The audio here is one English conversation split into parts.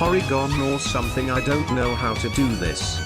Porygon or something. I don't know how to do this.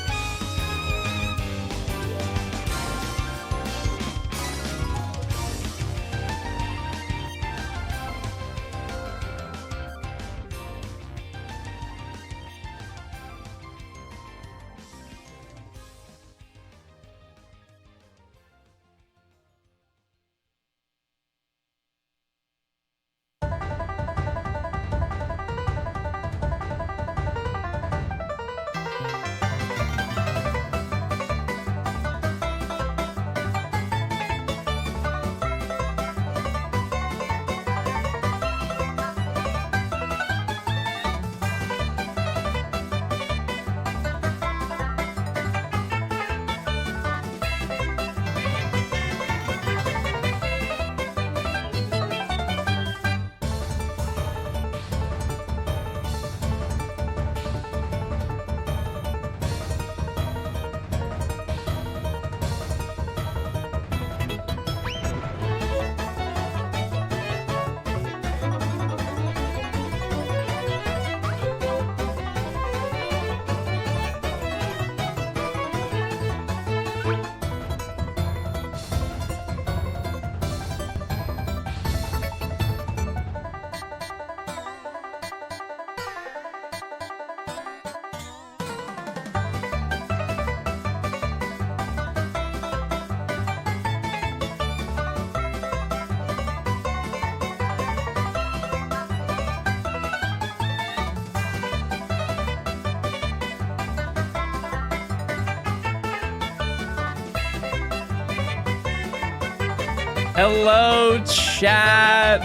Hello, chat.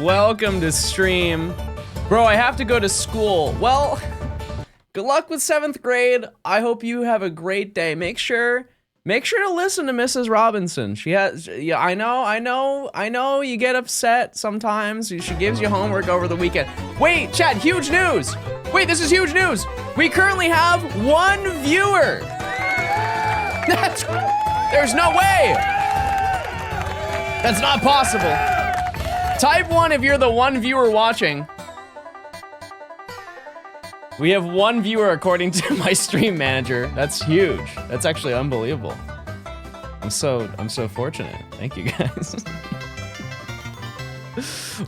Welcome to stream. Bro, I have to go to school. Well, good luck with 7th grade. I hope you have a great day. Make sure to listen to Mrs. Robinson. She has, yeah, I know you get upset sometimes. She gives you homework over the weekend. Wait, chat, huge news. Wait, this is huge news. We currently have 1 viewer. There's no way. That's not possible. Type 1 if you're the 1 viewer watching. We have 1 viewer according to my stream manager. That's huge. That's actually unbelievable. I'm so fortunate. Thank you guys.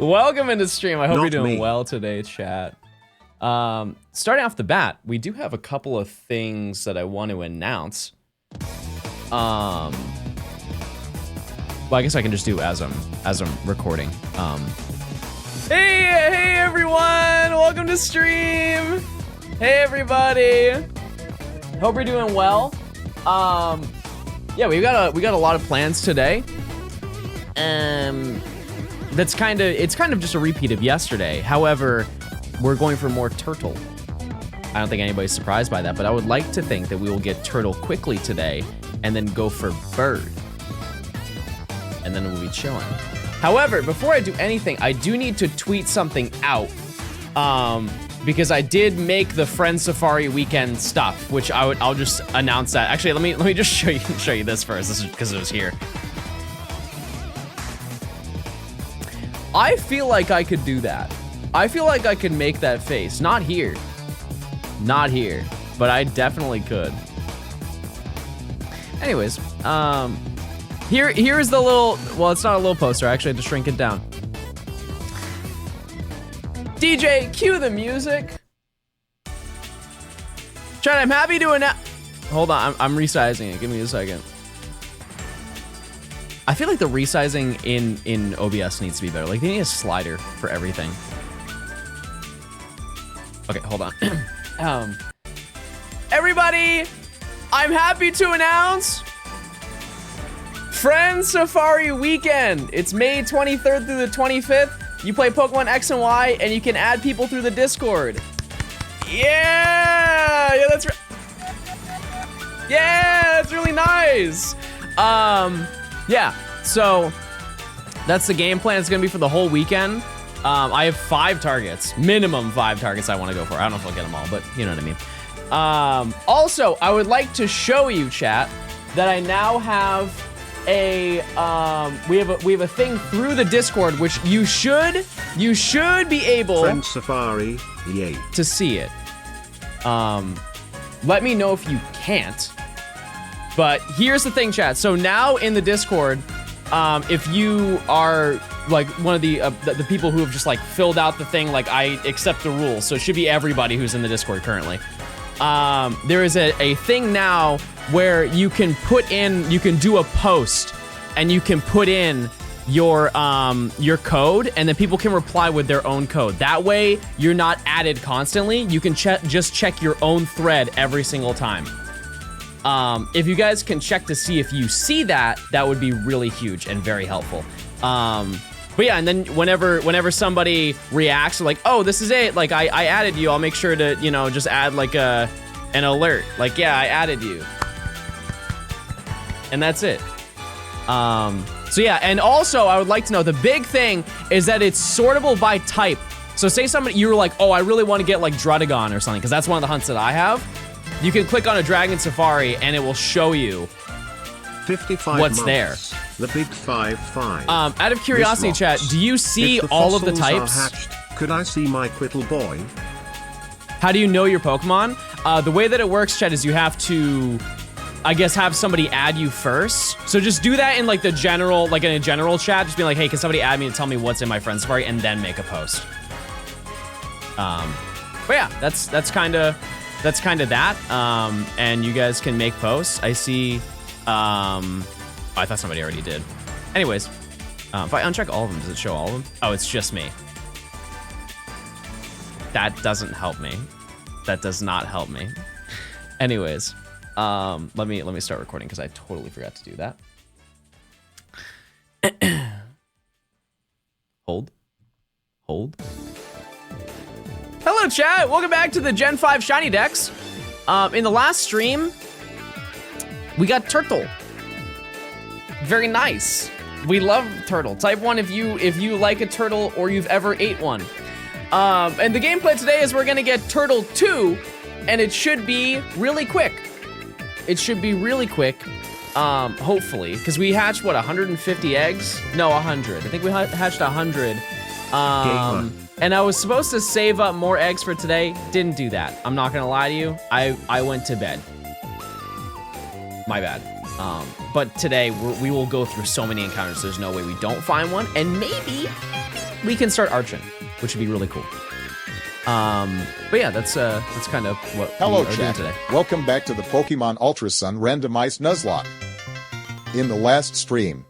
Welcome into stream. I hope you're doing well today, chat. Starting off the bat, we do have a couple of things that I want to announce. Well, I guess I can just do as I'm recording. Hey everyone! Welcome to stream. Hey everybody. Hope you're doing well. Yeah, we got a lot of plans today. It's kind of just a repeat of yesterday. However, we're going for more turtle. I don't think anybody's surprised by that, but I would like to think that we will get turtle quickly today and then go for bird. And then we'll be chilling. However, before I do anything, I do need to tweet something out. Because I did make the Friend Safari weekend stuff, which I'll just announce that. Actually, let me just show you this first. This is because it was here. I feel like I could do that. I feel like I could make that face. Not here. Not here. But I definitely could. Anyways, here's the little, well, it's not a little poster. I actually had to shrink it down. DJ, cue the music. Chat, I'm happy to announce. Hold on, I'm resizing it. Give me a second. I feel like the resizing in OBS needs to be better. Like, they need a slider for everything. Okay, hold on. Everybody, I'm happy to announce Friend Safari Weekend. It's May 23rd through the 25th. You play Pokemon X and Y, and you can add people through the Discord. Yeah, that's right. Yeah, that's really nice. Yeah, so that's the game plan. It's gonna be for the whole weekend. I have 5 targets, minimum 5 targets I want to go for. I don't know if I'll get them all, but you know what I mean. Also, I would like to show you, chat, that I now have a we have a thing through the Discord, which you should be able Friend Safari, yay, to see it. Let me know if you can't. But here's the thing, chat. So now in the Discord, if you are like one of the people who have just like filled out the thing, like I accept the rules. So it should be everybody who's in the Discord currently. There is a thing now where you can do a post and you can put in your code, and then people can reply with their own code. That way you're not added constantly. You can just check your own thread every single time. If you guys can check to see if you see that, that would be really huge and very helpful. But yeah, and then whenever somebody reacts, like, oh, this is it, like I added you, I'll make sure to, you know, just add like an alert, like, yeah, I added you, and that's it. So yeah, and also I would like to know, the big thing is that it's sortable by type. So say you were like, oh, I really want to get like Drudagon or something, because that's one of the hunts that I have. You can click on a Dragon Safari and it will show you 55 what's months. there. The big 5-5. Out of curiosity, chat, do you see all of the types? Hatched, could I see my Quittle boy? How do you know your Pokemon? The way that it works, chat, is you have to, I guess, have somebody add you first. So just do that in like the general, like in a general chat. Just be like, hey, can somebody add me to tell me what's in my friend Safari, and then make a post. But yeah, that's kind of that. And you guys can make posts. I see. I thought somebody already did. Anyways, if I uncheck all of them, does it show all of them? Oh, it's just me. That doesn't help me. That does not help me. Anyways, let me start recording because I totally forgot to do that. Hold. Hello, chat. Welcome back to the Gen 5 Shiny Dex. In the last stream, we got Turtle. Very nice. We love Turtle. Type 1 if you like a turtle or you've ever ate one. And the gameplay today is we're gonna get Turtle 2, and it should be really quick. It should be really quick, hopefully, because we hatched, what, 150 eggs? No, 100. I think we hatched 100. And I was supposed to save up more eggs for today. Didn't do that. I'm not gonna lie to you. I went to bed. My bad. But today we will go through so many encounters. There's no way we don't find one, and maybe we can start arching, which would be really cool. But yeah, that's kind of what Hello, we are doing chat. today. Welcome back to the Pokemon Ultra Sun Randomized Nuzlocke. In the last stream,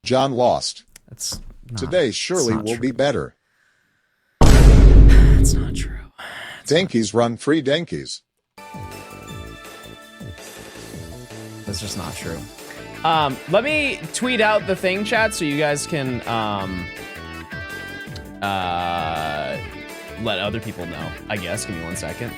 John lost. That's not, Today surely not will true. be better. That's not true. Dankies run free Dankies. That's just not true. Let me tweet out the thing, chat, so you guys can let other people know, I guess. Give me 1 second.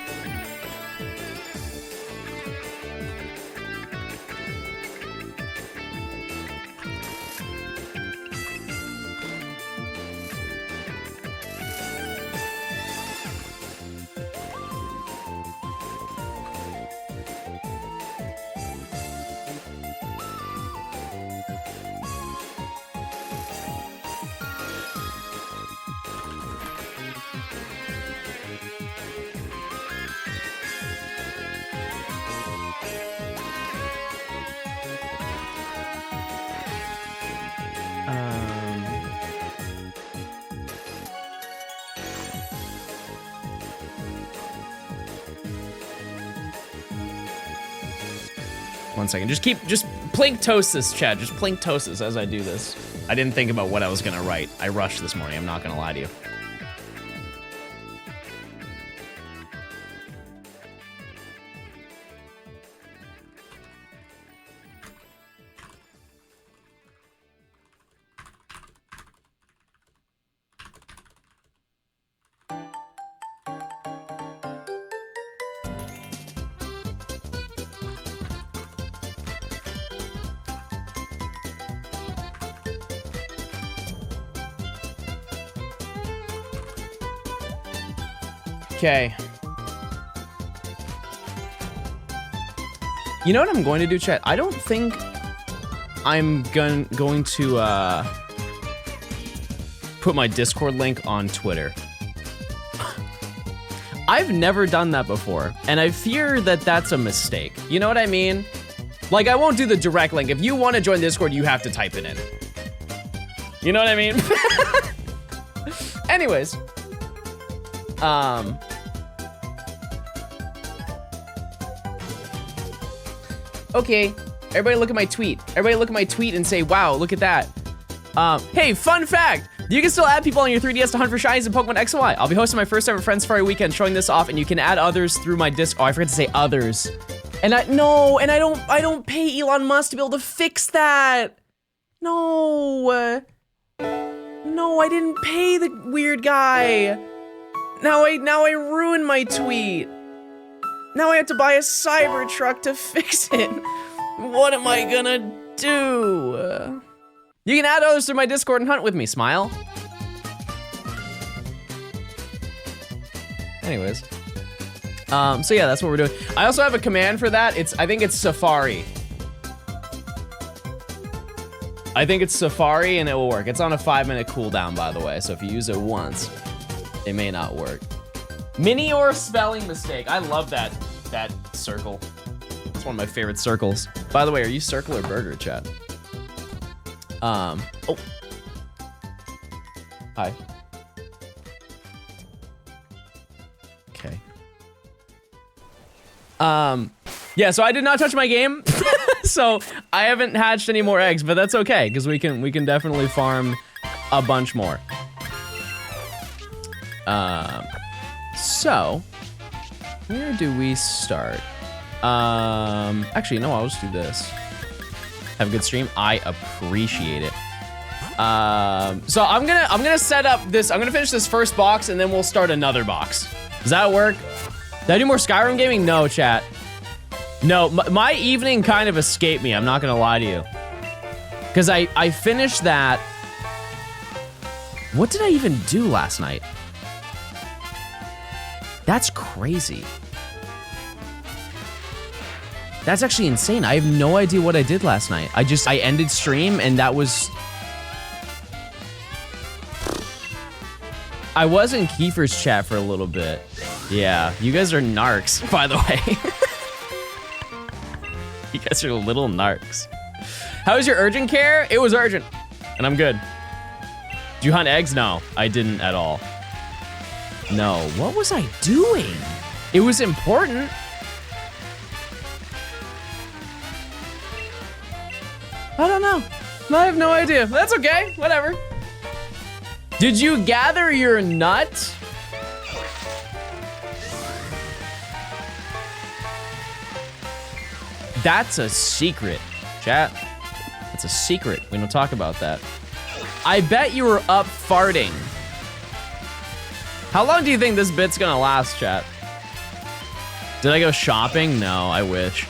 One second. Just plink toast this, chat. Just plink toast this as I do this. I didn't think about what I was gonna write. I rushed this morning. I'm not gonna lie to you. Okay. You know what I'm going to do, chat? I don't think I'm going to put my Discord link on Twitter. I've never done that before, and I fear that that's a mistake. You know what I mean? Like, I won't do the direct link. If you want to join Discord, you have to type it in. You know what I mean? Anyways. Okay, everybody look at my tweet. Everybody look at my tweet and say, wow, look at that. Hey, fun fact. You can still add people on your 3DS to hunt for shinies in Pokemon X and Y. I'll be hosting my first ever Friends Safari weekend showing this off, and you can add others through my Discord. Oh, I forgot to say others. And I don't pay Elon Musk to be able to fix that. No. No, I didn't pay the weird guy. Now I ruined my tweet. Now I have to buy a Cybertruck to fix it. What am I gonna do? You can add others to my Discord and hunt with me, smile. Anyways. So yeah, that's what we're doing. I also have a command for that. I think it's Safari. I think it's Safari and it will work. It's on a 5-minute cooldown, by the way. So if you use it once, it may not work. Mini or spelling mistake. I love that circle. It's one of my favorite circles. By the way, are you circle or burger, chat? Oh. Hi. Okay. Yeah, so I did not touch my game. So I haven't hatched any more eggs, but that's okay, because we can definitely farm a bunch more. So where do we start? Actually, no, I'll just do this. Have a good stream. I appreciate it. So I'm gonna set up this. I'm gonna finish this first box and then we'll start another box. Does that work? Did I do more Skyrim gaming? No, chat. No, my evening kind of escaped me. I'm not gonna lie to you, because I finished that. What did I even do last night? That's crazy. That's actually insane. I have no idea what I did last night. I ended stream and that was... I was in Kiefer's chat for a little bit. Yeah, you guys are narcs, by the way. You guys are little narcs. How was your urgent care? It was urgent, and I'm good. Did you hunt eggs? No, I didn't at all. No, what was I doing? It was important. I don't know. I have no idea. That's okay, whatever. Did you gather your nut? That's a secret, chat. That's a secret. We don't talk about that. I bet you were up farting. How long do you think this bit's gonna last, chat? Did I go shopping? No, I wish.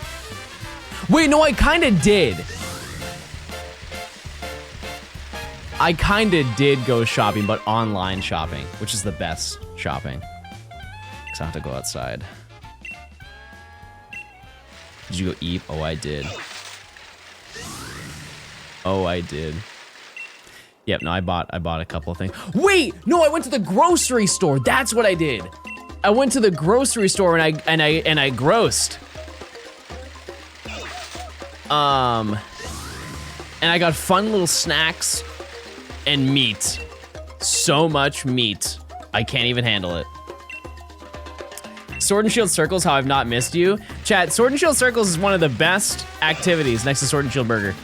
Wait, no, I kinda did. I kinda did go shopping, but online shopping, which is the best shopping. Because I have to go outside. Did you go eat? Oh, I did. Oh, I did. Yep, no, I bought a couple of things. Wait, no, I went to the grocery store. That's what I did. I went to the grocery store and I grossed. And I got fun little snacks and meat. So much meat. I can't even handle it. Sword and Shield Circles, how I've not missed you. Chat, Sword and Shield Circles is one of the best activities next to Sword and Shield Burger.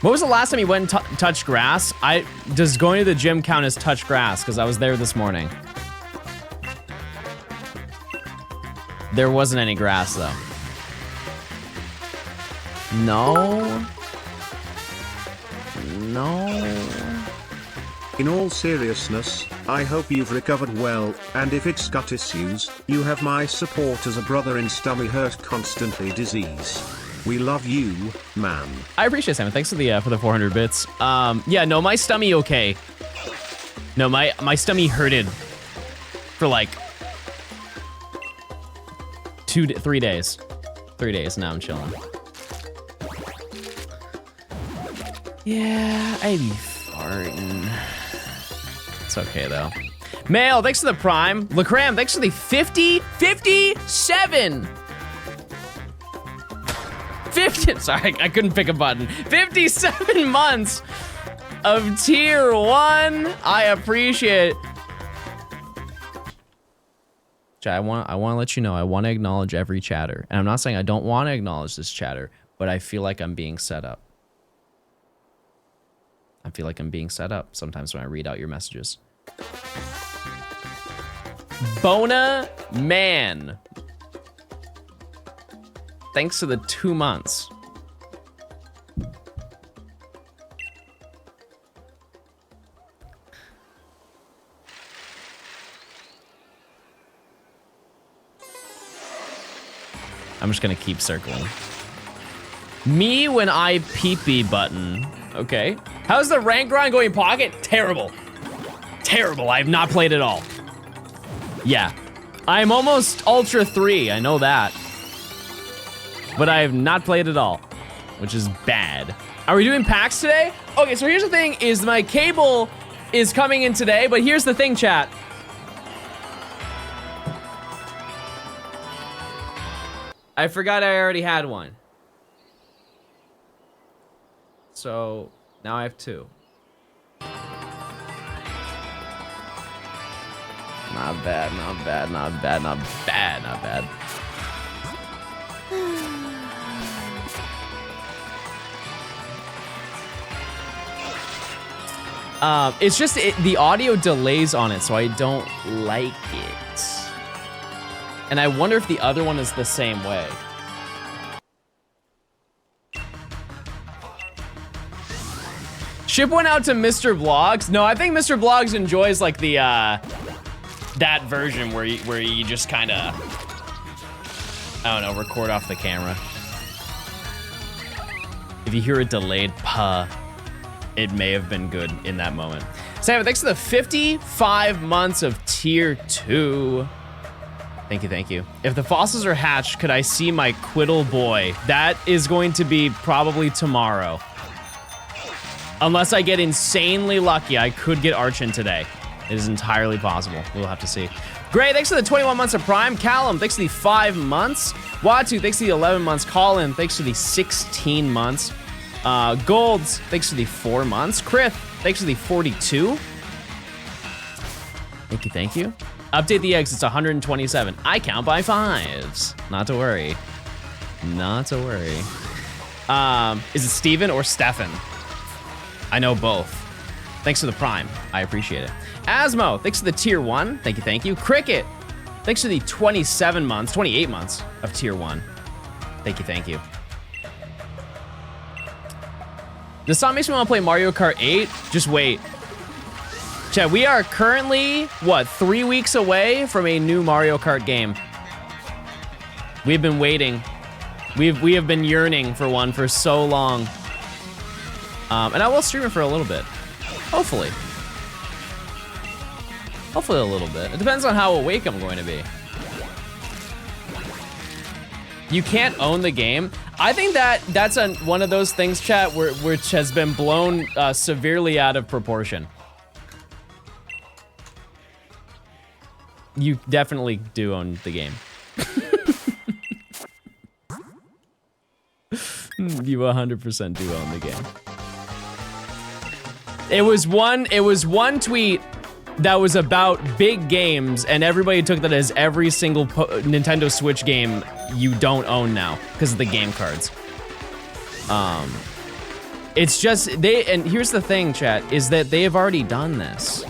What was the last time you went and touched grass? Does going to the gym count as touch grass? Because I was there this morning. There wasn't any grass though. No. No. In all seriousness, I hope you've recovered well, and if it's gut issues, you have my support as a brother in stomach hurt constantly disease. We love you, man. I appreciate it, Simon. Thanks for the 400 bits. Yeah, no, my stomach okay. No, my stomach hurted for like 3 days. 3 days, now I'm chilling. Yeah, I be farting. It's okay though. Mail, thanks for the Prime. Lacram, thanks for the 57. 50, sorry, I couldn't pick a button. 57 months of tier 1. I appreciate it. Chat, I want to let you know, I want to acknowledge every chatter. And I'm not saying I don't want to acknowledge this chatter, but I feel like I'm being set up. I feel like I'm being set up sometimes when I read out your messages. Bona Man. Thanks for the 2 months. I'm just gonna keep circling. Me when I pee-pee button. Okay. How's the rank grind going Pocket? Terrible. Terrible. I have not played at all. Yeah. I'm almost Ultra 3. I know that. But I have not played at all, which is bad. Are we doing packs today? Okay, so here's the thing is my cable is coming in today, but here's the thing, chat. I forgot I already had one. So now I have 2. Not bad, not bad, not bad, not bad, not bad. It's just the audio delays on it, so I don't like it. And I wonder if the other one is the same way. Ship went out to Mr. Blogs. No, I think Mr. Blogs enjoys like the that version where you just kind of, I don't know, record off the camera. If you hear a delayed puh, it may have been good in that moment. Sam, thanks for the 55 months of tier 2. Thank you, thank you. If the fossils are hatched, could I see my Quiddle boy? That is going to be probably tomorrow. Unless I get insanely lucky, I could get Archon today. It is entirely possible. We'll have to see. Great, thanks for the 21 months of Prime. Callum, thanks for the 5 months. Watu, thanks for the 11 months. Colin, thanks for the 16 months. Golds, thanks for the 4 months. Krith, thanks for the 42. Thank you, thank you. Update the eggs, it's 127. I count by 5s. Not to worry. Not to worry. Is it Steven or Stefan? I know both. Thanks for the Prime. I appreciate it. Asmo, thanks for the tier 1. Thank you, thank you. Cricket, thanks for the 28 months of tier 1. Thank you, thank you. This song makes me want to play Mario Kart 8. Just wait. Chat, we are currently, what, 3 weeks away from a new Mario Kart game. We've been waiting. We have been yearning for one for so long. And I will stream it for a little bit. Hopefully. Hopefully a little bit. It depends on how awake I'm going to be. You can't own the game. I think that's one of those things, chat, which has been blown severely out of proportion. You definitely do own the game. You 100% do own the game. It was one tweet that was about big games, and everybody took that as every single Nintendo Switch game you don't own now because of the game cards. It's just and here's the thing, chat, is that they have already done this.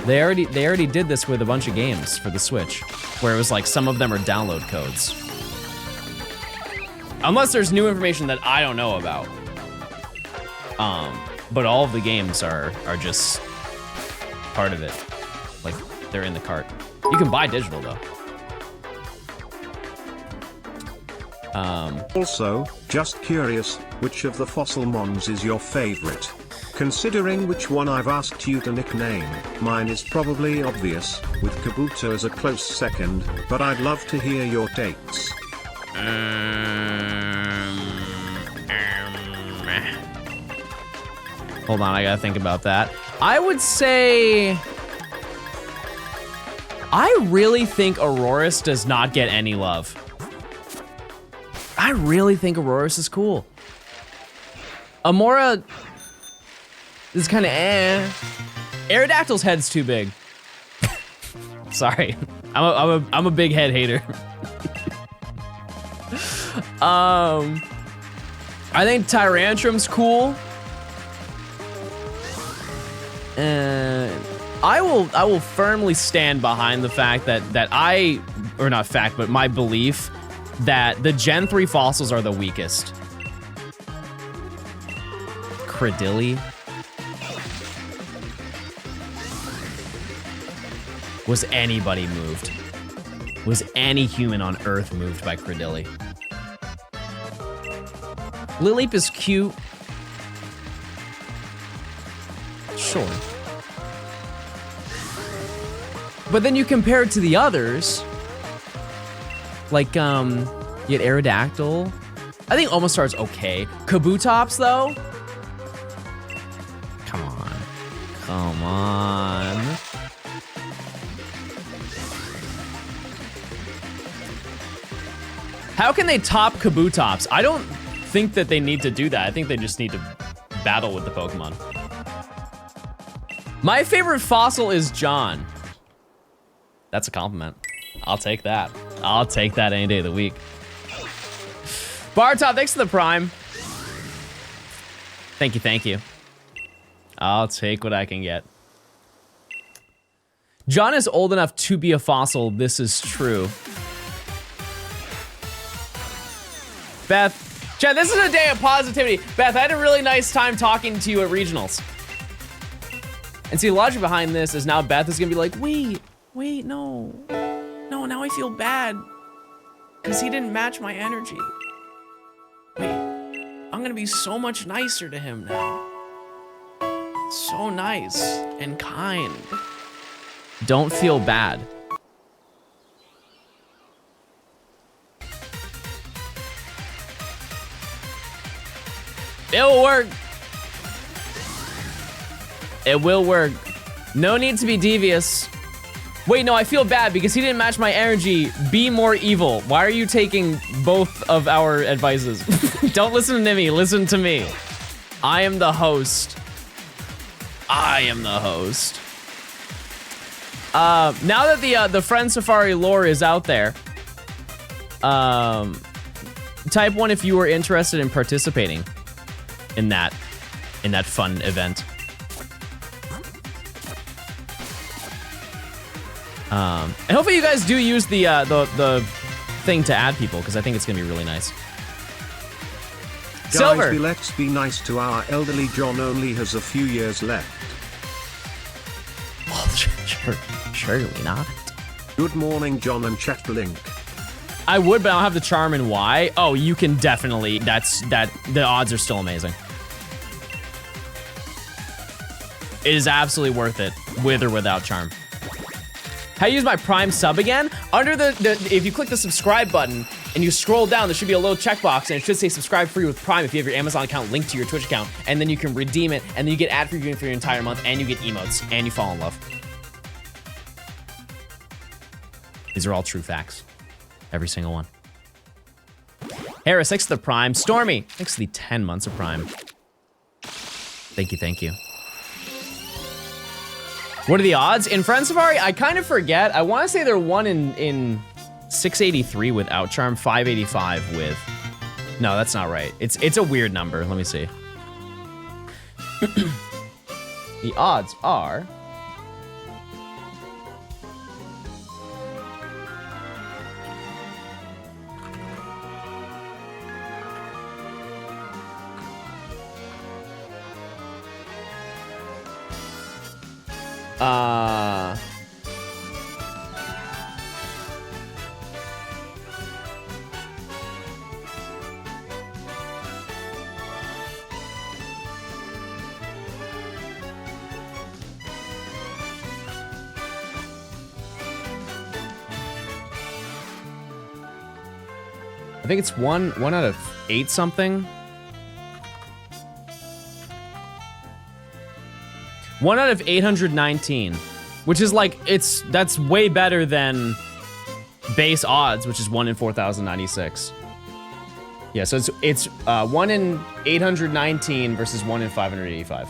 They already did this with a bunch of games for the Switch, where it was like some of them are download codes. Unless there's new information that I don't know about. But all of the games are just part of it. Like, they're in the cart. You can buy digital, though. Also, just curious, which of the fossil mons is your favorite? Considering which one I've asked you to nickname, mine is probably obvious, with Kabuto as a close second, but I'd love to hear your takes. Hold on, I gotta think about that. I would say I really think Aurorus does not get any love. I really think Aurorus is cool. Amora is kind of eh. Aerodactyl's head's too big. Sorry, I'm a big head hater. I think Tyrantrum's cool. And I will firmly stand behind the fact that or not fact, but my belief that the Gen 3 fossils are the weakest. Cradilly. Was anybody moved? Was any human on Earth moved by Cradilly? Lileep is cute. Sure. But then you compare it to the others. Like, you had Aerodactyl. I think Omastar's okay. Kabutops, though? Come on. Come on. How can they top Kabutops? I don't think that they need to do that. I think they just need to battle with the Pokemon. My favorite fossil is John. That's a compliment. I'll take that. I'll take that any day of the week. Bartop, thanks for the Prime. Thank you, thank you. I'll take what I can get. John is old enough to be a fossil. This is true. Beth, Chad, this is a day of positivity. Beth, I had a really nice time talking to you at regionals. And see, the logic behind this is now Beth is gonna be like, wait, no, now I feel bad because he didn't match my energy. Wait, I'm gonna be so much nicer to him now. So nice and kind. Don't feel bad. It'll work. It will work. No need to be devious. Wait, no, I feel bad because he didn't match my energy. Be more evil. Why are you taking both of our advices? Don't listen to Nimi, listen to me. I am the host. I am the host. Now that the Friend Safari lore is out there, type 1 if you were interested in participating in that fun event. And hopefully you guys do use the thing to add people, because I think it's gonna be really nice. Guys, Silver. let's be nice to our elderly John. Only has a few years left. Well, surely not. Good morning, John and chat link. I would, but I don't have the charm and why. Oh, you can definitely. The odds are still amazing. It is absolutely worth it, with or without charm. How to use my Prime sub again? Under if you click the subscribe button and you scroll down, there should be a little checkbox and it should say subscribe free with Prime if you have your Amazon account linked to your Twitch account, and then you can redeem it, and then you get ad-free viewing for your entire month, and you get emotes, and you fall in love. These are all true facts. Every single one. Harris, thanks to the Prime. Stormy, thanks to the 10 months of Prime. Thank you, thank you. What are the odds? In Friend Safari, I kind of forget. I want to say they're 1 in 683 without charm, 585 with. No, that's not right. It's a weird number. Let me see. The odds are. I think it's one out of 8 something. 1 out of 819. which is like, that's way better than base odds, which is 1 in 4,096. Yeah, so it's 1 in 819 versus 1 in 585.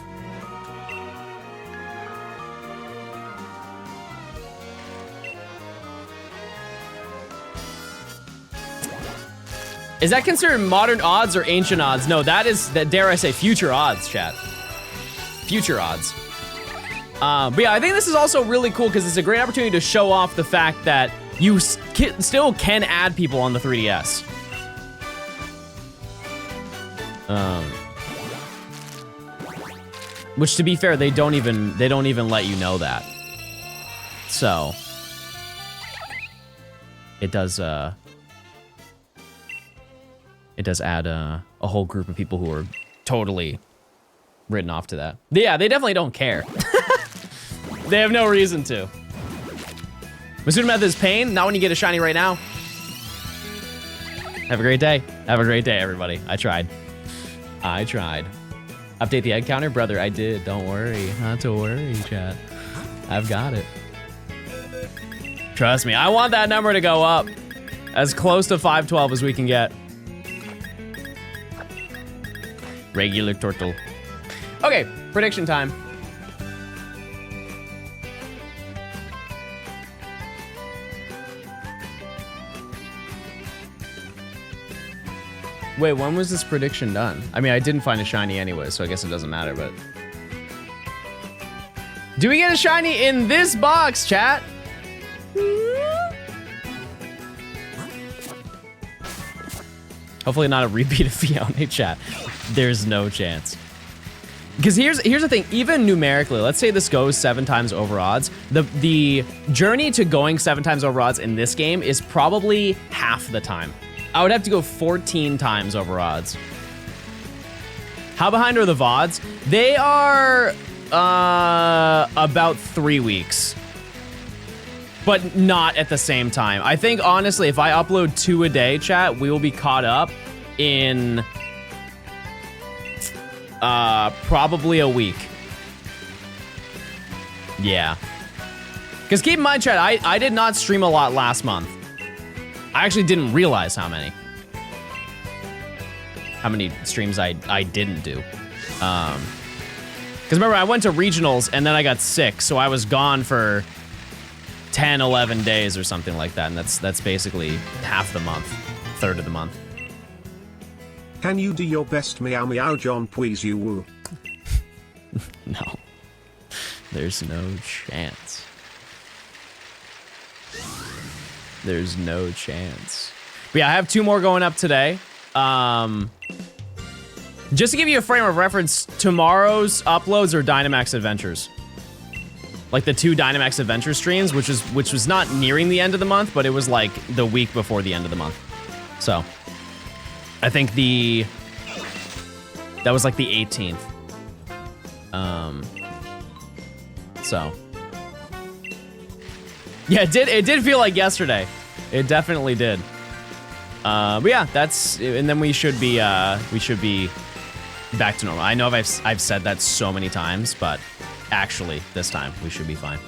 Is that considered modern odds or ancient odds? No, that dare I say, future odds, chat. Future odds. But yeah, I think this is also really cool because it's a great opportunity to show off the fact that you still can add people on the 3DS. Which, to be fair, they don't even let you know that. So it does add a whole group of people who are totally written off to that. Yeah, they definitely don't care. They have no reason to. Masuda Method is pain, not when you get a shiny right now. Have a great day. Have a great day, everybody. I tried. Update the egg counter? Brother, I did. Don't worry. Not to worry, chat. I've got it. Trust me, I want that number to go up. As close to 512 as we can get. Regular turtle. Okay, prediction time. Wait, when was this prediction done? I mean, I didn't find a shiny anyway, so I guess it doesn't matter, but... Do we get a shiny in this box, chat? Hopefully not a repeat of Fiona, chat. There's no chance. Because here's the thing, even numerically, let's say this goes 7 times over odds, the journey to going 7 times over odds in this game is probably half the time. I would have to go 14 times over odds. How behind are the VODs? They are about 3 weeks. But not at the same time. I think, honestly, if I upload 2 a day, chat, we will be caught up in probably a week. Yeah. Because keep in mind, chat, I did not stream a lot last month. I actually didn't realize how many streams I didn't do. Because remember, I went to regionals and then I got sick, so I was gone for 10, 11 days or something like that, and that's basically half the month, third of the month. Can you do your best meow meow John please you woo? No. There's no chance. There's no chance. But yeah, I have 2 more going up today. Just to give you a frame of reference, tomorrow's uploads are Dynamax Adventures. Like the 2 Dynamax Adventure streams, which was not nearing the end of the month, but it was like the week before the end of the month. So, I think that was like the 18th. So. Yeah, it did feel like yesterday. It definitely did. But yeah, and then we should be back to normal. I know I've said that so many times, but actually, this time, we should be fine.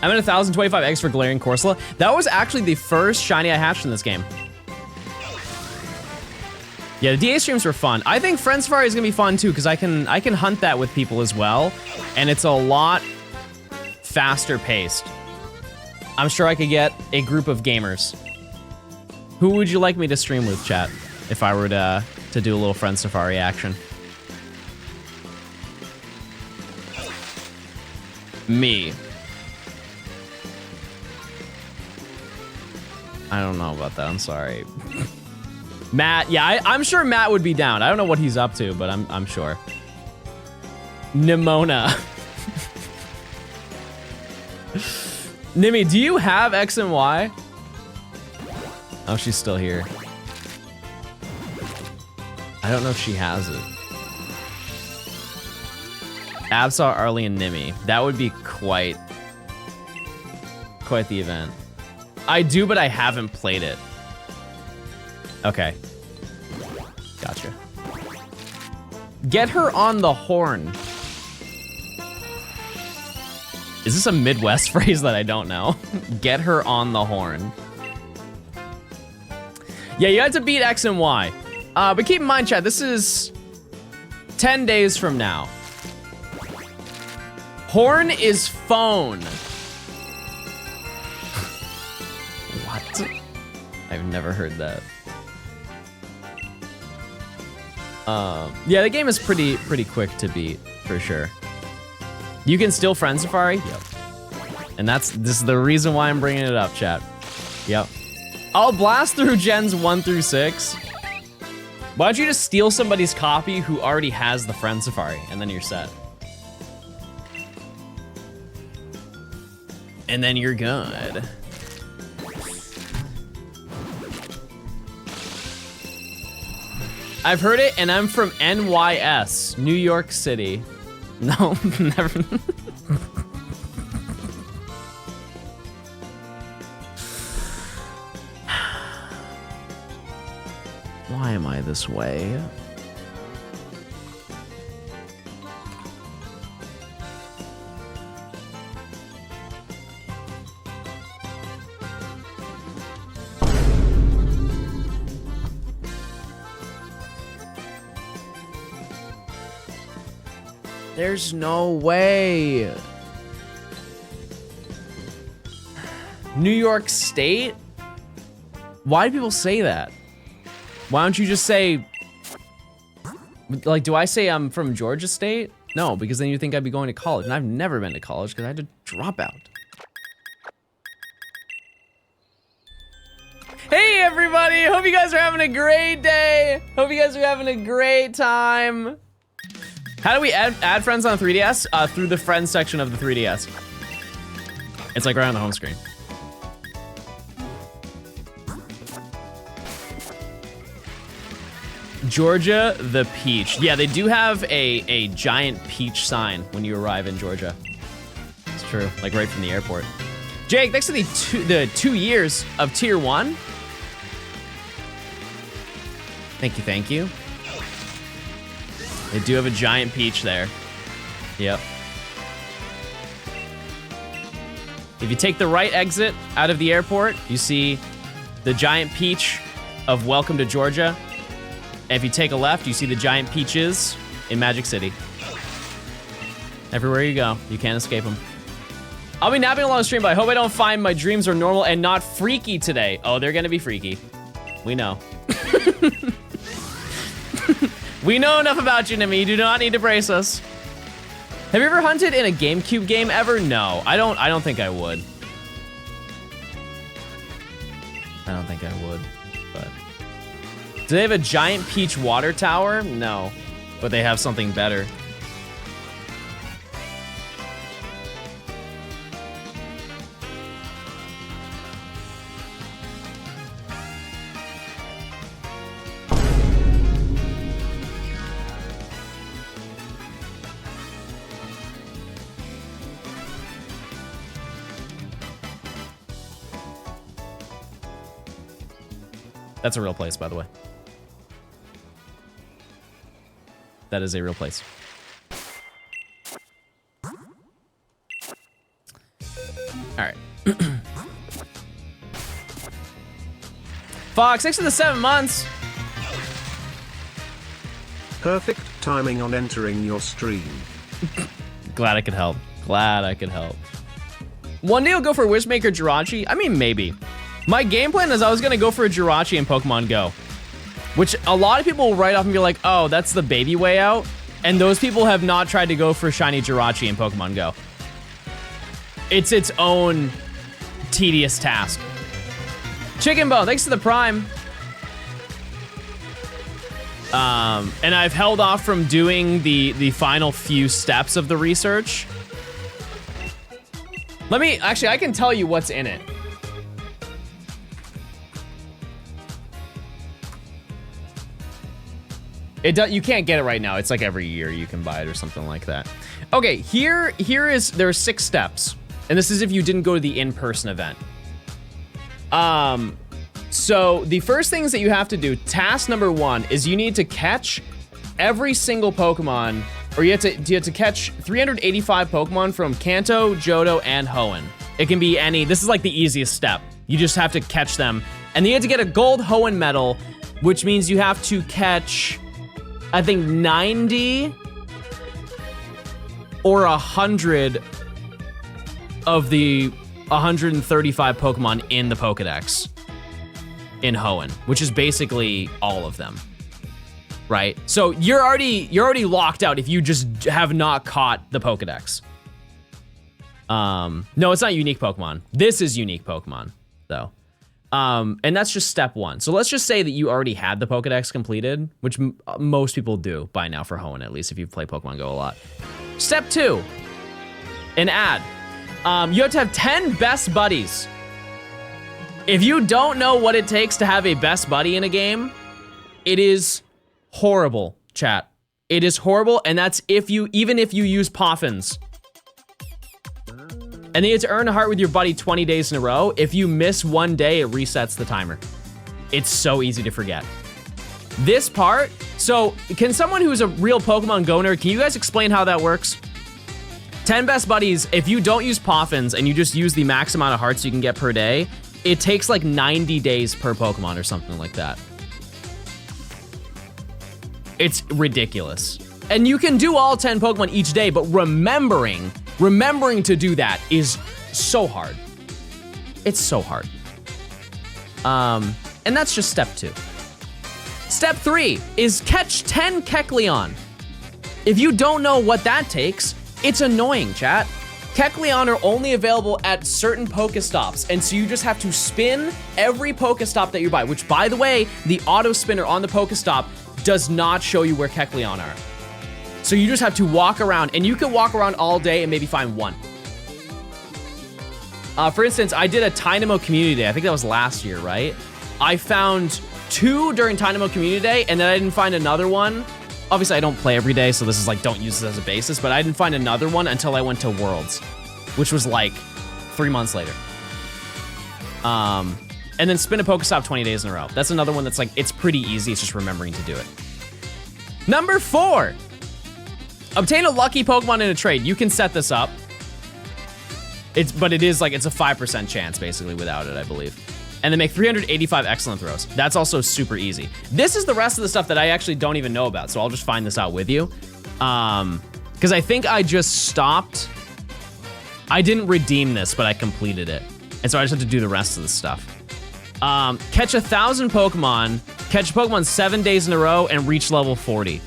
I'm at 1,025 eggs for Galarian Corsola. That was actually the first shiny I hatched in this game. Yeah, the DA streams were fun. I think Friend Safari is gonna be fun too, because I can hunt that with people as well, and it's a lot faster paced. I'm sure I could get a group of gamers. Who would you like me to stream with, chat, if I were to do a little Friend Safari action? Me. I don't know about that, I'm sorry. Matt, yeah, I'm sure Matt would be down. I don't know what he's up to, but I'm sure. Nimona. Nimi, do you have X and Y? Oh, she's still here. I don't know if she has it. Absol, Arlie, and Nimi. That would be quite the event. I do, but I haven't played it. Okay. Gotcha. Get her on the horn. Is this a Midwest phrase that I don't know? Get her on the horn. Yeah, you had to beat X and Y. But keep in mind, chat, this is 10 days from now. Horn is phone. What? I've never heard that. Yeah, the game is pretty quick to beat, for sure. You can still friend Safari? Yep. And this is the reason why I'm bringing it up, chat. Yep. I'll blast through gens 1 through 6. Why don't you just steal somebody's copy who already has the friend Safari, and then you're set. And then you're good. I've heard it, and I'm from NYS, New York City. No, never. Why am I this way? There's no way. New York State? Why do people say that? Why don't you just say, like, do I say I'm from Georgia State? No, because then you think I'd be going to college, and I've never been to college because I had to drop out. Hey everybody, hope you guys are having a great day. Hope you guys are having a great time. How do we add friends on 3DS? Through the friends section of the 3DS. It's like right on the home screen. Georgia, the peach. Yeah, they do have a giant peach sign when you arrive in Georgia. It's true, like right from the airport. Jake, thanks to the 2 years of tier 1. Thank you. They do have a giant peach there. Yep. If you take the right exit out of the airport, you see the giant peach of Welcome to Georgia. And if you take a left, you see the giant peaches in Magic City. Everywhere you go, you can't escape them. I'll be napping along the stream, but I hope I don't find my dreams are normal and not freaky today. Oh, they're gonna be freaky. We know. We know enough about you, Nimi. You do not need to brace us. Have you ever hunted in a GameCube game ever? No, I don't think I would. I don't think I would, but. Do they have a giant peach water tower? No, but they have something better. That's a real place, by the way. That is a real place. All right. Fox, 6 to the 7 months. Perfect timing on entering your stream. Glad I could help. Glad I could help. One day I'll go for Wishmaker Jirachi. I mean, maybe. My game plan is I was gonna go for a Jirachi in Pokemon Go, which a lot of people will write off and be like, oh, that's the baby way out. And those people have not tried to go for Shiny Jirachi in Pokemon Go. It's its own tedious task. Chicken Bone, thanks to the Prime. And I've held off from doing the final few steps of the research. Actually, I can tell you what's in it. You can't get it right now. It's like every year you can buy it or something like that. Okay, there are 6 steps. And this is if you didn't go to the in-person event. So the first things that you have to do, task number 1, is you need to catch every single Pokemon or you have to catch 385 Pokemon from Kanto, Johto, and Hoenn. It can be any. This is like the easiest step. You just have to catch them. And then you have to get a gold Hoenn medal, which means you have to catch, I think, 90 or 100 of the 135 Pokemon in the Pokedex in Hoenn, which is basically all of them, right? So you're already locked out if you just have not caught the Pokedex. No, it's not unique Pokemon. This is unique Pokemon, though. And that's just step one. So let's just say that you already had the Pokedex completed, which most people do by now for Hoenn, at least if you've played Pokemon Go a lot. Step 2, an ad. You have to have 10 best buddies. If you don't know what it takes to have a best buddy in a game, it is horrible, chat. It is horrible, and that's even if you use Poffins. And then you have to earn a heart with your buddy 20 days in a row. If you miss one day, it resets the timer. It's so easy to forget. This part, so can someone who's a real Pokemon Go nerd, can you guys explain how that works? 10 best buddies, if you don't use Poffins and you just use the max amount of hearts you can get per day, it takes like 90 days per Pokemon or something like that. It's ridiculous. And you can do all 10 Pokemon each day, but remembering to do that is so hard. It's so hard. And that's just step 2. Step 3 is catch 10 Kecleon. If you don't know what that takes, it's annoying, chat. Kecleon are only available at certain Pokestops, and so you just have to spin every Pokestop that you buy, which, by the way, the auto spinner on the Pokestop does not show you where Kecleon are. So you just have to walk around, and you can walk around all day and maybe find one. For instance, I did a Dynamo Community Day. I think that was last year, right? I found 2 during Dynamo Community Day, and then I didn't find another one. Obviously, I don't play every day, so this is like, don't use this as a basis, but I didn't find another one until I went to Worlds, which was like 3 months later. And then spin a Pokestop 20 days in a row. That's another one that's like, it's pretty easy. It's just remembering to do it. Number 4, obtain a lucky Pokemon in a trade. You can set this up. But it is like, it's a 5% chance basically without it, I believe. And then make 385 excellent throws. That's also super easy. This is the rest of the stuff that I actually don't even know about, so I'll just find this out with you. Because I think I just stopped. I didn't redeem this, but I completed it. And so I just have to do the rest of the stuff. Catch 1,000 Pokemon, catch Pokemon 7 days in a row, and reach level 40.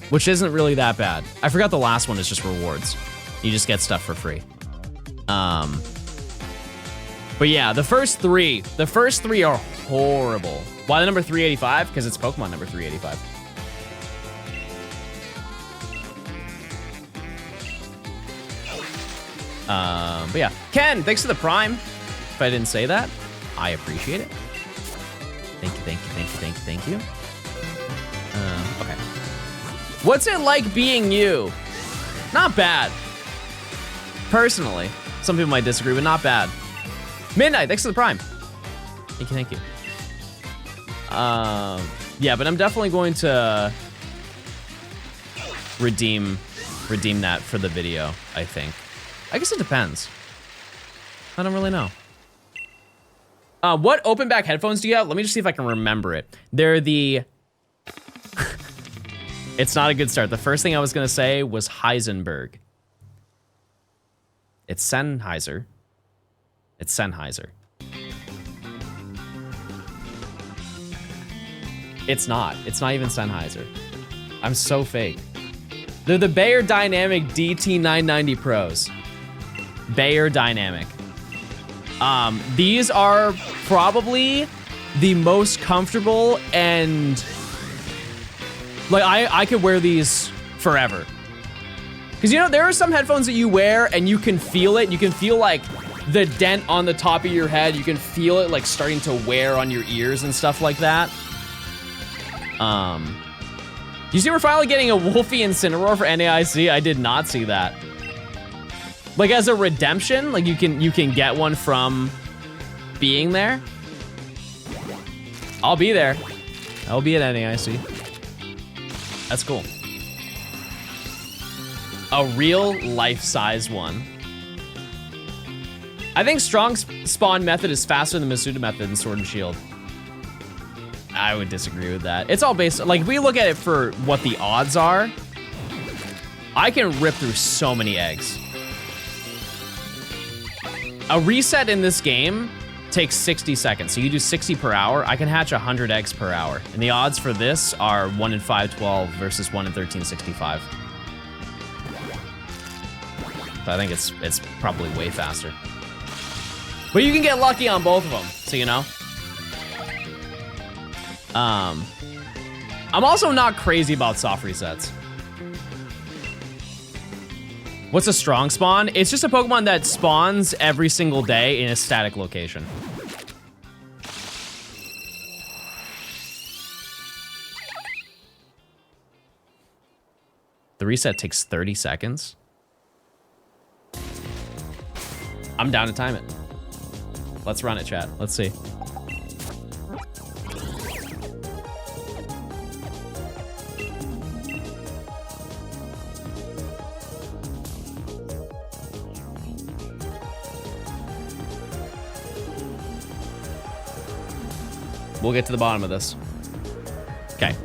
Which isn't really that bad. I forgot the last one is just rewards. You just get stuff for free. But yeah, the first three are horrible. Why the number 385? Because it's Pokemon number 385. But yeah, Ken, thanks for the Prime. If I didn't say that, I appreciate it. Thank you, thank you, thank you, thank you, thank you. Okay. What's it like being you? Not bad. Personally. Some people might disagree, but not bad. Midnight, thanks for the Prime. Thank you, thank you. Yeah, but I'm definitely going to redeem that for the video, I think. I guess it depends. I don't really know. What open back headphones do you have? Let me just see if I can remember it. They're the... It's not a good start. The first thing I was gonna say was Heisenberg. It's Sennheiser. It's Sennheiser. It's not. It's not even Sennheiser. I'm so fake. They're the Bayer Dynamic DT990 Pros. Bayer Dynamic. These are probably the most comfortable and like I could wear these forever. Cause you know, there are some headphones that you wear and you can feel it. You can feel like the dent on the top of your head. You can feel it like starting to wear on your ears and stuff like that. You see we're finally getting a Wolfie Incineroar for NAIC? I did not see that. Like as a redemption, like you can get one from being there. I'll be there. I'll be at NAIC. That's cool. A real life-size one. I think strong spawn method is faster than Masuda method in Sword and Shield. I would disagree with that. It's all based, like, if we look at it for what the odds are, I can rip through so many eggs. A reset in this game takes 60 seconds. So you do 60 per hour. I can hatch 100 eggs per hour. And the odds for this are 1 in 512 versus 1 in 1365. So I think it's probably way faster. But you can get lucky on both of them, so you know. I'm also not crazy about soft resets. What's a strong spawn? It's just a Pokemon that spawns every single day in a static location. The reset takes 30 seconds. I'm down to time it. Let's run it, chat. Let's see. We'll get to the bottom of this. Okay.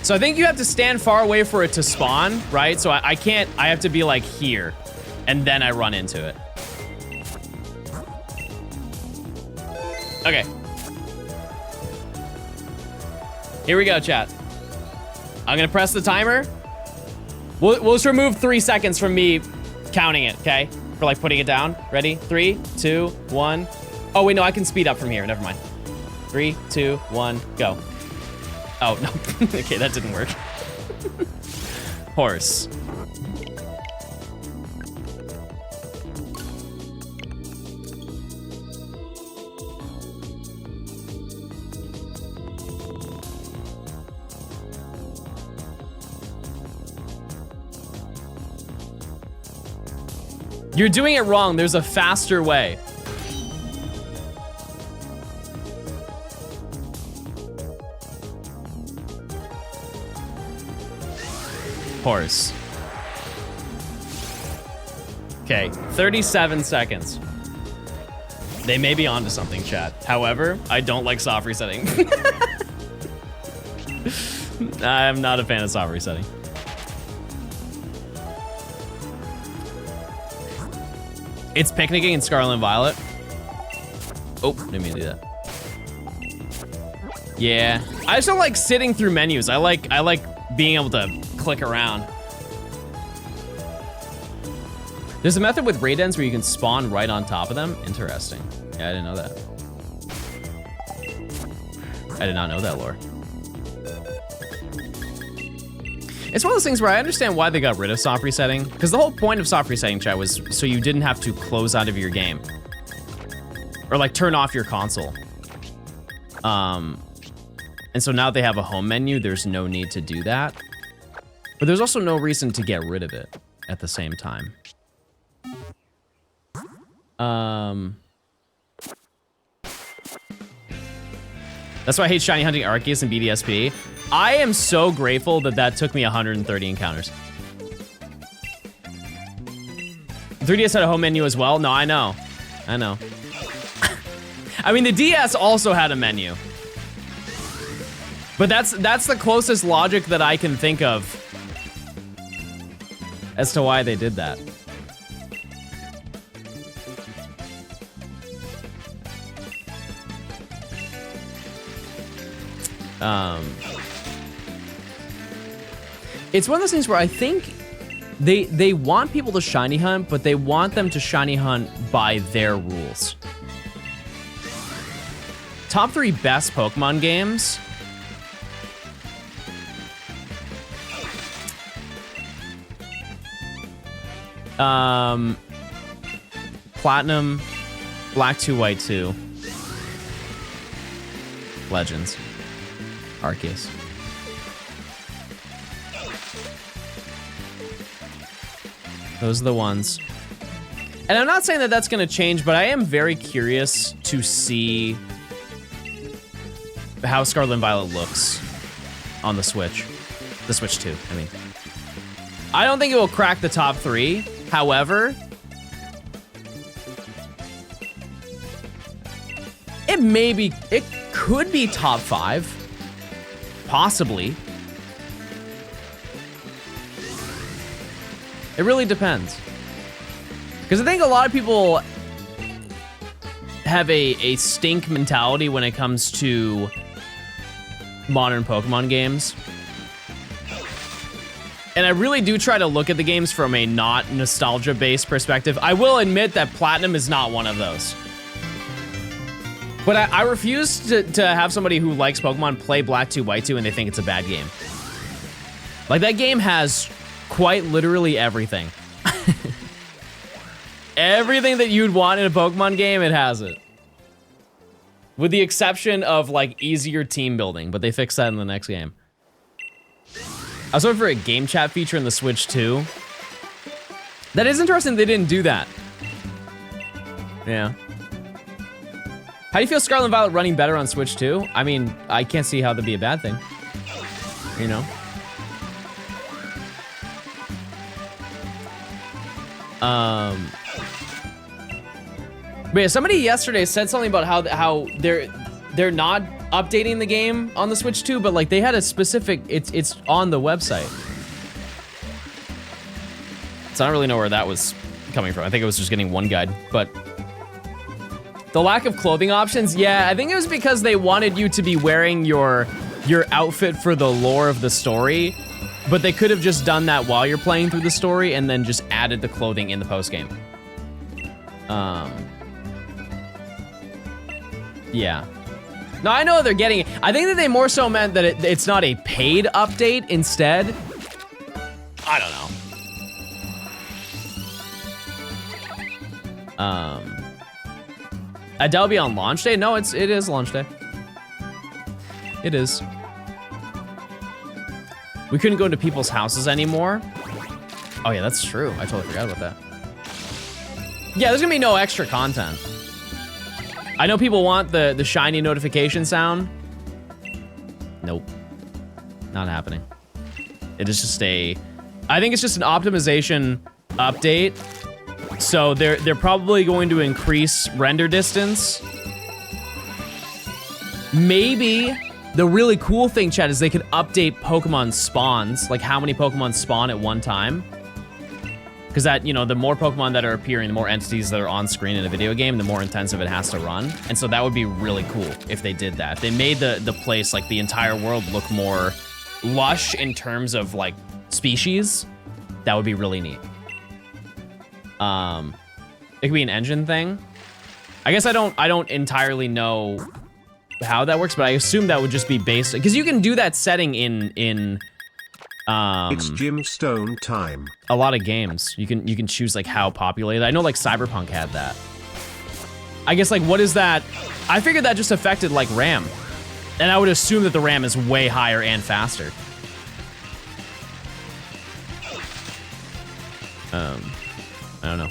So I think you have to stand far away for it to spawn, right? So I can't, I have to be like here, and then I run into it. Okay. Here we go, chat. I'm gonna press the timer. We'll just remove 3 seconds from me counting it, okay? For like putting it down. Ready? 3, 2, 1. Oh wait, no, I can speed up from here. Never mind. 3, 2, 1, go. Oh, no. Okay, that didn't work. Horse. You're doing it wrong. There's a faster way. Horse. Okay, 37 seconds. They may be onto something, chat. However, I don't like soft resetting. I'm not a fan of soft resetting. It's picnicking in Scarlet and Violet. Oh, didn't mean to do that. Yeah, I just don't like sitting through menus. I like being able to click around. There's a method with Raidens where you can spawn right on top of them. Interesting. Yeah, I didn't know that. I did not know that lore. It's one of those things where I understand why they got rid of soft resetting, because the whole point of soft resetting, chat, was so you didn't have to close out of your game. Or like turn off your console. And so now they have a home menu, there's no need to do that. But there's also no reason to get rid of it at the same time. That's why I hate shiny hunting Arceus and BDSP. I am so grateful that that took me 130 encounters. 3DS had a home menu as well? No, I know. I know. I mean, the DS also had a menu. But that's the closest logic that I can think of as to why they did that. It's one of those things where I think they want people to shiny hunt, but they want them to shiny hunt by their rules. Top 3 best Pokemon games. Platinum, Black 2, White 2, Legends, Arceus. Those are the ones. And I'm not saying that that's going to change, but I am very curious to see how Scarlet and Violet looks on the Switch. The Switch 2, I mean. I don't think it will crack the top 3. However, it could be top 5. Possibly. It really depends. Because I think a lot of people have a stink mentality when it comes to modern Pokemon games. And I really do try to look at the games from a not nostalgia-based perspective. I will admit that Platinum is not one of those. But I refuse to have somebody who likes Pokemon play Black 2, White 2 and they think it's a bad game. Like, that game has quite literally everything. Everything that you'd want in a Pokemon game, it has it. With the exception of, like, easier team building, but they fixed that in the next game. I was hoping for a game chat feature in the Switch too. That is interesting they didn't do that. Yeah. How do you feel Scarlet and Violet running better on Switch 2? I mean, I can't see how that'd be a bad thing. You know? But yeah, somebody yesterday said something about how they're not updating the game on the Switch 2, but like they had a specific, it's on the website. So I don't really know where that was coming from. I think it was just getting one guide, but the lack of clothing options, yeah, I think it was because they wanted you to be wearing your outfit for the lore of the story, but they could have just done that while you're playing through the story and then just added the clothing in the post game. Yeah. No, I know they're getting it. I think that they more so meant that it's not a paid update instead. I don't know. That'll be on launch day? No, it is launch day. It is. We couldn't go into people's houses anymore. Oh yeah, that's true. I totally forgot about that. Yeah, there's gonna be no extra content. I know people want the shiny notification sound. Nope. Not happening. It is just I think it's just an optimization update. So they're probably going to increase render distance. Maybe the really cool thing, chat, is they could update Pokemon spawns, like how many Pokemon spawn at one time. Because that, you know, the more Pokemon that are appearing, the more entities that are on screen in a video game, the more intensive it has to run. And so that would be really cool if they did that. If they made the place, like the entire world, look more lush in terms of like species, that would be really neat. It could be an engine thing. I guess I don't entirely know how that works, but I assume that would just be based, because you can do that setting in it's Johnstone time. A lot of games. You can choose like how populated. I know like Cyberpunk had that. I guess like what is that? I figured that just affected like RAM. And I would assume that the RAM is way higher and faster. I don't know.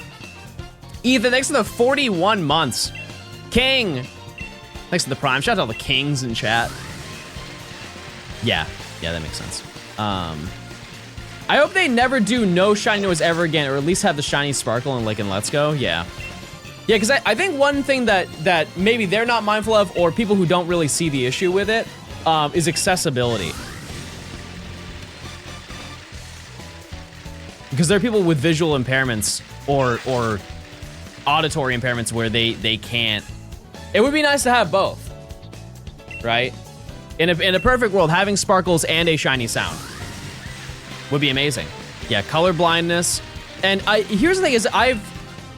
Ethan, thanks for the 41 months. King, thanks for the prime. Shout out to all the kings in chat. Yeah, that makes sense. I hope they never do no shiny noise ever again, or at least have the shiny sparkle in Let's Go. Yeah, because I think one thing that maybe they're not mindful of, or people who don't really see the issue with it, is accessibility. Because there are people with visual impairments or auditory impairments where they can't. It would be nice to have both, right? In a perfect world, having sparkles and a shiny sound would be amazing. Yeah, color blindness. And here's the thing is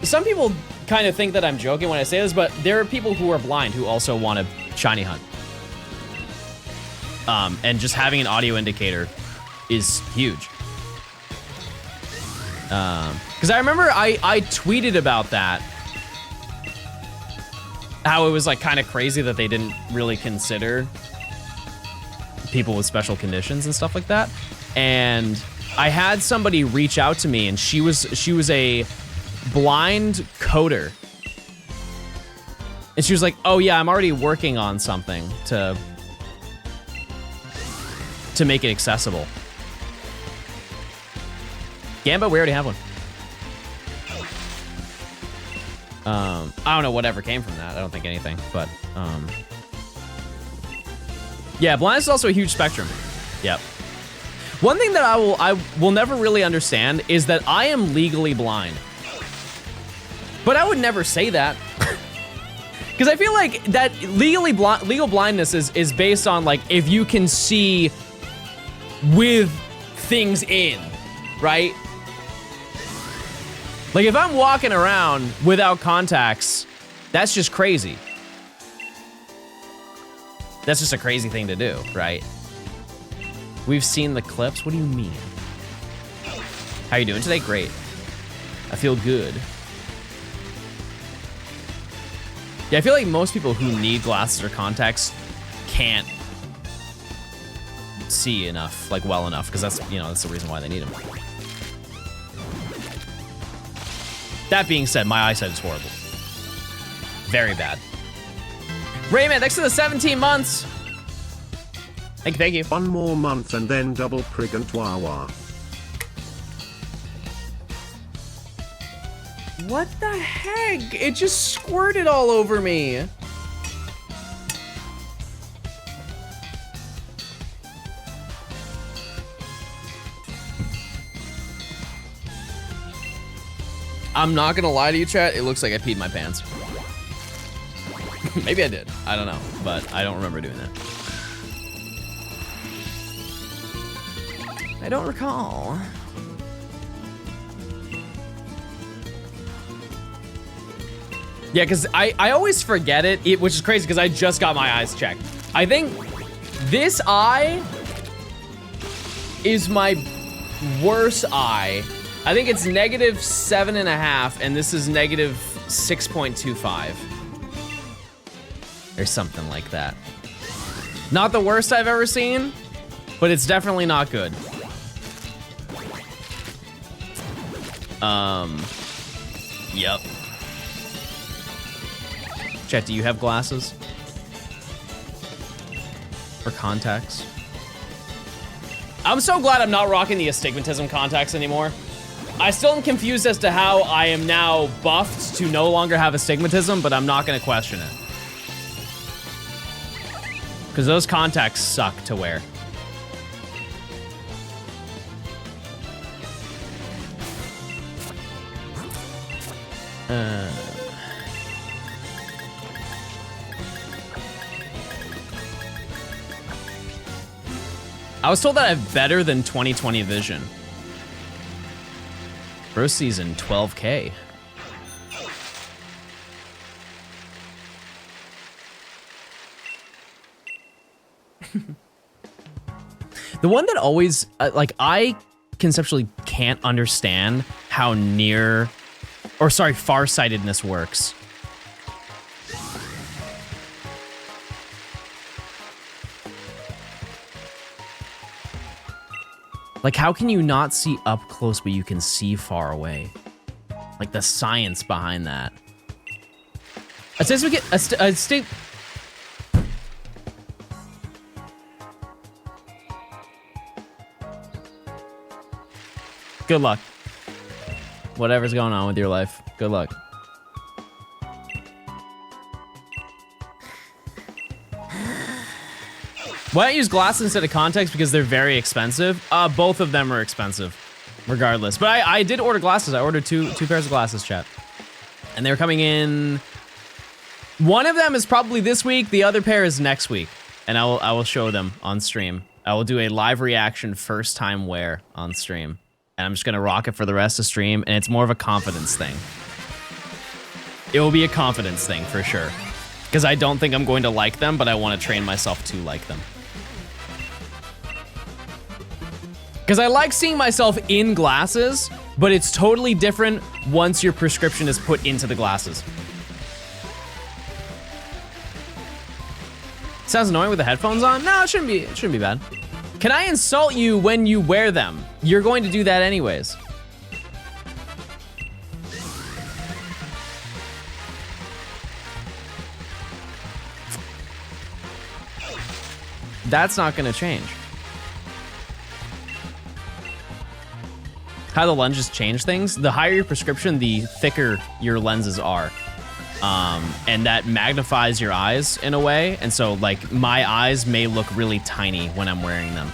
some people kind of think that I'm joking when I say this, but there are people who are blind who also want to shiny hunt. And just having an audio indicator is huge. Because I remember I tweeted about that. How it was like kind of crazy that they didn't really consider people with special conditions and stuff like that. And I had somebody reach out to me, and she was a blind coder. And she was like, "Oh yeah, I'm already working on something to make it accessible." Gamba, we already have one. I don't know whatever came from that. I don't think anything, but yeah, blindness is also a huge spectrum. Yep. One thing that I will never really understand is that I am legally blind. But I would never say that. Because I feel like that legal blindness is based on like if you can see with things in, right? Like if I'm walking around without contacts, that's just crazy. That's just a crazy thing to do, right? We've seen the clips. What do you mean? How you doing today? Great. I feel good. Yeah, I feel like most people who need glasses or contacts can't see enough, like well enough, because that's, you know, that's the reason why they need them. That being said, my eyesight is horrible. Very bad. Rayman, thanks for the 17 months. Thank you. One more month and then double pregnant Wawa. What the heck? It just squirted all over me. I'm not gonna lie to you, chat. It looks like I peed my pants. Maybe I did. I don't know, but I don't remember doing that. I don't recall. Yeah, because I always forget it, which is crazy because I just got my eyes checked. I think this eye is my worst eye. I think it's -7.5, and this is -6.25. Or something like that. Not the worst I've ever seen, but it's definitely not good. Yep. Chat, do you have glasses? Or contacts? I'm so glad I'm not rocking the astigmatism contacts anymore. I still am confused as to how I am now buffed to no longer have astigmatism, but I'm not gonna question it. Because those contacts suck to wear. I was told that I have better than 20/20 vision. Bro season 12K. The one that always, like, I conceptually can't understand how farsightedness works. Like, how can you not see up close, but you can see far away? Like, the science behind that. Good luck. Whatever's going on with your life, good luck. Why don't use glasses instead of contacts? Because they're very expensive. Both of them are expensive, regardless. But I did order glasses. I ordered two pairs of glasses, chat. And they're coming in. One of them is probably this week. The other pair is next week. And I will show them on stream. I will do a live reaction first time wear on stream. And I'm just gonna rock it for the rest of the stream. And it's more of a confidence thing. It will be a confidence thing for sure. Because I don't think I'm going to like them, but I want to train myself to like them. Because I like seeing myself in glasses, but it's totally different once your prescription is put into the glasses. Sounds annoying with the headphones on? No, it shouldn't be bad. Can I insult you when you wear them? You're going to do that anyways. That's not gonna change. how the lenses change things. The higher your prescription, the thicker your lenses are. And that magnifies your eyes in a way. And so like my eyes may look really tiny when I'm wearing them.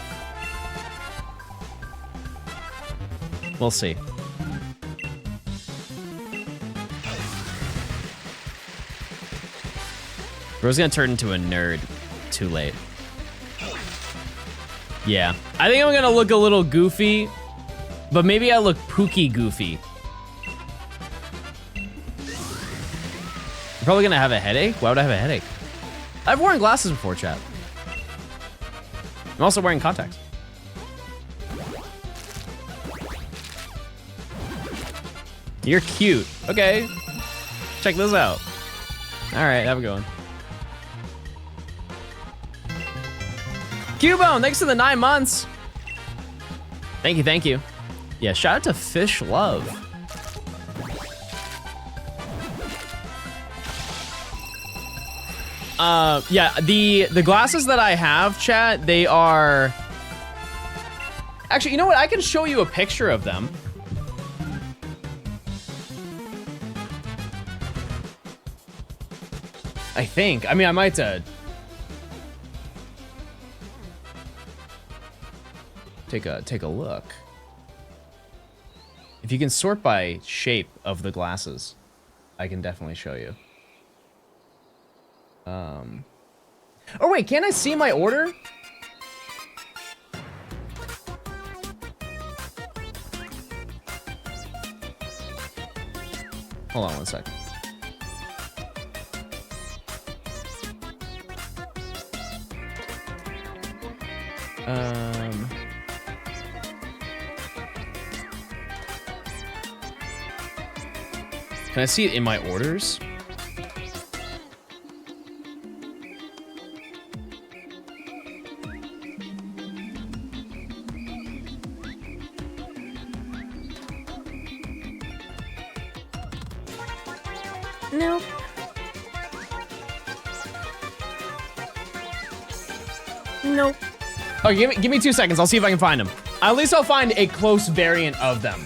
We'll see. Bro's gonna turn into a nerd. Too late. Yeah. I think I'm gonna look a little goofy, but maybe I look Pookie goofy. I'm probably gonna have a headache. Why would I have a headache? I've worn glasses before, chat. I'm also wearing contacts. You're cute. Okay. Check this out. All right, have a good one. Cubone, thanks for the 9 months. Thank you, thank you. Yeah, shout out to Fish Love. Yeah, the glasses that I have, chat, they are... Actually, you know what? I can show you a picture of them. I think. I mean, I might take a look. If you can sort by shape of the glasses, I can definitely show you. Oh wait, can't I see my order? Hold on one sec. Can I see it in my orders? Nope. Nope. Okay, give me 2 seconds. I'll see if I can find them. At least I'll find a close variant of them.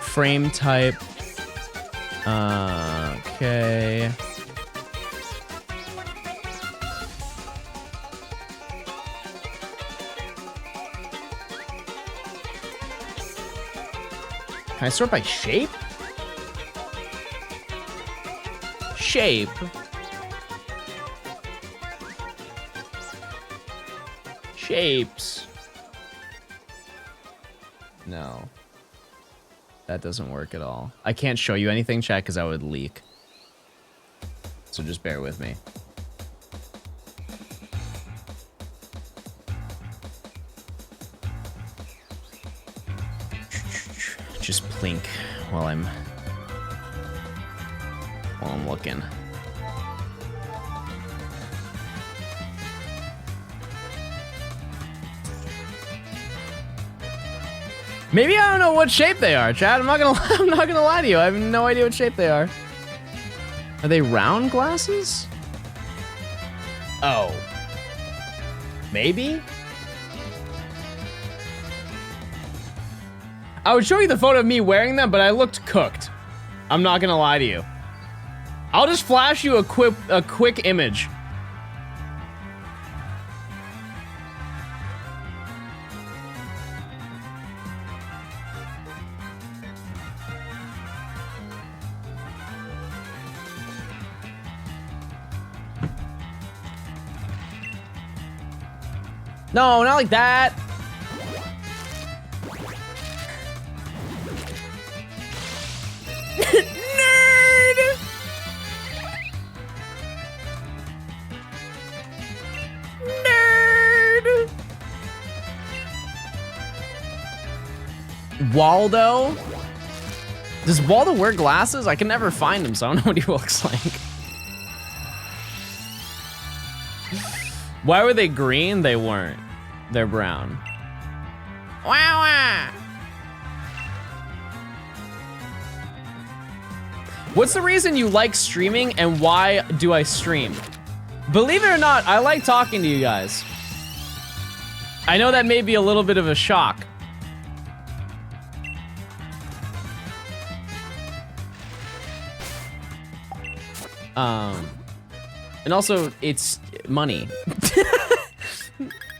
Frame type. Okay. Can I sort by shape? Shape. Shapes. No. That doesn't work at all. I can't show you anything, chat, because I would leak. So just bear with me. Just plink while I'm looking. Maybe I don't know what shape they are, Chad. I'm not gonna lie to you. I have no idea what shape they are. Are they round glasses? Oh. Maybe? I would show you the photo of me wearing them, but I looked cooked. I'm not gonna lie to you. I'll just flash you a quick image. No, not like that. Nerd. Nerd. Waldo? Does Waldo wear glasses? I can never find him, so I don't know what he looks like. Why were they green? They weren't. They're brown. Wow, wow. What's the reason you like streaming and why do I stream? Believe it or not, I like talking to you guys. I know that may be a little bit of a shock. And also, it's money.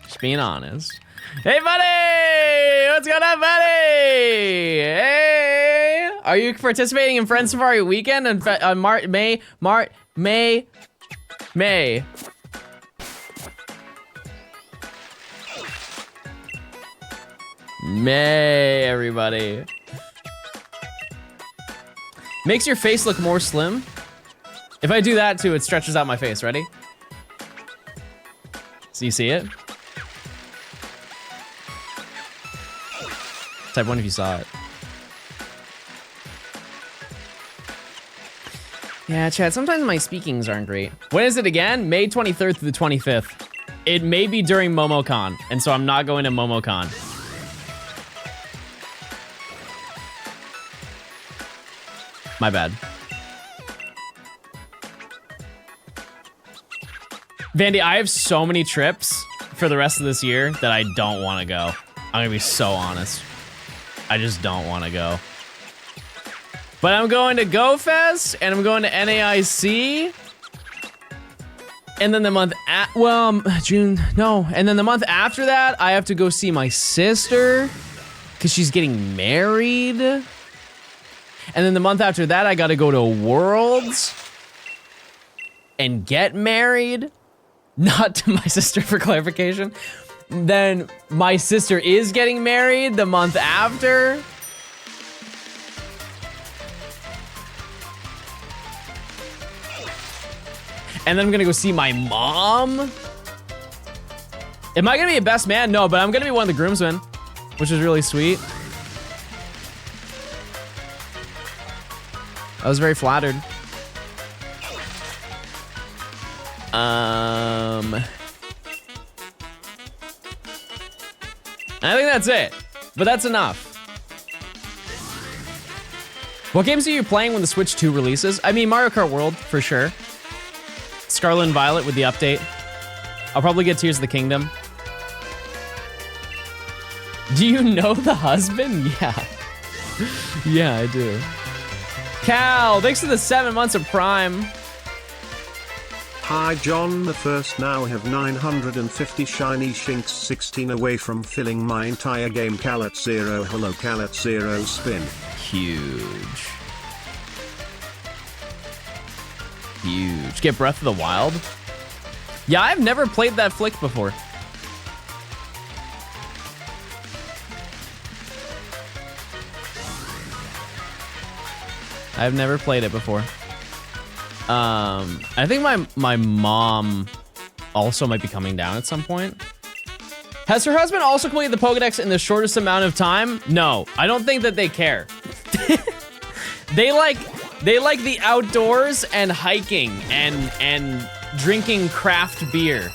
Just being honest. Hey, buddy! What's going on, buddy? Hey! Are you participating in Friend Safari Weekend on May? May, everybody. Makes your face look more slim. If I do that too, it stretches out my face. Ready? So you see it? Type 1 if you saw it. Yeah, Chad, sometimes my speakings aren't great. When is it again? May 23rd through the 25th. It may be during MomoCon, and so I'm not going to MomoCon. My bad. Vandy, I have so many trips for the rest of this year that I don't want to go. I'm gonna be so honest. I just don't want to go. But I'm going to GoFest, and I'm going to NAIC. And then the month June, no. And then the month after that, I have to go see my sister, because she's getting married. And then the month after that, I gotta go to Worlds and get married. Not to my sister, for clarification. Then my sister is getting married the month after. And then I'm gonna go see my mom. Am I gonna be a best man? No, but I'm gonna be one of the groomsmen, which is really sweet. I was very flattered. I think that's it, but that's enough. What games are you playing when the Switch 2 releases? I mean, Mario Kart World, for sure. Scarlet and Violet with the update. I'll probably get Tears of the Kingdom. Do you know the husband? Yeah. Yeah, I do. Cal, thanks for the 7 months of Prime. Hi John the First, now have 950 shiny shinks, 16 away from filling my entire game. Cal at 0, hello Cal at 0 spin. Huge. Huge. Get Breath of the Wild? Yeah, I've never played that flick before. I've never played it before. I think my mom also might be coming down at some point. Has her husband also completed the Pokedex in the shortest amount of time? No, I don't think that they care. They like the outdoors and hiking and drinking craft beer.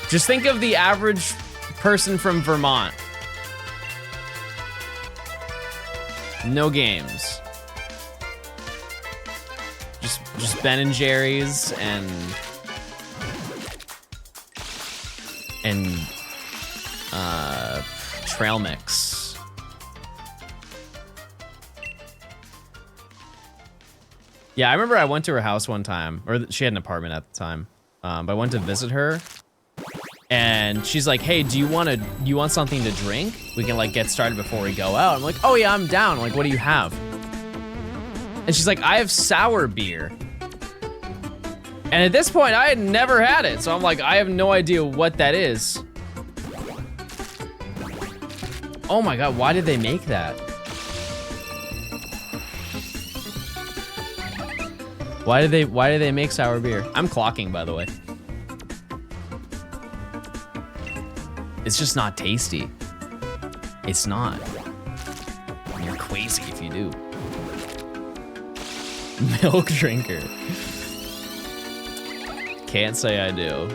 Just think of the average person from Vermont. No games. Just Ben and Jerry's and trail mix. Yeah, I remember I went to her house one time, or she had an apartment at the time. But I went to visit her, and she's like, "Hey, do you want something to drink? We can like get started before we go out." I'm like, "Oh yeah, I'm down." I'm like, "What do you have?" And she's like, "I have sour beer." And at this point, I had never had it, so I'm like, I have no idea what that is. Oh my god, why did they make that? Why did they make sour beer? I'm clocking, by the way. It's just not tasty. It's not. You're crazy if you do. Milk drinker. Can't say I do.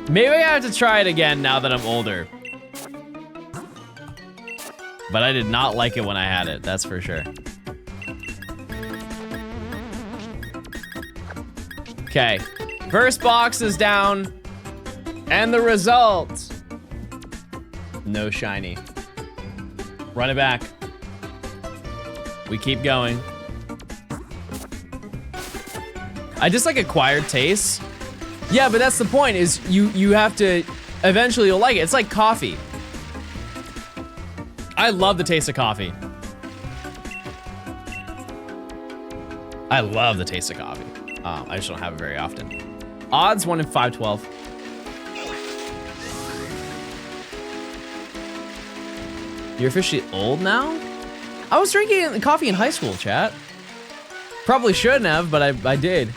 Maybe I have to try it again now that I'm older. But I did not like it when I had it, that's for sure. Okay, First box is down. And the result. No shiny. Run it back. We keep going. I just like acquired tastes. Yeah, but that's the point, is you have to, eventually you'll like it. It's like coffee. I love the taste of coffee. I love the taste of coffee. I just don't have it very often. Odds 1 in 512. You're officially old now? I was drinking coffee in high school, chat. Probably shouldn't have, but I did.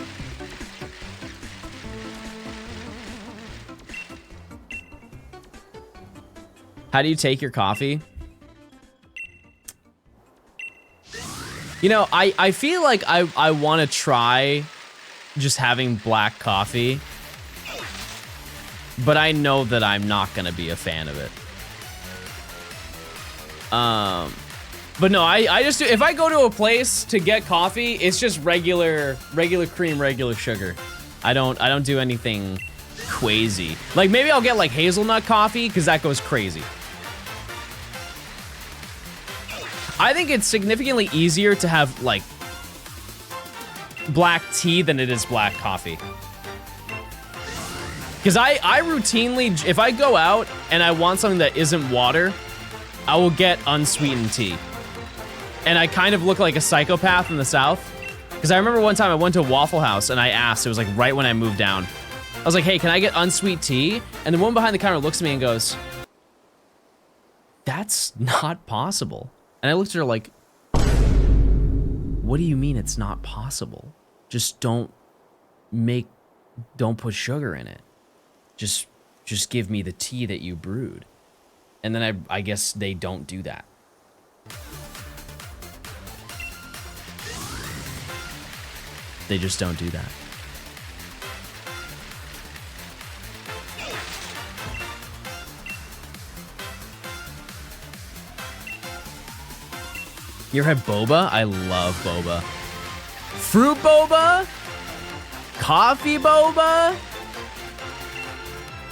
How do you take your coffee? You know, I feel like I want to try just having black coffee, but I know that I'm not gonna be a fan of it. But no, I just do, if I go to a place to get coffee, it's just regular cream, regular sugar. I don't do anything crazy. Like maybe I'll get like hazelnut coffee because that goes crazy. I think it's significantly easier to have like black tea than it is black coffee. Because I routinely, if I go out and I want something that isn't water, I will get unsweetened tea. And I kind of look like a psychopath in the South. Because I remember one time I went to Waffle House and I asked, it was like right when I moved down. I was like, hey, can I get unsweet tea? And the woman behind the counter looks at me and goes, that's not possible. And I looked at her like, what do you mean it's not possible? Just don't put sugar in it. Just give me the tea that you brewed. And then I guess they don't do that. They just don't do that. You ever had boba? I love boba. Fruit boba? Coffee boba?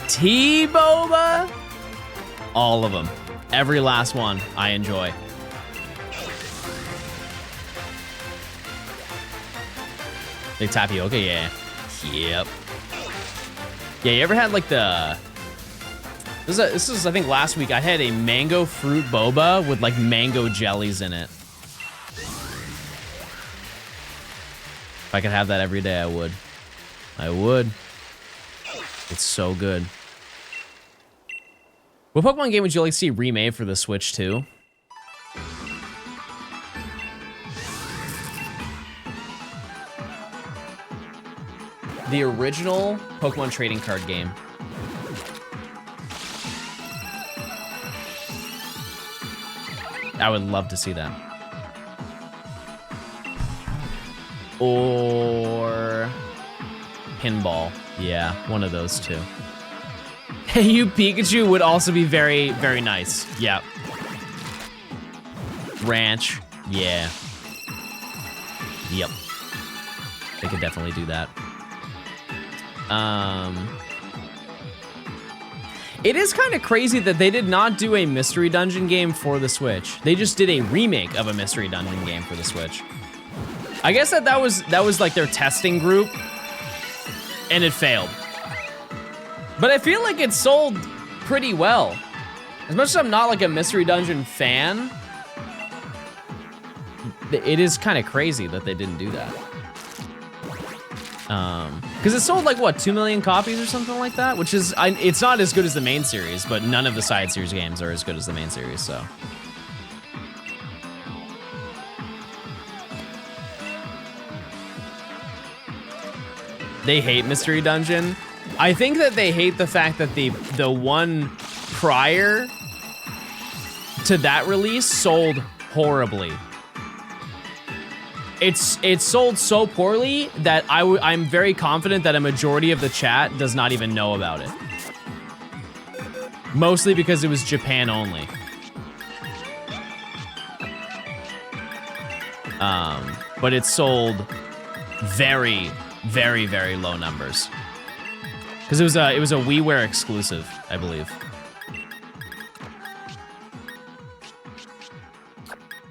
Tea boba? All of them. Every last one I enjoy. The tapioca, yeah. Yep. Yeah, you ever had like the... This is I think last week. I had a mango fruit boba with like mango jellies in it. If I could have that every day, I would. I would. It's so good. What Pokemon game would you like to see remade for the Switch 2? The original Pokemon trading card game. I would love to see that. Or pinball. Yeah, one of those two. Hey, you Pikachu would also be very, very nice. Yeah. Ranch. Yeah. Yep. They could definitely do that. It is kind of crazy that they did not do a Mystery Dungeon game for the Switch. They just did a remake of a Mystery Dungeon game for the Switch. I guess that was like their testing group, and it failed. But I feel like it sold pretty well. As much as I'm not like a Mystery Dungeon fan, it is kind of crazy that they didn't do that. Because it sold like what, 2 million copies or something like that, which is it's not as good as the main series, but none of the side series games are as good as the main series. So they hate Mystery Dungeon. I think that they hate the fact that the one prior to that release sold horribly. It sold so poorly that I'm very confident that a majority of the chat does not even know about it. Mostly because it was Japan only. But it sold very, very, very low numbers. Because it was a WiiWare exclusive, I believe.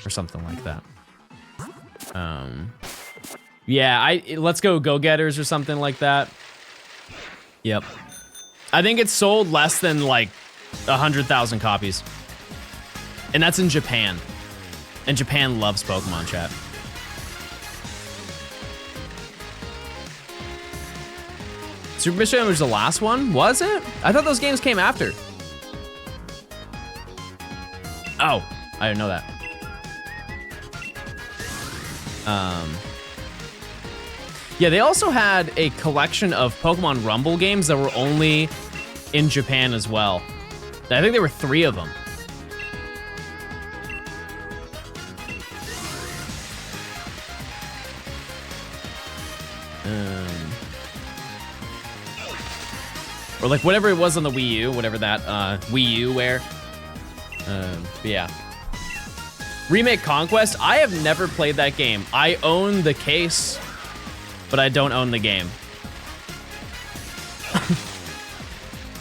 Or something like that. Yeah, let's go Go-Getters or something like that. Yep. I think it sold less than like 100,000 copies. And that's in Japan. And Japan loves Pokemon, chat. Super Mission was the last one? Was it? I thought those games came after. Oh, I didn't know that. Yeah, they also had a collection of Pokemon Rumble games that were only in Japan as well. I think there were 3 of them. Or like whatever it was on the Wii U, whatever that Wii U ware. But yeah. Remake Conquest, I have never played that game. I own the case, but I don't own the game.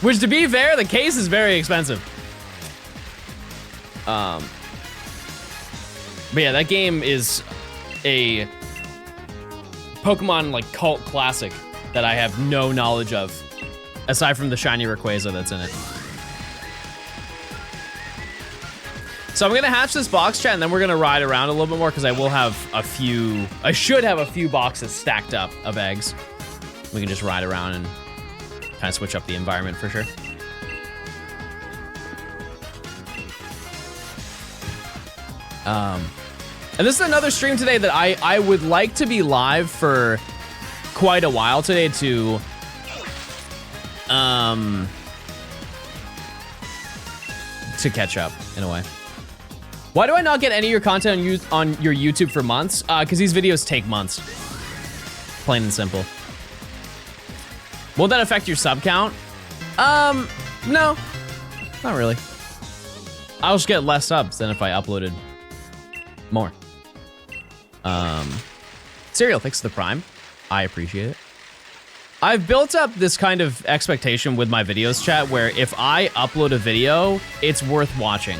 Which, to be fair, the case is very expensive. But yeah, that game is a Pokemon like cult classic that I have no knowledge of, aside from the shiny Rayquaza that's in it. So I'm gonna hatch this box, chat, and then we're gonna ride around a little bit more because I will have a few, I should have a few boxes stacked up of eggs. We can just ride around and kind of switch up the environment for sure. And this is another stream today that I would like to be live for quite a while today to catch up in a way. Why do I not get any of your content on your YouTube for months? Because these videos take months. Plain and simple. Will that affect your sub count? No, not really. I'll just get less subs than if I uploaded more. Serial, thanks to the Prime. I appreciate it. I've built up this kind of expectation with my videos, chat, where if I upload a video, it's worth watching.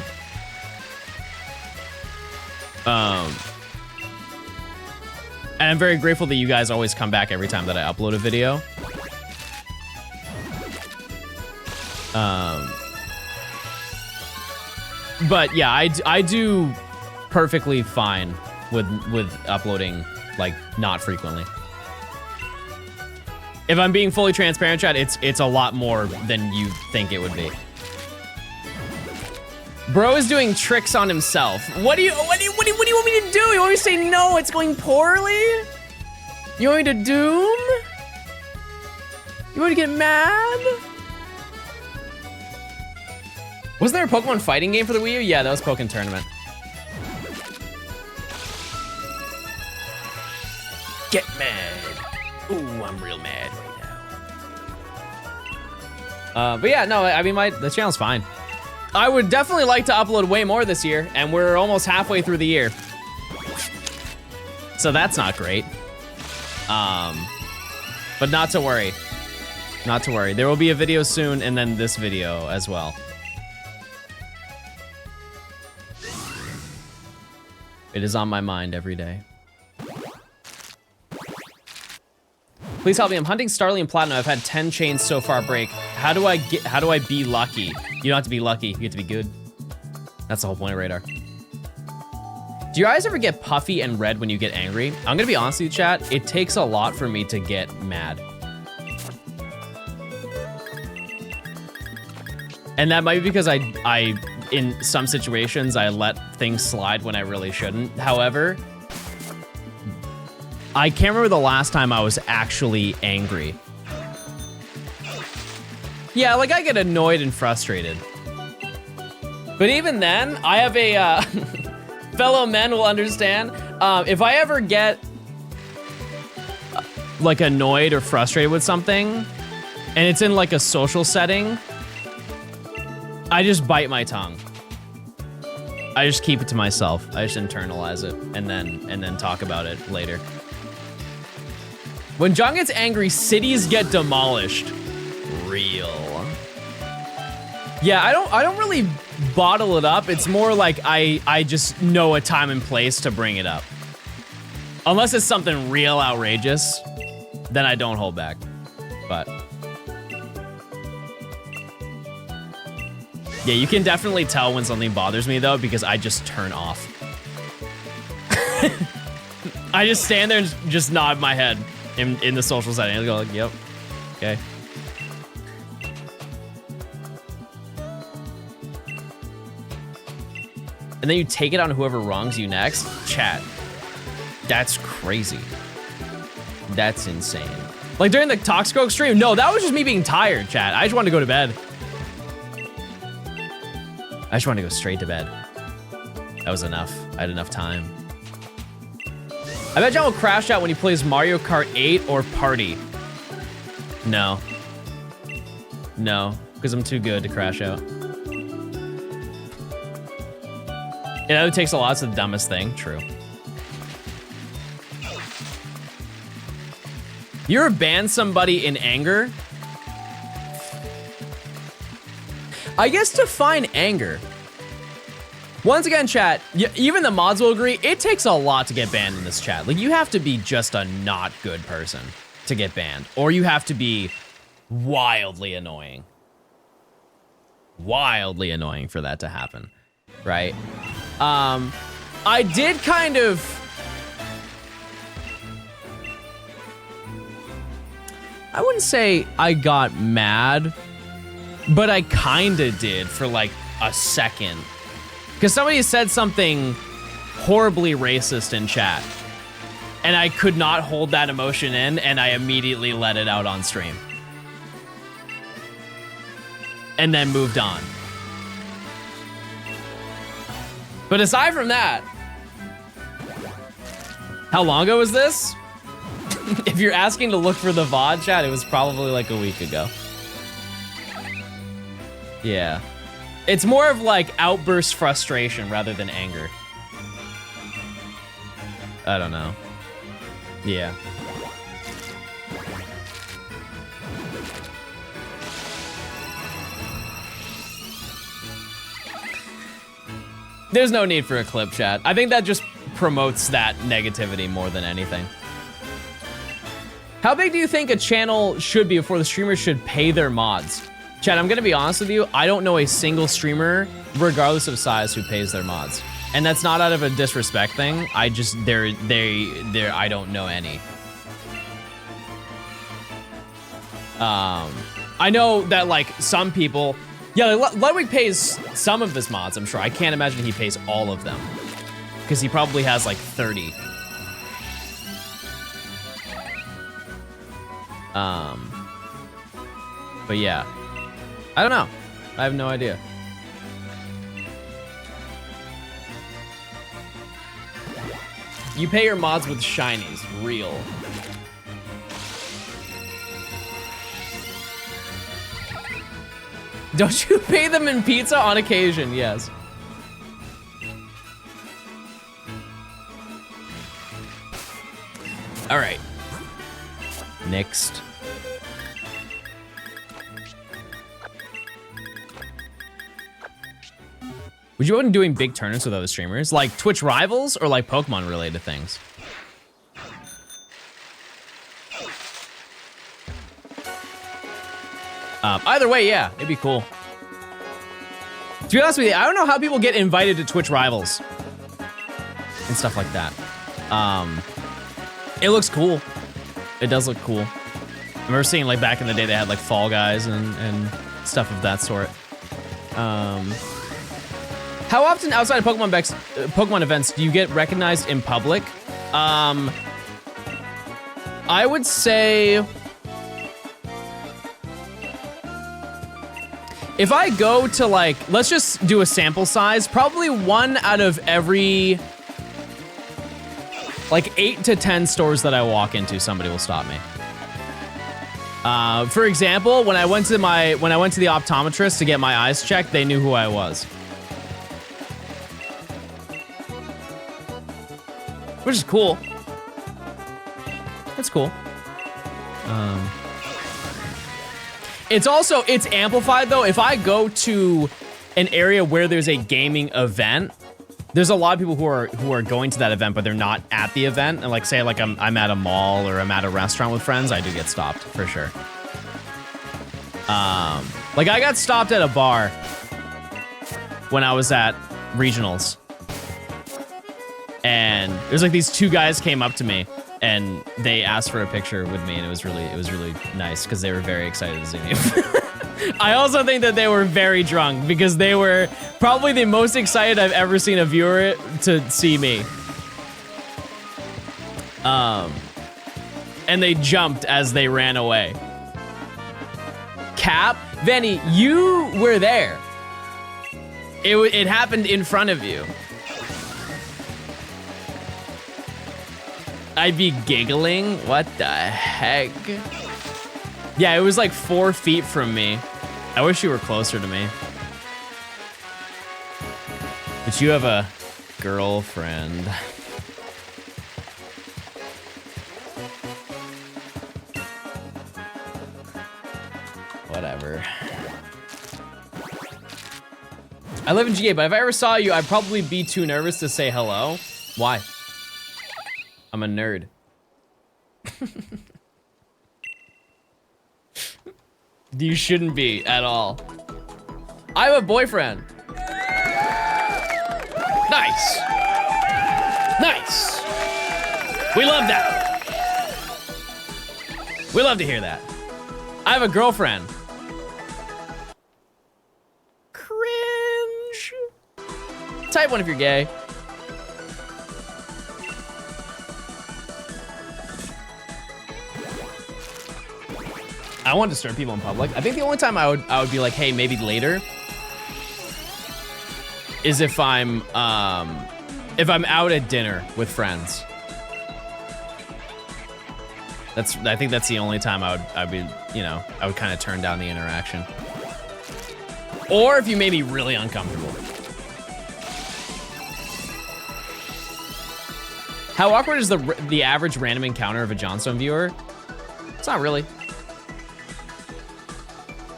And I'm very grateful that you guys always come back every time that I upload a video. But yeah, I do perfectly fine with uploading, like, not frequently. If I'm being fully transparent, chat, it's a lot more than you think it would be. Bro is doing tricks on himself. What do you want me to do? You want me to say no, it's going poorly? You want me to doom? You want me to get mad? Wasn't there a Pokemon fighting game for the Wii U? Yeah, that was Pokken Tournament. Get mad. Ooh, I'm real mad right now. But yeah, no, I mean, the channel's fine. I would definitely like to upload way more this year, and we're almost halfway through the year. So that's not great. But not to worry. Not to worry. There will be a video soon, and then this video as well. It is on my mind every day. Please help me. I'm hunting Starly and Platinum. I've had 10 chains so far break. How do I be lucky? You don't have to be lucky. You have to be good. That's the whole point of Radar. Do your eyes ever get puffy and red when you get angry? I'm gonna be honest with you, chat. It takes a lot for me to get mad. And that might be because I in some situations, I let things slide when I really shouldn't. However, I can't remember the last time I was actually angry. Yeah, like I get annoyed and frustrated. But even then, I have a, fellow men will understand. If I ever get like annoyed or frustrated with something, and it's in like a social setting, I just bite my tongue. I just keep it to myself. I just internalize it and then talk about it later. When John gets angry, cities get demolished. Real. Yeah, I don't really bottle it up. It's more like I just know a time and place to bring it up. Unless it's something real outrageous, then I don't hold back. But yeah, you can definitely tell when something bothers me though, because I just turn off. I just stand there and just nod my head in the social setting. I go like, yep, okay. And then you take it on whoever wrongs you next. Chat. That's crazy. That's insane. Like during the Toxicroak stream, no, that was just me being tired, chat. I just wanted to go to bed. I just wanted to go straight to bed. That was enough. I had enough time. I bet John will crash out when he plays Mario Kart 8 or Party. No. No, because I'm too good to crash out. It either takes a lot, it's the dumbest thing. True. You ever ban somebody in anger? I guess to find anger. Once again, chat, even the mods will agree, it takes a lot to get banned in this chat. Like, you have to be just a not good person to get banned, or you have to be wildly annoying. Wildly annoying for that to happen, right? I did kind of... I wouldn't say I got mad, but I kinda did for like a second. Because somebody said something horribly racist in chat, and I could not hold that emotion in, and I immediately let it out on stream. And then moved on. But aside from that, how long ago was this? If you're asking to look for the VOD chat, it was probably like a week ago. Yeah. It's more of like outburst frustration rather than anger. I don't know. Yeah. There's no need for a clip chat. I think that just promotes that negativity more than anything. How big do you think a channel should be before the streamer should pay their mods? Chat, I'm gonna be honest with you. I don't know a single streamer, regardless of size, who pays their mods. And that's not out of a disrespect thing. I just, I don't know any. I know that like some people, yeah, like, Ludwig pays some of his mods, I'm sure. I can't imagine he pays all of them. Because he probably has like 30. But yeah. I don't know. I have no idea. You pay your mods with shinies. Real. Don't you pay them in pizza on occasion? Yes. All right. Next. Would you open doing big tournaments with other streamers? Like Twitch rivals or like Pokemon related things? Either way, yeah, it'd be cool. To be honest with you, I don't know how people get invited to Twitch rivals and stuff like that. It looks cool. It does look cool. I remember seeing like back in the day they had like Fall Guys and stuff of that sort. How often outside of Pokemon events do you get recognized in public? I would say if I go to like, let's just do a sample size, probably 1 out of every like 8 to 10 stores that I walk into, somebody will stop me. For example, when I went to the optometrist to get my eyes checked, they knew who I was. Which is cool. That's cool. It's also, it's amplified though. If I go to an area where there's a gaming event, there's a lot of people who are going to that event, but they're not at the event. And like, say like I'm at a mall or I'm at a restaurant with friends, I do get stopped for sure. Like I got stopped at a bar when I was at regionals, and there's like these two guys came up to me and they asked for a picture with me, and it was really nice because they were very excited to see me. I also think that they were very drunk because they were probably the most excited I've ever seen a viewer to see me. And they jumped as they ran away. Cap, Vanny, you were there. It happened in front of you. I'd be giggling. What the heck? Yeah, it was like 4 feet from me. I wish you were closer to me. But you have a girlfriend. Whatever. I live in GA, but if I ever saw you, I'd probably be too nervous to say hello. Why? I'm a nerd. You shouldn't be at all. I have a boyfriend. Nice. Nice. We love that. We love to hear that. I have a girlfriend. Cringe. Type 1 if you're gay. I want to disturb people in public. I think the only time I would be like, hey, maybe later, is if I'm out at dinner with friends. I think that's the only time I'd be, you know, I would kind of turn down the interaction. Or if you made me really uncomfortable. How awkward is the average random encounter of a Johnstone viewer? It's not really.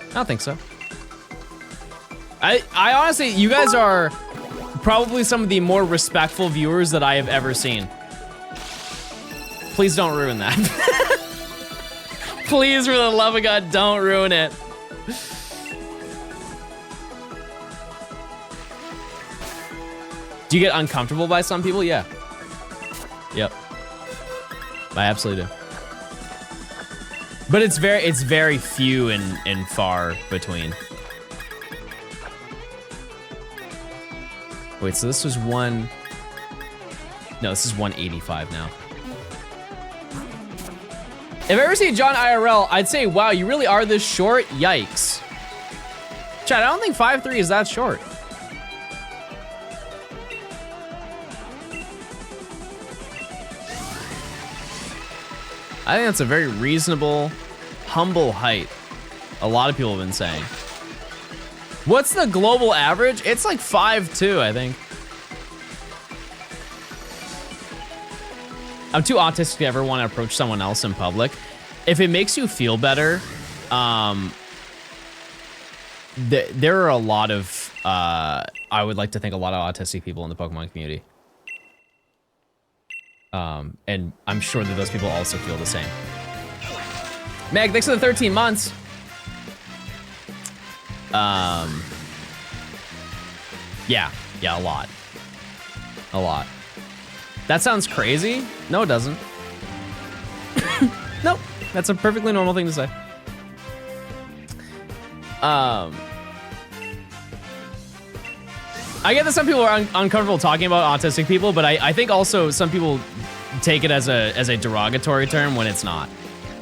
I don't think so. I honestly, you guys are probably some of the more respectful viewers that I have ever seen. Please don't ruin that. Please, for the love of God, don't ruin it. Do you get uncomfortable by some people? Yeah. Yep. I absolutely do. But it's very few and far between. Wait, so this was one... No, this is 185 now. If I ever see John IRL, I'd say, wow, you really are this short? Yikes. Chad, I don't think 5'3" is that short. I think that's a very reasonable, humble height. A lot of people have been saying. What's the global average? It's like 5'2", I think. I'm too autistic to ever want to approach someone else in public. If it makes you feel better, there are a lot of, I would like to think a lot of autistic people in the Pokemon community. And I'm sure that those people also feel the same. Meg, thanks for the 13 months. Yeah, a lot. A lot. That sounds crazy. No, it doesn't. Nope, that's a perfectly normal thing to say. I get that some people are uncomfortable talking about autistic people, but I think also some people take it as a derogatory term when it's not.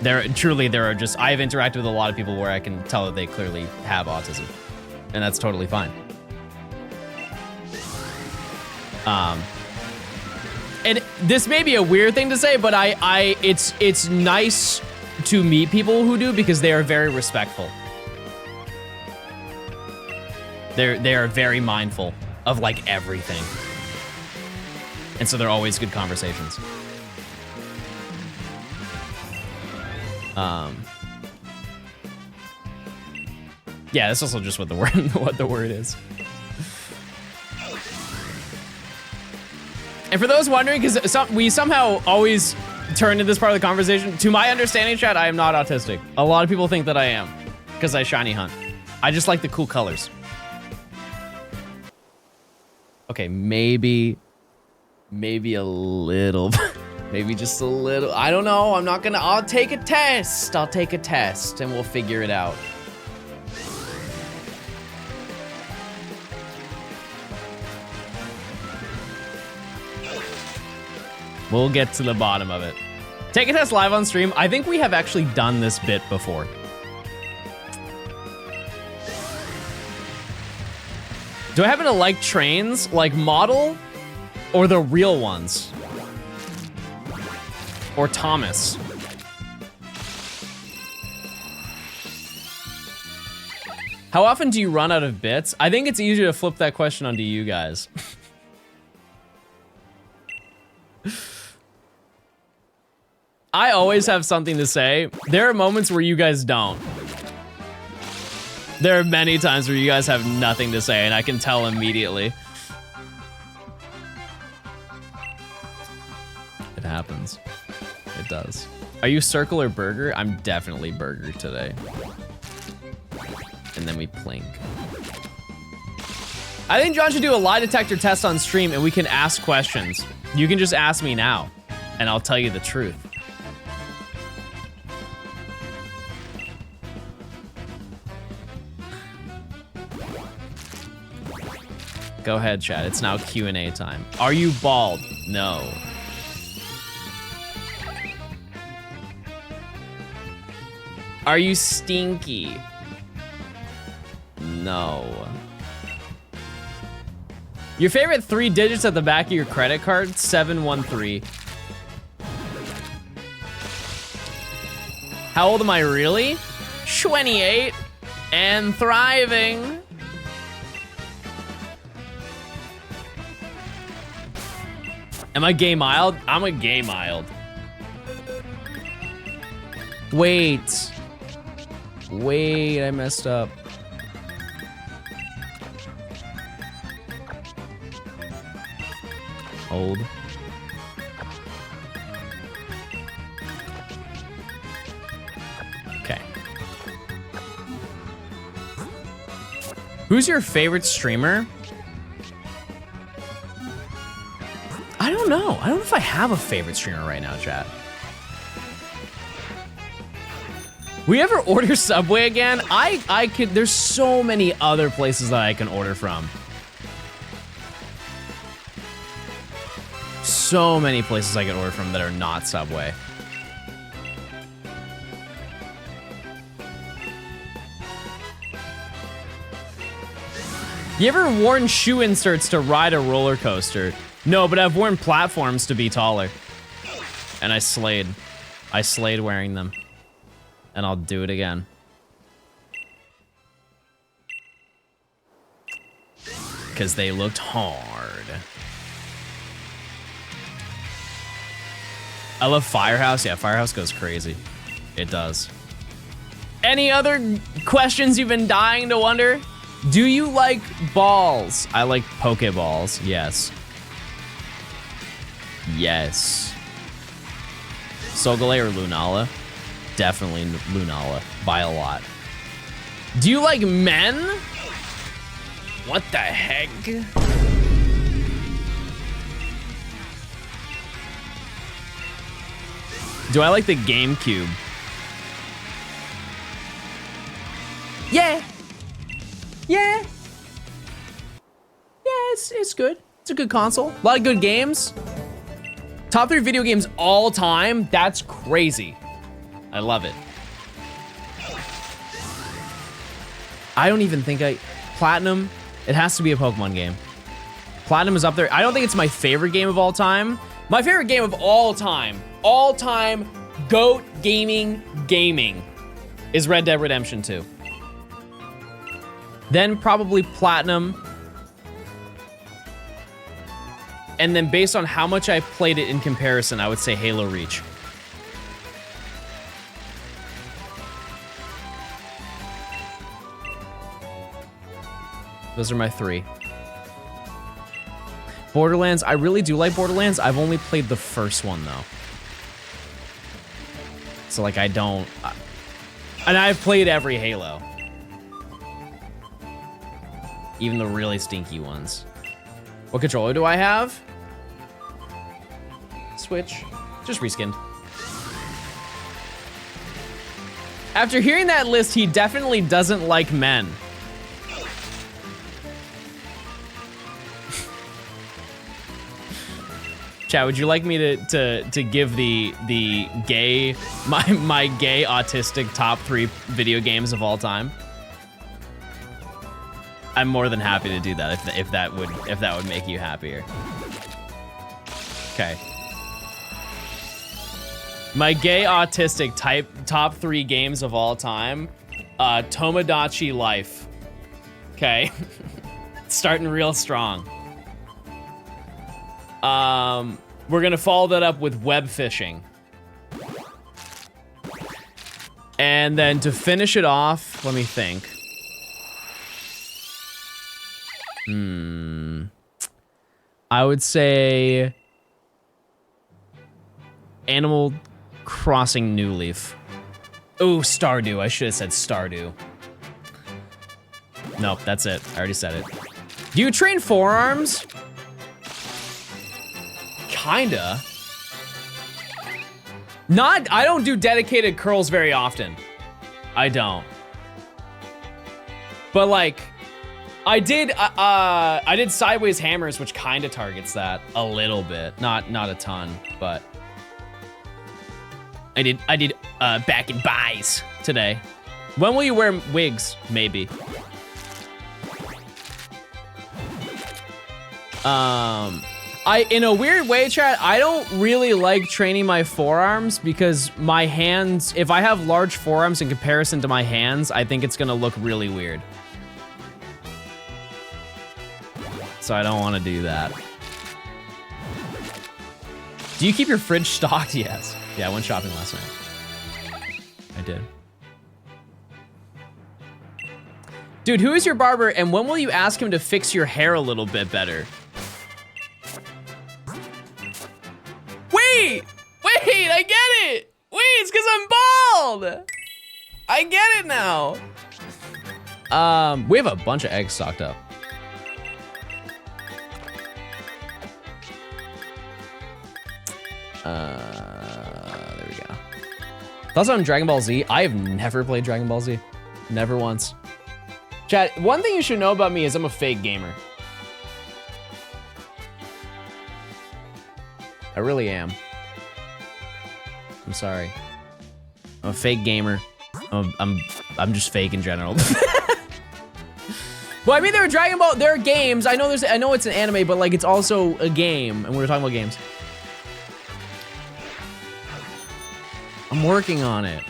There are just, I've interacted with a lot of people where I can tell that they clearly have autism, and that's totally fine. And this may be a weird thing to say, but it's nice to meet people who do because they are very respectful. They are very mindful of like everything. And so they're always good conversations. Yeah, that's also just what the word what the word is. And for those wondering, because we somehow always turn to this part of the conversation, to my understanding, chat, I am not autistic. A lot of people think that I am, because I shiny hunt. I just like the cool colors. Okay, maybe a little, maybe just a little. I don't know. I'll take a test. I'll take a test and we'll figure it out. We'll get to the bottom of it. Take a test live on stream. I think we have actually done this bit before. Do I happen to like trains, like model, or the real ones? Or Thomas? How often do you run out of bits? I think it's easier to flip that question onto you guys. I always have something to say. There are moments where you guys don't. There are many times where you guys have nothing to say, and I can tell immediately. It happens. It does. Are you circle or burger? I'm definitely burger today. And then we plink. I think John should do a lie detector test on stream and we can ask questions. You can just ask me now, and I'll tell you the truth. Go ahead, chat. It's now Q&A time. Are you bald? No. Are you stinky? No. Your favorite 3 digits at the back of your credit card? 713. How old am I really? 28 and thriving. Am I gay mild? I'm a gay mild. Wait. Wait, I messed up. Hold. Okay. Who's your favorite streamer? I don't know. I don't know if I have a favorite streamer right now, chat. We ever order Subway again? I could, there's so many other places that I can order from. So many places I can order from that are not Subway. You ever worn shoe inserts to ride a roller coaster? No, but I've worn platforms to be taller. And I slayed. I slayed wearing them. And I'll do it again. Because they looked hard. I love Firehouse. Yeah, Firehouse goes crazy. It does. Any other questions you've been dying to wonder? Do you like balls? I like Pokeballs, yes. Yes. Sogale or Lunala? Definitely Lunala, by a lot. Do you like men? What the heck? Do I like the GameCube? Yeah. Yeah. Yeah, it's good. It's a good console. A lot of good games. Top 3 video games all time? That's crazy. I love it. I don't even think Platinum, it has to be a Pokemon game. Platinum is up there. I don't think it's my favorite game of all time. My favorite game of all time, GOAT gaming, is Red Dead Redemption 2. Then probably Platinum. And then based on how much I played it in comparison, I would say Halo Reach. Those are my 3. Borderlands, I really do like Borderlands. I've only played the first one, though. So, like, I don't... And I've played every Halo. Even the really stinky ones. What controller do I have? Switch. Just reskinned. After hearing that list, he definitely doesn't like men. Chat, would you like me to give the gay my gay autistic top 3 video games of all time? I'm more than happy to do that if that would make you happier. Okay. My gay autistic top 3 games of all time. Tomodachi Life. Okay. Starting real strong. We're gonna follow that up with web fishing. And then to finish it off, let me think. I would say Animal Crossing New Leaf. Ooh, Stardew. I should have said Stardew. Nope, that's it. I already said it. Do you train forearms? Kinda. I don't do dedicated curls very often. I don't. But like, I did sideways hammers, which kind of targets that a little bit. Not a ton, but I did back and buys today. When will you wear wigs? Maybe. In a weird way, chat, I don't really like training my forearms because my hands, if I have large forearms in comparison to my hands, I think it's gonna look really weird. So I don't want to do that. Do you keep your fridge stocked? Yes. Yeah, I went shopping last night. I did. Dude, who is your barber and when will you ask him to fix your hair a little bit better? Wait, I get it. Wait, it's because I'm bald. I get it now. We have a bunch of eggs stocked up. There we go. Thoughts on Dragon Ball Z? I have never played Dragon Ball Z. Never once. Chat, one thing you should know about me is I'm a fake gamer. I really am. I'm sorry. I'm a fake gamer. I'm just fake in general. Well, I mean, there are games. I know it's an anime, but like it's also a game, and we were talking about games. I'm working on it.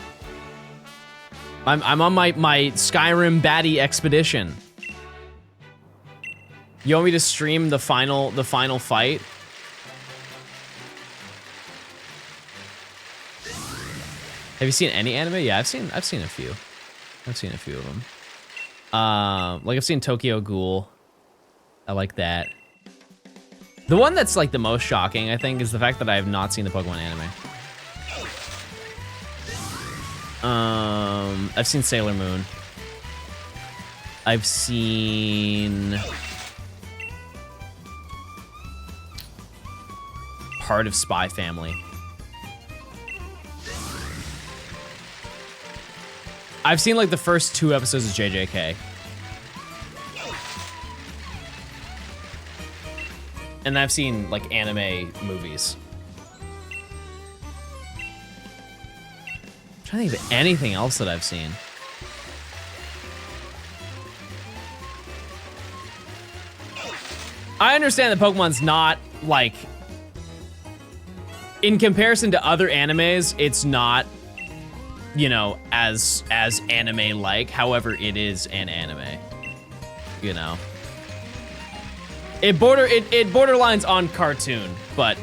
I'm on my Skyrim baddie expedition. You want me to stream the final fight? Have you seen any anime? Yeah, I've seen a few. I've seen a few of them. Like I've seen Tokyo Ghoul. I like that. The one that's like the most shocking, I think, is the fact that I have not seen the Pokemon anime. I've seen Sailor Moon. I've seen part of Spy Family. I've seen like the first 2 episodes of JJK. And I've seen like anime movies. I'm trying to think of anything else that I've seen. I understand that Pokemon's not like, in comparison to other animes, it's not, you know, as anime-like. However, it is an anime. You know, it borderlines on cartoon, but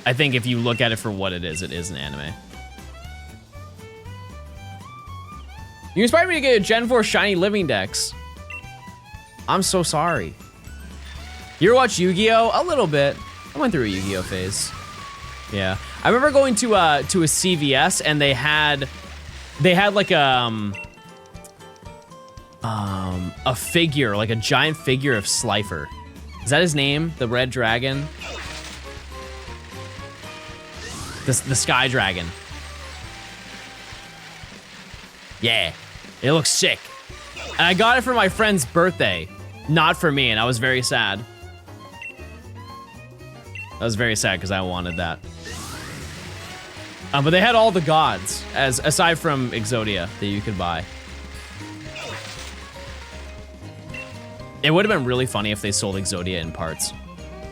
I think if you look at it for what it is an anime. You inspired me to get a Gen 4 shiny living dex. I'm so sorry. You ever watch Yu-Gi-Oh? A little bit. I went through a Yu-Gi-Oh phase. Yeah, I remember going to a CVS and they had like a figure, like a giant figure of Slifer. Is that his name? The red dragon? The sky dragon. Yeah, it looks sick. And I got it for my friend's birthday, not for me, and I was very sad. I was very sad because I wanted that. But they had all the gods, aside from Exodia, that you could buy. It would have been really funny if they sold Exodia in parts.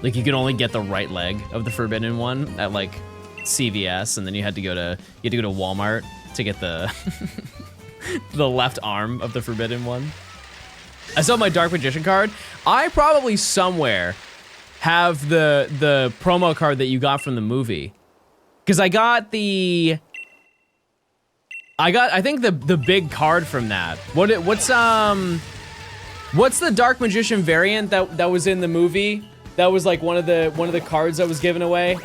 Like, you could only get the right leg of the Forbidden one at, like, CVS, and then you had to go to Walmart to get the the left arm of the Forbidden one. I still have my Dark Magician card. I probably somewhere have the promo card that you got from the movie. Because I think the big card from that. What's the Dark Magician variant that was in the movie? That was like one of the cards that was given away.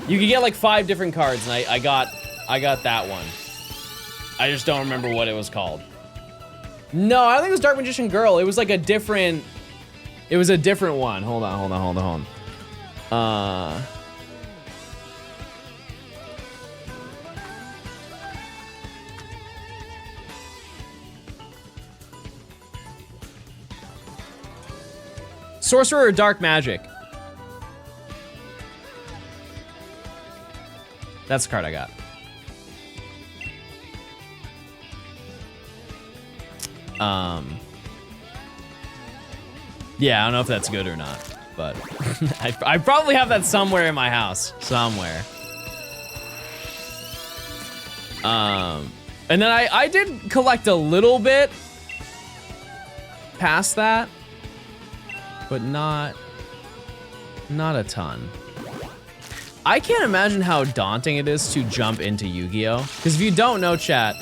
You could get like 5 different cards, and I got that one. I just don't remember what it was called. No, I don't think it was Dark Magician Girl. It was like a different one. Hold on. Sorcerer or Dark Magic? That's the card I got. Yeah, I don't know if that's good or not, but I probably have that somewhere in my house, somewhere. And then I did collect a little bit past that, but not a ton. I can't imagine how daunting it is to jump into Yu-Gi-Oh! Because if you don't know, chat,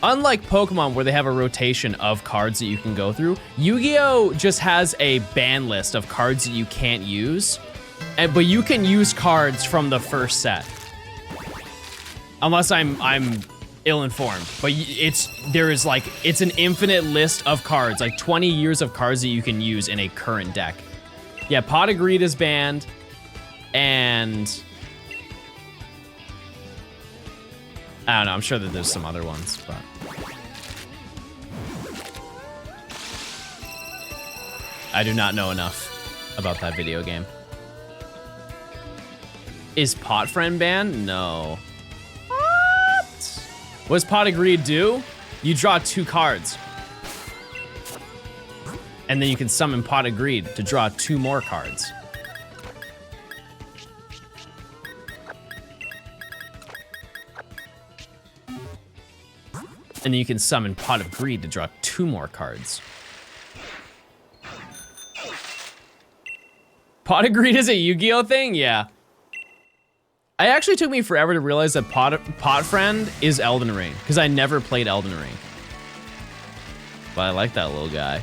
unlike Pokemon where they have a rotation of cards that you can go through, Yu-Gi-Oh! Just has a ban list of cards that you can't use, but you can use cards from the first set. Unless I'm ill-informed, but it's an infinite list of cards, like 20 years of cards that you can use in a current deck. Yeah, Pot of Greed is banned, and I don't know, I'm sure that there's some other ones, but I do not know enough about that video game. Is Pot Friend banned? No. What does Pot of Greed do? You draw 2 cards. And then you can summon Pot of Greed to draw 2 more cards. And then you can summon Pot of Greed to draw 2 more cards. Pot of Greed is a Yu-Gi-Oh thing? Yeah. It actually took me forever to realize that Pot Friend is Elden Ring, because I never played Elden Ring. But I like that little guy.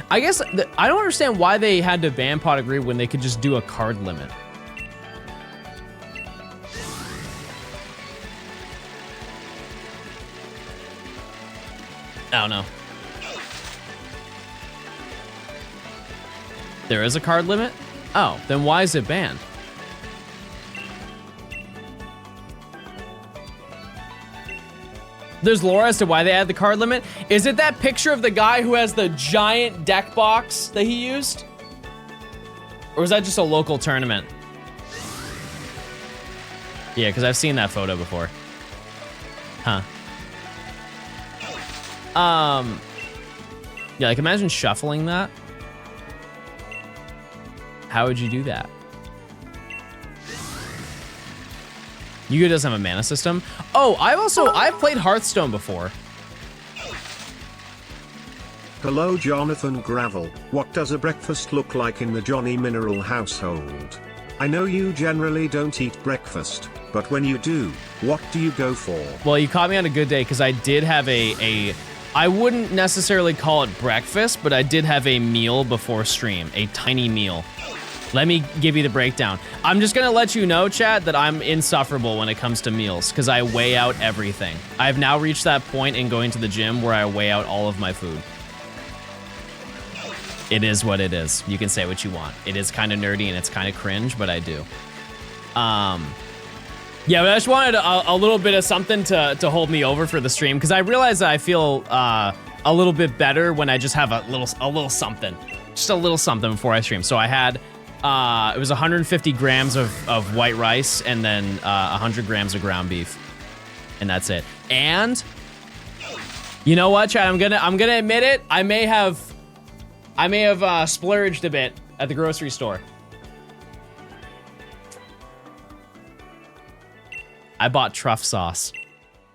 I guess, I don't understand why they had to ban Pot of Greed when they could just do a card limit. I don't know. There is a card limit? Oh, then why is it banned? There's lore as to why they had the card limit. Is it that picture of the guy who has the giant deck box that he used? Or is that just a local tournament? Yeah, because I've seen that photo before. Huh. Yeah, like imagine shuffling that. How would you do that? Yu-Gi-Oh doesn't have a mana system. Oh, I've played Hearthstone before. Hello Jonathan Gravel, what does a breakfast look like in the Johnny Mineral household? I know you generally don't eat breakfast, but when you do, what do you go for? Well, you caught me on a good day because I did have I wouldn't necessarily call it breakfast, but I did have a meal before stream, a tiny meal. Let me give you the breakdown. I'm just gonna let you know, chat, that I'm insufferable when it comes to meals because I weigh out everything. I've now reached that point in going to the gym where I weigh out all of my food. It is what it is. You can say what you want. It is kind of nerdy and it's kind of cringe, but I do. Yeah, but I just wanted a little bit of something to hold me over for the stream because I realize that I feel a little bit better when I just have a little something, just a little something before I stream. So I had it was 150 grams of white rice and then 100 grams of ground beef, and that's it. And you know what, Chad? I'm gonna admit it. I may have splurged a bit at the grocery store. I bought truff sauce,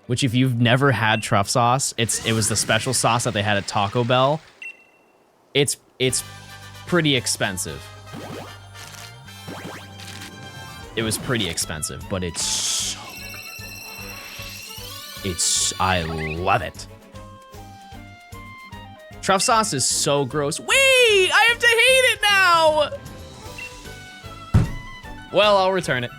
which if you've never had truff sauce, it was the special sauce that they had at Taco Bell. It's pretty expensive. It was pretty expensive, but it's so good. I love it. Truff sauce is so gross. Wait, I have to hate it now. Well, I'll return it.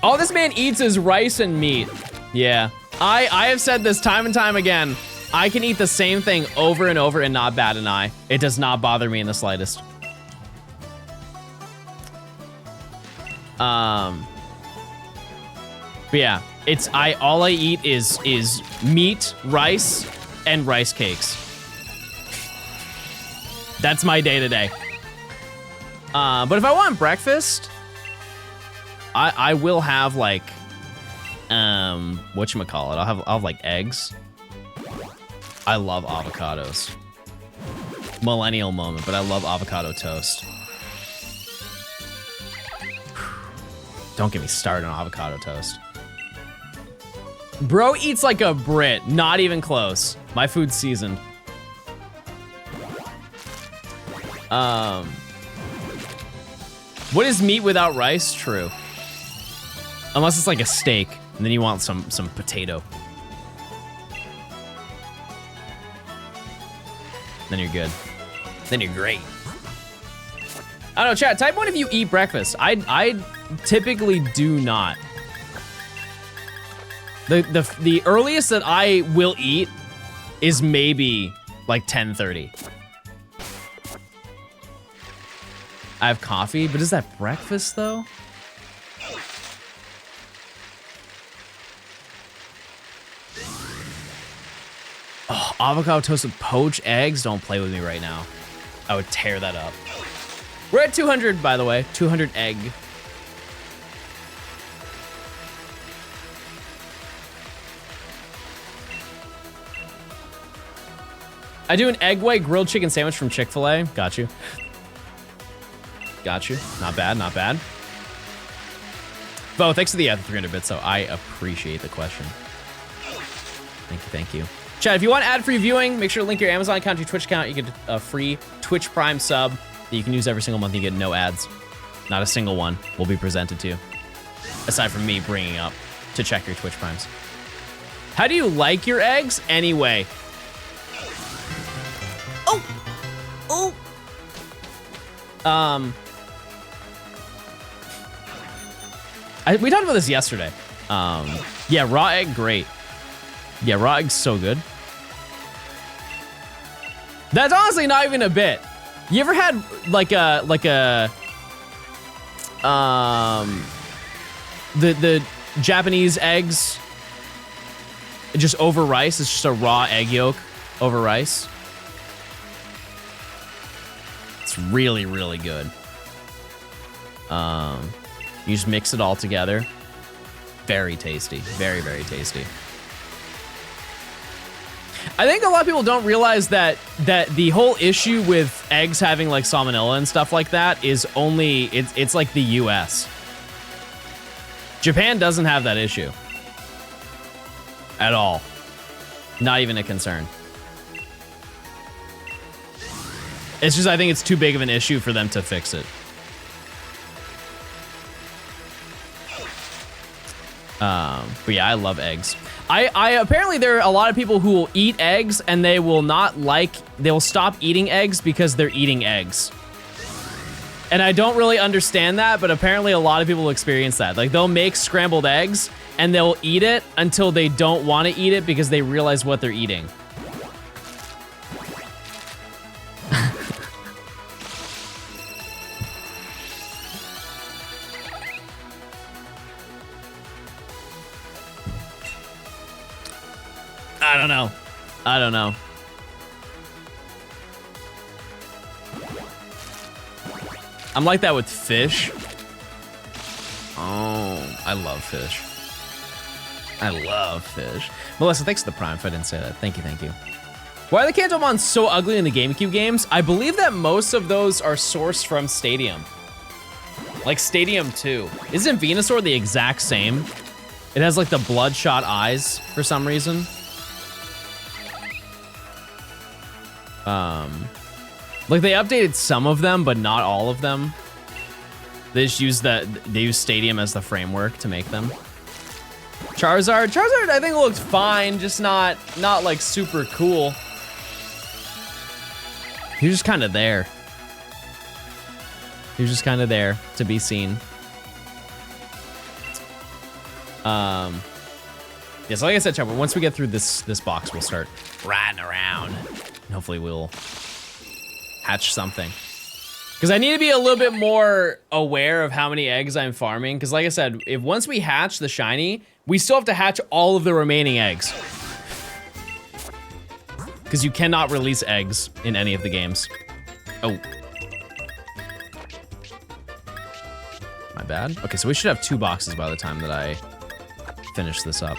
All this man eats is rice and meat. Yeah, I have said this time and time again. I can eat the same thing over and over and not bat an eye. It does not bother me in the slightest. But yeah, all I eat is meat, rice, and rice cakes. That's my day to day. But if I want breakfast, I will have like, whatchamacallit, I'll have like eggs. I love avocados. Millennial moment, but I love avocado toast. Don't get me started on avocado toast. Bro eats like a Brit, not even close. My food's seasoned. What is meat without rice? True. Unless it's like a steak, and then you want some potato. Then you're good. Then you're great. I don't know, chat, type 1 if you eat breakfast. I typically do not. The earliest that I will eat is maybe like 10:30. I have coffee, but is that breakfast though? Oh, avocado toast with poached eggs? Don't play with me right now. I would tear that up. We're at 200, by the way. 200 egg. I do an egg white grilled chicken sandwich from Chick-fil-A. Got you. Got you. Not bad, not bad. Bo, thanks for the 300 bits, so I appreciate the question. Thank you, thank you. Chat, if you want ad-free viewing, make sure to link your Amazon account to your Twitch account. You get a free Twitch Prime sub that you can use every single month. You get no ads. Not a single one will be presented to you, aside from me bringing up to check your Twitch Primes. How do you like your eggs anyway? Oh! Oh! We talked about this yesterday. Yeah, raw egg, great. Yeah, raw egg's so good. That's honestly not even a bit. You ever had like a the Japanese eggs just over rice? It's just a raw egg yolk over rice. It's really, really good. You just mix it all together. Very tasty. Very, very tasty. I think a lot of people don't realize that the whole issue with eggs having like salmonella and stuff like that is only, it's like the US. Japan doesn't have that issue. At all. Not even a concern. It's just, I think it's too big of an issue for them to fix it. But yeah, I love eggs. I apparently there are a lot of people who will eat eggs and they will stop eating eggs because they're eating eggs. And I don't really understand that, but apparently a lot of people experience that. Like, they'll make scrambled eggs and they'll eat it until they don't want to eat it because they realize what they're eating. I don't know. I don't know. I'm like that with fish. Oh, I love fish. I love fish. Melissa, thanks for the prime if I didn't say that. Thank you, thank you. Why are the Cantomons so ugly in the GameCube games? I believe that most of those are sourced from Stadium. Like Stadium 2. Isn't Venusaur the exact same? It has like the bloodshot eyes for some reason. Like they updated some of them, but not all of them. They just use they use Stadium as the framework to make them. Charizard I think looked fine, just not like super cool. He was just kind of there. He was just kind of there to be seen. Yeah, so like I said, Chopper, once we get through this box, we'll start riding around. And hopefully we'll hatch something. Because I need to be a little bit more aware of how many eggs I'm farming. Because like I said, if once we hatch the shiny, we still have to hatch all of the remaining eggs. Because you cannot release eggs in any of the games. Oh. My bad. Okay, so we should have 2 boxes by the time that I finish this up.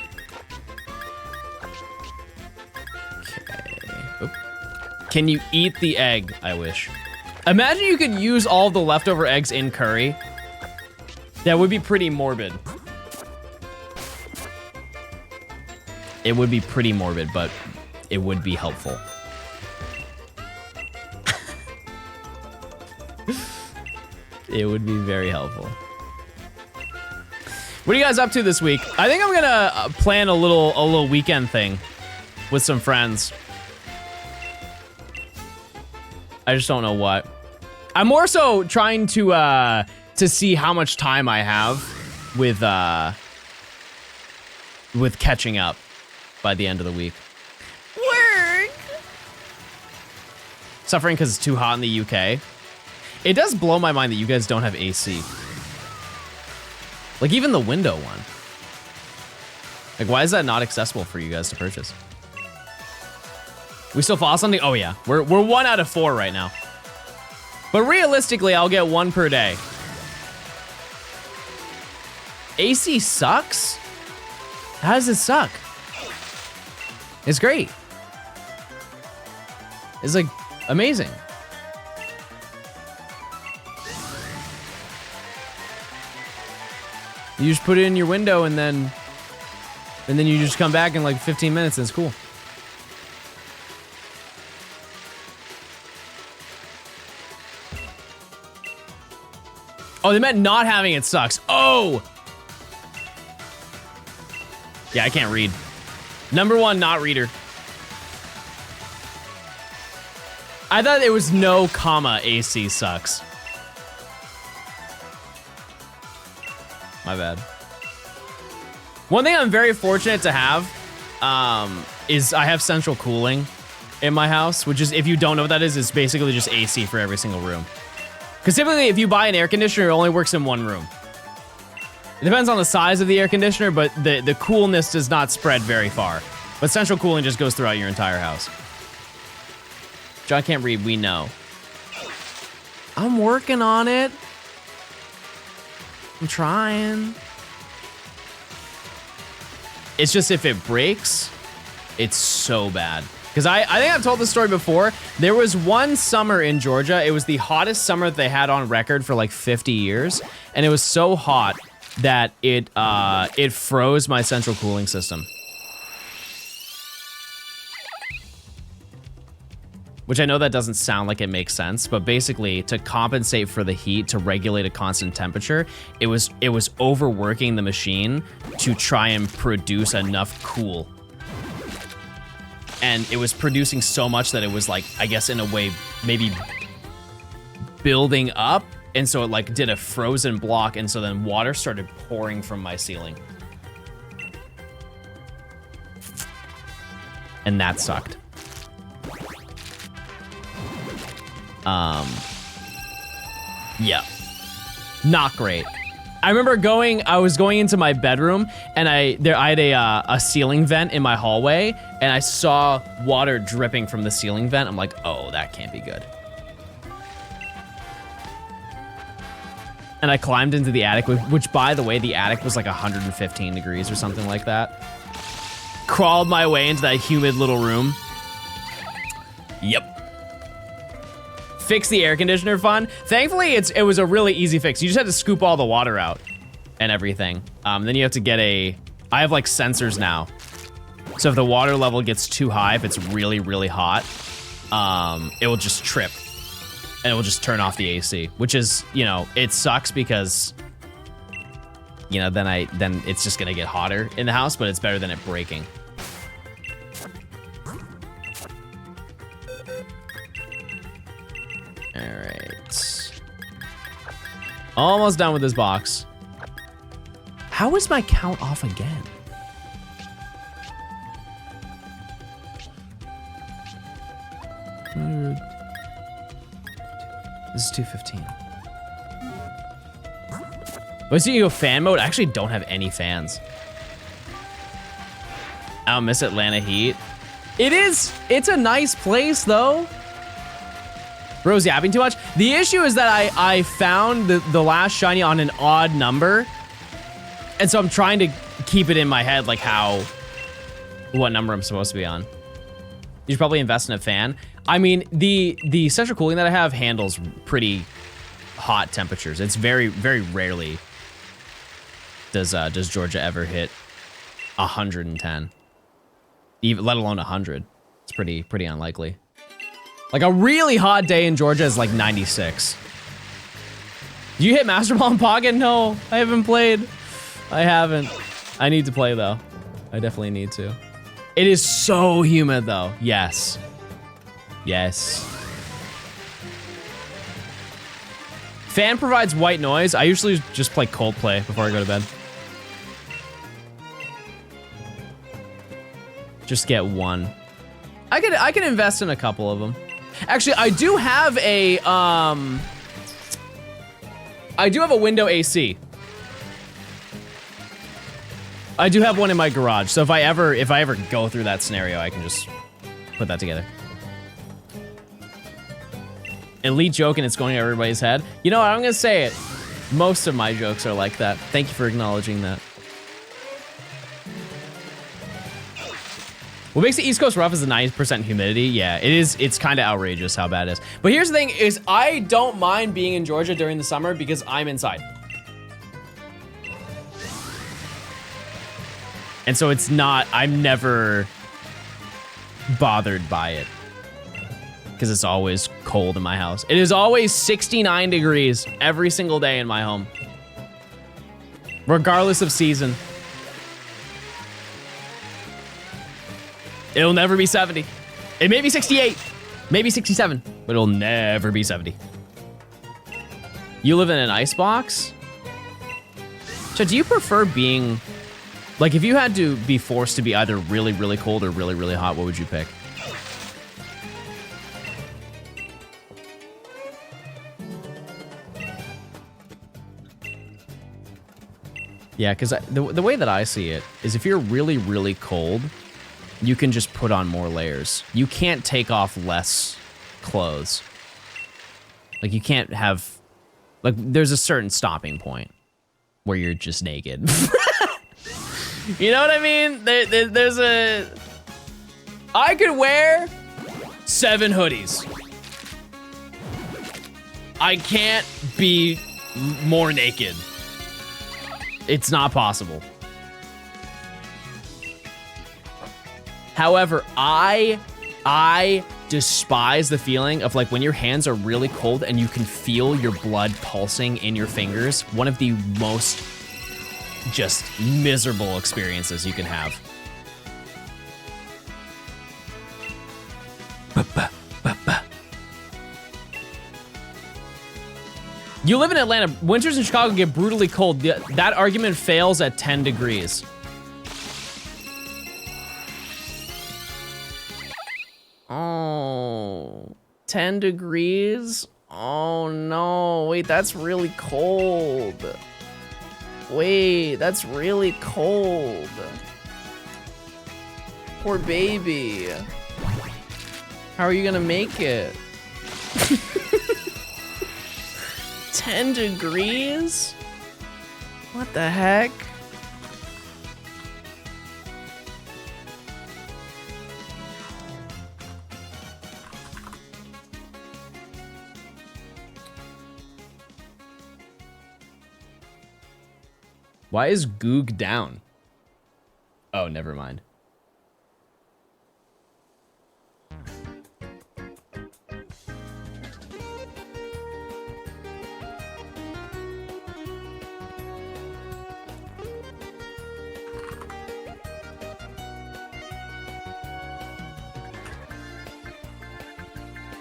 Can you eat the egg? I wish. Imagine you could use all the leftover eggs in curry. That would be pretty morbid. It would be pretty morbid, but it would be helpful. It would be very helpful. What are you guys up to this week? I think I'm gonna plan a little weekend thing with some friends. I just don't know what. I'm more so trying to see how much time I have with catching up by the end of the week. Work. Suffering because it's too hot in the UK. It does blow my mind that you guys don't have AC. Like even the window one. Like why is that not accessible for you guys to purchase? We still fall something? Oh yeah, we're 1 out of 4 right now. But realistically, I'll get 1 per day. AC sucks? How does it suck? It's great. It's like amazing. You just put it in your window and then you just come back in like 15 minutes and it's cool. Oh, they meant not having it sucks. Oh! Yeah, I can't read. Number 1, not reader. I thought it was no comma AC sucks. My bad. One thing I'm very fortunate to have is I have central cooling in my house, which is, if you don't know what that is, it's basically just AC for every single room. Because typically, if you buy an air conditioner, it only works in 1 room. It depends on the size of the air conditioner, but the coolness does not spread very far. But central cooling just goes throughout your entire house. John can't read, we know. I'm working on it. I'm trying. It's just if it breaks, it's so bad. Because I think I've told this story before. There was one summer in Georgia. It was the hottest summer that they had on record for like 50 years. And it was so hot that it froze my central cooling system. which I know that doesn't sound like it makes sense, but basically to compensate for the heat, to regulate a constant temperature, it was overworking the machine to try and produce enough cool. And it was producing so much that it was like, I guess in a way, maybe building up. And so it like did a frozen block. And so then water started pouring from my ceiling. And that sucked. Yeah, not great. I remember I was going into my bedroom and I had a ceiling vent in my hallway and I saw water dripping from the ceiling vent. I'm like, oh, that can't be good. And I climbed into the attic, which by the way, the attic was like 115 degrees or something like that. Crawled my way into that humid little room. Yep. Fix the air conditioner fun. Thankfully, it was a really easy fix. You just had to scoop all the water out and everything. Then you have to get I have like sensors now. So if the water level gets too high, if it's really, really hot, it will just trip and it will just turn off the AC, which is, you know, it sucks because, you know, then it's just gonna get hotter in the house, but it's better than it breaking. All right. Almost done with this box. How is my count off again? This is 215. Wait, so you go fan mode? I actually don't have any fans. I don't miss Atlanta Heat. It's a nice place though. Bro's yapping too much. The issue is that I found the last shiny on an odd number. And so I'm trying to keep it in my head like what number I'm supposed to be on. You should probably invest in a fan. I mean, the central cooling that I have handles pretty hot temperatures. It's very, very rarely does Georgia ever hit 110. Even let alone 100. It's pretty unlikely. Like a really hot day in Georgia is like 96. Did you hit Master Ball in Pocket? No, I haven't played. I haven't. I need to play though. I definitely need to. It is so humid though. Yes. Yes. Fan provides white noise. I usually just play Coldplay before I go to bed. Just get one. I could invest in a couple of them. Actually, I do have a window AC. I do have one in my garage. So if I ever go through that scenario, I can just put that together. Elite joke and it's going to everybody's head. You know what? I'm gonna say it. Most of my jokes are like that. Thank you for acknowledging that. What makes the East Coast rough is the 90% humidity. Yeah, it is. It's kind of outrageous how bad it is. But here's the thing is I don't mind being in Georgia during the summer because I'm inside. And so I'm never bothered by it because it's always cold in my house. It is always 69 degrees every single day in my home, regardless of season. It'll never be 70. It may be 68, maybe 67, but it'll never be 70. You live in an icebox? So do you prefer being, like if you had to be forced to be either really, really cold or really, really hot, what would you pick? Yeah, because the way that I see it is if you're really, really cold, you can just put on more layers. You can't take off less clothes. Like you can't have, like there's a certain stopping point where you're just naked. You know what I mean? I could wear 7 hoodies. I can't be more naked. It's not possible. However, I despise the feeling of like when your hands are really cold and you can feel your blood pulsing in your fingers. One of the most just miserable experiences you can have. You live in Atlanta. Winters in Chicago get brutally cold. That argument fails at 10 degrees. Oh, 10 degrees? Oh no, wait, that's really cold. Wait, that's really cold. Poor baby. How are you gonna make it? 10 degrees? What the heck? Why is Goog down? Oh, never mind.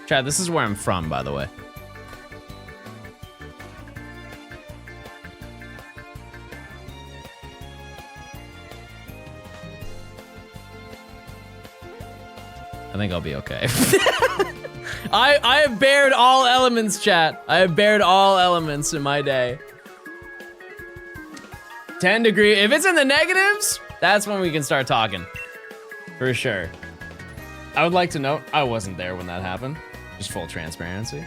Chad, this is where I'm from, by the way. I think I'll be okay. I have bared all elements, chat. I have bared all elements in my day. 10 degrees. If it's in the negatives, that's when we can start talking. For sure. I would like to note, I wasn't there when that happened. Just full transparency.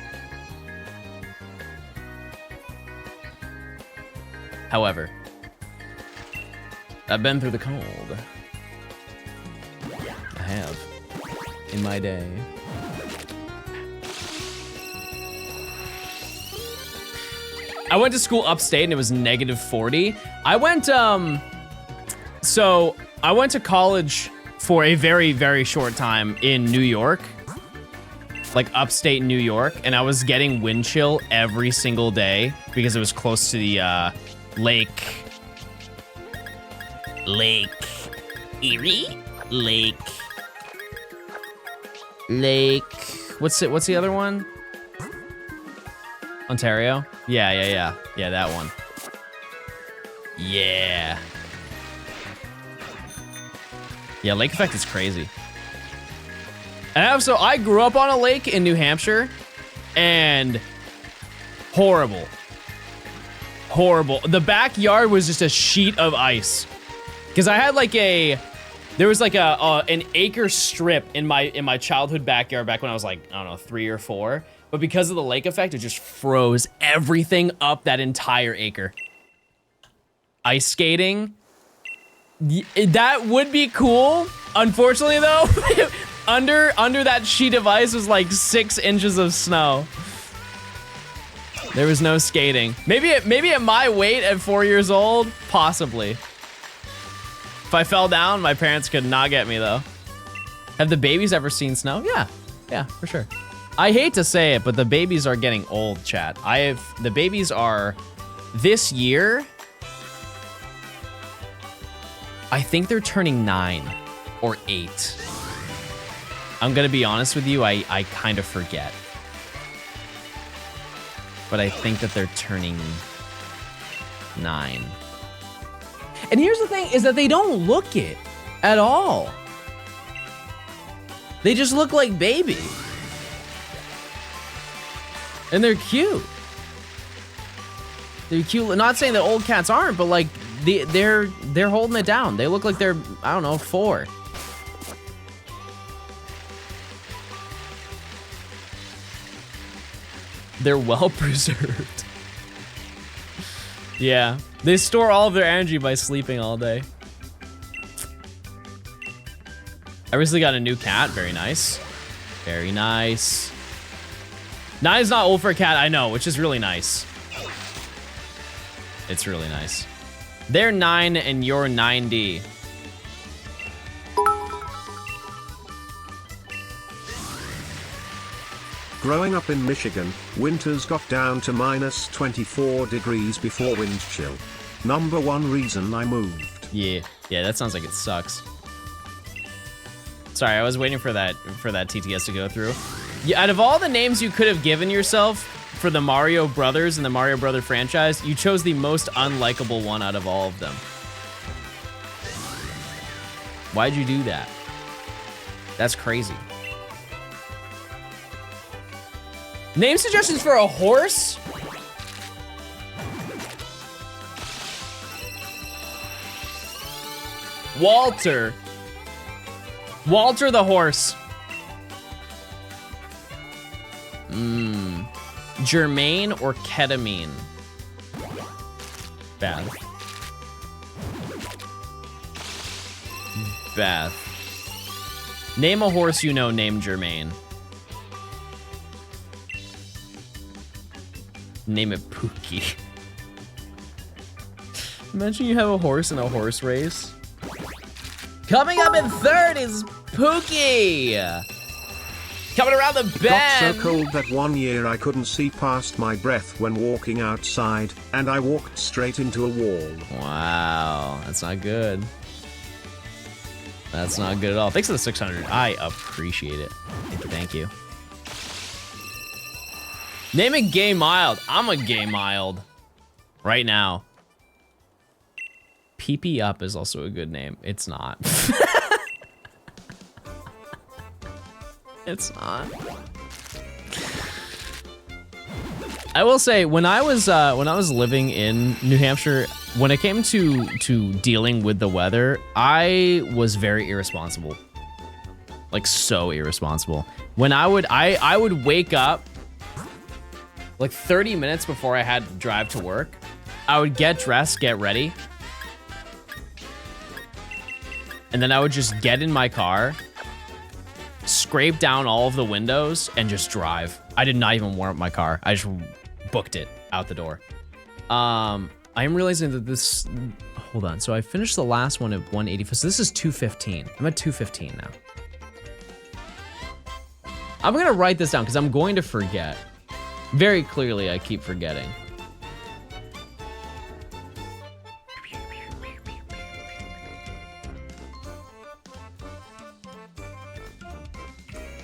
However, I've been through the cold. I have. In my day. I went to school upstate and it was negative 40. I went, so I went to college for a very, very short time in New York. Like upstate New York, and I was getting wind chill every single day because it was close to the Lake Erie? Lake, what's the other one? Ontario? Yeah, that one. Yeah. Yeah, lake effect is crazy. And so I grew up on a lake in New Hampshire, and horrible. Horrible. The backyard was just a sheet of ice. Because I had like there was like an acre strip in my childhood backyard back when I was like, I don't know, 3 or 4. But because of the lake effect, it just froze everything up that entire acre. Ice skating, that would be cool. Unfortunately though, under that sheet of ice was like 6 inches of snow. There was no skating. Maybe at my weight at 4 years old, possibly. If I fell down, my parents could not get me though. Have the babies ever seen snow? Yeah, for sure. I hate to say it, but the babies are getting old, chat. The babies are, this year, I think they're turning 9 or 8. I'm gonna be honest with you, I kind of forget. But I think that they're turning 9. And here's the thing, is that they don't look it at all. They just look like baby. And they're cute. They're cute. Not saying that old cats aren't, but like they're holding it down. They look like they're, I don't know, 4. They're well preserved. Yeah, they store all of their energy by sleeping all day. I recently got a new cat. Very nice. Very nice. 9 is not old for a cat, I know, which is really nice. It's really nice. They're 9 and you're 9D. Growing up in Michigan, winters got down to minus 24 degrees before wind chill. Number one reason I moved. Yeah, that sounds like it sucks. Sorry, I was waiting for that TTS to go through. Yeah, out of all the names you could have given yourself for the Mario Brothers and the Mario Brother franchise, you chose the most unlikable one out of all of them. Why'd you do that? That's crazy. Name suggestions for a horse? Walter. Walter the horse. Germaine or ketamine? Bad. Beth. Name a horse you know named Germaine. Name it Pookie. Imagine you have a horse in a horse race. Coming up in third is Pookie. Coming around the bend. Got so cold that one year I couldn't see past my breath when walking outside, and I walked straight into a wall. Wow, that's not good. That's not good at all. Thanks for the 600. I appreciate it. Thank you. Name it Gay Mild. I'm a Gay Mild. Right now. PP Up is also a good name. It's not. It's not. I will say, when I was living in New Hampshire, when it came to dealing with the weather, I was very irresponsible. Like, so irresponsible. When I would wake up like 30 minutes before I had to drive to work. I would get dressed, get ready, and then I would just get in my car, scrape down all of the windows, and just drive. I did not even warm up my car. I just booked it out the door. I am realizing that this, hold on. So I finished the last one at 185. So this is 215. I'm at 215 now. I'm gonna write this down because I'm going to forget. Very clearly, I keep forgetting.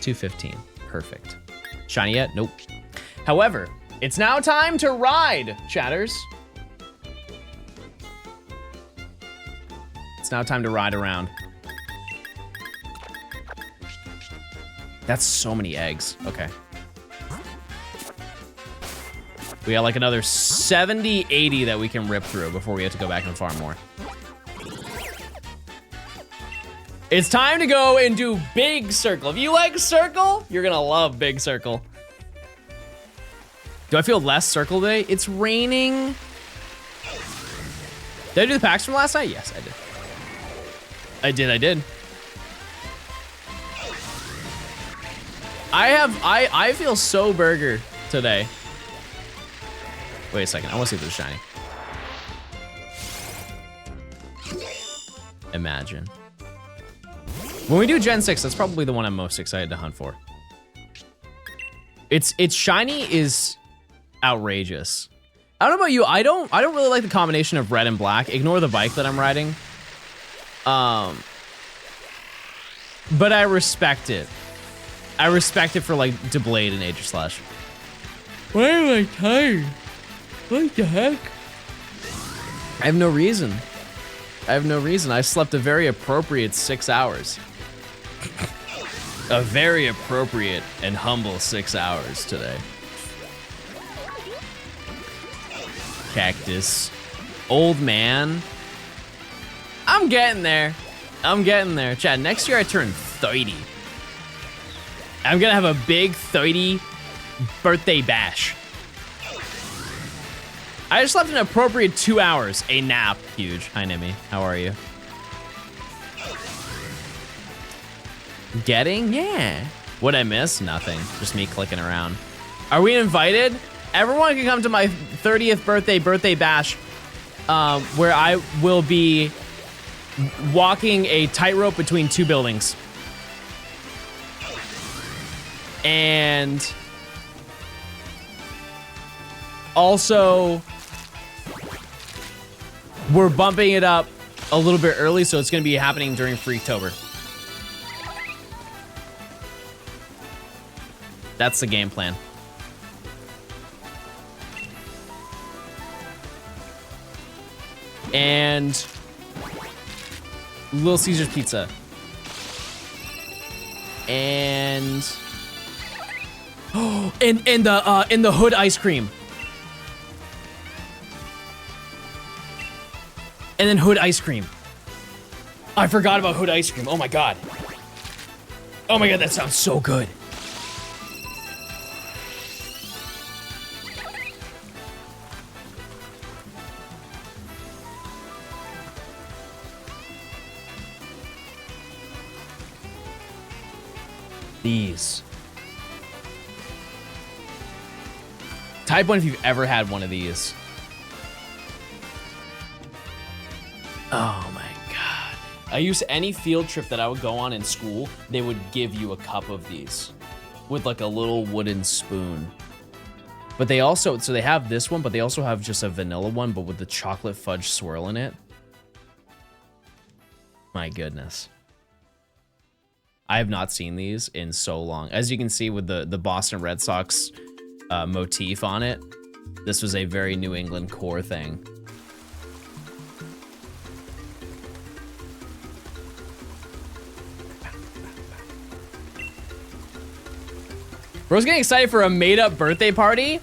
$215. Perfect. Shiny yet? Nope. However, it's now time to ride, chatters. It's now time to ride around. That's so many eggs. Okay. We got like another 70, 80 that we can rip through before we have to go back and farm more. It's time to go and do Big Circle. If you like Circle, you're gonna love Big Circle. Do I feel less Circle today? It's raining. Did I do the packs from last night? Yes, I did. I did. I feel so burger today. Wait a second, I wanna see if there's shiny. Imagine. When we do Gen 6, that's probably the one I'm most excited to hunt for. Its shiny is outrageous. I don't know about you, I don't really like the combination of red and black. Ignore the bike that I'm riding. But I respect it. I respect it for like Deblade and Aegis Slash. Why am I tired? What the heck? I have no reason. I slept a very appropriate 6 hours. A very appropriate and humble 6 hours today. Cactus. Old man. I'm getting there. Chad, next year I turn 30. I'm gonna have a big 30 birthday bash. I just slept an appropriate 2 hours. A nap. Huge. Hi, Nimi. How are you? Getting? Yeah. What'd I miss? Nothing. Just me clicking around. Are we invited? Everyone can come to my 30th birthday bash, where I will be walking a tightrope between two buildings. And also, we're bumping it up a little bit early, so it's going to be happening during Freaktober. That's the game plan. And Little Caesar's Pizza. And and the Hood ice cream. And then Hood ice cream. I forgot about Hood ice cream. Oh my god. Oh my god, that sounds so good. These. Type 1 if you've ever had one of these. Oh my god. I used any field trip that I would go on in school, they would give you a cup of these with like a little wooden spoon. But they also, so they have this one, but they also have just a vanilla one, but with the chocolate fudge swirl in it. My goodness. I have not seen these in so long. As you can see with the Boston Red Sox motif on it, this was a very New England core thing. Bro's getting excited for a made-up birthday party?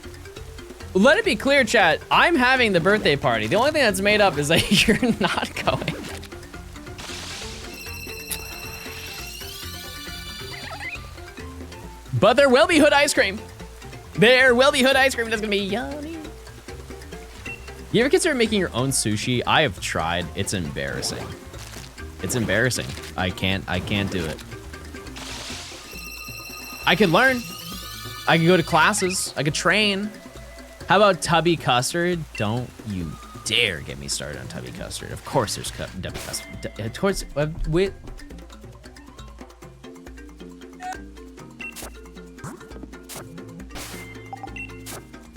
Let it be clear, chat, I'm having the birthday party. The only thing that's made up is that you're not going. But there will be Hood ice cream. There will be Hood ice cream. That's gonna be yummy. You ever consider making your own sushi? I have tried. It's embarrassing. It's embarrassing. I can't do it. I could learn. I could go to classes. I could train. How about tubby custard? Don't you dare get me started on tubby custard. Of course there's tubby custard. Of course, with.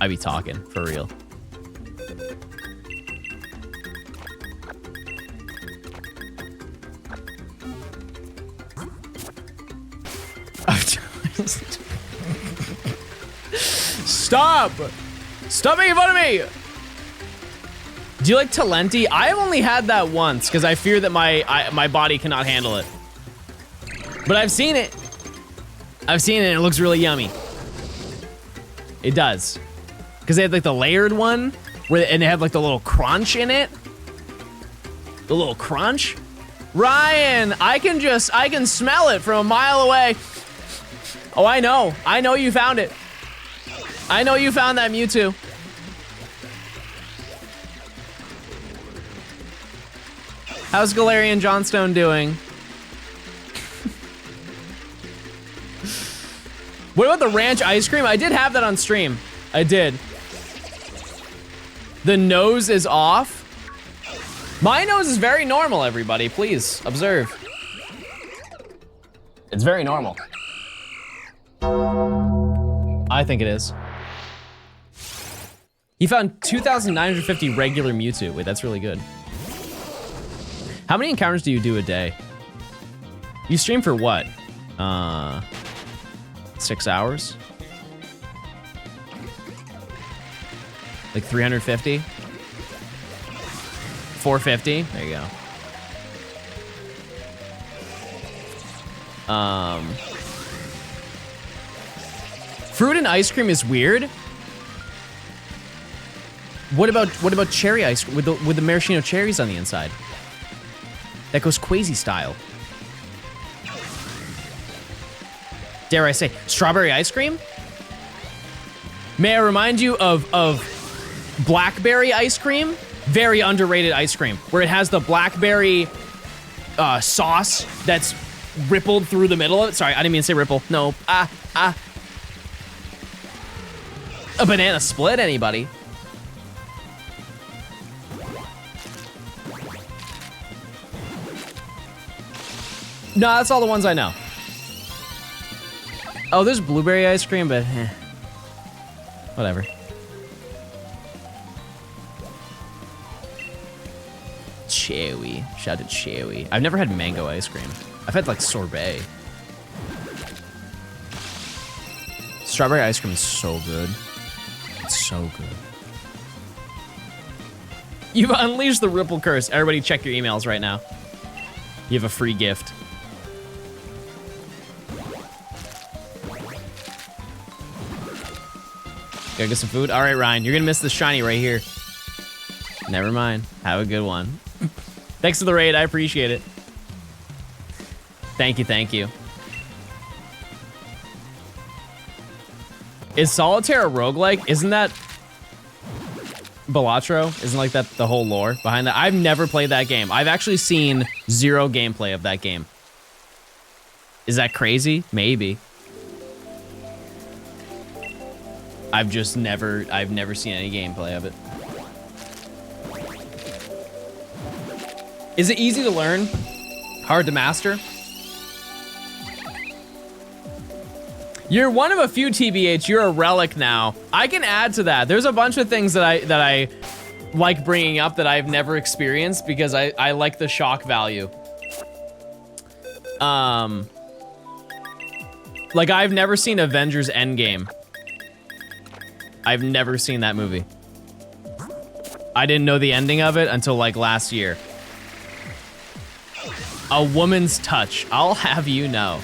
I be talking, for real. Stop! Stop making fun of me! Do you like Talenti? I have only had that once, because I fear that my body cannot handle it. But I've seen it. I've seen it, and it looks really yummy. It does. Because they had like the layered one, and they have like the little crunch in it. The little crunch. Ryan, I can smell it from a mile away. Oh, I know you found it. I know you found that Mewtwo. How's Galarian Johnstone doing? What about the ranch ice cream? I did have that on stream. I did. The nose is off. My nose is very normal, everybody. Please observe. It's very normal. I think it is. He found 2,950 regular Mewtwo. Wait, that's really good. How many encounters do you do a day? You stream for what? 6 hours? Like 350? 450? There you go. Fruit and ice cream is weird. What about cherry ice cream with the maraschino cherries on the inside? That goes Quasi style. Dare I say, strawberry ice cream? May I remind you of blackberry ice cream? Very underrated ice cream, where it has the blackberry sauce that's rippled through the middle of it. Sorry, I didn't mean to say ripple. No, A banana split, anybody? No, that's all the ones I know. Oh, there's blueberry ice cream, but whatever. Chewy. Shout out to Chewy. I've never had mango ice cream. I've had like sorbet. Strawberry ice cream is so good. It's so good. You've unleashed the Ripple curse. Everybody check your emails right now. You have a free gift. Gotta get some food? All right, Ryan, you're gonna miss the shiny right here. Never mind. Have a good one. Thanks for the raid. I appreciate it. Thank you, thank you. Is Solitaire a roguelike? Isn't that Balatro? Isn't like that the whole lore behind that? I've never played that game. I've actually seen zero gameplay of that game. Is that crazy? Maybe. I've never seen any gameplay of it. Is it easy to learn? Hard to master? You're one of a few, TBH. You're a relic now. I can add to that. There's a bunch of things that I like bringing up that I've never experienced because I like the shock value. Like I've never seen Avengers Endgame. I've never seen that movie. I didn't know the ending of it until like last year. A woman's touch. I'll have you know.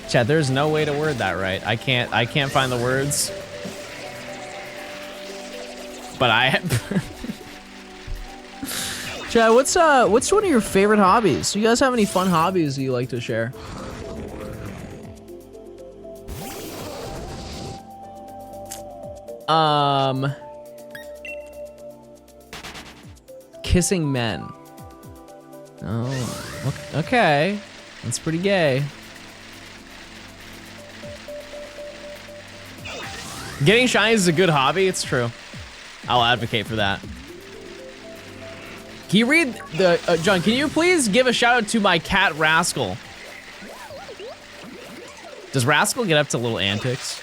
Chad, there's no way to word that right. I can't find the words. But Chad, what's one of your favorite hobbies? Do you guys have any fun hobbies you like to share? Kissing men. Oh, okay. That's pretty gay. Getting shinies is a good hobby, it's true. I'll advocate for that. Can you read the, John, can you please give a shout out to my cat Rascal? Does Rascal get up to little antics?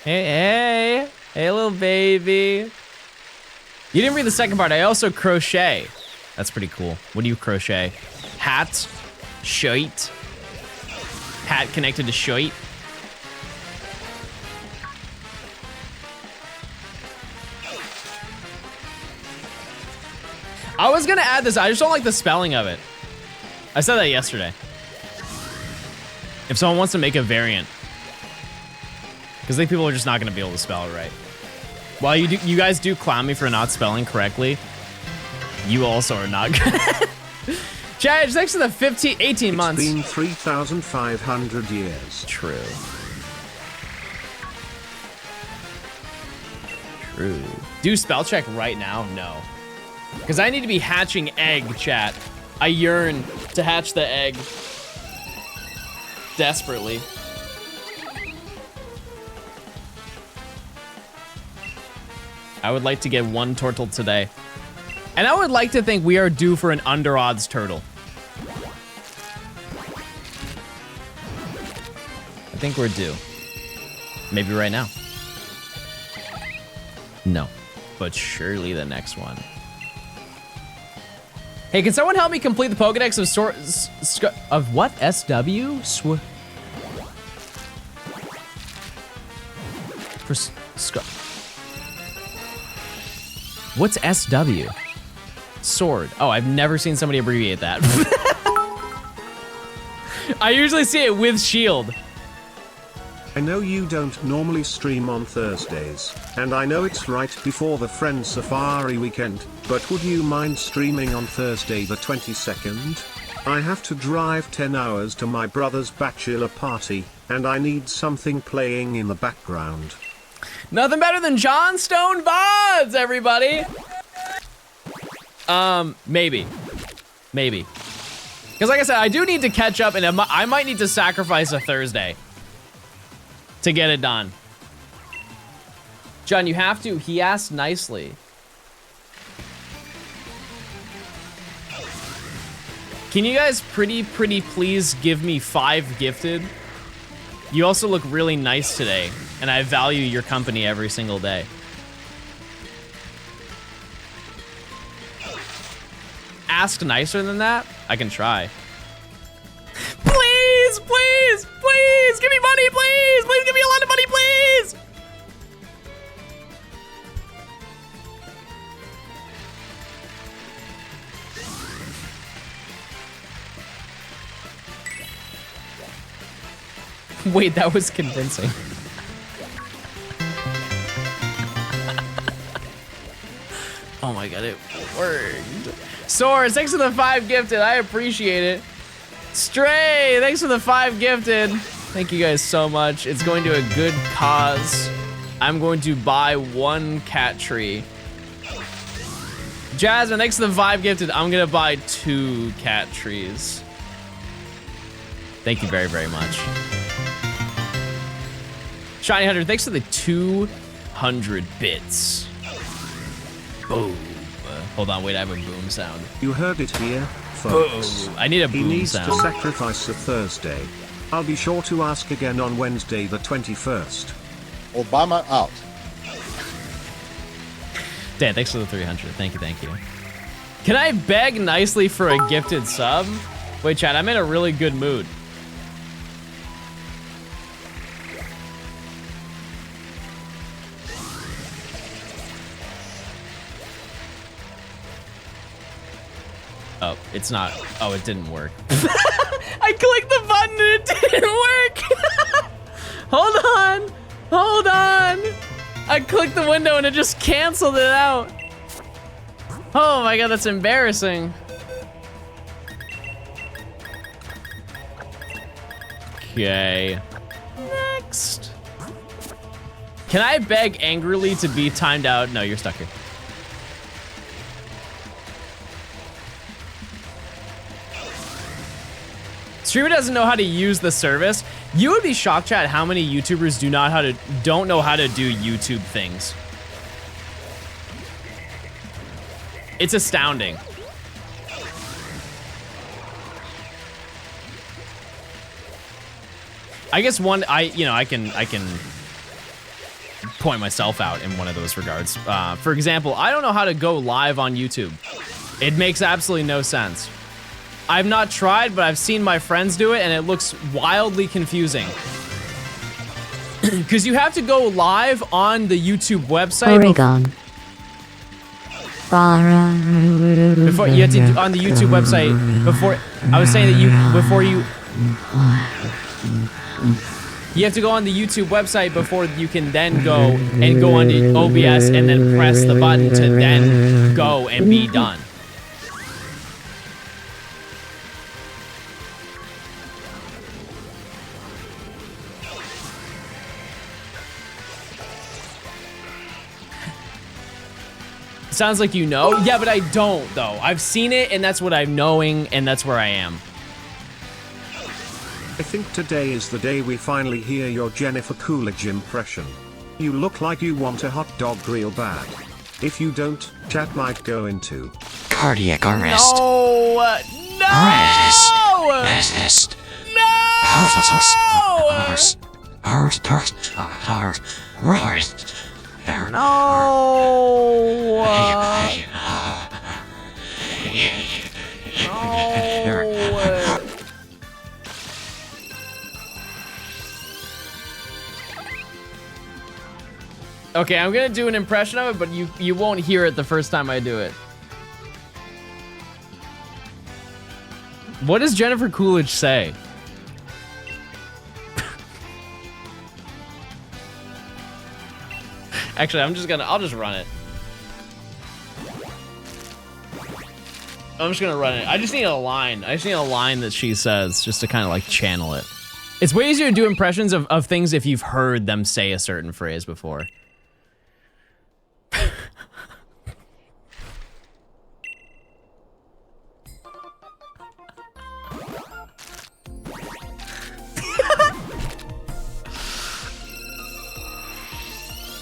Hey, little baby. You didn't read the second part. I also crochet. That's pretty cool. What do you crochet? Hat, shirt. Hat connected to shirt. I was gonna add this. I just don't like the spelling of it. I said that yesterday. If someone wants to make a variant, because I think people are just not gonna be able to spell it right. While you guys do clown me for not spelling correctly, you also are not good. Chad, it's next to the 18 months. It's been 3,500 years. True. True. Do spell check right now? No. Because I need to be hatching egg, chat. I yearn to hatch the egg. Desperately. I would like to get one turtle today. And I would like to think we are due for an under odds turtle. I think we're due. Maybe right now. No. But surely the next one. Hey, can someone help me complete the Pokedex of what? SW? What's SW? Sword. Oh, I've never seen somebody abbreviate that. I usually see it with shield. I know you don't normally stream on Thursdays, and I know it's right before the Friends Safari weekend, but would you mind streaming on Thursday the 22nd? I have to drive 10 hours to my brother's bachelor party, and I need something playing in the background. Nothing better than Johnstone VODS, everybody! Maybe. Maybe. Because like I said, I do need to catch up, and I might need to sacrifice a Thursday to get it done. John, you have to. He asked nicely. Can you guys pretty please give me 5 gifted? You also look really nice today, and I value your company every single day. ask nicer than that, I can try. Please, please, please, give me money, please. Please give me a lot of money, please. Wait, that was convincing. Oh my god, it worked. Soares, thanks for the 5 gifted. I appreciate it. Stray, thanks for the 5 gifted. Thank you guys so much. It's going to a good cause. I'm going to buy 1 cat tree. Jasmine, thanks for the 5 gifted. I'm gonna buy 2 cat trees. Thank you very, very much. Shiny Hunter, thanks for the 200 bits. Boom. Hold on, wait, I have a boom sound. You heard it here, folks. I need a He boom needs sound. to sacrifice a Thursday. I'll be sure to ask again on Wednesday the 21st. Obama out. Dan, thanks for the 300. Thank you, thank you. Can I beg nicely for a gifted sub? Wait, chat, I'm in a really good mood. Oh, it's not. Oh, it didn't work. I clicked the button and it didn't work. Hold on. Hold on. I clicked the window and it just canceled it out. Oh my god, that's embarrassing. Okay. Next. Can I beg angrily to be timed out? No, you're stuck here. Streamer doesn't know how to use the service. You would be shocked, chat, how many YouTubers don't know how to do YouTube things. It's astounding. I guess I can point myself out in one of those regards. For example, I don't know how to go live on YouTube. It makes absolutely no sense. I've not tried, but I've seen my friends do it, and it looks wildly confusing. Because you have to go live on the YouTube website. Oregon. Before you have to on the YouTube website before. I was saying that you have to go on the YouTube website before you can then go and go on the OBS and then press the button to then go and be done. Sounds like you know. Yeah, but I don't, though. I've seen it, and that's what I'm knowing, and that's where I am. I think today is the day we finally hear your Jennifer Coolidge impression. You look like you want a hot dog real bad. If you don't, chat might go into cardiac arrest. No! No! Arrest. No! Okay, I'm gonna do an impression of it, but you won't hear it the first time I do it. What does Jennifer Coolidge say? Actually, I'll just run it. I'm just gonna run it. I just need a line. I just need a line that she says just to kind of like channel it. It's way easier to do impressions of things if you've heard them say a certain phrase before.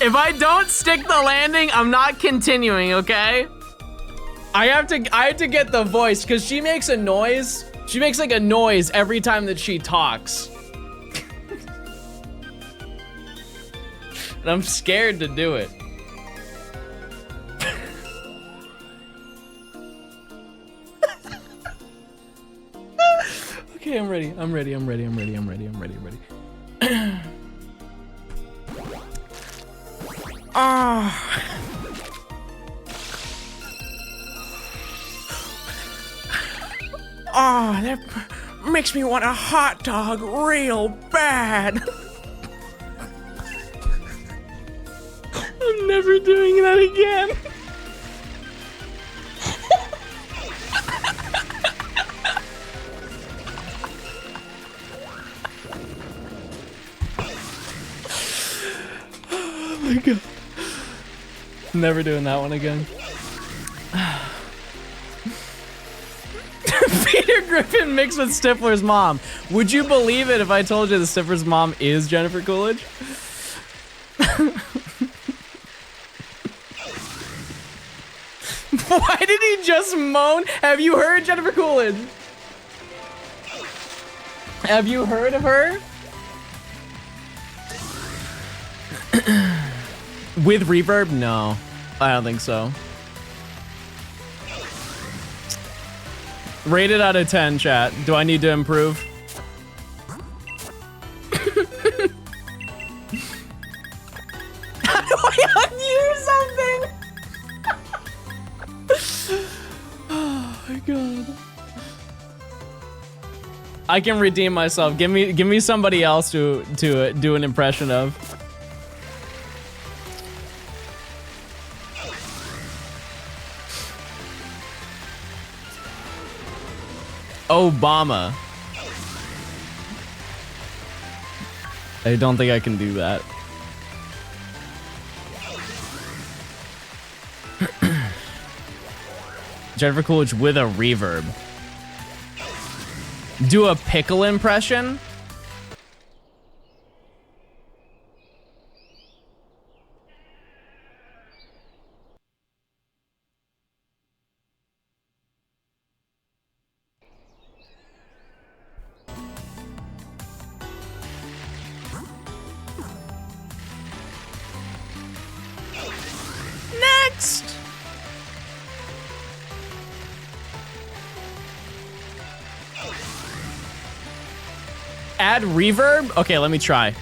If I don't stick the landing, I'm not continuing, okay? I have to get the voice because she makes a noise. She makes like a noise every time that she talks. And I'm scared to do it. I'm ready. I'm ready. I'm ready. I'm ready. I'm ready. I'm ready. I'm ready. Ah. Ah, that makes me want a hot dog real bad. I'm never doing that again. Oh my god. Never doing that one again. Peter Griffin mixed with Stifler's mom. Would you believe it if I told you that Stifler's mom is Jennifer Coolidge? Why did he just moan? Have you heard Jennifer Coolidge? Have you heard of her? With reverb? No, I don't think so. Rated out of 10, chat. Do I need to improve? How do I unmute something? Oh my god. I can redeem myself. Give me somebody else to do an impression of. Obama. I don't think I can do that. Jennifer Coolidge with a reverb. Do a pickle impression? Next! Add reverb? Okay, let me try.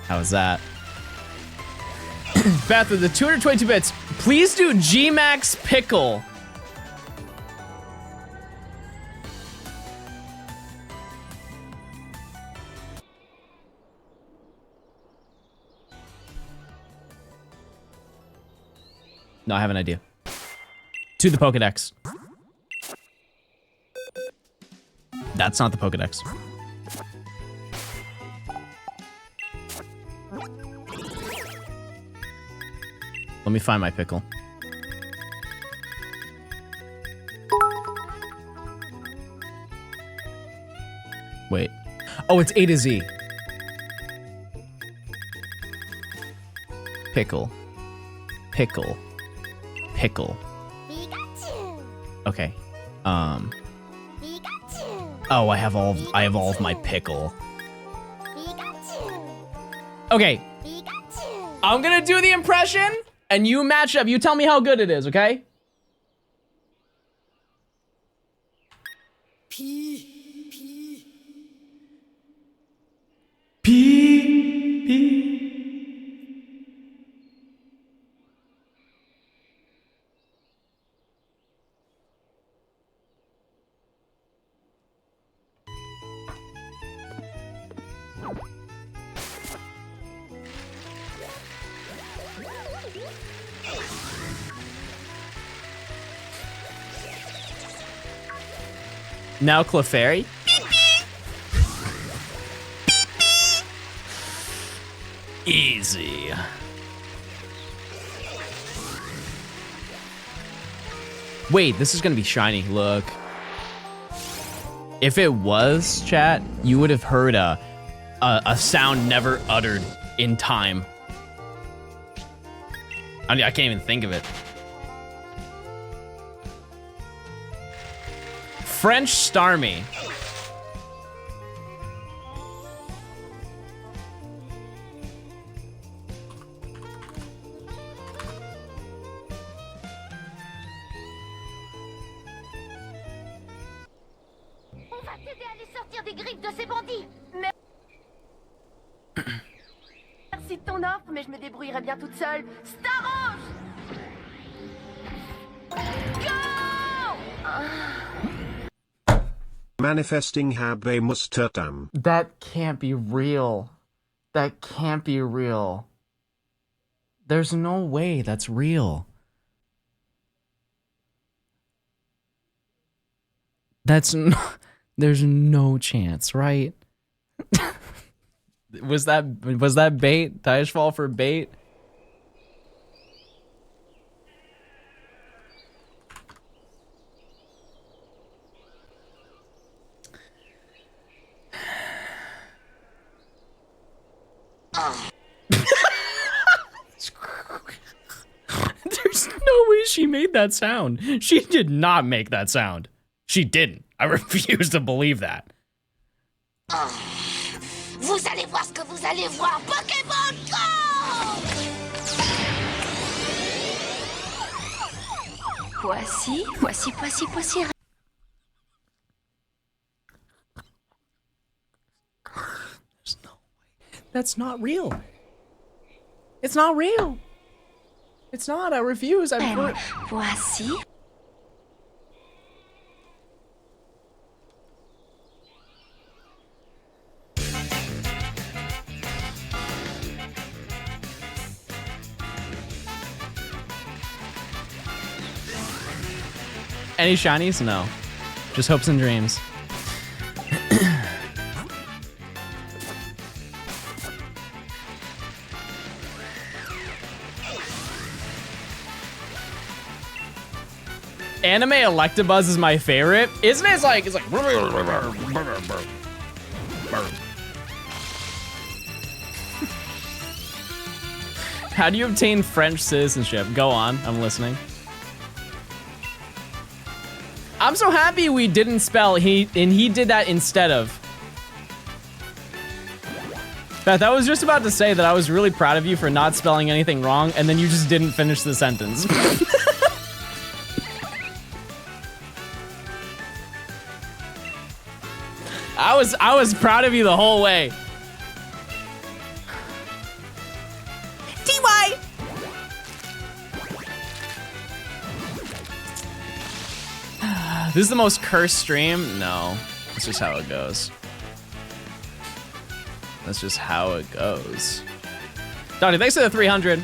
How was that? Beth with the 222 bits. Please do G-Max Pickle. No, I have an idea. To the Pokedex. That's not the Pokedex. Let me find my pickle. Wait. Oh, it's A to Z. Pickle. Pickle. Pickle. Okay. Oh, I have all of my pickle. Okay. I'm gonna do the impression, and you match up. You tell me how good it is, okay? P. Now Clefairy. Easy. Wait, this is gonna be shiny. Look. If it was, chat, you would have heard a sound never uttered in time. I mean, I can't even think of it. French Starmie. t'aider à les sortir des griffes de ces bandits. Merci de ton offre, mais je me débrouillerai bien toute seule. Star Rouge! Go! Manifesting Habe Mustatam. That can't be real. That can't be real. There's no way that's real. There's no chance, right? was that bait? Daesh fall for bait? There's no way she made that sound. She did not make that sound. She didn't. I refuse to believe that. Vous allez voir ce que vous allez voir. Pokémon Go! Voici. There's no way. That's not real. It's not real. It's not. I refuse. Voici. Any shinies? No. Just hopes and dreams. Anime Electabuzz is my favorite. Isn't it? It's like How do you obtain French citizenship? Go on, I'm listening. I'm so happy we didn't spell he did that instead of. Beth, I was just about to say that I was really proud of you for not spelling anything wrong, and then you just didn't finish the sentence. I was proud of you the whole way. TY! This is the most cursed stream? No. That's just how it goes. That's just how it goes. Donnie, thanks for the 300.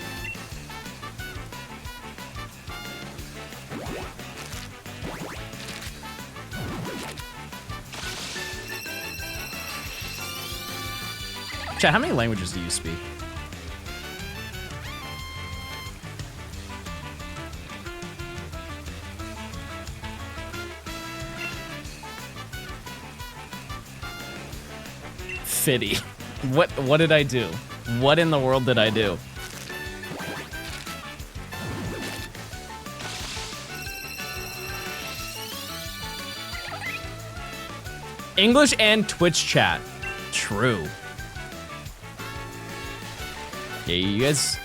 Chat, how many languages do you speak? Fitty. What did I do? What in the world did I do? English and Twitch chat. True. Yeah, you guys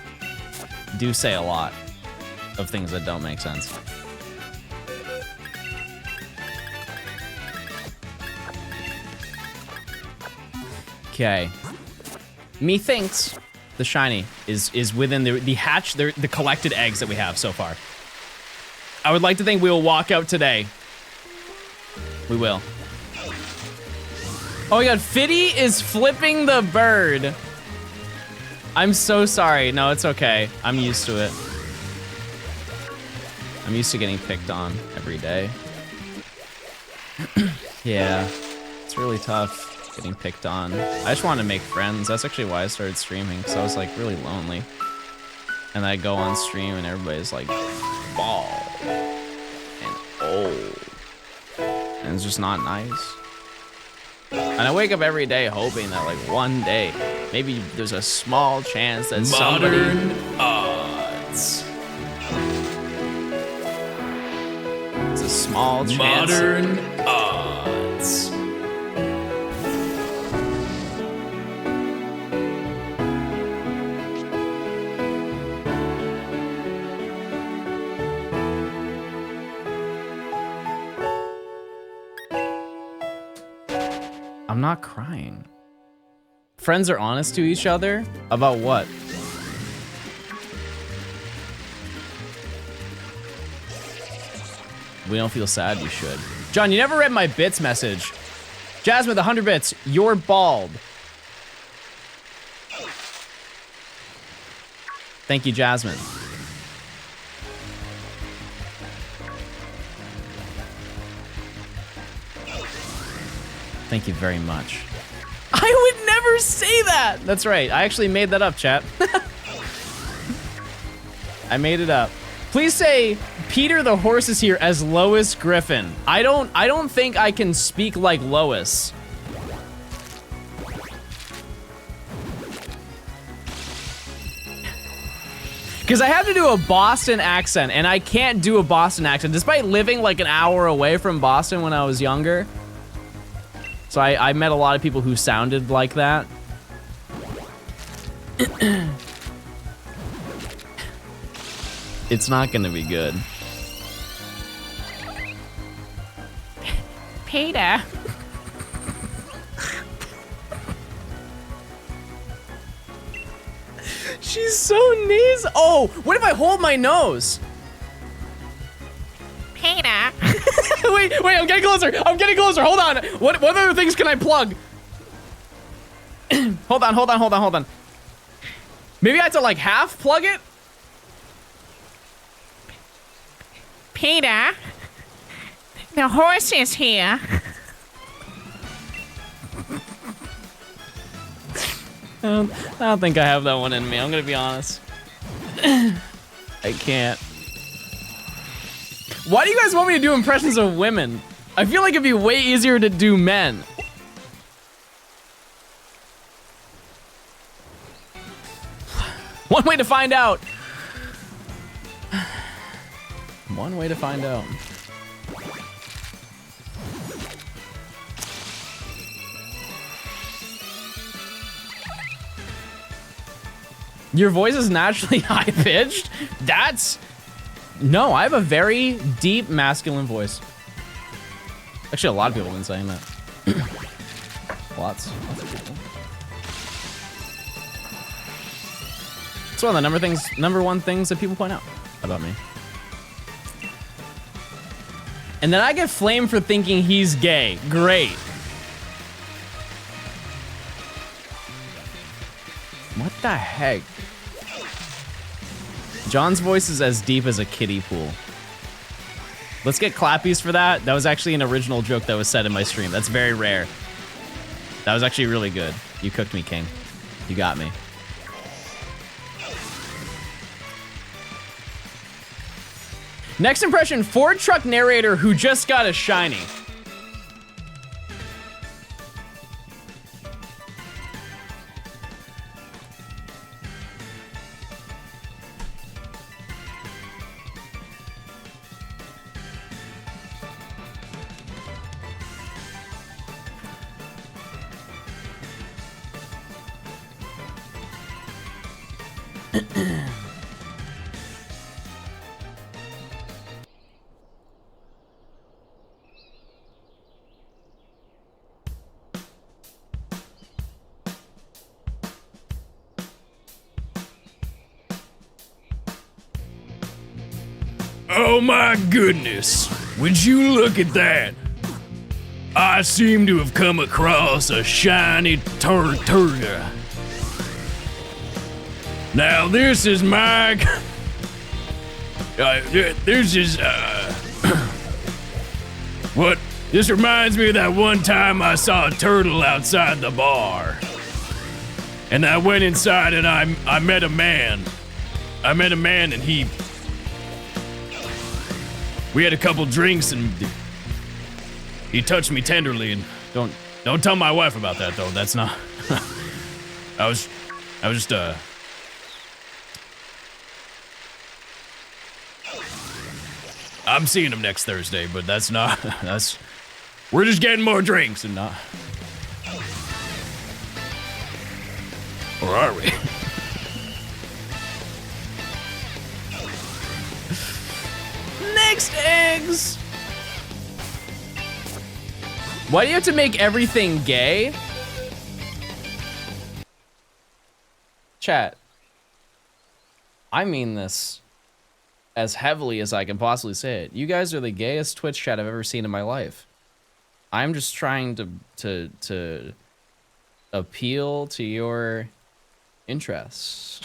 do say a lot of things that don't make sense. Okay. Methinks the shiny is within the hatch, the collected eggs that we have so far. I would like to think we will walk out today. We will. Oh my god, Fitty is flipping the bird. I'm so sorry. No, it's okay. I'm used to it. I'm used to getting picked on every day. Yeah, it's really tough getting picked on. I just wanted to make friends. That's actually why I started streaming, because I was like really lonely. And I go on stream and everybody's like bald and old. And it's just not nice. And I wake up every day hoping that like one day, maybe there's a small chance that Modern odds. It's a small chance. Modern odds. I'm not crying. Friends are honest to each other? About what? We don't feel sad, you should. John, you never read my bits message. Jasmine, the 100 bits, you're bald. Thank you, Jasmine. Thank you very much. I would never say that. That's right. I actually made that up, chat. I made it up. Please say Peter the horse is here as Lois Griffin. I don't think I can speak like Lois. Because I have to do a Boston accent, and I can't do a Boston accent, despite living like an hour away from Boston when I was younger. So I met a lot of people who sounded like that. It's not gonna be good. Peter. She's so nasal. Oh, what if I hold my nose? Peter. wait, I'm getting closer. I'm getting closer. Hold on. What other things can I plug? hold on. Maybe I have to like half plug it? Peter, the horse is here. I don't think I have that one in me. I'm gonna be honest. I can't. Why do you guys want me to do impressions of women? I feel like it'd be way easier to do men. One way to find out. One way to find out. Your voice is naturally high-pitched? No, I have a very deep masculine voice. Actually, a lot of people have been saying that. Lots of people. It's one of the number one things that people point out about me. And then I get flamed for thinking he's gay. Great. What the heck? John's voice is as deep as a kiddie pool. Let's get clappies for that. That was actually an original joke that was said in my stream. That's very rare. That was actually really good. You cooked me, King. You got me. Next impression, Ford truck narrator who just got a shiny. Oh my goodness, would you look at that? I seem to have come across a shiny tortuga. Now this is my... this is, what? This reminds me of that one time I saw a turtle outside the bar. And I went inside and I met a man. I met a man and we had a couple drinks and he touched me tenderly and don't tell my wife about that though. That's not. I was just I'm seeing him next Thursday, but we're just getting more drinks and not. Or are we? Next eggs. Why do you have to make everything gay? Chat. I mean this as heavily as I can possibly say it. You guys are the gayest Twitch chat I've ever seen in my life. I'm just trying to appeal to your interests.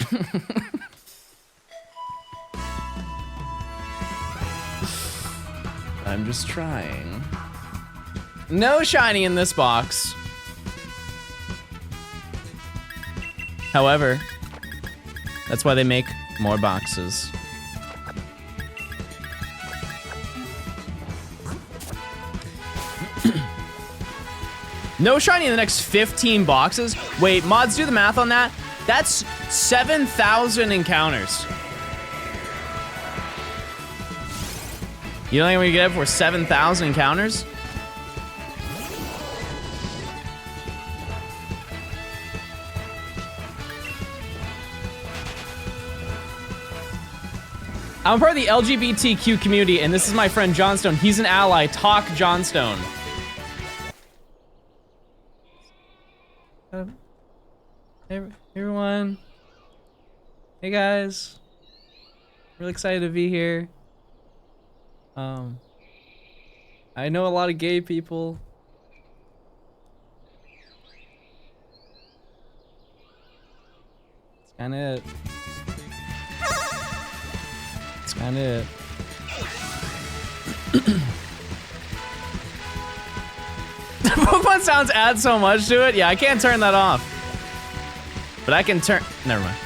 I'm just trying. No shiny in this box. However, that's why they make more boxes. No shiny in the next 15 boxes? Wait, mods, do the math on that. That's 7,000 encounters. You don't think we can get it for 7,000 encounters? I'm part of the LGBTQ community, and this is my friend Johnstone. He's an ally. Talk Johnstone. Hey, everyone. Hey, guys. Really excited to be here. I know a lot of gay people. That's kind of it. That's kind of it. Pokemon sounds add so much to it. Yeah, I can't turn that off. But I can turn... Never mind.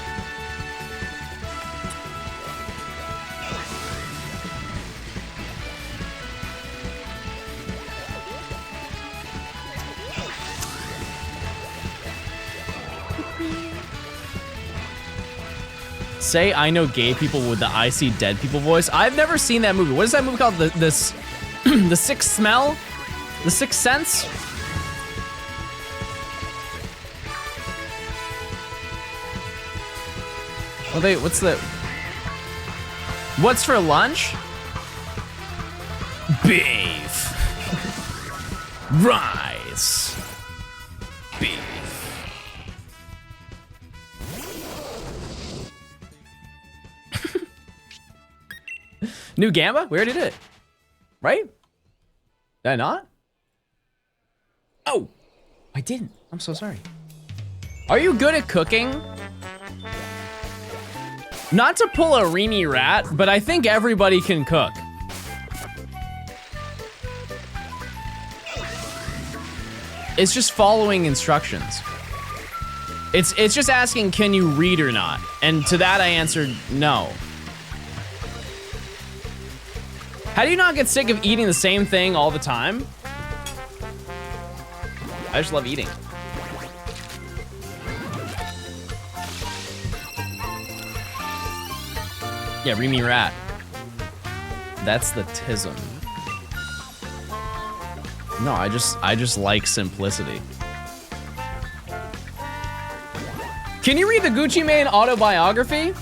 Say I know gay people with the I see dead people voice. I've never seen that movie. What is that movie called? The Sixth Smell? The Sixth Sense? What's for lunch? Beef. Rice. Beef. New Gamba? We already did it. Right? Did I not? Oh, I didn't. I'm so sorry. Are you good at cooking? Not to pull a Reenie Rat, but I think everybody can cook. It's just following instructions. It's just asking, can you read or not? And to that I answered no. How do you not get sick of eating the same thing all the time? I just love eating. Yeah, Reenie Rat. That's the tism. No, I just like simplicity. Can you read the Gucci Mane autobiography?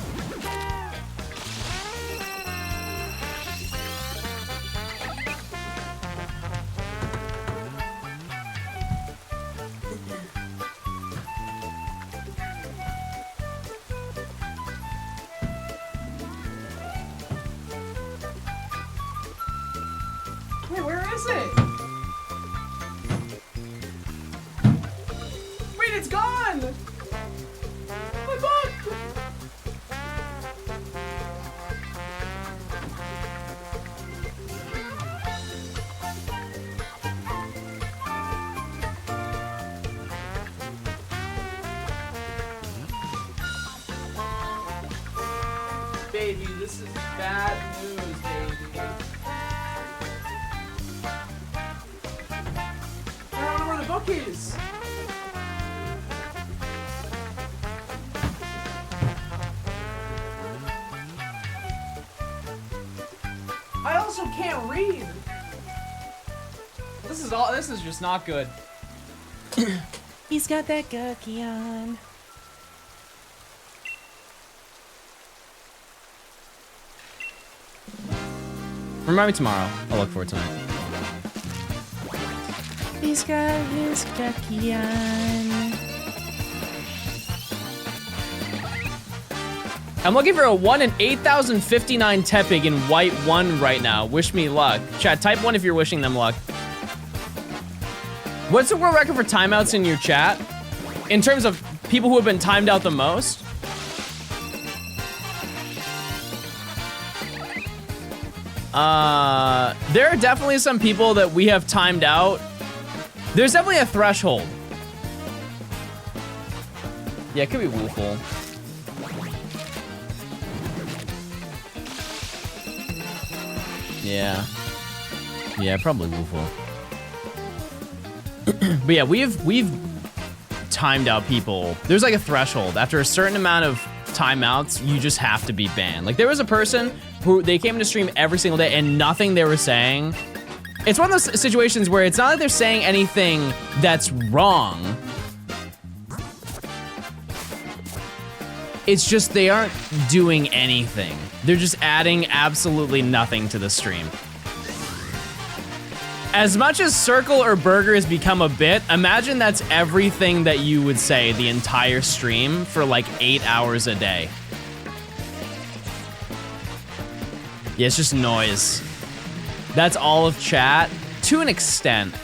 Wait, where is it? Wait, it's gone! My book! Baby, this is bad news, baby. I don't know where the book is. I also can't read. This is just not good. He's got that cookie on. Remind me tomorrow. I'll look for it tonight. He's got his khaki on. I'm looking for a 1 in 8,059 Tepig in white 1 right now. Wish me luck. Chat, type 1 if you're wishing them luck. What's the world record for timeouts in your chat? In terms of people who have been timed out the most? There are definitely some people that we have timed out. There's definitely a threshold. Yeah, it could be Wooful. Yeah. Yeah, probably Wooful. But yeah, we've timed out people. There's like a threshold. After a certain amount of timeouts, you just have to be banned. Like there was a person who they came into stream every single day and nothing they were saying. It's one of those situations where it's not like they're saying anything that's wrong. It's just they aren't doing anything. They're just adding absolutely nothing to the stream. As much as Circle or Burger has become a bit, imagine that's everything that you would say the entire stream for like 8 hours a day. Yeah, it's just noise. That's all of chat to an extent.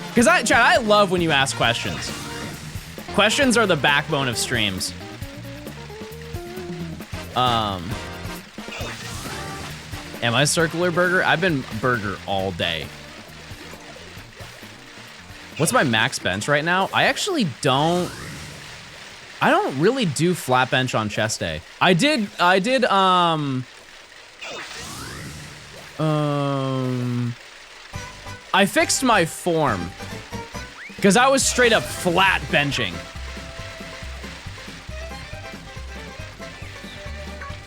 Because chat, I love when you ask questions. Questions are the backbone of streams. Am I Circle or Burger? I've been Burger all day. What's my max bench right now? I actually don't. I don't really do flat bench on chest day. I did I fixed my form because I was straight up flat benching.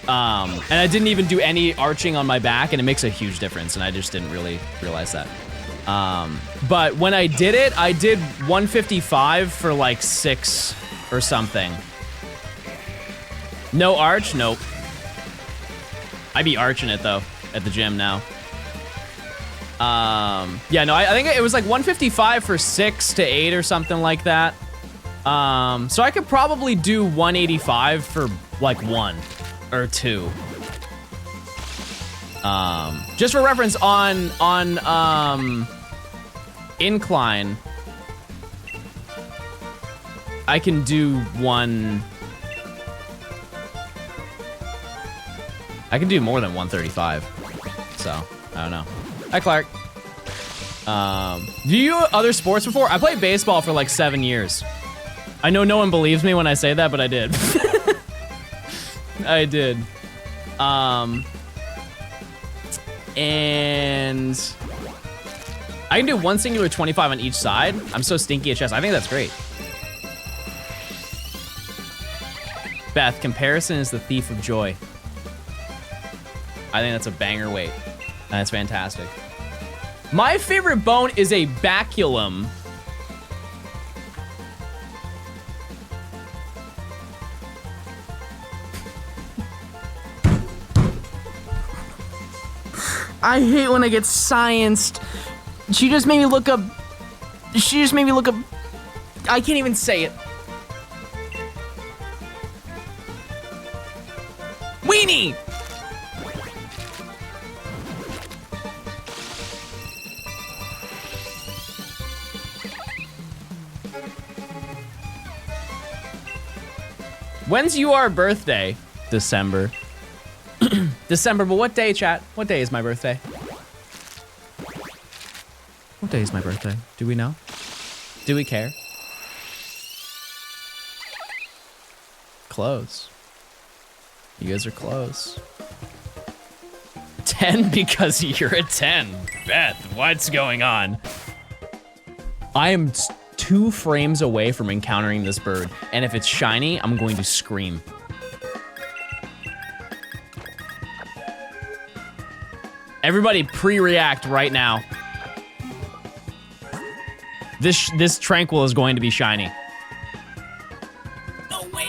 And I didn't even do any arching on my back, and it makes a huge difference, and I just didn't really realize that. But when I did it, I did 155 for like 6 or something. No arch? Nope. I be arching it though at the gym now. Yeah, no, I think it was like 155 for 6 to 8 or something like that. So I could probably do 185 for like 1 or 2. Just for reference, on incline, I can do 1. I can do more than 135. So, I don't know. Hi, Clark. Do you do other sports before? I played baseball for like 7 years. I know no one believes me when I say that, but I did. I did. And I can do 1 singular 25 on each side. I'm so stinky at chess. I think that's great. Beth, comparison is the thief of joy. I think that's a banger weight. That's fantastic. My favorite bone is a baculum. I hate when I get scienced. She just made me look up. I can't even say it. Weenie! When's your birthday? December. December, but what day, chat? What day is my birthday? What day is my birthday? Do we know? Do we care? Close. You guys are close. 10 because you're a 10. Beth, what's going on? I am 2 frames away from encountering this bird, and if it's shiny, I'm going to scream. Everybody pre-react right now. This Tranquil is going to be shiny. No way!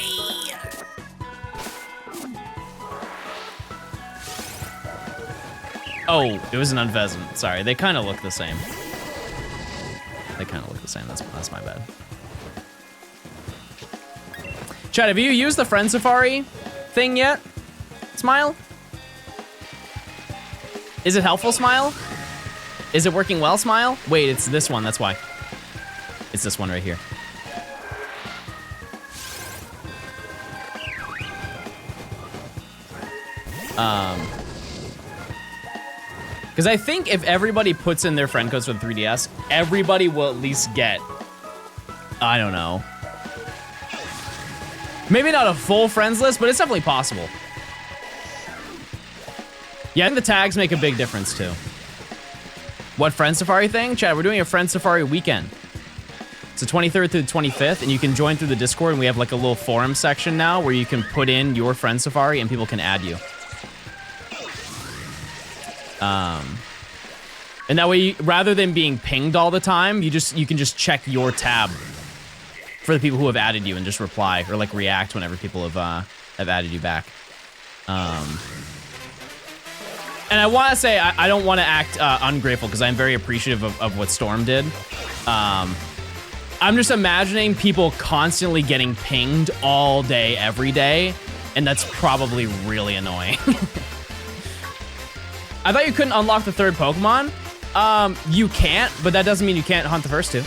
Oh, it was an unpheasant. Sorry, they kind of look the same. They kind of look the same. That's my bad. Chad, have you used the Friend Safari thing yet? Smile? Is it helpful, Smile? Is it working well, Smile? Wait, it's this one, that's why. It's this one right here. Because I think if everybody puts in their friend codes for the 3DS, everybody will at least get, I don't know. Maybe not a full friends list, but it's definitely possible. Yeah, I think the tags make a big difference too. What Friend Safari thing? Chad, we're doing a Friend Safari weekend. It's the 23rd through the 25th, and you can join through the Discord, and we have like a little forum section now where you can put in your Friend Safari and people can add you. And that way, rather than being pinged all the time, you can just check your tab for the people who have added you and just reply or like react whenever people have added you back. And I want to say I don't want to act ungrateful because I'm very appreciative of what Storm did. I'm just imagining people constantly getting pinged all day, every day, and that's probably really annoying. I thought you couldn't unlock the third Pokemon. You can't, but that doesn't mean you can't hunt the first two.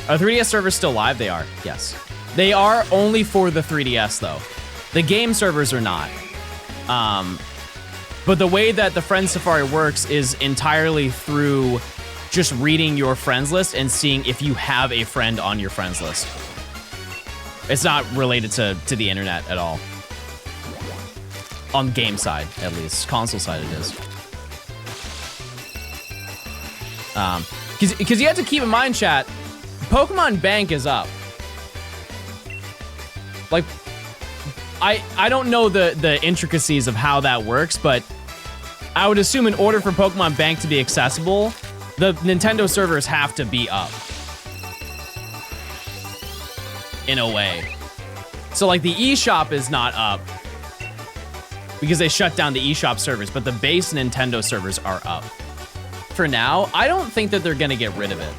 Are 3DS servers still live? They are, yes. They are only for the 3DS though. The game servers are not. But the way that the Friend Safari works is entirely through just reading your friends list and seeing if you have a friend on your friends list. It's not related to the internet at all. On game side, at least. Console side it is. Because you have to keep in mind, chat, Pokemon Bank is up. Like, I don't know the intricacies of how that works, but I would assume in order for Pokemon Bank to be accessible, the Nintendo servers have to be up. In a way. So like the eShop is not up because they shut down the eShop servers, but the base Nintendo servers are up. For now, I don't think that they're gonna get rid of it.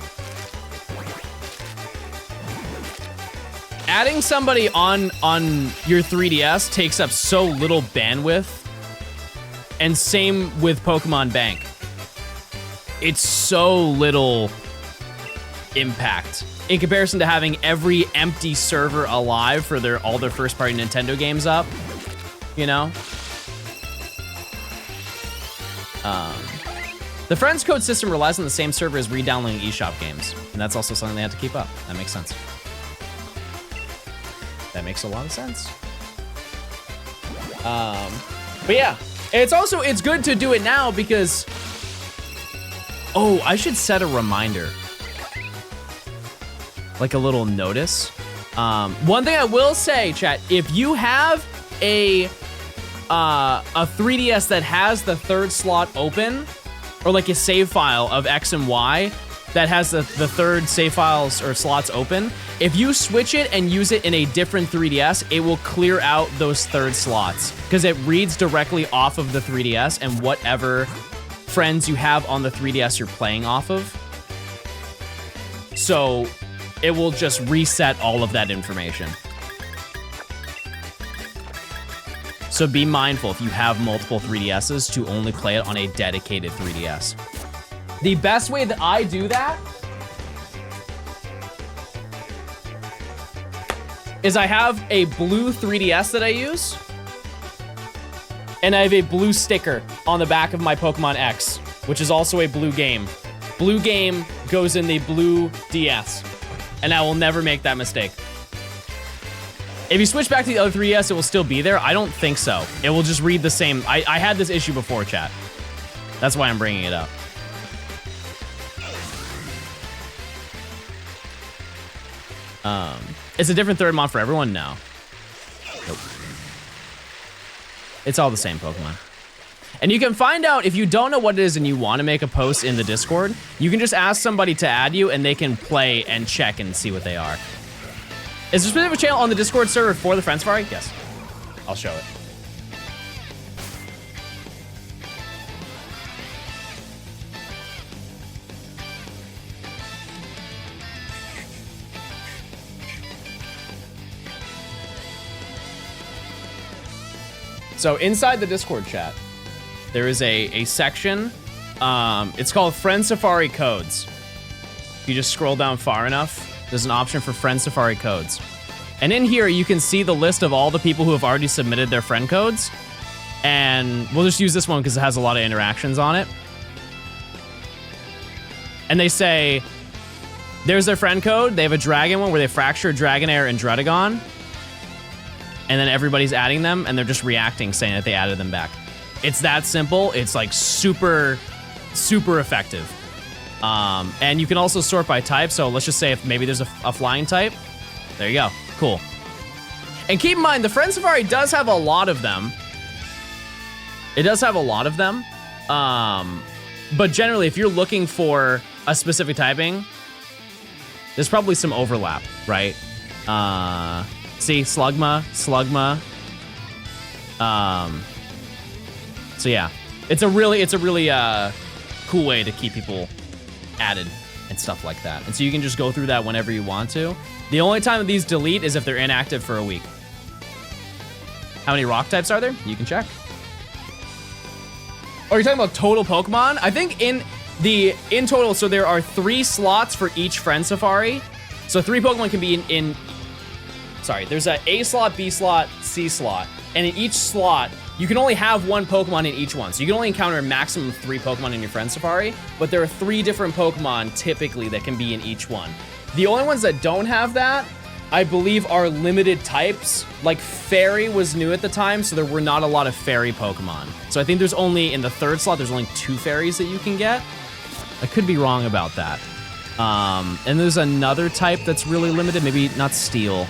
Adding somebody on your 3DS takes up so little bandwidth, and same with Pokemon Bank. It's so little impact in comparison to having every empty server alive for all their first-party Nintendo games up, you know? The Friends Code system relies on the same server as re-downloading eShop games, and that's also something they have to keep up. That makes sense. That makes a lot of sense. But yeah, it's good to do it now because, oh, I should set a reminder. Like a little notice. One thing I will say, chat, if you have a 3DS that has the third slot open, or like a save file of X and Y that has the third save files or slots open, if you switch it and use it in a different 3DS, it will clear out those third slots because it reads directly off of the 3DS and whatever friends you have on the 3DS you're playing off of. So it will just reset all of that information. So be mindful if you have multiple 3DSs to only play it on a dedicated 3DS. The best way that I do that is I have a blue 3DS that I use, and I have a blue sticker on the back of my Pokemon X, which is also a blue game. Blue game goes in the blue DS, and I will never make that mistake. If you switch back to the other 3DS, it will still be there. I don't think so. It will just read the same. I had this issue before, chat. That's why I'm bringing it up. It's a different third mod for everyone? No. Nope. It's all the same Pokemon. And you can find out if you don't know what it is and you want to make a post in the Discord, you can just ask somebody to add you and they can play and check and see what they are. Is there a specific channel on the Discord server for the Friend Safari? Yes. I'll show it. So inside the Discord chat, there is a section. It's called Friend Safari Codes. If you just scroll down far enough, there's an option for Friend Safari Codes. And in here, you can see the list of all the people who have already submitted their friend codes. And we'll just use this one because it has a lot of interactions on it. And they say, there's their friend code. They have a dragon one where they fracture Dragonair and Dredagon. And then everybody's adding them, and they're just reacting, saying that they added them back. It's that simple. It's like super, super effective. And you can also sort by type. So let's just say if maybe there's a flying type. There you go. Cool. And keep in mind, the Friend Safari does have a lot of them. It does have a lot of them. But generally, if you're looking for a specific typing, there's probably some overlap, right? See, Slugma. So yeah, it's a really cool way to keep people added and stuff like that. And so you can just go through that whenever you want to. The only time that these delete is if they're inactive for a week. How many rock types are there? You can check. Oh, you're talking about total Pokemon? I think in total, so there are 3 slots for each Friend Safari. So 3 Pokemon can be in sorry, there's a A slot, B slot, C slot. And in each slot, you can only have 1 Pokemon in each one. So you can only encounter a maximum of 3 Pokemon in your Friend Safari, but there are 3 different Pokemon typically that can be in each one. The only ones that don't have that, I believe, are limited types. Like Fairy was new at the time, so there were not a lot of Fairy Pokemon. So I think there's only, in the 3rd slot, there's only 2 Fairies that you can get. I could be wrong about that. And there's another type that's really limited, maybe not Steel.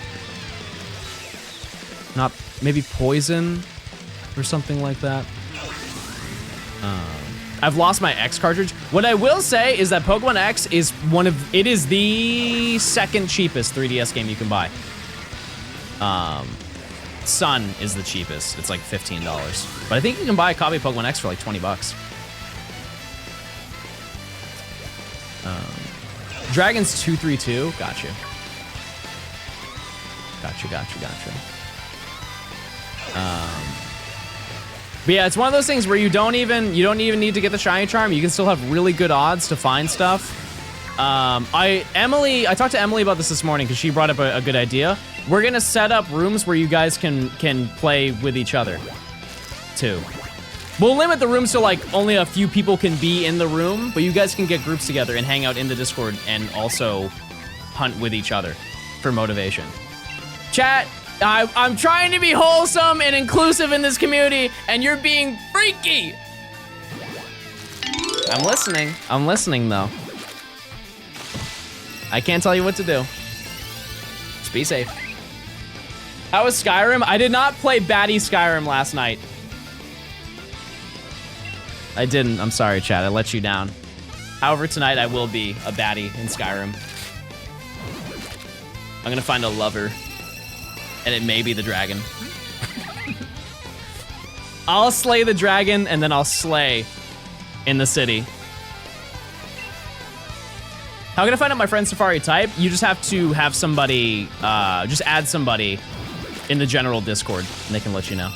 Not, maybe Poison or something like that. I've lost my X cartridge. What I will say is that Pokemon X is it is the 2nd cheapest 3DS game you can buy. Sun is the cheapest. It's like $15. But I think you can buy a copy of Pokemon X for like $20. Dragons 232. Gotcha. But yeah, it's one of those things where you don't even need to get the shiny charm. You can still have really good odds to find stuff. I talked to Emily about this morning because she brought up a good idea. We're gonna set up rooms where you guys can play with each other too. We'll limit the rooms so like only a few people can be in the room, but you guys can get groups together and hang out in the Discord and also hunt with each other for motivation. Chat, I'm trying to be wholesome and inclusive in this community, and you're being freaky. I'm listening though. I can't tell you what to do. Just be safe. How was Skyrim? I did not play baddie Skyrim last night. I didn't. I'm sorry, chat. I let you down. However, tonight I will be a baddie in Skyrim. I'm gonna find a lover. And it may be the dragon. I'll slay the dragon, and then I'll slay in the city. How can I find out my Friend Safari type? You just have to have somebody, just add somebody in the general Discord, and they can let you know.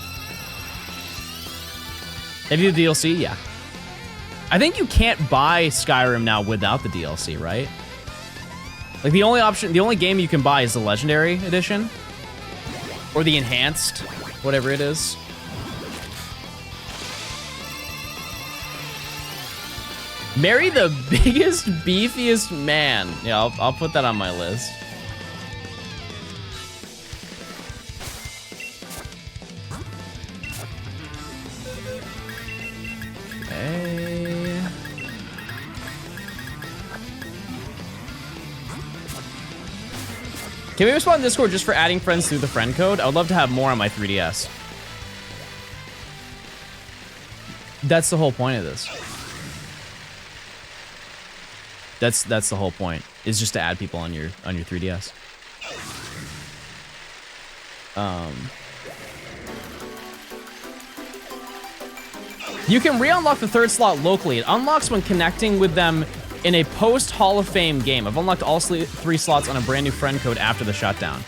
Have you the DLC? Yeah. I think you can't buy Skyrim now without the DLC, right? Like the only game you can buy is the Legendary Edition. Or the enhanced, whatever it is. Marry the biggest, beefiest man. Yeah, I'll put that on my list. Okay. Can we respond to Discord just for adding friends through the friend code? I would love to have more on my 3DS. That's the whole point of this. That's the whole point, is just to add people on your 3DS. You can re-unlock the 3rd slot locally. It unlocks when connecting with them in a post-Hall of Fame game. I've unlocked all 3 slots on a brand new friend code after the shutdown.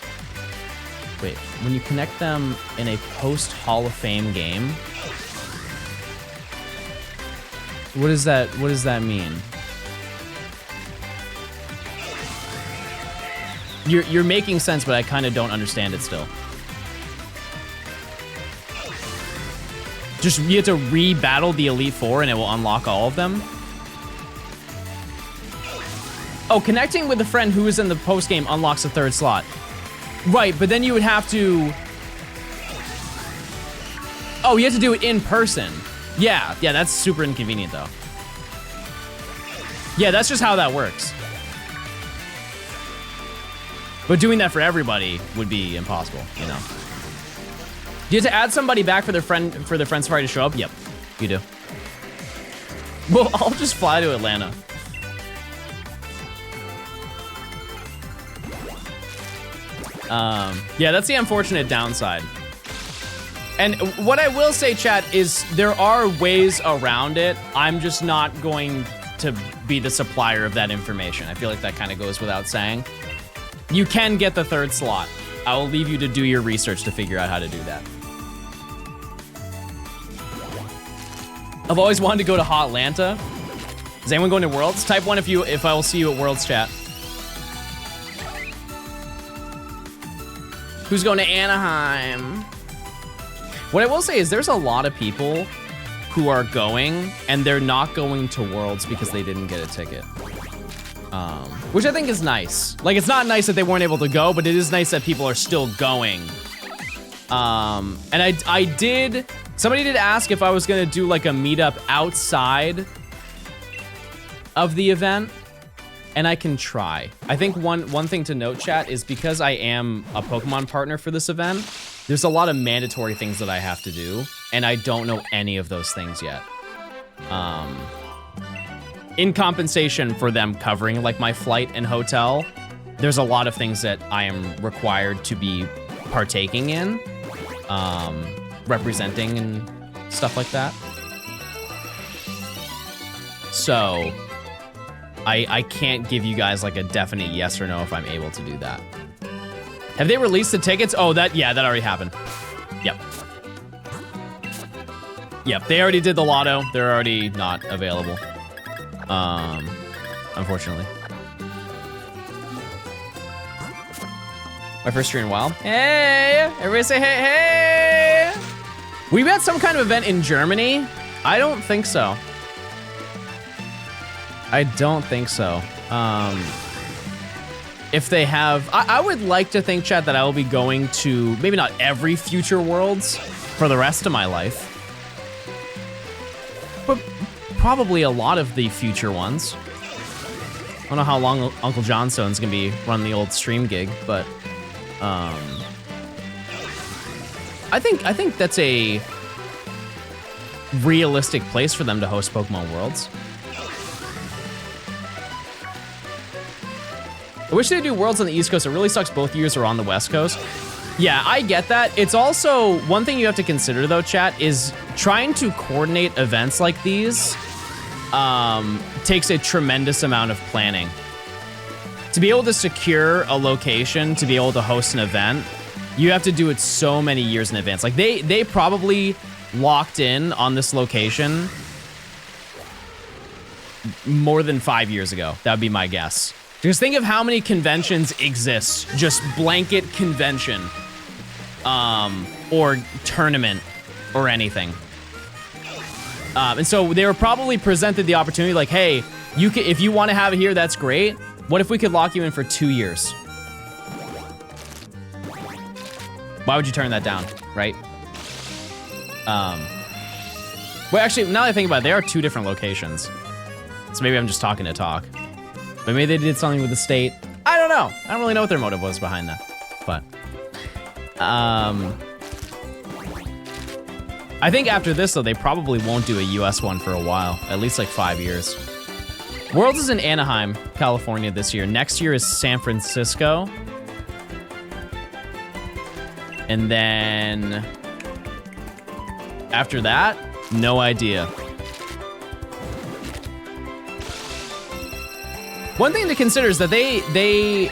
Wait, when you connect them in a post-Hall of Fame game? What does that mean? You're making sense, but I kind of don't understand it still. Just, you have to re-battle the Elite Four and it will unlock all of them? Oh, connecting with a friend who is in the post-game unlocks a third slot. Right, but then you would have to... Oh, you have to do it in person. Yeah, that's super inconvenient, though. Yeah, that's just how that works. But doing that for everybody would be impossible, you know? Do you have to add somebody back for their friend safari to show up? Yep, you do. Well, I'll just fly to Atlanta. Yeah, that's the unfortunate downside. And what I will say, chat, is there are ways around it. I'm just not going to be the supplier of that information. I feel like that kind of goes without saying. You can get the third slot. I will leave you to do your research to figure out how to do that. I've always wanted to go to Hotlanta. Is anyone going to Worlds? Type 1 if I will see you at Worlds, chat. Who's going to Anaheim? What I will say is there's a lot of people who are going and they're not going to Worlds because they didn't get a ticket. Which I think is nice. Like, it's not nice that they weren't able to go, but it is nice that people are still going. And I did, somebody did ask if I was gonna do like a meetup outside of the event, and I can try. I think one thing to note, chat, is because I am a Pokemon partner for this event, there's a lot of mandatory things that I have to do, and I don't know any of those things yet. In compensation for them covering like my flight and hotel, there's a lot of things that I am required to be partaking in, representing and stuff like that. So I can't give you guys like a definite yes or no if I'm able to do that. Have they released the tickets? Oh, that already happened. Yep, they already did the lotto. They're already not available. Unfortunately. My first stream in a while. Hey! Everybody say hey, hey! We met some kind of event in Germany? I don't think so. I don't think so. If they have... I would like to think, chat, that I will be going to maybe not every Future Worlds for the rest of my life. But probably a lot of the future ones. I don't know how long Uncle Johnstone's gonna be running the old stream gig, but I think that's a realistic place for them to host Pokemon Worlds. I wish they'd do Worlds on the East Coast. It really sucks both years are on the West Coast. Yeah, I get that. It's also, one thing you have to consider though, chat, is trying to coordinate events like these takes a tremendous amount of planning. To be able to secure a location, to be able to host an event, you have to do it so many years in advance. Like they probably locked in on this location more than 5 years ago. That would be my guess. Just think of how many conventions exist, just blanket convention, or tournament, or anything. And so they were probably presented the opportunity like, hey, you can, if you want to have it here, that's great. What if we could lock you in for 2 years? Why would you turn that down, right? Well, actually, now that I think about it, there are 2 different locations. So maybe I'm just talking to talk. But maybe they did something with the state. I don't know. I don't really know what their motive was behind that. But, I think after this, though, they probably won't do a US one for a while. At least like 5 years. Worlds is in Anaheim, California this year. Next year is San Francisco. And then after that, no idea. One thing to consider is that they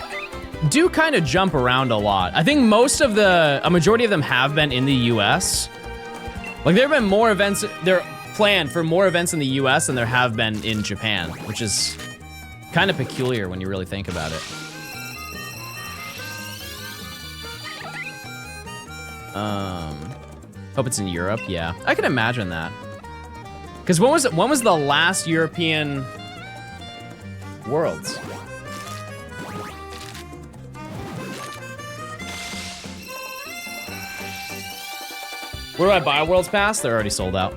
do kind of jump around a lot. I think a majority of them have been in the US. Like there have been more events, they're planned for more events in the US than there have been in Japan, which is kind of peculiar when you really think about it. Hope it's in Europe, yeah. I can imagine that. Because when was the last European Worlds? Where do I buy a Worlds Pass? They're already sold out.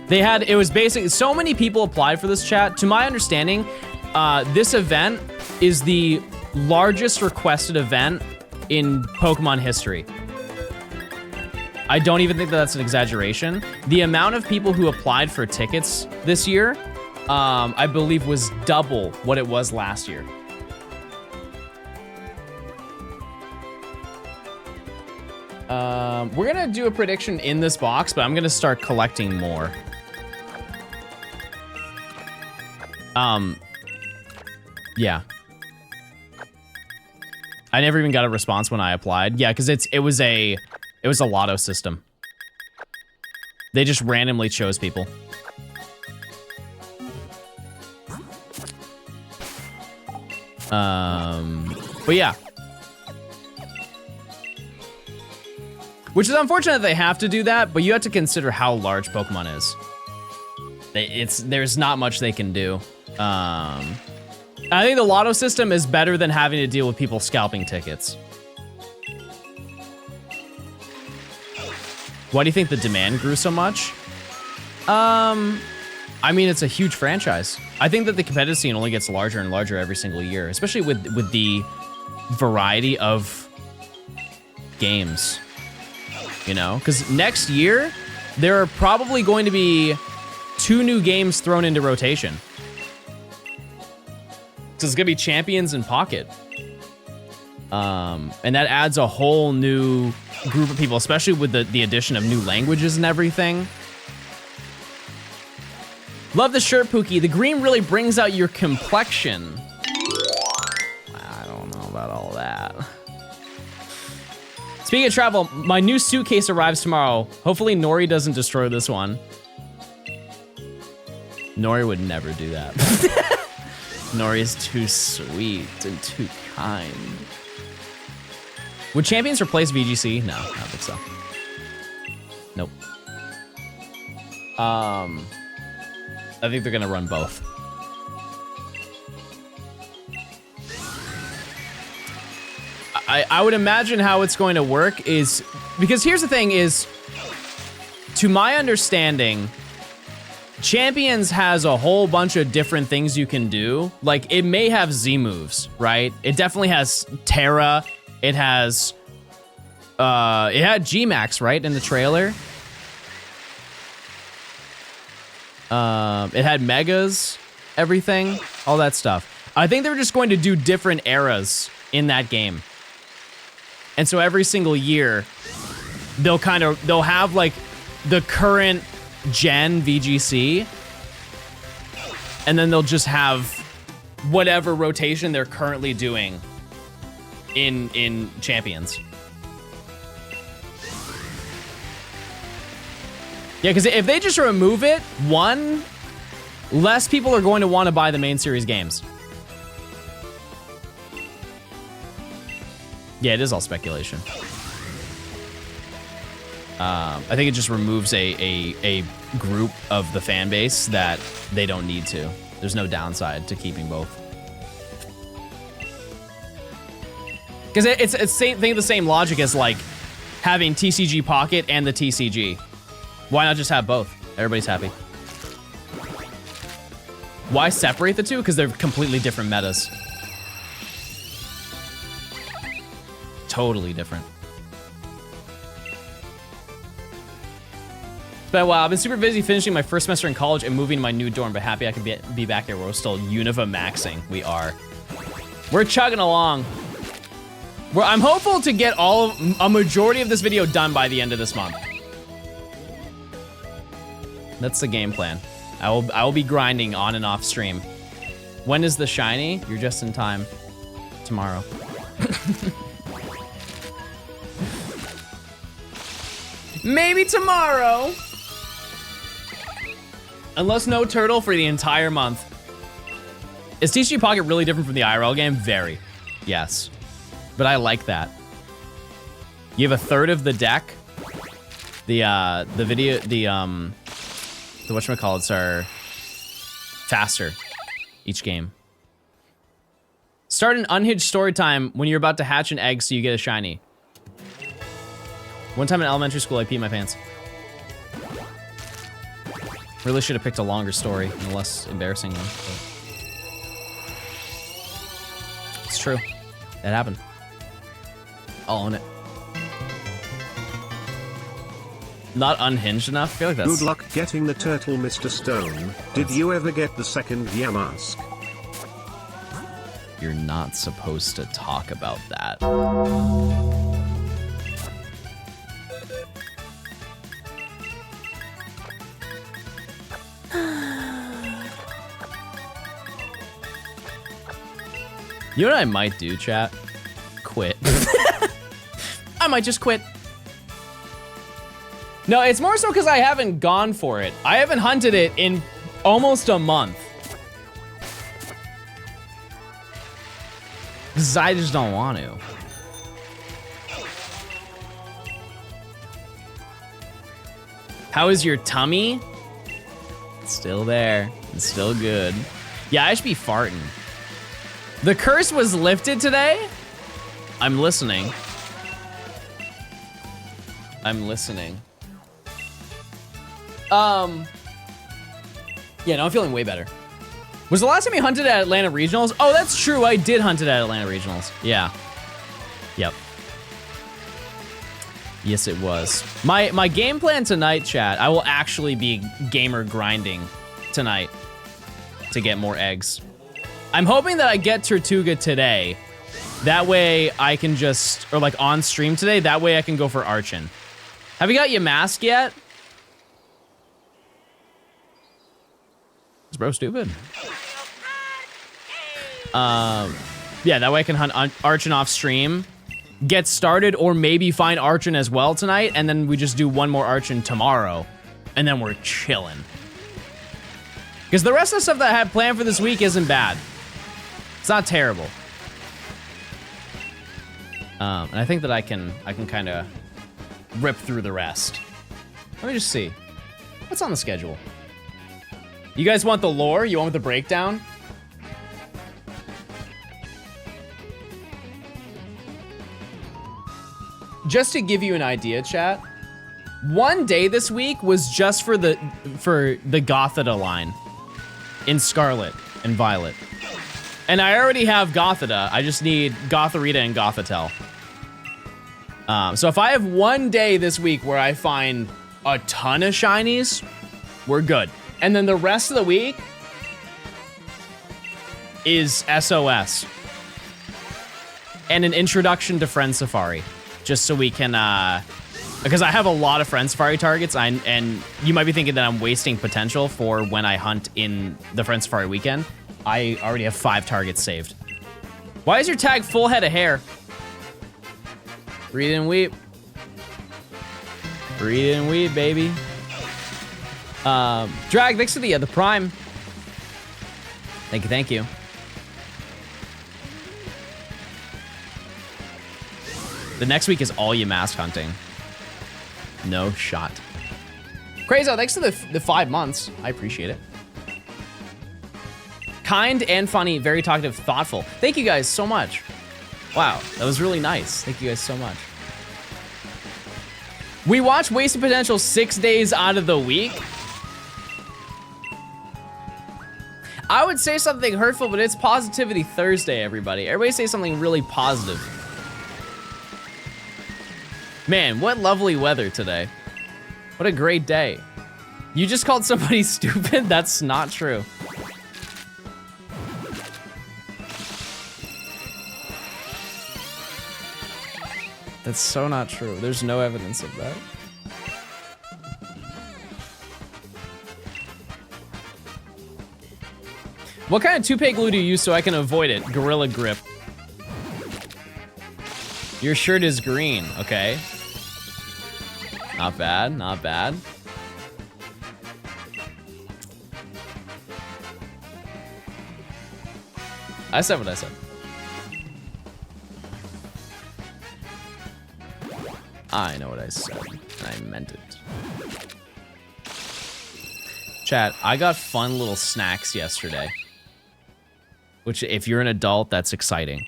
It was basically, so many people applied for this, chat. To my understanding, this event is the largest requested event in Pokemon history. I don't even think that's an exaggeration. The amount of people who applied for tickets this year, I believe was double what it was last year. We're gonna do a prediction in this box, but I'm gonna start collecting more. Yeah. I never even got a response when I applied. Yeah, because it was a lotto system. They just randomly chose people. But yeah. Which is unfortunate that they have to do that, but you have to consider how large Pokemon is. There's not much they can do. I think the lotto system is better than having to deal with people scalping tickets. Why do you think the demand grew so much? I mean, it's a huge franchise. I think that the competitive scene only gets larger and larger every single year, especially with the variety of games. You know, because next year, there are probably going to be 2 new games thrown into rotation. So it's gonna be Champions and Pocket. And that adds a whole new group of people, especially with the addition of new languages and everything. Love the shirt, Pookie. The green really brings out your complexion. I don't know about all that. Speaking of travel, my new suitcase arrives tomorrow. Hopefully Nori doesn't destroy this one. Nori would never do that. Nori is too sweet and too kind. Would Champions replace VGC? No, I don't think so. Nope. I think they're gonna run both. I would imagine how it's going to work is, because here's the thing is, to my understanding, Champions has a whole bunch of different things you can do. Like, it may have Z moves, right? It definitely has Terra. It has, it had G-Max, right, in the trailer. It had Megas, everything, all that stuff. I think they were just going to do different eras in that game. And so every single year, they'll have like the current gen VGC, and then they'll just have whatever rotation they're currently doing in Champions. Yeah, because if they just remove it, one, less people are going to want to buy the main series games. Yeah, it is all speculation. I think it just removes a group of the fan base that they don't need to. There's no downside to keeping both. Because it's the same logic as like having TCG Pocket and the TCG. Why not just have both? Everybody's happy. Why separate the two? Because they're completely different metas. Totally different. It's been a while. I've been super busy finishing my first semester in college and moving to my new dorm, but happy I can be back there. We're still Univa maxing. We are. We're chugging along. I'm hopeful to get a majority of this video done by the end of this month. That's the game plan. I will be grinding on and off stream. When is the shiny? You're just in time. tomorrow. Maybe tomorrow. Unless no turtle for the entire month. Is TCG Pocket really different from the IRL game? Very. Yes. But I like that. You have a third of the deck. The whatchamacallits are faster each game. Start an unhinged story time when you're about to hatch an egg so you get a shiny. One time in elementary school, I peed my pants. Really should have picked a longer story and a less embarrassing one. But it's true. That happened. I'll own it. Not unhinged enough? I feel like that's... Good luck getting the turtle, Mr. Stone. Did you ever get the second Yamask? You're not supposed to talk about that. You know what I might do, chat? Quit. I might just quit. No, it's more so because I haven't gone for it. I haven't hunted it in almost a month. Because I just don't want to. How is your tummy? It's still there. It's still good. Yeah, I should be farting. The curse was lifted today? I'm listening. I'm listening. Yeah, no, I'm feeling way better. Was the last time you hunted at Atlanta Regionals? Oh, that's true. I did hunt it at Atlanta Regionals. Yeah. Yep. Yes, it was. My game plan tonight, chat, I will actually be gamer grinding tonight to get more eggs. I'm hoping that I get Tortuga today. That way I can just, or like on stream today, that way I can go for Archon. Have you got your mask yet? Is bro stupid? Yeah, that way I can hunt Archon off stream, get started, or maybe find Archon as well tonight, and then we just do one more Archon tomorrow, and then we're chilling. Because the rest of the stuff that I had planned for this week isn't bad. It's not terrible. And I think that I can kind of rip through the rest. Let me just see. What's on the schedule? You guys want the lore? You want the breakdown? Just to give you an idea, chat, one day this week was just for the Gothita line in Scarlet and Violet. And I already have Gothita. I just need Gotharita and Gothitelle. So if I have one day this week where I find a ton of shinies, we're good. And then the rest of the week is SOS. And an introduction to Friend Safari. Just so we can, because I have a lot of Friend Safari targets, and you might be thinking that I'm wasting potential for when I hunt in the Friend Safari weekend. I already have 5 targets saved. Why is your tag full head of hair? Breathe and weep. Breathe and weep, baby. Drag, thanks to the Prime. Thank you, thank you. The next week is all you mask hunting. No shot. Crazo, thanks to the 5 months. I appreciate it. Kind and funny, very talkative, thoughtful. Thank you guys so much. Wow, that was really nice. Thank you guys so much. We watch Wasted Potential 6 days out of the week. I would say something hurtful, but it's Positivity Thursday, everybody. Everybody say something really positive. Man, what lovely weather today. What a great day. You just called somebody stupid? That's not true. That's so not true. There's no evidence of that. What kind of toupee glue do you use so I can avoid it? Gorilla Grip. Your shirt is green. Okay. Not bad, not bad. I said what I said. I know what I said, and I meant it. Chat, I got fun little snacks yesterday. Which, if you're an adult, that's exciting.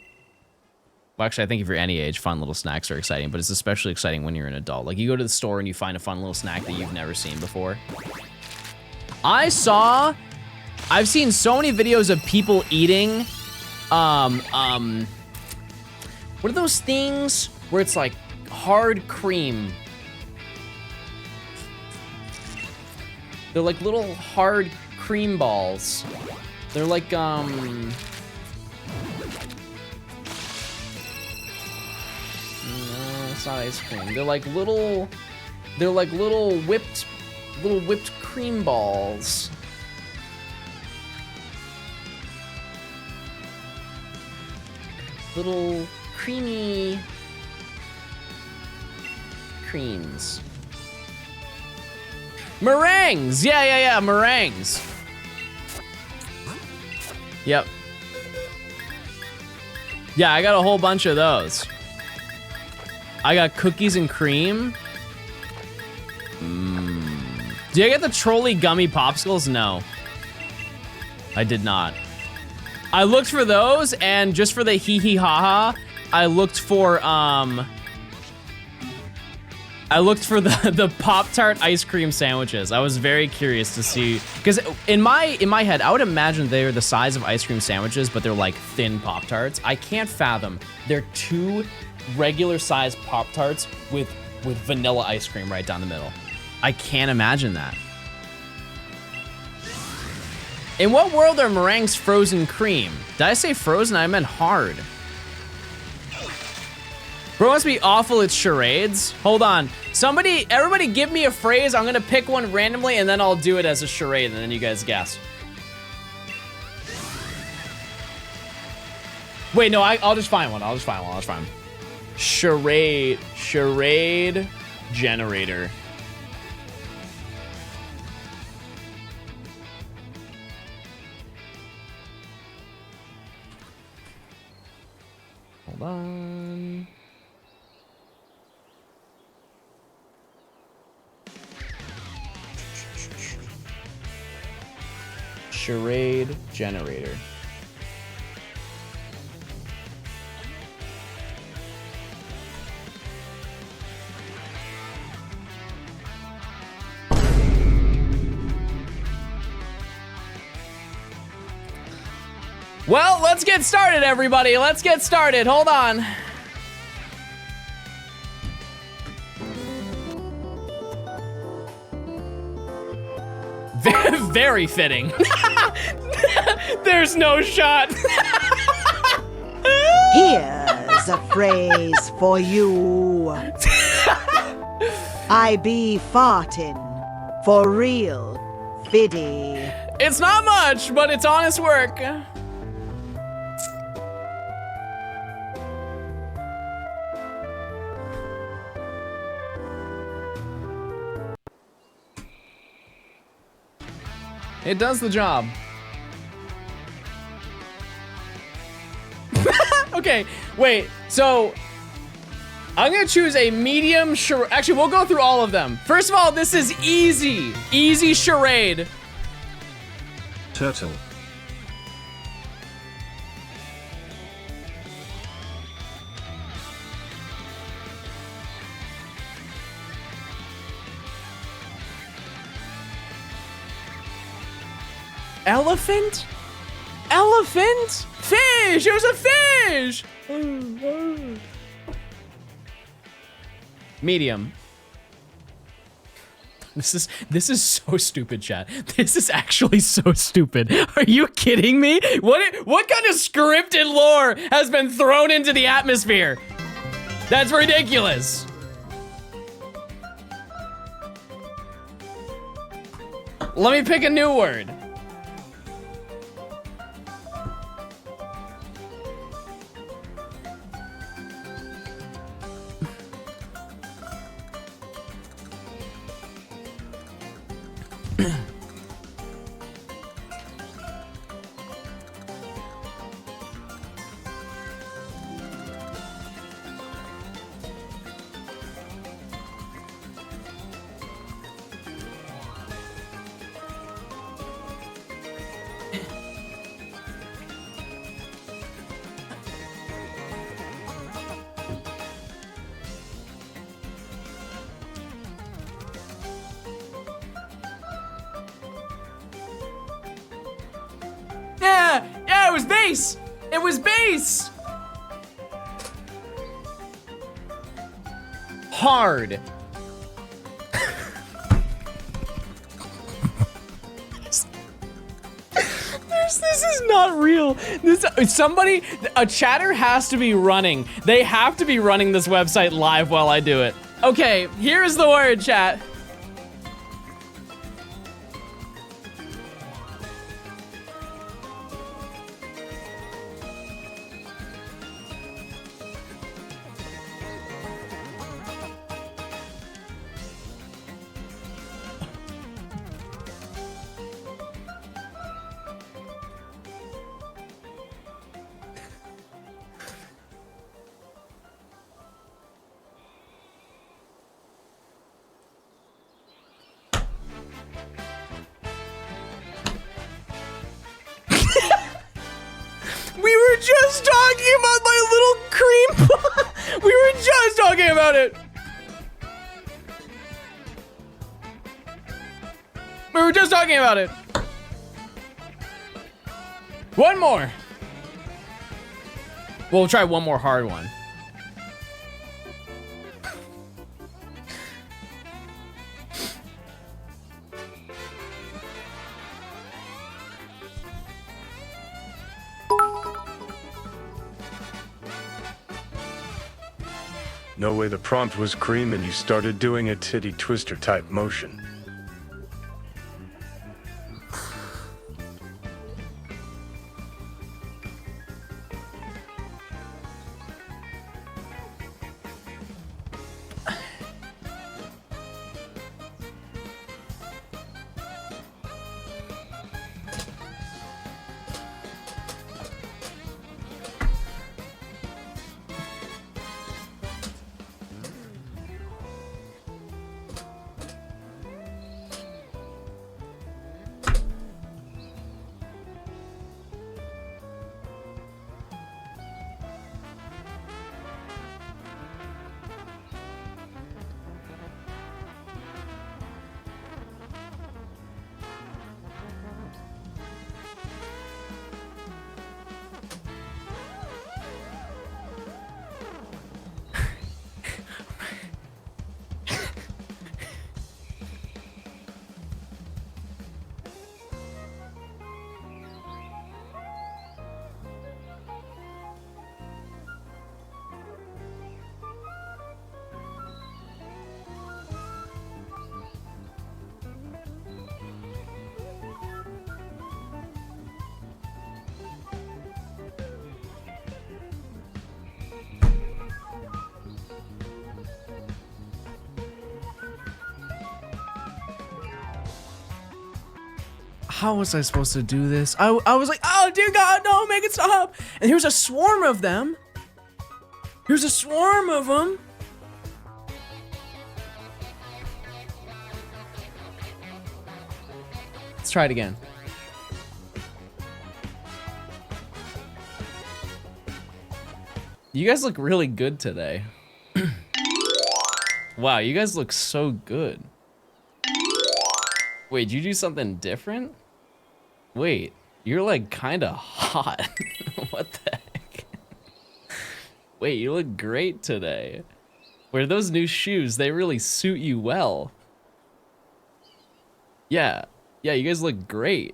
Well, actually, I think if you're any age, fun little snacks are exciting, but it's especially exciting when you're an adult. Like, you go to the store and you find a fun little snack that you've never seen before. I've seen so many videos of people eating, what are those things where it's like hard cream? They're like little hard cream balls. They're like, no, it's not ice cream. They're like little whipped cream balls. Little creamy creams. Meringues! Yeah, meringues. Yep. Yeah, I got a whole bunch of those. I got cookies and cream. Did I get the trolley gummy popsicles? No. I did not. I looked for those, and just for the hee ha ha, I looked for the Pop-Tart ice cream sandwiches. I was very curious to see, because in my head, I would imagine they're the size of ice cream sandwiches, but they're like thin Pop-Tarts. I can't fathom they're two regular sized Pop-Tarts with vanilla ice cream right down the middle. I can't imagine that. In what world are meringues frozen cream? Did I say frozen? I meant hard. Bro must be awful at charades. Hold on. Everybody give me a phrase. I'm gonna pick one randomly and then I'll do it as a charade and then you guys guess. Wait, no, I'll just find one. I'll just find one. Charade generator. Hold on. Charade generator. Well, let's get started, everybody. Let's get started. Hold on. Very fitting. There's no shot. Here's a phrase for you. I be fartin' for real, fiddy. It's not much, but it's honest work. It does the job. Okay, wait, so I'm gonna choose a medium charade. Actually, we'll go through all of them. First of all, this is easy. Easy charade. Turtle. Elephant? Elephant? Fish! It was a fish! Medium. This is so stupid, chat. This is actually so stupid. Are you kidding me? What kind of scripted lore has been thrown into the atmosphere? That's ridiculous. Let me pick a new word. Yeah, it was base. It was base. Hard. This is not real. A chatter has to be running. They have to be running this website live while I do it. Okay, here's the word, chat. We were just talking about my little cream pie. We were just talking about it. We were just talking about it. One more. We'll try one more hard one. No way the prompt was cream and you started doing a titty twister type motion. How was I supposed to do this? I was like, oh dear God, no, make it stop. And here's a swarm of them. Here's a swarm of them. Let's try it again. You guys look really good today. Wow, you guys look so good. Wait, did you do something different? Wait, you're like kind of hot. What the heck? Wait, you look great today. Wait, those new shoes, they really suit you well. Yeah, you guys look great.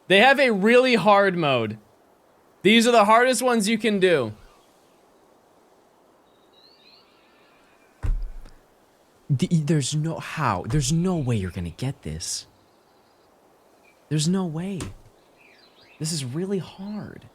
They have a really hard mode. These are the hardest ones you can do. There's no how. There's no way you're gonna get this. There's no way. This is really hard.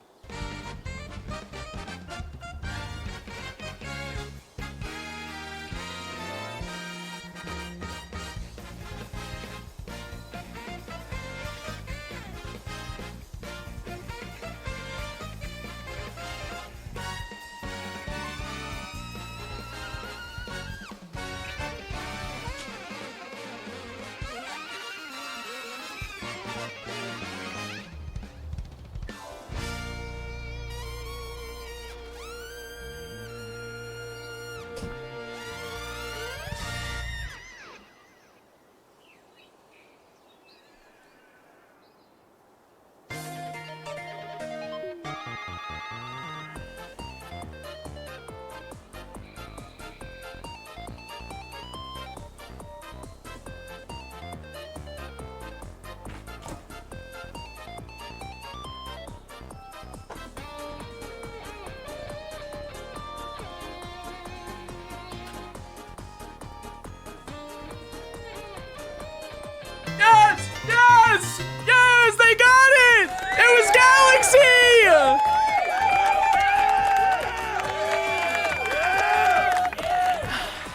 Yes, they got it! It was Galaxy!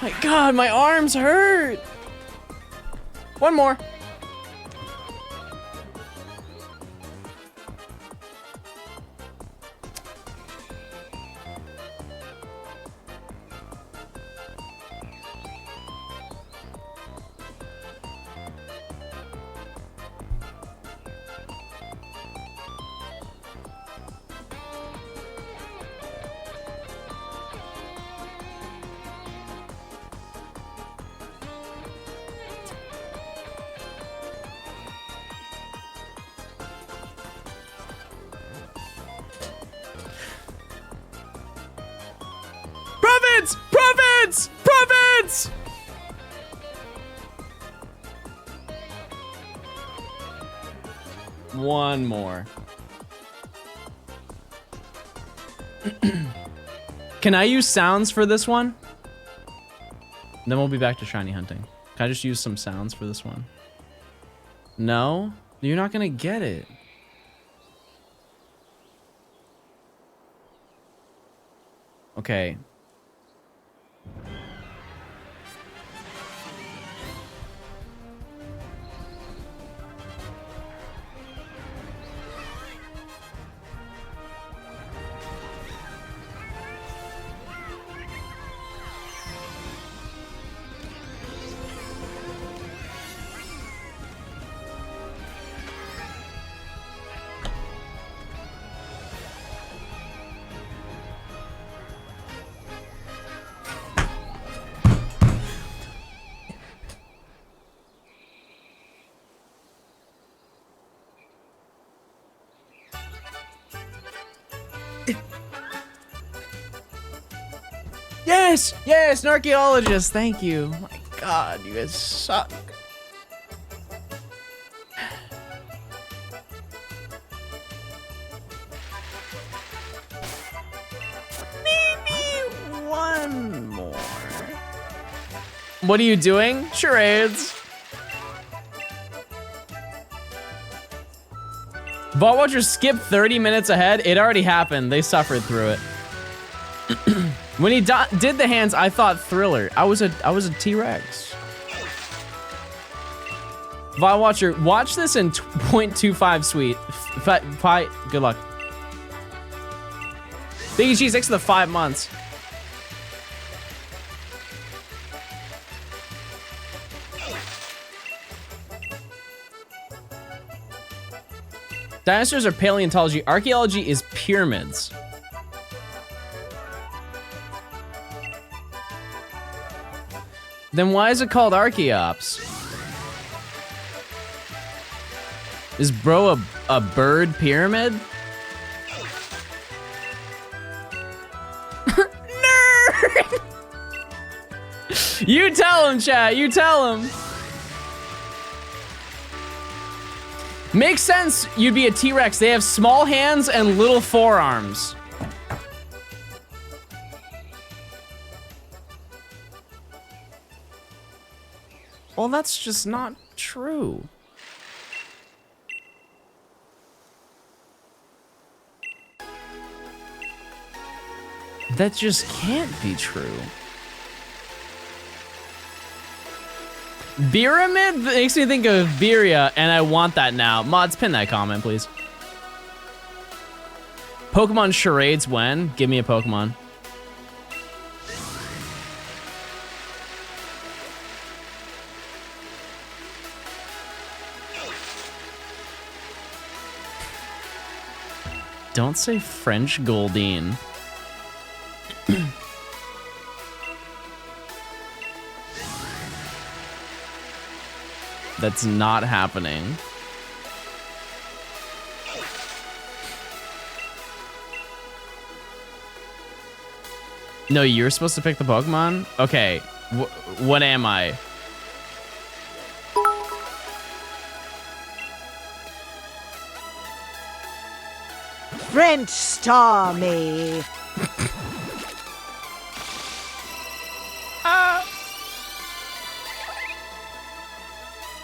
My God, my arms hurt. One more. Province! Province! Province! One more. Can I use sounds for this one? Then we'll be back to shiny hunting. Can I just use some sounds for this one? No? You're not gonna get it. Okay. Yes! Yes, an archaeologist, thank you. My God, you guys suck. Maybe one more. What are you doing? Charades. Vault Watcher skipped 30 minutes ahead. It already happened. They suffered through it. When he did the hands, I thought Thriller. I was a T-Rex. Vault Watcher, watch this in 0.25 sweet. Good luck. Biggie Cheese, thanks for the 5 months. Dinosaurs are paleontology. Archaeology is pyramids. Then why is it called Archaeops? Is bro a bird pyramid? Nerd! You tell him, chat. You tell him. Makes sense you'd be a T-Rex. They have small hands and little forearms. Well, that's just not true. That just can't be true. Pyramid makes me think of Beria, and I want that now. Mods, pin that comment, please. Pokemon charades when? Give me a Pokemon. Don't say French Goldine. That's not happening. No, you're supposed to pick the Pokemon? Okay, what am I? French star me.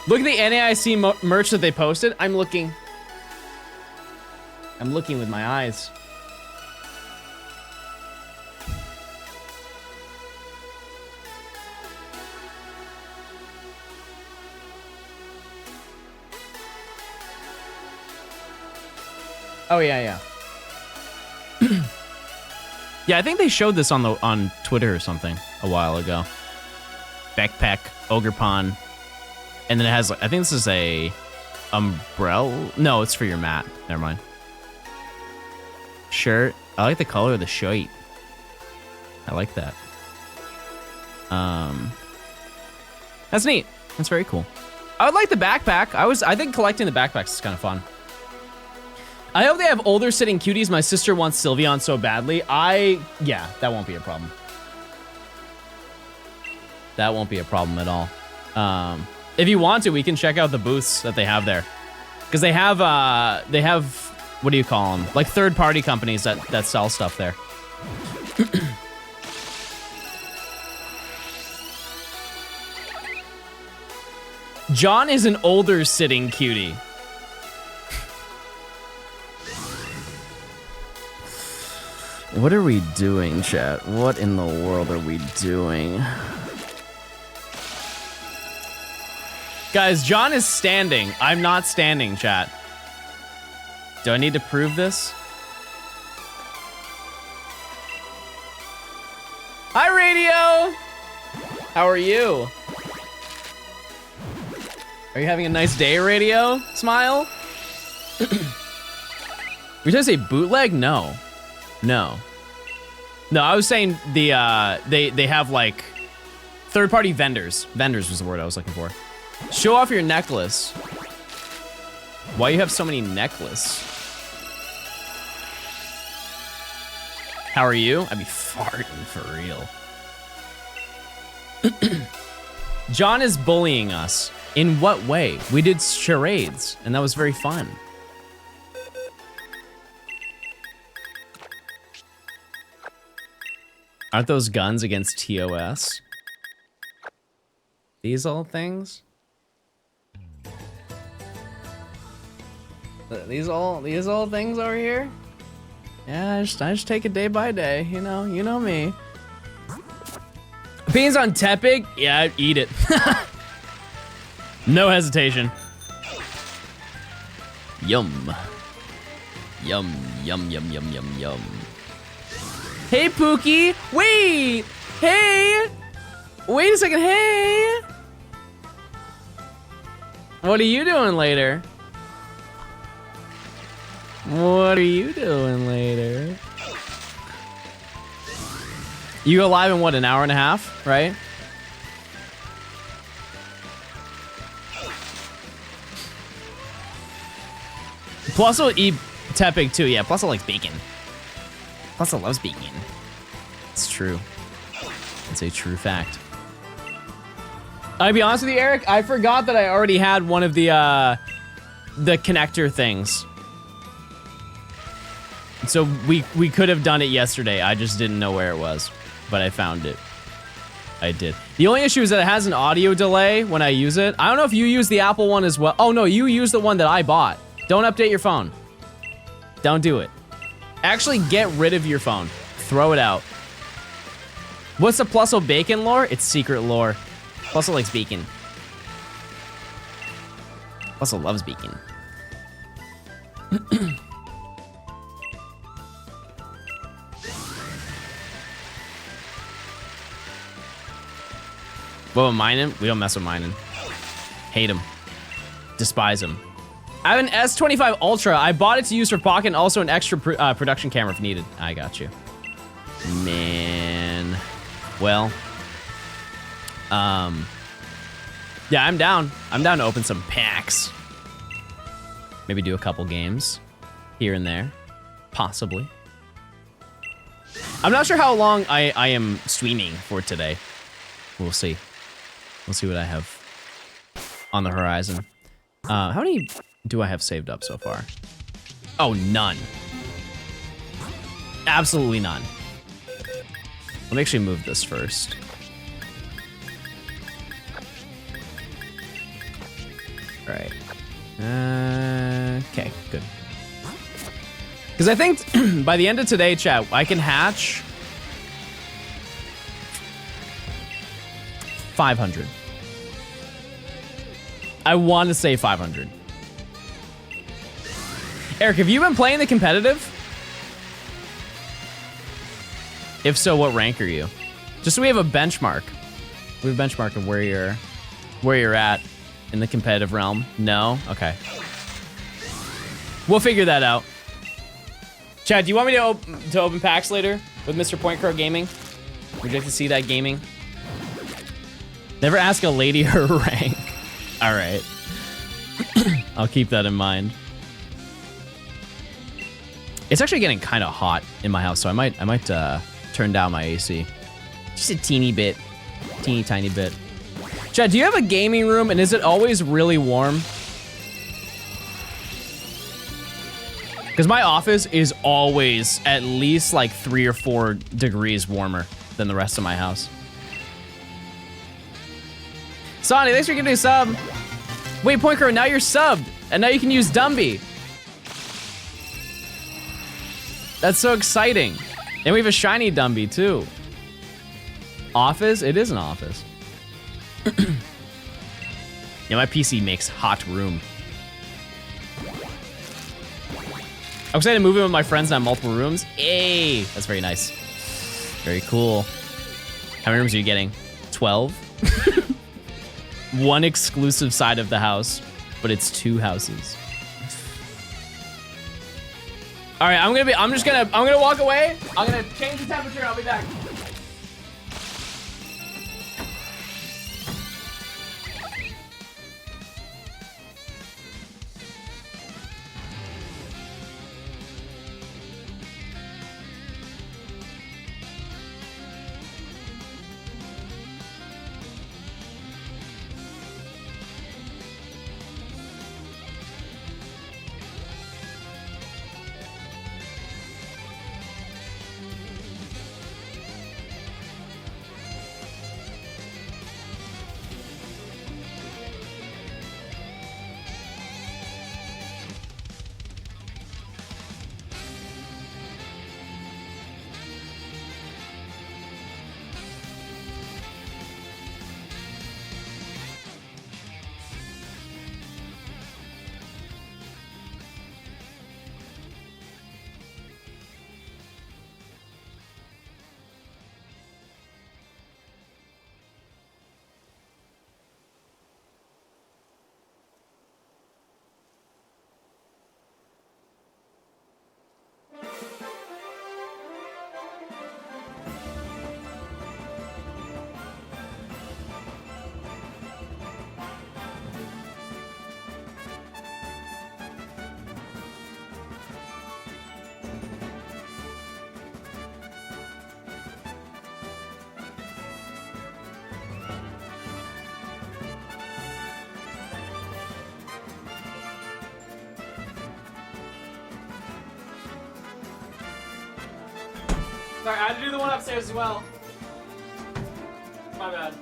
Look at the NAIC merch that they posted. I'm looking with my eyes. Oh yeah. Yeah, I think they showed this on Twitter or something a while ago. Backpack, Ogre Pond, and then it has. I think this is a umbrella. No, it's for your mat. Never mind. Shirt. I like the color of the shirt. I like that. That's neat. That's very cool. I would like the backpack. I think collecting the backpacks is kind of fun. I hope they have older sitting cuties. My sister wants Sylveon so badly. Yeah, that won't be a problem. That won't be a problem at all. If you want to, we can check out the booths that they have there. Because they have, what do you call them? Like third-party companies that sell stuff there. John is an older sitting cutie. What are we doing, chat? What in the world are we doing? Guys, John is standing. I'm not standing, chat. Do I need to prove this? Hi, Radio! How are you? Are you having a nice day, Radio? Smile? Were you trying to say bootleg? No. No, I was saying they have like third-party vendors. Vendors was the word I was looking for. Show off your necklace. Why you have so many necklaces? How are you? I'd be farting for real. John is bullying us. In what way? We did charades, and that was very fun. Aren't those guns against TOS? These old things? These old things over here? Yeah, I just take it day by day, you know me. Opinions on Tepig? Yeah, eat it. No hesitation. Yum. Yum, yum, yum, yum, yum, yum. Hey, Pookie! Wait! Hey! Wait a second, hey! What are you doing later? What are you doing later? You go live in what, an hour and a half, right? Plus will eat Tepig too, yeah, Plus will likes bacon. Plus loves bacon. It's true. It's a true fact. I'll be honest with you, Eric, I forgot that I already had one of the connector things. So we could have done it yesterday. I just didn't know where it was, but I found it. I did. The only issue is that it has an audio delay when I use it. I don't know if you use the Apple one as well. Oh no, you use the one that I bought. Don't update your phone. Don't do it. Actually get rid of your phone. Throw it out. What's the Plusle bacon lore? It's secret lore. Plusle likes bacon. Plusle loves bacon. What about Minen? We don't mess with Minen. Hate him. Despise him. I have an S25 Ultra. I bought it to use for pocket and also an extra production camera if needed. I got you. Man. Well. Yeah, I'm down. I'm down to open some packs. Maybe do a couple games here and there. Possibly. I'm not sure how long I am streaming for today. We'll see. We'll see what I have on the horizon. How many do I have saved up so far? Oh, none. Absolutely none. Let me actually move this first. All right. Okay, good. Because I think by the end of today, chat, I can hatch 500. I want to say 500. Eric, have you been playing the competitive? If so, what rank are you? Just so we have a benchmark. We have a benchmark of where you're at in the competitive realm. No? Okay. We'll figure that out. Chad, do you want me to open packs later with Mr. Point Crow Gaming? Would you like to see that gaming? Never ask a lady her rank. All right. I'll keep that in mind. It's actually getting kind of hot in my house, so I might turn down my AC. Just a teeny bit. Teeny tiny bit. Chad, do you have a gaming room and is it always really warm? Because my office is always at least like 3 or 4 degrees warmer than the rest of my house. Sonny, thanks for giving me a sub. Wait, Point Crow, now you're subbed. And now you can use Dumby. That's so exciting. And we have a shiny Dumby too. Office? It is an office. Yeah, my PC makes hot room. I'm excited to move in with my friends and have multiple rooms. Hey, that's very nice. Very cool. How many rooms are you getting? 12? One exclusive side of the house, but it's 2 houses. All right, I'm gonna walk away. I'm gonna change the temperature. I'll be back. Sorry, I had to do the one upstairs as well. My bad.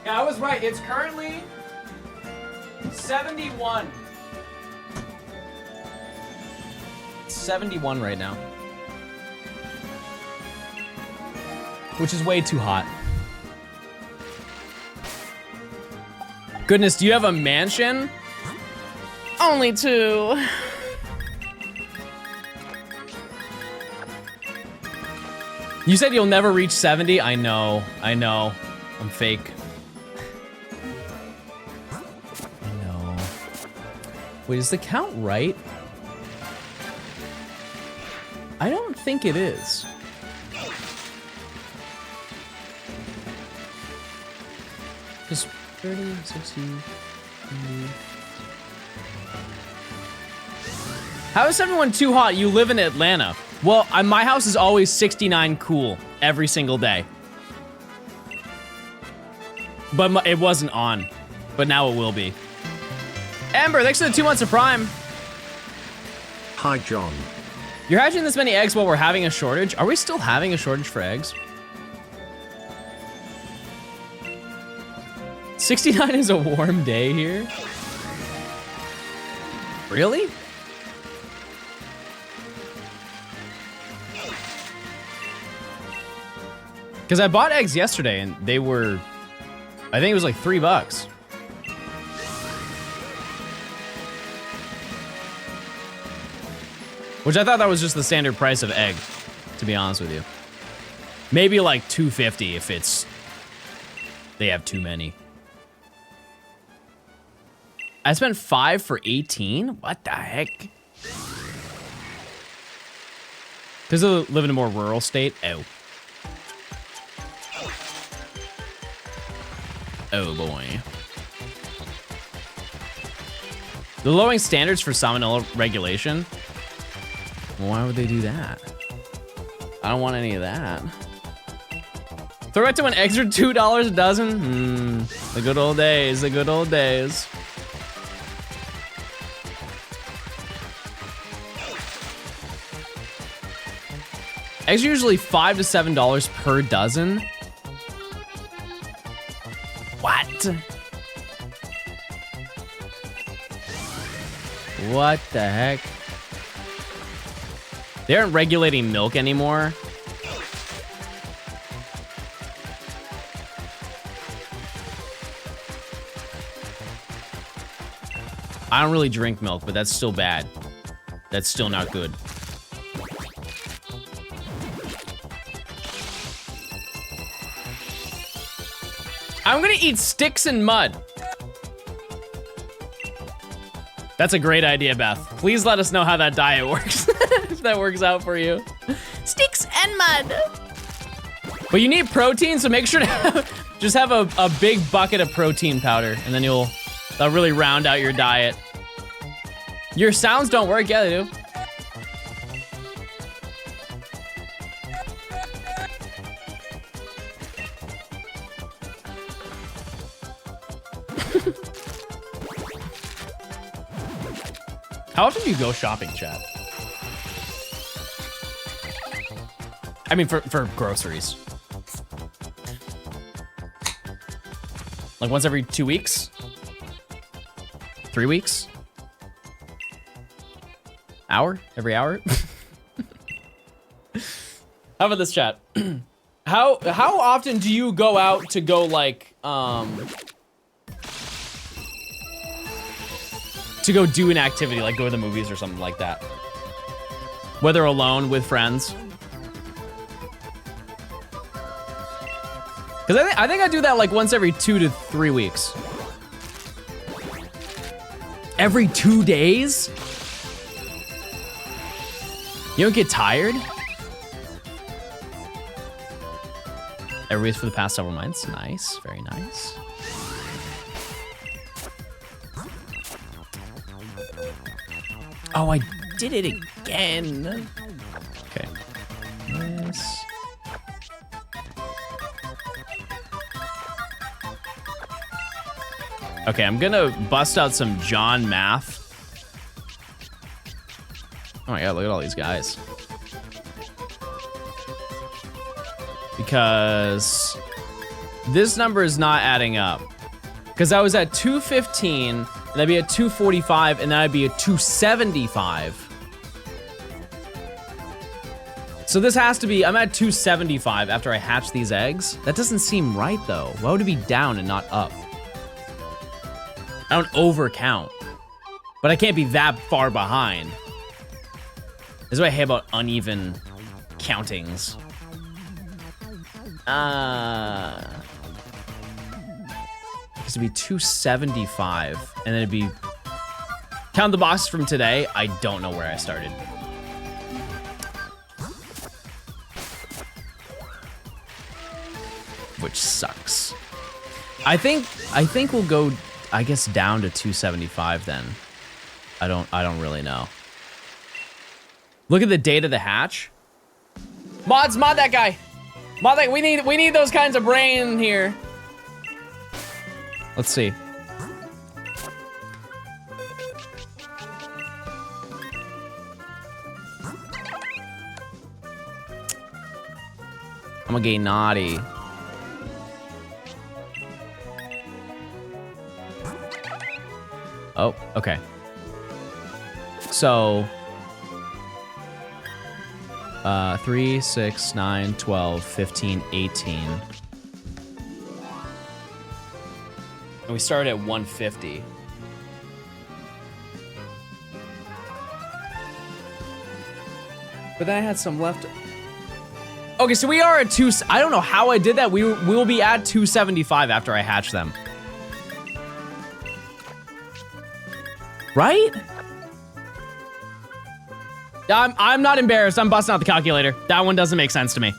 Yeah, I was right. It's currently 71. It's 71 right now. Which is way too hot. Goodness, do you have a mansion? Only 2. You said you'll never reach 70? I know. I'm fake. I know. Wait, is the count right? I don't think it is. Because 30, 60, 70. How is everyone too hot? You live in Atlanta. Well, my house is always 69 cool every single day. But it wasn't on. But now it will be. Amber, thanks for the 2 months of Prime. Hi, John. You're hatching this many eggs while we're having a shortage? Are we still having a shortage for eggs? 69 is a warm day here? Really? Because I bought eggs yesterday and they were, I think it was like $3. Which I thought that was just the standard price of egg, to be honest with you. Maybe like $2.50 if it's, they have too many. I spent $5 for 18? What the heck? Because I live in a more rural state? Oh. Oh boy. The lowering standards for salmonella regulation? Why would they do that? I don't want any of that. Throw it to when eggs are $2 a dozen? The good old days, the good old days. Eggs are usually $5 to $7 per dozen. What? What the heck? They aren't regulating milk anymore. I don't really drink milk, but that's still bad. That's still not good. I'm gonna eat sticks and mud. That's a great idea, Beth. Please let us know how that diet works. If that works out for you. Sticks and mud. But you need protein, so make sure to just have a big bucket of protein powder, and then that'll really round out your diet. Your sounds don't work, yeah, they do. How often do you go shopping, chat? I mean, for groceries. Like once every 2 weeks? 3 weeks? Hour? Every hour? How about this, chat? How often do you go out to go like, to go do an activity, like go to the movies or something like that? Whether alone, with friends. Because I think I do that like once every 2 to 3 weeks. Every 2 days? You don't get tired? Every week for the past several months. Nice, very nice. Oh, I did it again. Okay. This. Okay, I'm gonna bust out some John math. Oh my god, look at all these guys. Because this number is not adding up. Because I was at 215, and I'd be at 245, and then I'd be at 275. So this has to be, I'm at 275 after I hatch these eggs. That doesn't seem right though. Why would it be down and not up? I don't overcount, but I can't be that far behind. This is what I hate about uneven countings. This would be 275, and then it'd be, count the boxes from today, I don't know where I started. Which sucks. I think we'll go, I guess, down to 275 then. I don't really know. Look at the date of the hatch. Mods, mod that guy. Mod that, we need those kinds of brain here. Let's see. I'm gonna get naughty. Oh, okay. So 3, 6, 9, 12, 15, 18. And we started at 150. But then I had some left. Okay, so we are at 2. I don't know how I did that. We will be at 275 after I hatch them. Right? I'm not embarrassed. I'm busting out the calculator. That one doesn't make sense to me.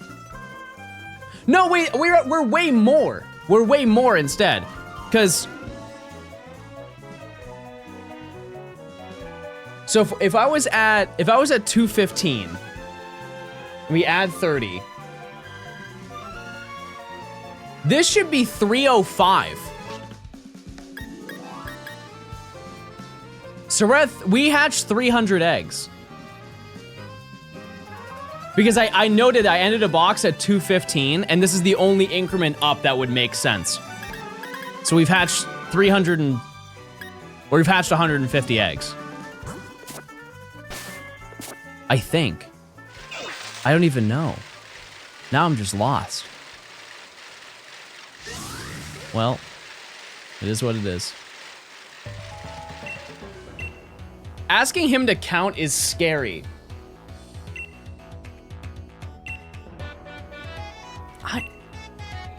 No, wait, we're way more. We're way more instead. Cause so if I was at 215, we add 30. This should be 305. Sareth, we hatched 300 eggs. Because I noted I ended a box at 215, and this is the only increment up that would make sense. So we've hatched 150 eggs. I think. I don't even know. Now I'm just lost. Well, it is what it is. Asking him to count is scary.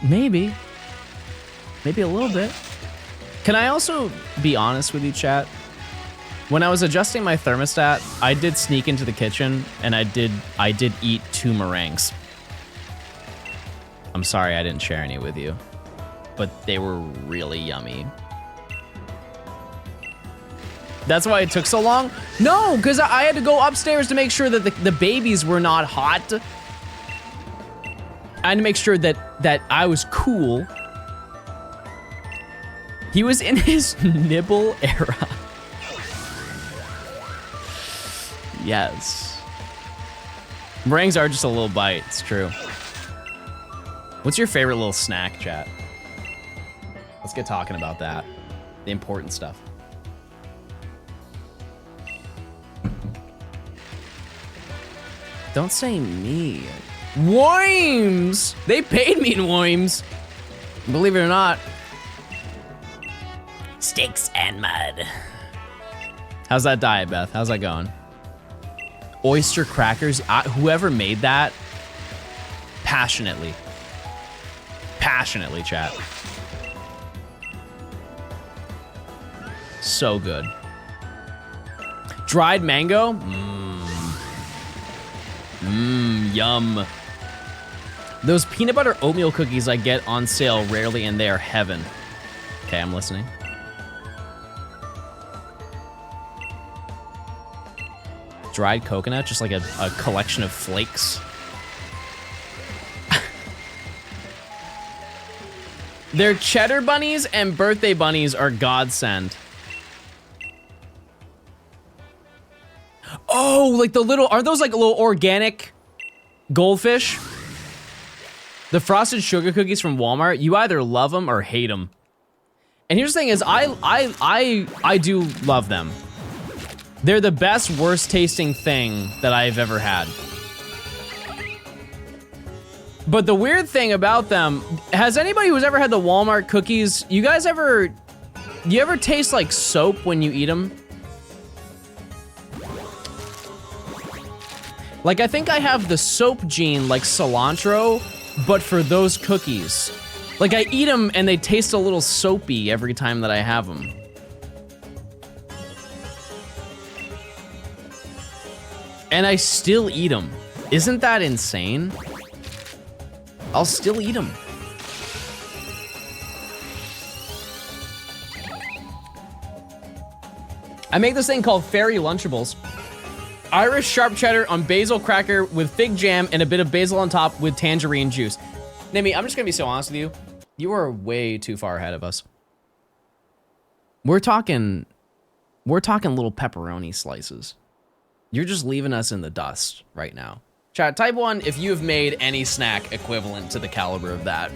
Maybe a little bit. Can I also be honest with you, chat? When I was adjusting my thermostat, I did sneak into the kitchen and I did eat 2 meringues. I'm sorry I didn't share any with you, but they were really yummy. That's why it took so long? No, because I had to go upstairs to make sure that the babies were not hot. I had to make sure that I was cool. He was in his nibble era. Yes. Meringues are just a little bite, it's true. What's your favorite little snack, chat? Let's get talking about that. The important stuff. Don't say me. Worms! They paid me in worms. Believe it or not. Sticks and mud. How's that diet, Beth? How's that going? Oyster crackers. Whoever made that, passionately. Passionately, chat. So good. Dried mango? Yum. Those peanut butter oatmeal cookies I get on sale rarely, and they are heaven. Okay, I'm listening. Dried coconut, just like a collection of flakes. Their cheddar bunnies and birthday bunnies are godsend. Oh, like the little, are those like little organic goldfish? The frosted sugar cookies from Walmart, you either love them or hate them. And here's the thing is, I do love them. They're the best, worst tasting thing that I've ever had. But the weird thing about them, has anybody who's ever had the Walmart cookies, you ever taste like soap when you eat them? Like, I think I have the soap gene like cilantro, but for those cookies. Like, I eat them and they taste a little soapy every time that I have them. And I still eat them. Isn't that insane? I'll still eat them. I make this thing called Fairy Lunchables. Irish sharp cheddar on basil cracker with fig jam and a bit of basil on top with tangerine juice. Nimi, I'm just gonna be so honest with you. You are way too far ahead of us. We're talking little pepperoni slices. You're just leaving us in the dust right now. Chat, type 1 if you have made any snack equivalent to the caliber of that.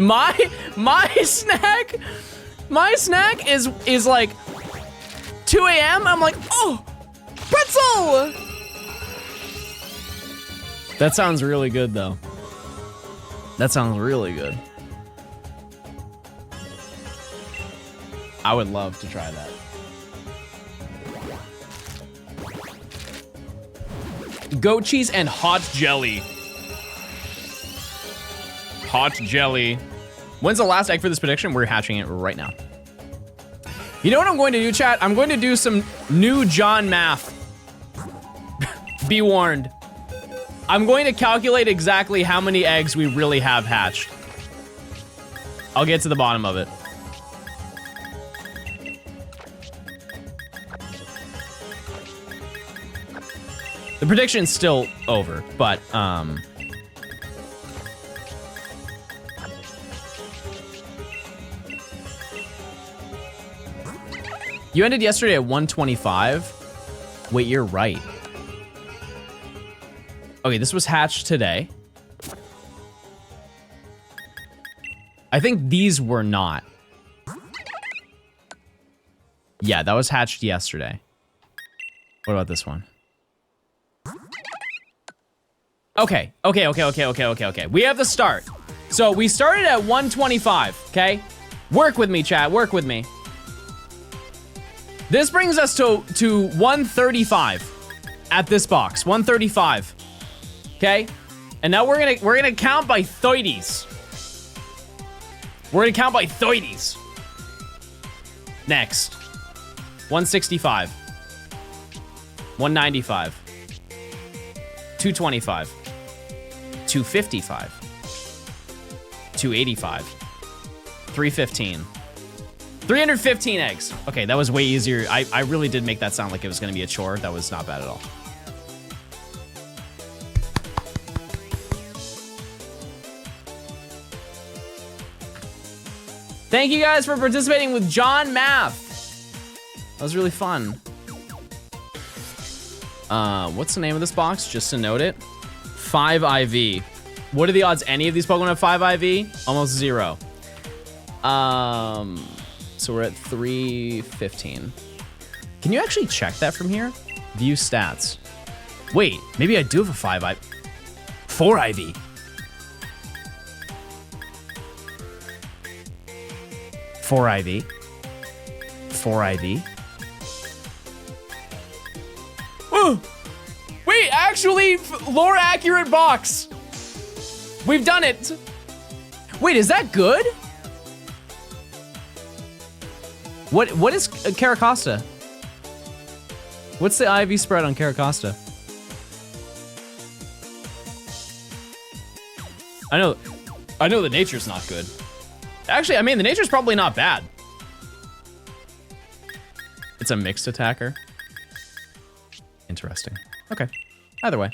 My snack is like 2 a.m. I'm like, oh, pretzel. That sounds really good though. That sounds really good. I would love to try that. Goat cheese and hot jelly. Hot jelly. When's the last egg for this prediction? We're hatching it right now. You know what I'm going to do, chat? I'm going to do some new John math. Be warned. I'm going to calculate exactly how many eggs we really have hatched. I'll get to the bottom of it. The prediction's still over, but you ended yesterday at 125. Wait, you're right. Okay, this was hatched today. I think these were not. Yeah, that was hatched yesterday. What about this one? Okay. We have the start. So we started at 125, okay? Work with me, chat, work with me. This brings us to 135 at this box, 135. Okay? And now we're gonna count by 30s. We're gonna count by 30s. Next. 165. 195. 225. 255. 285. 315. 315 eggs. Okay, that was way easier. I really did make that sound like it was gonna be a chore. That was not bad at all. Thank you guys for participating with John Math. That was really fun. What's the name of this box? Just to note it. 5 IV. What are the odds any of these Pokemon have 5 IV? Almost 0. So we're at 315. Can you actually check that from here? View stats. Wait, maybe I do have a 5 IV. 4 IV. 4 IV. 4 IV. Oh! Wait, actually, lore accurate box. We've done it. Wait, is that good? What is Caracosta? What's the IV spread on Caracosta? I know the nature's not good. Actually, I mean, the nature's probably not bad. It's a mixed attacker. Interesting. Okay. Either way.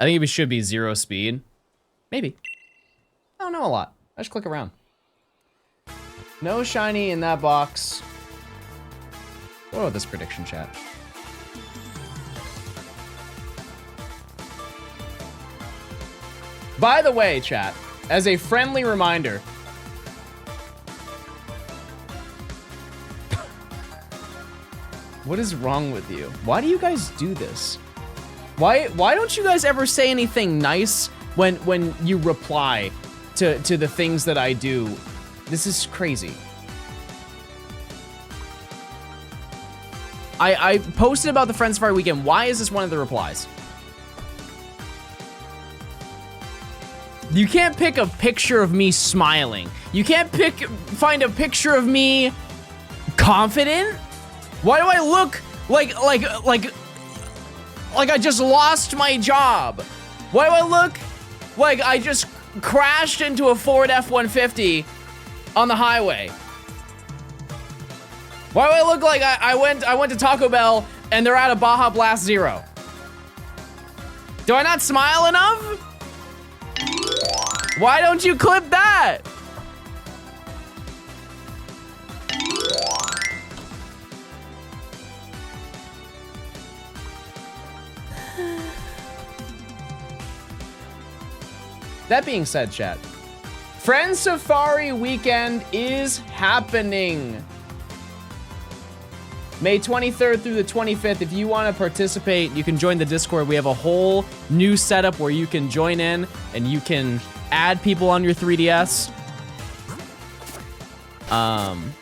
I think it should be 0 speed. Maybe. I don't know a lot. I just click around. No shiny in that box. What about this prediction, chat? By the way, chat, as a friendly reminder, what is wrong with you? Why do you guys do this? Why don't you guys ever say anything nice when you reply to the things that I do? This is crazy. I posted about the Friends Fire weekend. Why is this one of the replies? You can't pick a picture of me smiling. You can't find a picture of me confident. Why do I look like I just lost my job? Why do I look like I just crashed into a Ford F-150 on the highway? Why do I look like I went to Taco Bell and they're out of Baja Blast Zero? Do I not smile enough? Why don't you clip that? That being said, chat, Friends Safari weekend is happening. May 23rd through the 25th. If you want to participate, you can join the Discord. We have a whole new setup where you can join in and you can add people on your 3DS. And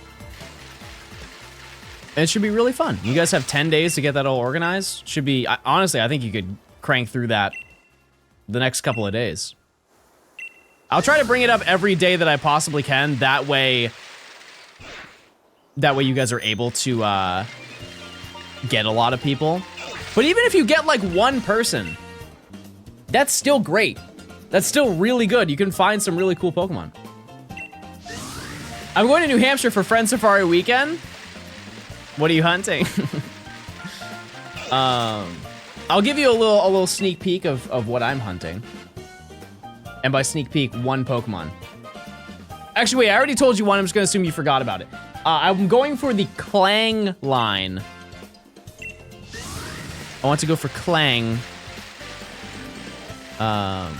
it should be really fun. You guys have 10 days to get that all organized. Should be, honestly, I think you could crank through that the next couple of days. I'll try to bring it up every day that I possibly can. That way you guys are able to get a lot of people. But even if you get like one person, that's still great. That's still really good. You can find some really cool Pokemon. I'm going to New Hampshire for Friend Safari weekend. What are you hunting? I'll give you a little sneak peek of what I'm hunting. And by sneak peek, one Pokemon. Actually, wait, I already told you one. I'm just gonna assume you forgot about it. I'm going for the Clang line. I want to go for Clang. But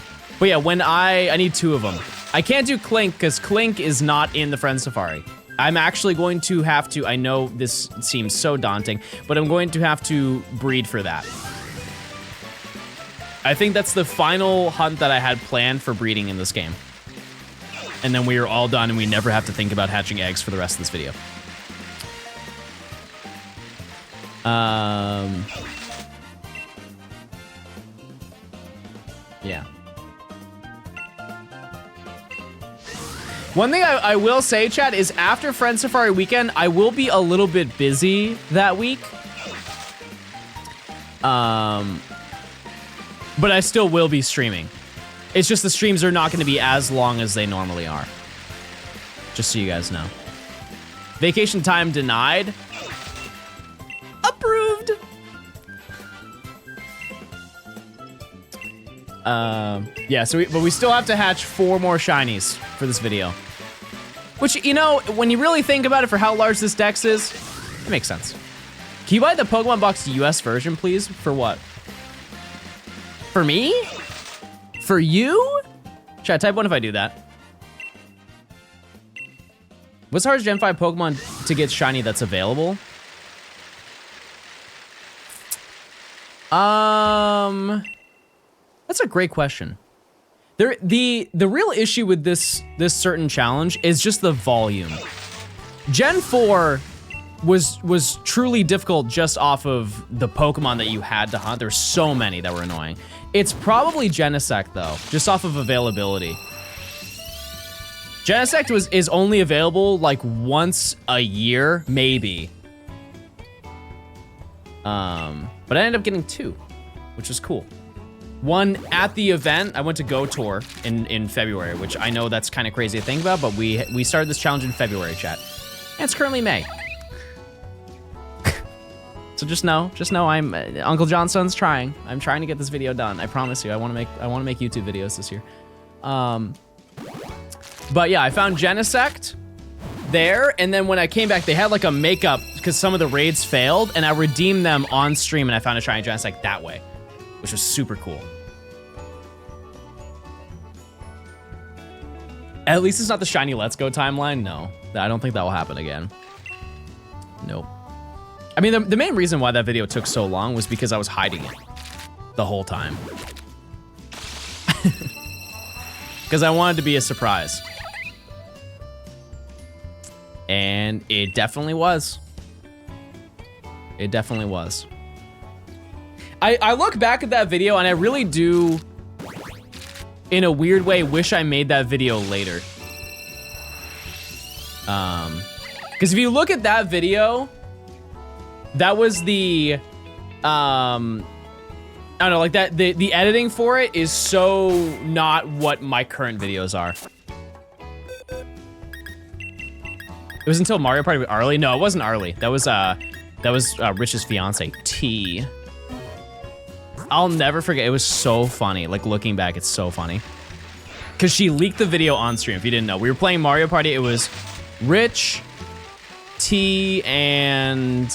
yeah, when I need two of them. I can't do Clink because Clink is not in the Friend Safari. I'm actually going to have to, I know this seems so daunting, but I'm going to have to breed for that. I think that's the final hunt that I had planned for breeding in this game. And then we are all done and we never have to think about hatching eggs for the rest of this video. Yeah. One thing I will say, chat, is after Friend Safari weekend, I will be a little bit busy that week. But I still will be streaming. It's just the streams are not going to be as long as they normally are. Just so you guys know. Vacation time denied. Approved. Yeah, so but we still have to hatch 4 more shinies for this video. Which, you know, when you really think about it for how large this dex is, it makes sense. Can you buy the Pokemon Box US version, please? For what? For me? For you? Should I type 1 if I do that? What's the hardest Gen 5 Pokemon to get shiny that's available? That's a great question. The real issue with this certain challenge is just the volume. Gen 4 was truly difficult just off of the Pokemon that you had to hunt. There's so many that were annoying. It's probably Genesect though, just off of availability. Genesect is only available like once a year, maybe. But I ended up getting 2, which was cool. One at the event. I went to Go Tour in February, which I know that's kind of crazy to think about, but we started this challenge in February, chat. And it's currently May. So just know I'm Uncle Johnstone's trying. I'm trying to get this video done. I promise you. I want to make YouTube videos this year. But yeah, I found Genesect there, and then when I came back, they had like a makeup because some of the raids failed, and I redeemed them on stream, and I found a shiny Genesect that way, which was super cool. At least it's not the shiny Let's Go timeline. No, I don't think that will happen again. Nope. I mean, the main reason why that video took so long was because I was hiding it the whole time. Because I wanted to be a surprise. And it definitely was. It definitely was. I look back at that video and I really do, in a weird way, wish I made that video later. Because if you look at that video, that was the, I don't know, like that, the editing for it is so not what my current videos are. It was until Mario Party with Arlie. No, it wasn't Arlie. That was Rich's fiance, T. I'll never forget. It was so funny. Like looking back, it's so funny. Cause she leaked the video on stream. If you didn't know, we were playing Mario Party. It was Rich, T, and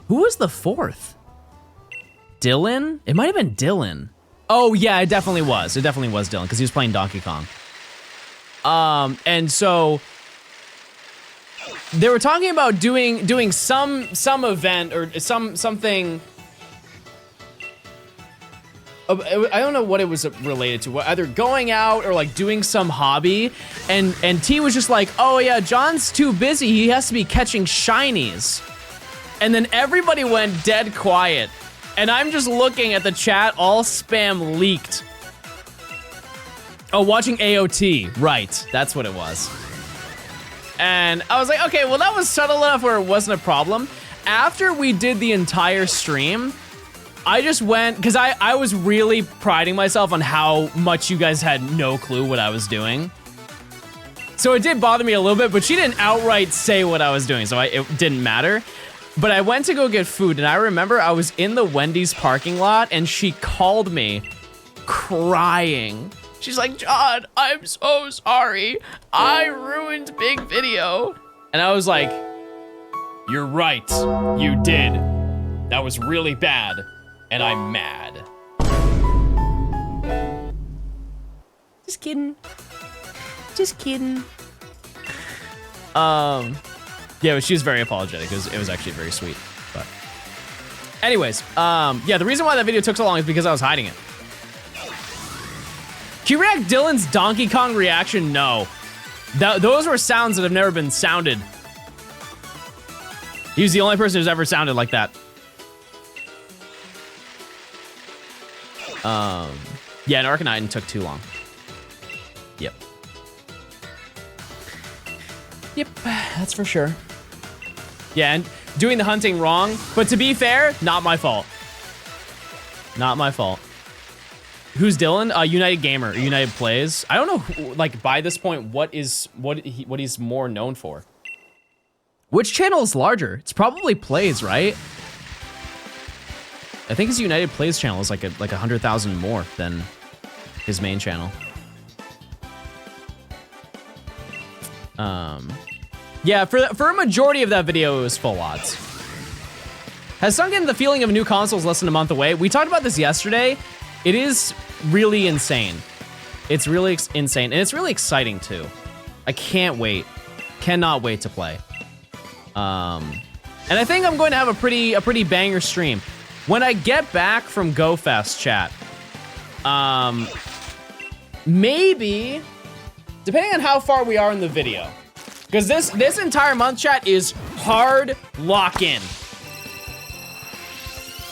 who was the 4th? Dylan? It might have been Dylan. Oh yeah, it definitely was. It definitely was Dylan because he was playing Donkey Kong. And so they were talking about doing some event or something. I don't know what it was related to. Either going out or like doing some hobby. And T was just like, oh yeah, John's too busy. He has to be catching shinies. And then everybody went dead quiet. And I'm just looking at the chat, all spam leaked. Oh, watching AOT. Right, that's what it was. And I was like, okay, well that was subtle enough where it wasn't a problem. After we did the entire stream, I just went, because I was really priding myself on how much you guys had no clue what I was doing. So it did bother me a little bit, but she didn't outright say what I was doing, so it didn't matter. But I went to go get food, and I remember I was in the Wendy's parking lot, and she called me crying. She's like, John, I'm so sorry. I ruined Big Video. And I was like, you're right, you did. That was really bad, and I'm mad. Just kidding. Just kidding. Yeah, but she was very apologetic. It was actually very sweet. But anyways, yeah, the reason why that video took so long is because I was hiding it. Can you react Dylan's Donkey Kong reaction? No. Those were sounds that have never been sounded. He was the only person who's ever sounded like that. Yeah, and Arcanine took too long. Yep. Yep, that's for sure. Yeah, and doing the hunting wrong, but to be fair, not my fault. Not my fault. Who's Dylan? United Gamer, United Plays. I don't know, like by this point, what he's more known for. Which channel is larger? It's probably Plays, right? I think his United Plays channel is like 100,000 more than his main channel. Yeah, for a majority of that video, it was full odds. Has sunk in the feeling of a new console is less than a month away. We talked about this yesterday. It is really insane. It's really insane, and it's really exciting too. I can't wait. Cannot wait to play. And I think I'm going to have a pretty banger stream. When I get back from GoFest, chat, maybe, depending on how far we are in the video, because this entire month, chat, is hard lock-in.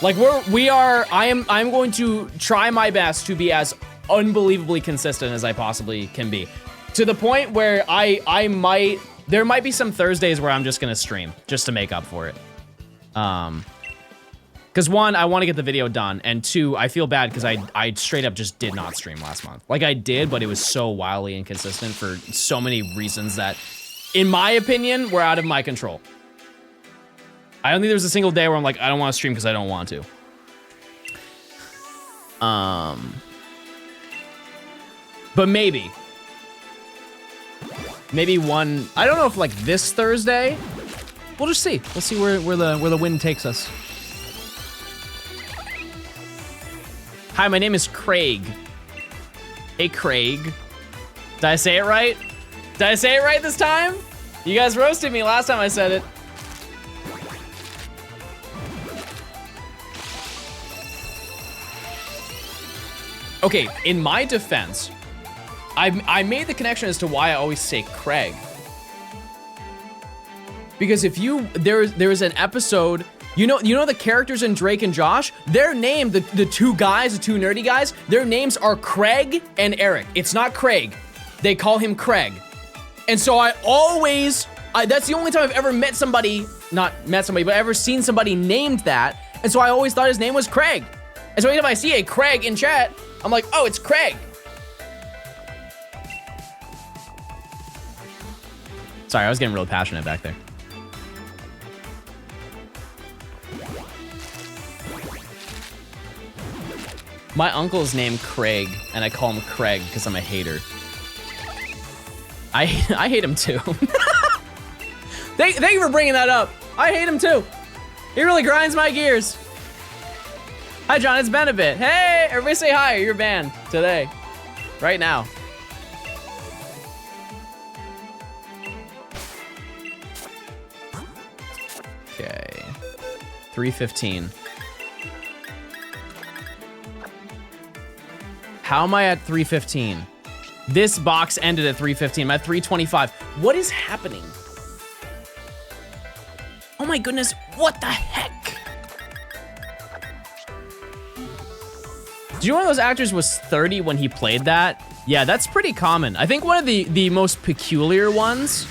Like I'm going to try my best to be as unbelievably consistent as I possibly can be, to the point where there might be some Thursdays where I'm just gonna stream just to make up for it. Because one, I want to get the video done, and two, I feel bad because I straight up just did not stream last month. Like I did, but it was so wildly inconsistent for so many reasons that, in my opinion, were out of my control. I don't think there was a single day where I'm like, I don't want to stream because I don't want to. But maybe one, I don't know if like this Thursday, we'll just see. We'll see where the wind takes us. Hi, my name is Craig. Hey, Craig. Did I say it right? Did I say it right this time? You guys roasted me last time I said it. Okay, in my defense, I made the connection as to why I always say Craig. Because if there is an episode, you know the characters in Drake and Josh, their name, the two nerdy guys, their names are Craig and Eric. It's not Craig. They call him Craig. And so that's the only time I've ever met somebody, not met somebody, but ever seen somebody named that. And so I always thought his name was Craig. And so if I see a Craig in chat, I'm like, oh, it's Craig. Sorry, I was getting real passionate back there. My uncle's named Craig, and I call him Craig because I'm a hater. I hate him too. Thank you for bringing that up. I hate him too. He really grinds my gears. Hi, John. It's been a bit. Hey, everybody say hi. You're banned today. Right now. Okay. 315. How am I at 315? This box ended at 315. I'm at 325. What is happening? Oh my goodness, what the heck? Do you know one of those actors was 30 when he played that? Yeah, that's pretty common. I think one of the most peculiar ones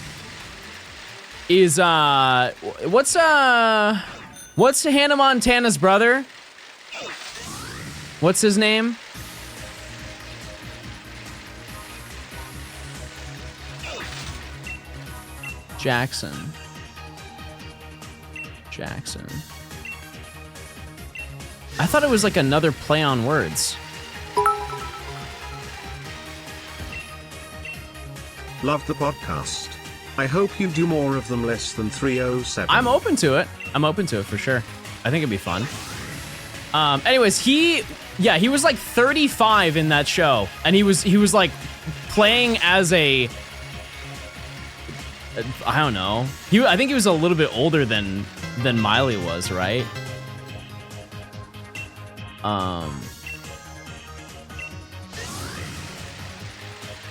is what's Hannah Montana's brother? What's his name? Jackson. I thought it was like another play on words. Love the podcast. I hope you do more of them less than 307. I'm open to it. I'm open to it for sure. I think it'd be fun. Anyways, he was like 35 in that show, and he was like playing as a, I don't know. I think he was a little bit older than Miley was, right?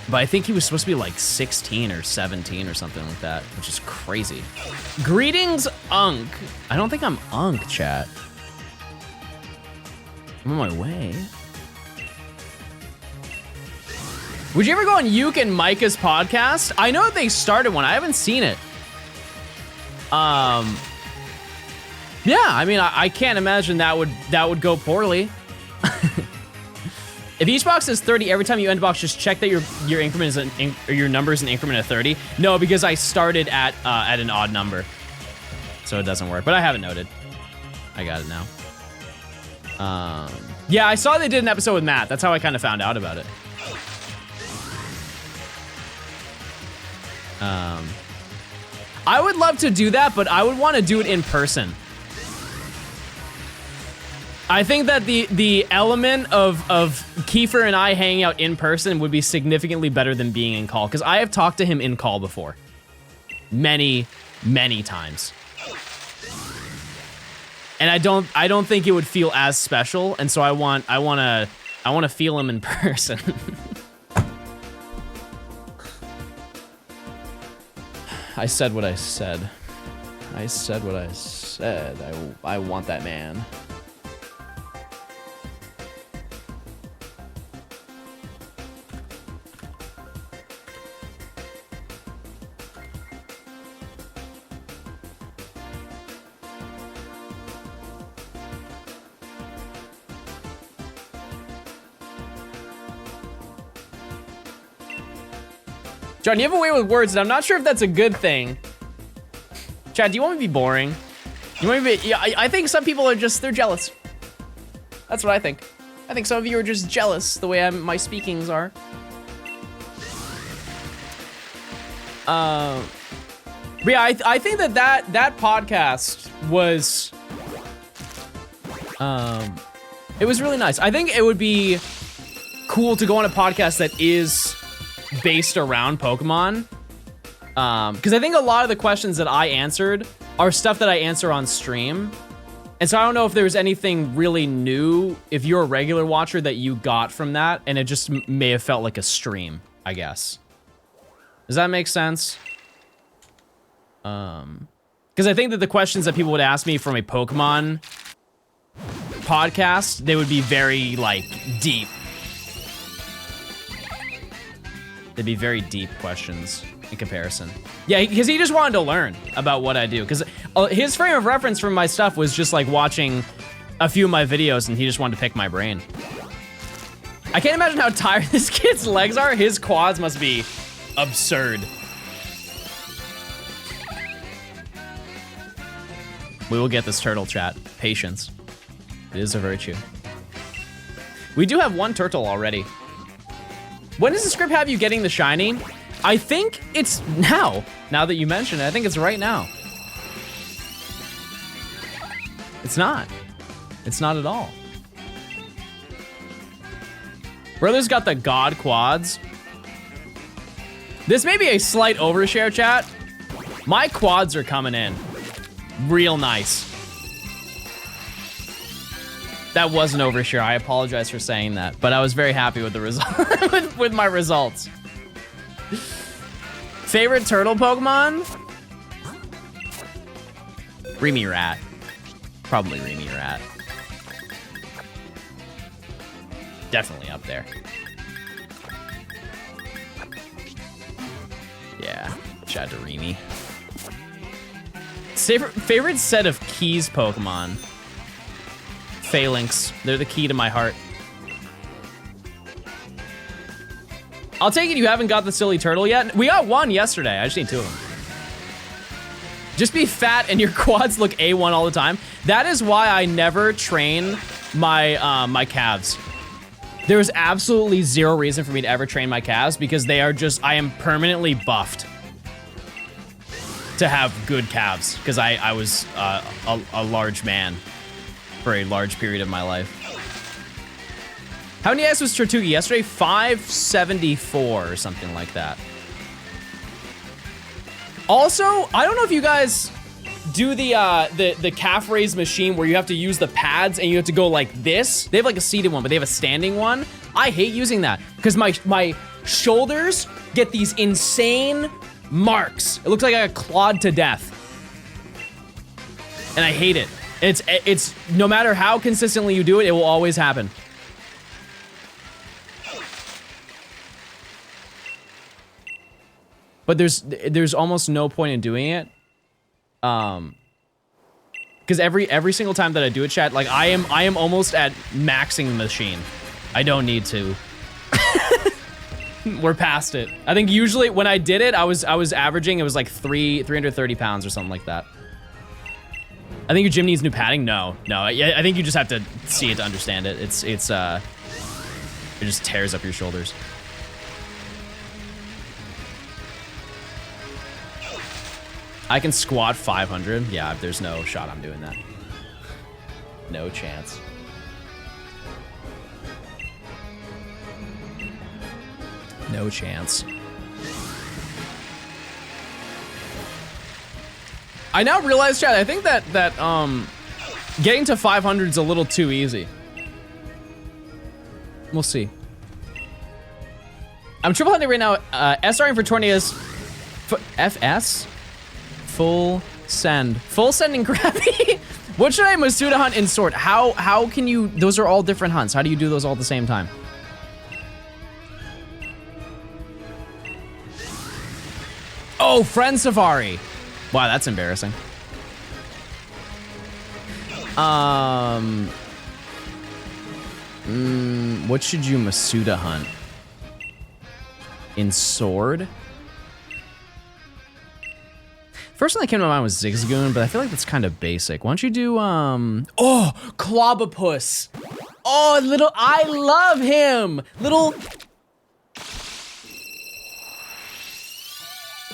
But I think he was supposed to be like 16 or 17 or something like that, which is crazy. Greetings, Unk. I don't think I'm Unk, chat. I'm on my way. Would you ever go on Yuke and Micah's podcast? I know they started one. I haven't seen it. Yeah, I mean, I can't imagine that would go poorly. If each box is 30, every time you end a box, just check that your increment is or your number is an increment of 30. No, because I started at an odd number, so it doesn't work. But I have it noted. I got it now. Yeah, I saw they did an episode with Matt. That's how I kind of found out about it. I would love to do that, but I would want to do it in person. I think that the element of Kiefer and I hanging out in person would be significantly better than being in call, because I have talked to him in call before. Many, many times. And I don't think it would feel as special, and so I want to feel him in person. I said what I said. I said what I said. I want that man. John, you have a way with words, and I'm not sure if that's a good thing. Chad, do you want me to be boring? You want me to be, yeah, I think some people are just, they're jealous. That's what I think. I think some of you are just jealous the way my speakings are. But yeah, I think that podcast was, it was really nice. I think it would be cool to go on a podcast that is based around Pokemon, because I think a lot of the questions that I answered are stuff that I answer on stream, and so I don't know if there's anything really new, if you're a regular watcher, that you got from that, and it just may have felt like a stream, I guess. Does that make sense? Because I think that the questions that people would ask me from a Pokemon podcast, they would be very, like, deep. They'd be very deep questions in comparison. Yeah, because he just wanted to learn about what I do. Because his frame of reference from my stuff was just like watching a few of my videos, and he just wanted to pick my brain. I can't imagine how tired this kid's legs are. His quads must be absurd. We will get this turtle, chat. Patience. It is a virtue. We do have one turtle already. When does the script have you getting the shiny? I think it's now. Now that you mention it, I think it's right now. It's not. It's not at all. Brother's got the God quads. This may be a slight overshare, chat. My quads are coming in. Real nice. That was an overshare. I apologize for saying that, but I was very happy with the result with my results. Favorite turtle Pokemon? Remorat. Probably Remorat. Definitely up there. Yeah, shout out to Remy. Favorite set of keys Pokemon? Phalanx. They're the key to my heart. I'll take it you haven't got the silly turtle yet. We got one yesterday. I just need 2 of them. Just be fat and your quads look A1 all the time. That is why I never train my my calves. There's absolutely zero reason for me to ever train my calves because they are just, I am permanently buffed to have good calves because I was a large man for a large period of my life. How many X was Tortuga yesterday? 574 or something like that. Also, I don't know if you guys do the calf raise machine where you have to use the pads and you have to go like this. They have like a seated one, but they have a standing one. I hate using that because my shoulders get these insane marks. It looks like I got clawed to death. And I hate it. It's no matter how consistently you do it, it will always happen. But there's almost no point in doing it. Because every single time that I do it, chat, like I am almost at maxing the machine. I don't need to. We're past it. I think usually when I did it, I was averaging, it was like 330 pounds or something like that. I think your gym needs new padding. No. I think you just have to see it to understand it. It just tears up your shoulders. I can squat 500. Yeah, there's no shot I'm doing that. No chance. No chance. I now realize, chat, I think that getting to 500 is a little too easy. We'll see. I'm triple hunting right now. SRing for tornadoes. FS? Full send. Full sending Krabby? What should I Masuda hunt in Sword? How can you, those are all different hunts. How do you do those all at the same time? Oh, Friend Safari. Wow, that's embarrassing. What should you Masuda hunt? In Sword? First one that came to mind was Zigzagoon, but I feel like that's kind of basic. Why don't you do, oh, Clobopus. Oh, I love him.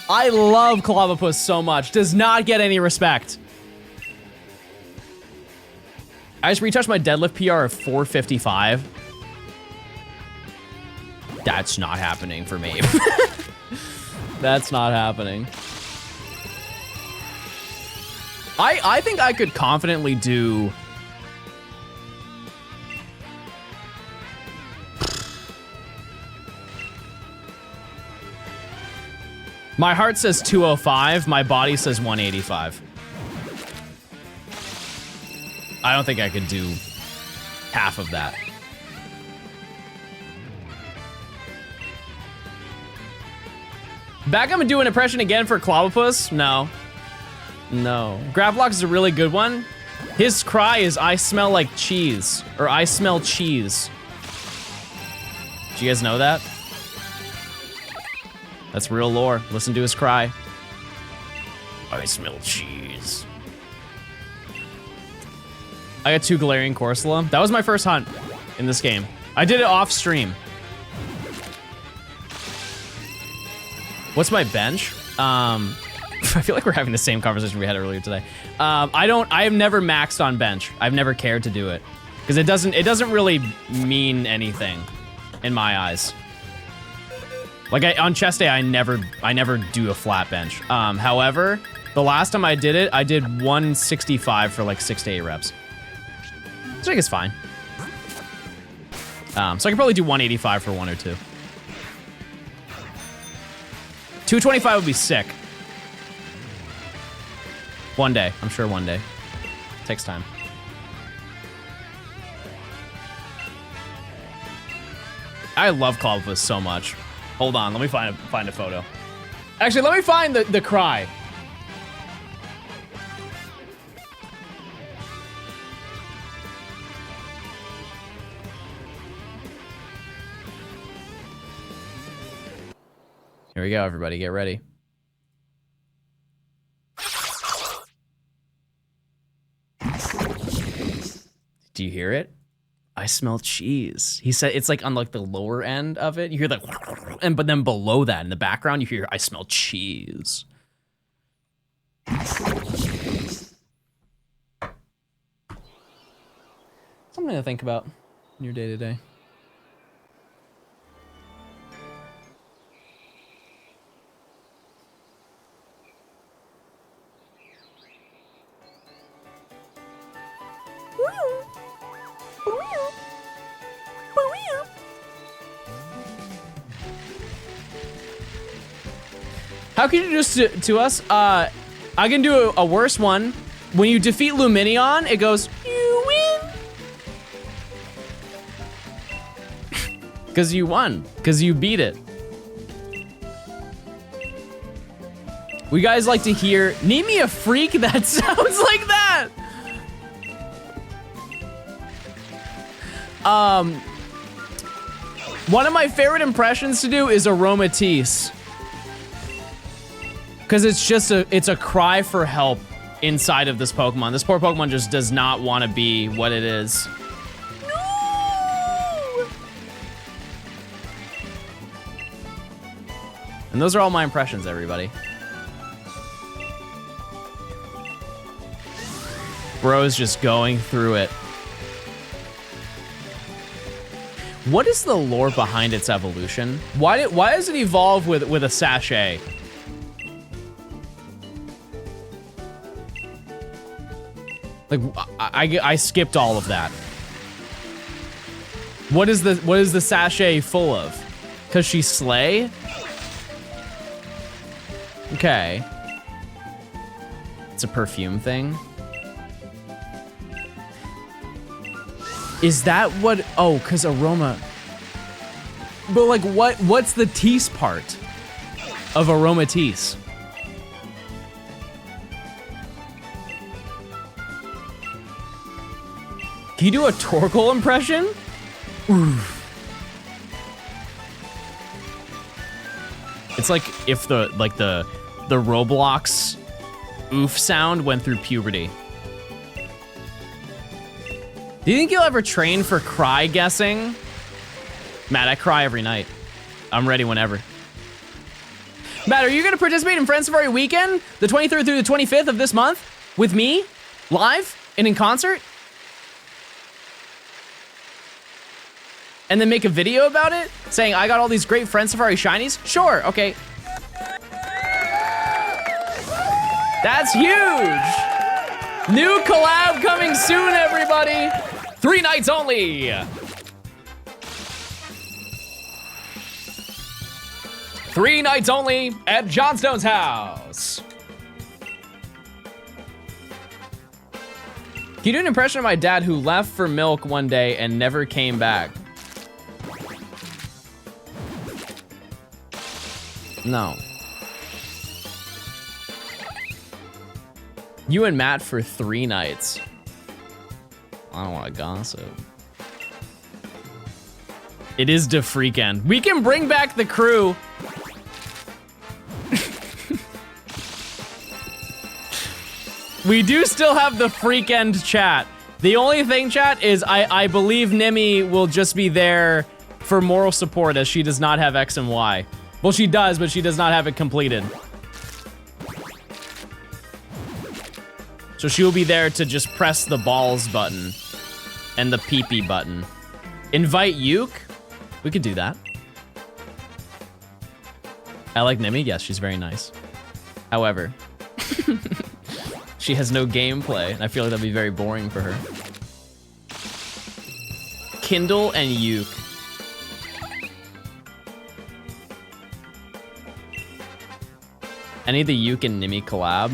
I love Clobopus so much. Does not get any respect. I just retouched my deadlift PR of 455. That's not happening for me. That's not happening. I think I could confidently do... My heart says 205, my body says 185. I don't think I could do half of that. Back up and do an impression again for Clobopus? No. No. Gravlox is a really good one. His cry is, I smell like cheese. Or I smell cheese. Do you guys know that? That's real lore. Listen to his cry. I smell cheese. I got 2 Galarian Corsola. That was my first hunt in this game. I did it off stream. What's my bench? I feel like we're having the same conversation we had earlier today. I have never maxed on bench. I've never cared to do it. Because it doesn't really mean anything. in my eyes. Like on chest day, I never do a flat bench. However, the last time I did it, I did 165 for like 6 to 8 reps. So I think it's fine. So I could probably do 185 for 1 or 2. 225 would be sick. One day, I'm sure one day. Takes time. I love Clobbopus so much. Hold on, let me find a photo. Actually, let me find the cry. Here we go, everybody, get ready. Do you hear it? I smell cheese. He said it's like on like the lower end of it. You hear like, but then below that in the background, you hear I smell cheese. Something to think about in your day to day. How can you just to us? I can do a worse one. When you defeat Luminion, it goes, you win. Because you won. Because you beat it. We guys like to hear, name me a freak that sounds like that. One of my favorite impressions to do is Aromatisse. Because it's a cry for help inside of this Pokemon. This poor Pokemon just does not want to be what it is. No! And those are all my impressions, everybody. Bro's just going through it. What is the lore behind its evolution? Why does it evolve with a sachet? Like I skipped all of that. What is the sachet full of? Cause she slay? Okay. It's a perfume thing. Is that what? Oh, cause aroma. But like, what's the tease part of Aromatisse? Can you do a Torkoal impression? Oof. It's like if the Roblox oof sound went through puberty. Do you think you'll ever train for cry guessing? Matt, I cry every night. I'm ready whenever. Matt, are you gonna participate in Friend Safari Weekend? The 23rd through the 25th of this month? With me? Live? And in concert? And then make a video about it? Saying, I got all these great Friend Safari shinies? Sure, okay. That's huge! New collab coming soon, everybody! 3 nights only! 3 nights only at Johnstone's house. Can you do an impression of my dad who left for milk one day and never came back? No. You and Matt for 3 nights. I don't want to gossip. It is the freakend. We can bring back the crew. We do still have the freakend chat. The only thing, chat, is I believe Nimi will just be there for moral support as she does not have X and Y. Well, she does, but she does not have it completed. So she will be there to just press the balls button and the pee-pee button. Invite Yuke? We could do that. I like Nemi. Yes, she's very nice. However, she has no gameplay, and I feel like that'd be very boring for her. Kindle and Yuke. I need the Yuke and Nimi collab.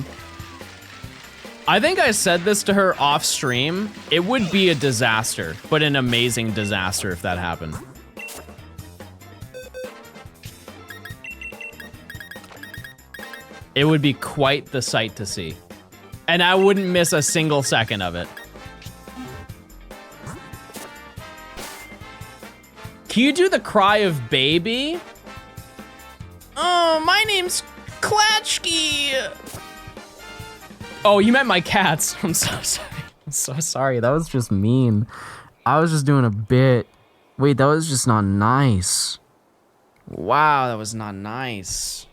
I think I said this to her off stream. It would be a disaster, but an amazing disaster if that happened. It would be quite the sight to see. And I wouldn't miss a single second of it. Can you do the cry of baby? Oh, my name's Klatchky. Oh, you meant my cats. I'm so sorry. I'm so sorry. That was just mean. I was just doing a bit. Wait, that was just not nice. Wow, that was not nice.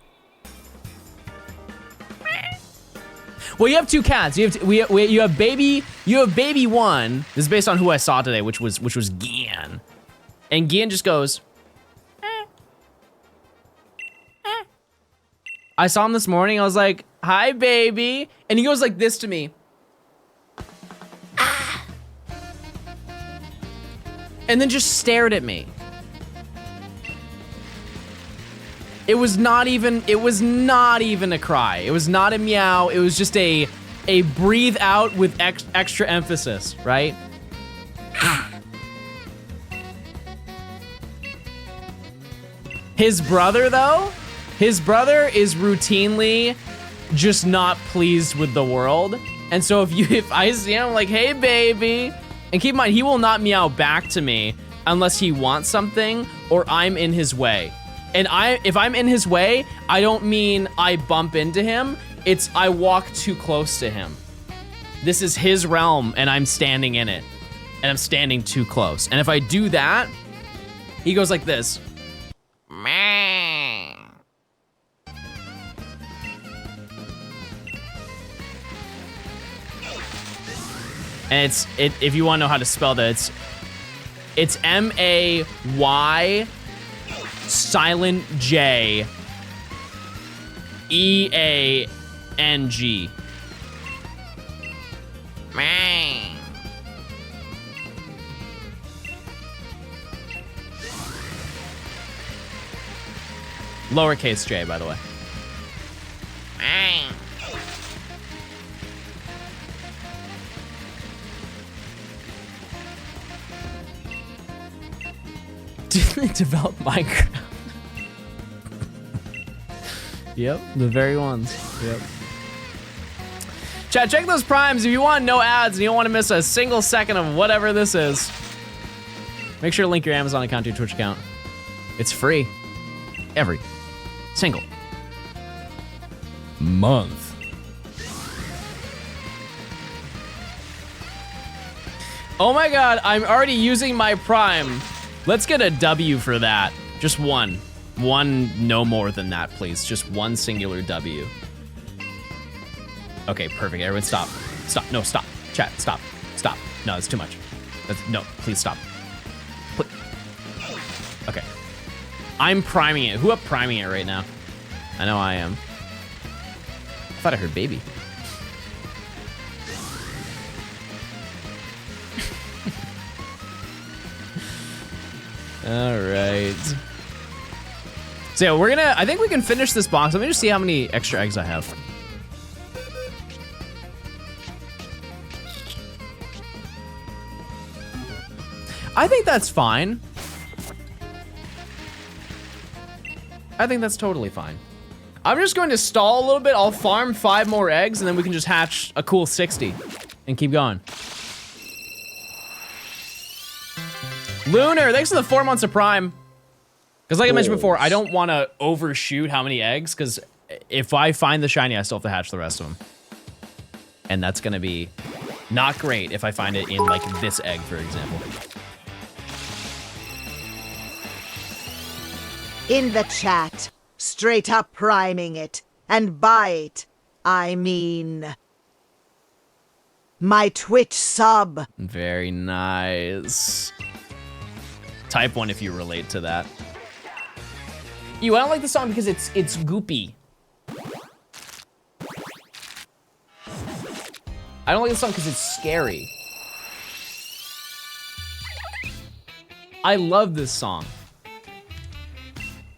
Well, you have two cats. You have baby one. This is based on who I saw today, which was Gian. And Gian just goes. I saw him this morning. I was like, "Hi, baby," and he goes like this to me. And then just stared at me. It was not even a cry. It was not a meow. It was just a breathe out with extra emphasis, right? His brother, though, his brother is routinely just not pleased with the world. And so if I see him like, "Hey, baby," and keep in mind, he will not meow back to me unless he wants something or I'm in his way. And if I'm in his way, I don't mean I bump into him. It's I walk too close to him. This is his realm and I'm standing in it. And I'm standing too close. And if I do that, he goes like this. And if you want to know how to spell that, it's M-A-Y silent J E-A-N-G. Lowercase j, by the way. Didn't they develop Minecraft? Yep, the very ones. Yep. Chat, check those primes if you want no ads and you don't want to miss a single second of whatever this is. Make sure to link your Amazon account to your Twitch account. It's free. Every single month. Oh my god, I'm already using my prime. Let's get a W for that. Just one. One, no more than that, please. Just one singular W. Okay, perfect. Everyone stop. Stop. No, stop. Chat, stop. Stop. No, it's too much. No, please stop. Okay. I'm priming it. Who up priming it right now? I know I am. I thought I heard baby. All right. So yeah, I think we can finish this box. Let me just see how many extra eggs I have. I think that's fine. I think that's totally fine. I'm just going to stall a little bit. I'll farm 5 more eggs and then we can just hatch a cool 60 and keep going. Lunar, thanks for the 4 months of Prime. Because like I mentioned before, I don't want to overshoot how many eggs, because if I find the shiny, I still have to hatch the rest of them. And that's going to be not great if I find it in like this egg, for example. In the chat, straight up priming it. And by it, I mean my Twitch sub. Very nice. Type 1 if you relate to that. I don't like the song because it's goopy. I don't like the song because it's scary. I love this song.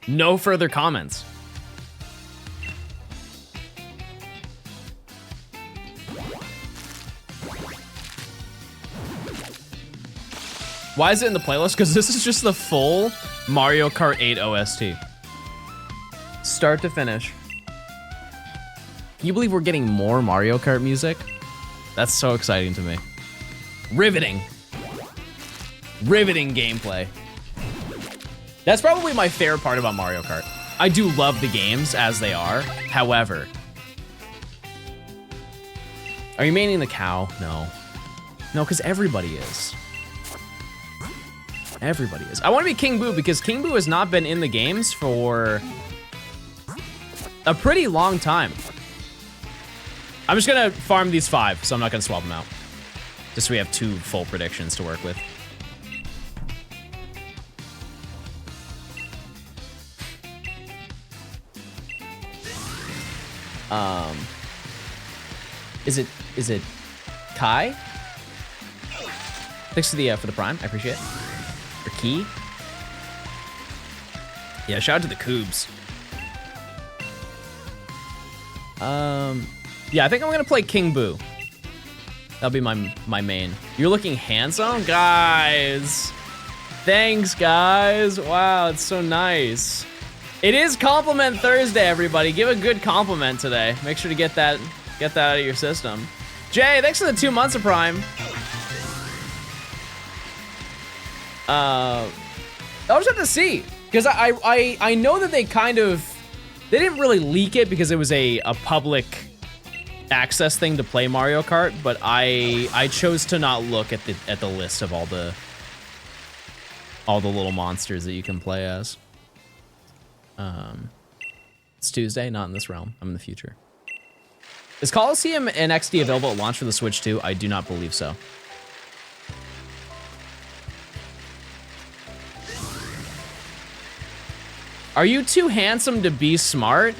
No further comments. Why is it in the playlist? Because this is just the full Mario Kart 8 OST. Start to finish. Can you believe we're getting more Mario Kart music? That's so exciting to me. Riveting. Riveting gameplay. That's probably my favorite part about Mario Kart. I do love the games as they are. However, are you maining the cow? No. No, because everybody is. Everybody is. I want to be King Boo because King Boo has not been in the games for a pretty long time. I'm just gonna farm these 5, so I'm not gonna swap them out. Just so we have 2 full predictions to work with. Is it Kai? Thanks for the prime, I appreciate it. Or Key. Yeah, shout out to the Coobs. Yeah, I think I'm gonna play King Boo. That'll be my main. You're looking handsome, guys. Thanks, guys. Wow, it's so nice. It is Compliment Thursday, everybody. Give a good compliment today. Make sure to get that out of your system. Jay, thanks for the 2 months of Prime. I'll just have to see, because I know that they didn't really leak it because it was a public access thing to play Mario Kart, but I chose to not look at the list of all the little monsters that you can play as. It's Tuesday, not in this realm. I'm in the future. Is Coliseum and XD available at launch for the Switch too? I do not believe so. Are you too handsome to be smart?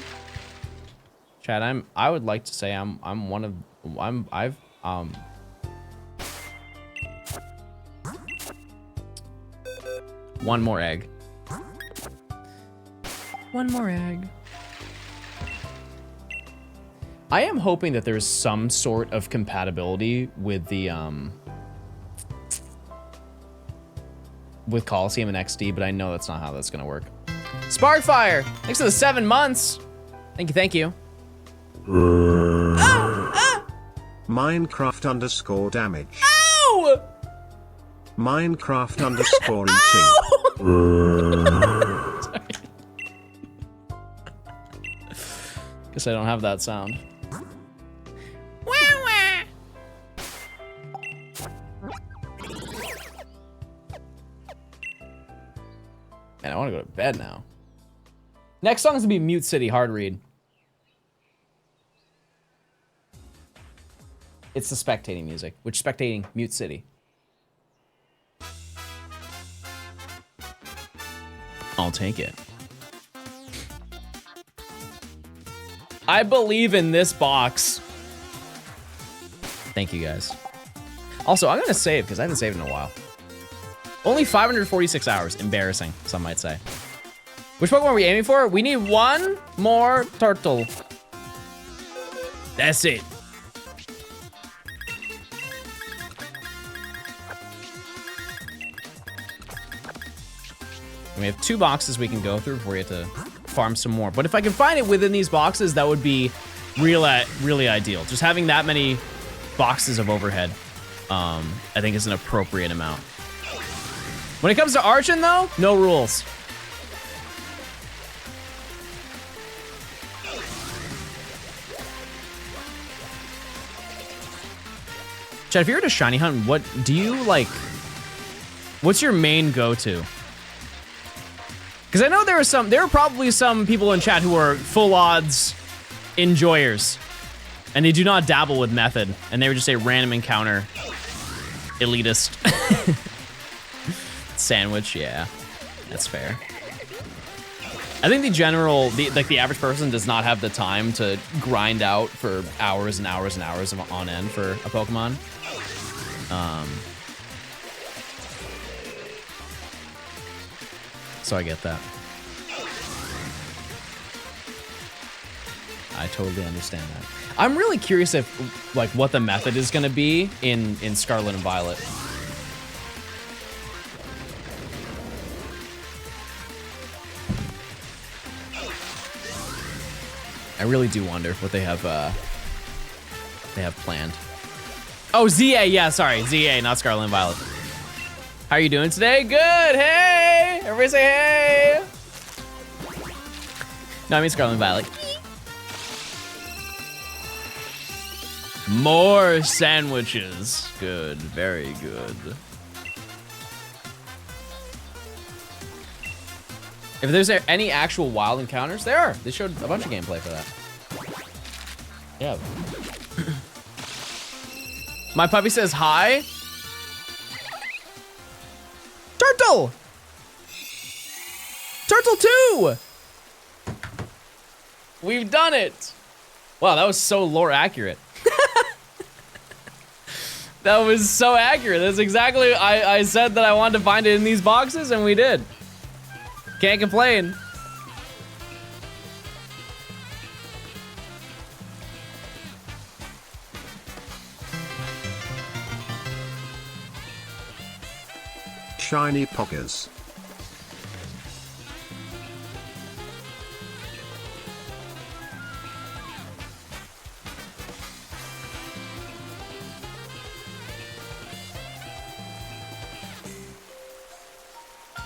Chad, I would like to say I've one more egg. One more egg. I am hoping that there's some sort of compatibility with the with Coliseum and XD, but I know that's not how that's gonna work. Sparkfire, thanks for the 7 months. Thank you. Minecraft underscore damage. Ow! Minecraft underscore eating. Sorry. Guess I don't have that sound. Man, I want to go to bed now. Next song is gonna be Mute City, hard read. It's the spectating music, which spectating Mute City. I'll take it. I believe in this box. Thank you guys. Also, I'm gonna save because I haven't saved in a while. Only 546 hours. Embarrassing, some might say. Which Pokemon are we aiming for? We need one more turtle. That's it. And we have 2 boxes we can go through before we have to farm some more. But if I can find it within these boxes, that would be really ideal. Just having that many boxes of overhead, I think is an appropriate amount. When it comes to Archon, though, no rules. Chad, if you were to shiny hunt, what do you like? What's your main go-to? Because I know there are probably some people in chat who are full odds enjoyers, and they do not dabble with method, and they would just say random encounter elitist. Sandwich, yeah. That's fair. I think the average person does not have the time to grind out for hours and hours and hours on end for a Pokemon. So I get that. I totally understand that. I'm really curious if, like, what the method is gonna be in Scarlet and Violet. I really do wonder what they have planned. Oh, ZA, yeah, sorry, ZA, not Scarlet and Violet. How are you doing today? Good, hey! Everybody say hey! No, I mean Scarlet and Violet. More sandwiches. Good, very good. If there's any actual wild encounters, there are. They showed a bunch of gameplay for that. Yeah. My puppy says hi. Turtle! Turtle 2! We've done it! Wow, that was so lore accurate. That was so accurate. That's exactly, I said that I wanted to find it in these boxes, and we did. Can't complain. Shiny Poggers.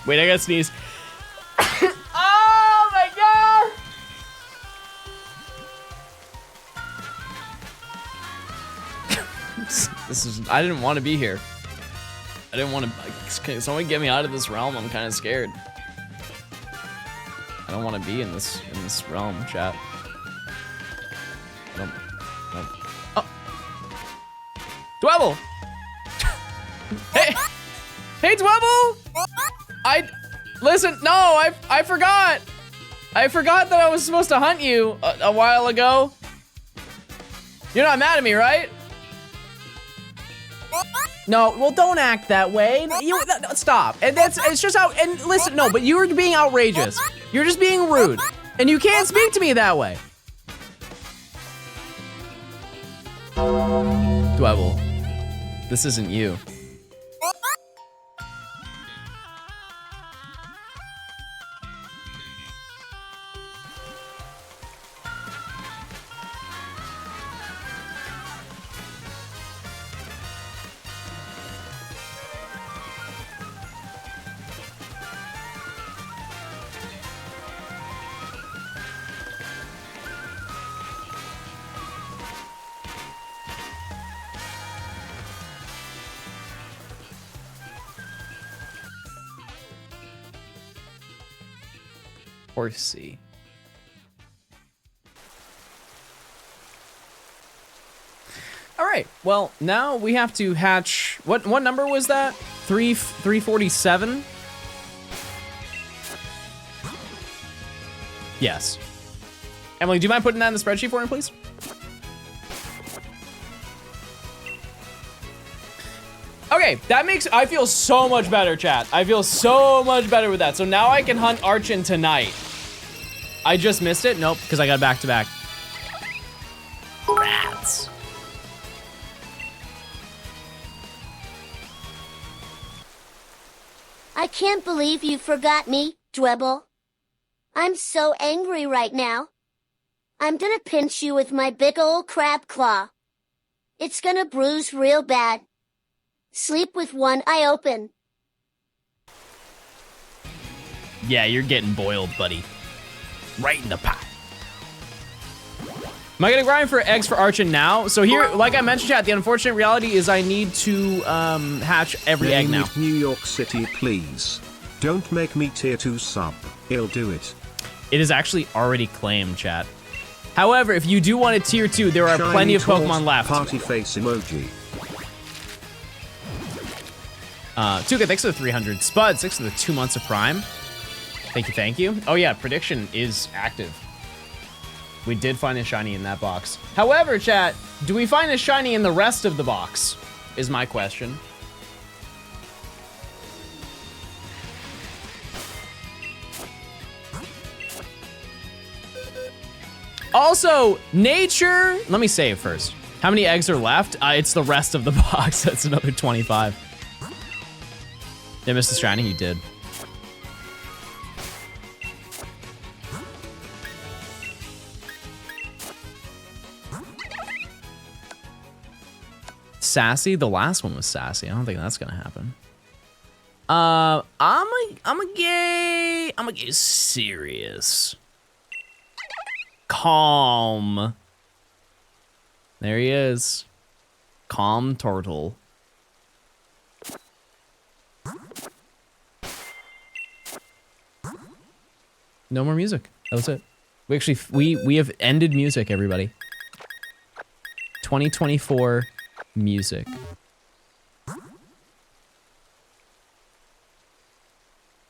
Wait, I gotta sneeze. Oh my god! This is, I didn't want to be here. I didn't want to, can someone get me out of this realm? I'm kind of scared. I don't want to be in this realm, chat. I don't. Oh! Dwebble! Hey! Hey, Dwebble! Listen, no, I forgot. I forgot that I was supposed to hunt you a while ago. You're not mad at me, right? No, well, don't act that way. Stop. And it's just how, and listen, no, but you were being outrageous. You're just being rude. And you can't speak to me that way. Dwebble, this isn't you. Horsey. All right. Well, now we have to hatch. What number was that? 347. Yes. Emily, do you mind putting that in the spreadsheet for me, please? Okay, that makes, I feel so much better, chat. I feel so much better with that. So now I can hunt Archon tonight. I just missed it? Nope, because I got back-to-back. Rats. I can't believe you forgot me, Dwebble. I'm so angry right now. I'm gonna pinch you with my big ol' crab claw. It's gonna bruise real bad. Sleep with one eye open. Yeah, you're getting boiled, buddy. Right in the pot. Am I gonna grind for eggs for Archon now? So here, like I mentioned, chat, the unfortunate reality is I need to hatch every egg now. New York City, please. Don't make me tier 2 sub. He'll do it. It is actually already claimed, chat. However, if you do want a tier 2, there are Shiny plenty of Pokemon left. Party face emoji. Tuka, thanks for the 300. Spud, thanks for the 2 months of Prime. Thank you, thank you. Oh yeah, prediction is active. We did find a shiny in that box. However, chat, do we find a shiny in the rest of the box? Is my question. Also, nature. Let me save first. How many eggs are left? It's the rest of the box. That's another 25. Did I miss the shiny? He did. Sassy? The last one was sassy. I don't think that's gonna happen. I'm a get serious. Calm. There he is. Calm turtle. No more music. That was it. We have ended music, everybody. 2024 music.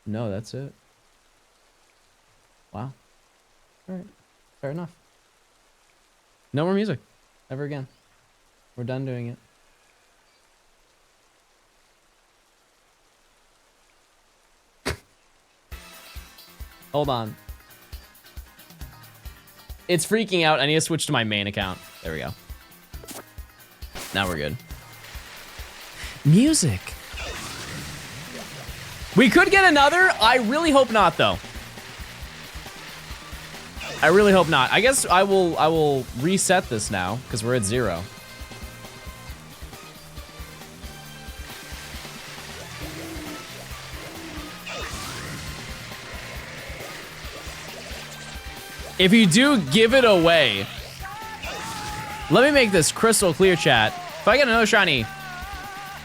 No, that's it. Wow. All right. Fair enough. No more music. Ever again. We're done doing it. Hold on. It's freaking out. I need to switch to my main account. There we go. Now we're good. Music. We could get another. I really hope not, though. I really hope not. I guess I will reset this now because we're at 0. If you do give it away, let me make this crystal clear, chat. If I get another shiny,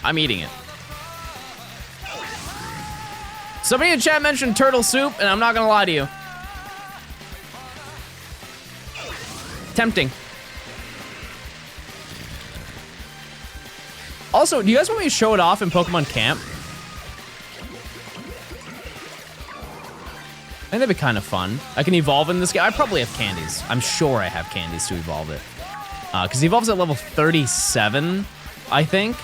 I'm eating it. Somebody in chat mentioned turtle soup, and I'm not gonna lie to you. Tempting. Also, do you guys want me to show it off in Pokemon Camp? I think that'd be kind of fun. I can evolve in this game. I probably have candies. I'm sure I have candies to evolve it. Because he evolves at level 37, I think.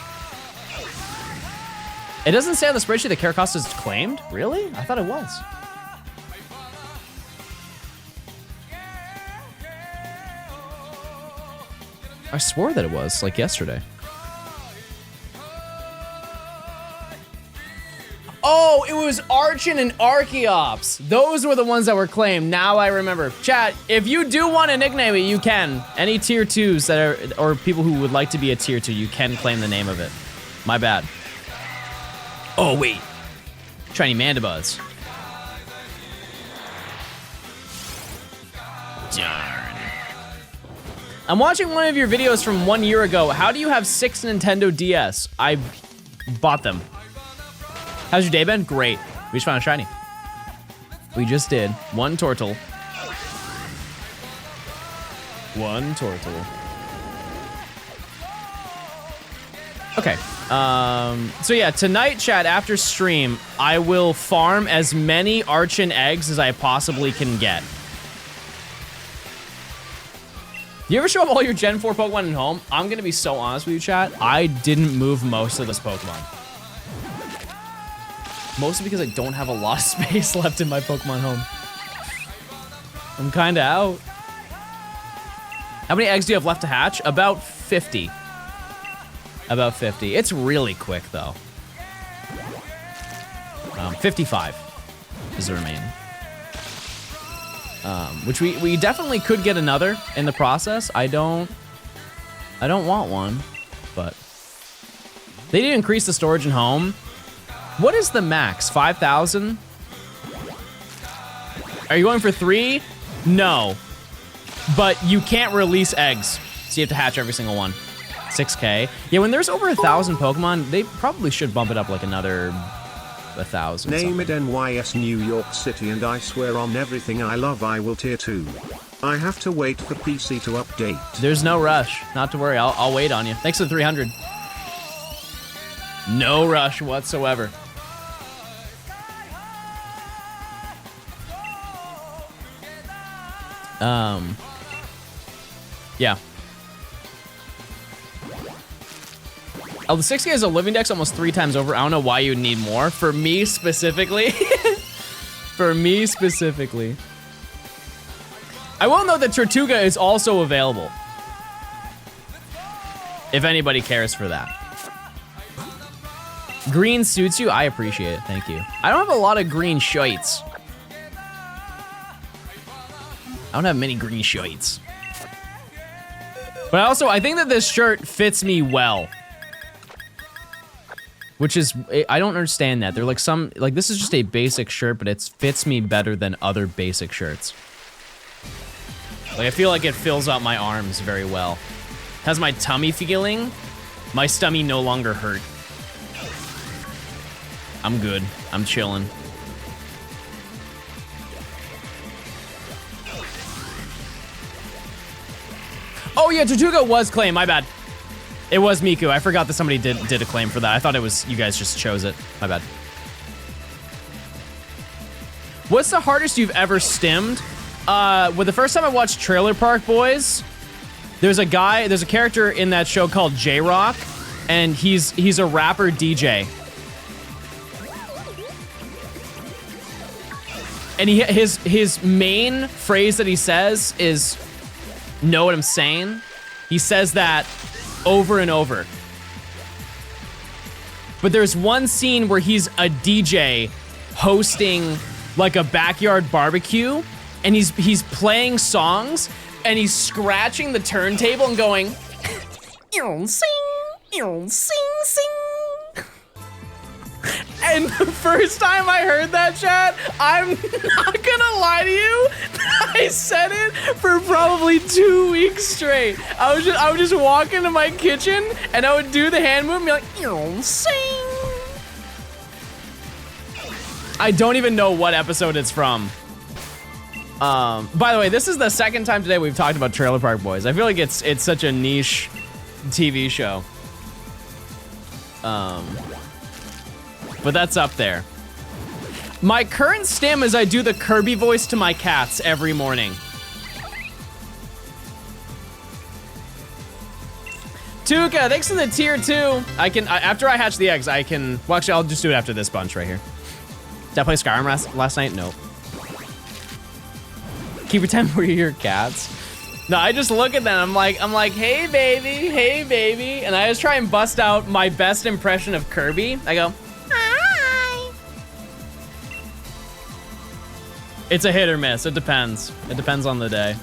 It doesn't say on the spreadsheet that Caracosta is claimed? Really? I thought it was. I swore that it was, like yesterday. Oh, it was Archon and Archeops. Those were the ones that were claimed. Now I remember. Chat, if you do want to nickname it, you can. Any tier 2s that are, or people who would like to be a tier 2, you can claim the name of it. My bad. Oh, wait. Shiny Mandibuzz. Darn. I'm watching one of your videos from 1 year ago. How do you have 6 Nintendo DS? I bought them. How's your day been? Great. We just found a shiny. We just did. 1 Tortle. 1 Tortle. Okay. So yeah, tonight, chat, after stream, I will farm as many Archon eggs as I possibly can get. You ever show up all your Gen 4 Pokemon at home? I'm gonna be so honest with you, chat. I didn't move most of this Pokemon. Mostly because I don't have a lot of space left in my Pokemon home. I'm kinda out. How many eggs do you have left to hatch? About 50. About 50. It's really quick, though. 55 is the remaining. Which we definitely could get another in the process. I don't want one, but they did increase the storage in home. What is the max? 5,000? Are you going for 3? No, but you can't release eggs, so you have to hatch every single one. 6K. Yeah, when there's over 1,000 Pokemon, they probably should bump it up like another 1,000. Name it NYS New York City, and I swear on everything I love I will tier 2. I have to wait for PC to update. There's no rush. Not to worry. I'll wait on you. Thanks for the 300. No rush whatsoever. Yeah. Oh, the 6K is a living dex almost 3 times over. I don't know why you would need more. For me specifically. For me specifically. I will note that Tortuga is also available. If anybody cares for that. Green suits you? I appreciate it. Thank you. I don't have a lot of green shites. I don't have many green shites. But also, I think that this shirt fits me well. Which is, I don't understand that. They're like some, like this is just a basic shirt, but it fits me better than other basic shirts. Like I feel like it fills out my arms very well. Has my tummy feeling. My stomach no longer hurt. I'm good. I'm chilling. Oh yeah, Tortuga was claimed, my bad. It was Miku. I forgot that somebody did a claim for that. I thought it was you guys just chose it. My bad. What's the hardest you've ever stimmed? Well, the first time I watched Trailer Park Boys, there's a character in that show called J-Rock, and he's a rapper DJ. And his main phrase that he says is, "Know what I'm saying?" He says that over and over. But there's one scene where he's a DJ hosting like a backyard barbecue, and he's playing songs, and he's scratching the turntable and going, sing, sing. And the first time I heard that, chat, I'm not gonna lie to you, I said it for probably 2 weeks straight. I would just walk into my kitchen and I would do the hand move and be like, sing. I don't even know what episode it's from. By the way, this is the second time today we've talked about Trailer Park Boys. I feel like it's such a niche TV show. But that's up there. My current stim is I do the Kirby voice to my cats every morning. Tuka, thanks for the tier 2. After I hatch the eggs, I can, well actually I'll just do it after this bunch right here. Did I play Skyrim last night? Nope. Keep pretending we're your cats. No, I just look at them, I'm like, hey baby, and I just try and bust out my best impression of Kirby. I go, hi. It's a hit or miss, it depends. It depends on the day.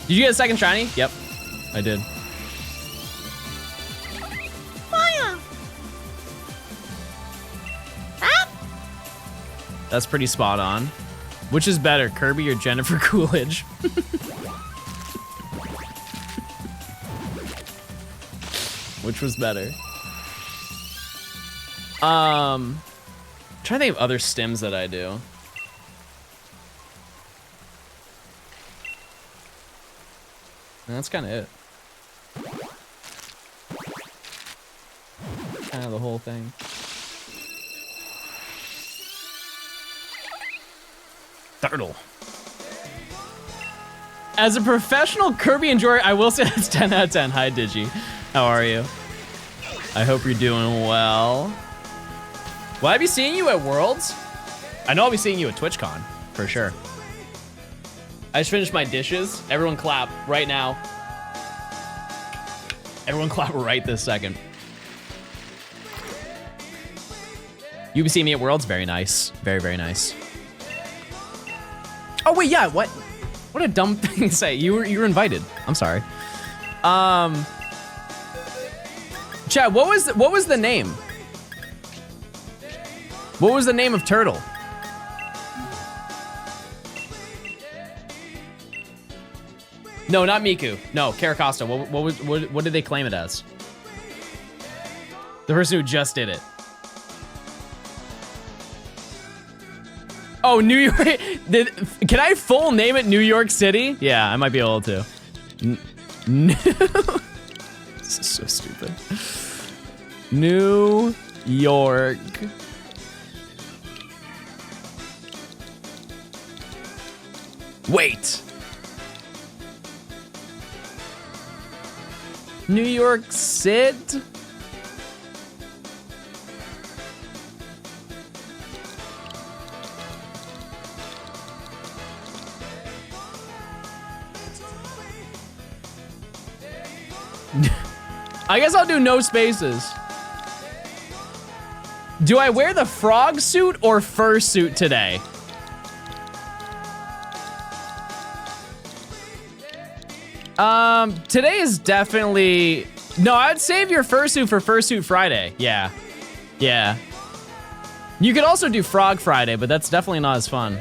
Did you get a second shiny? Yep, I did. Fire. That's pretty spot on. Which is better, Kirby or Jennifer Coolidge? Which was better? I'm trying to think of other stims that I do. And that's kind of it. Kind of the whole thing. Turtle. As a professional Kirby enjoyer, I will say that's 10 out of 10. Hi, Digi. How are you? I hope you're doing well. Will I be seeing you at Worlds? I know I'll be seeing you at TwitchCon, for sure. I just finished my dishes. Everyone clap right now. Everyone clap right this second. You'll be seeing me at Worlds? Very nice. Very, very nice. Oh wait, yeah, what a dumb thing to say. You were invited. I'm sorry. Chat, what was the name? What was the name of Turtle? No, not Miku. No, Caracosta. What did they claim it as? The person who just did it. Oh, New York. Can I full name it New York City? Yeah, I might be able to. So stupid. New York. Wait. New York Sid? I guess I'll do no spaces. Do I wear the frog suit or fursuit today? Today is definitely... No, I'd save your fursuit for Fursuit Friday. Yeah. Yeah. You could also do Frog Friday, but that's definitely not as fun.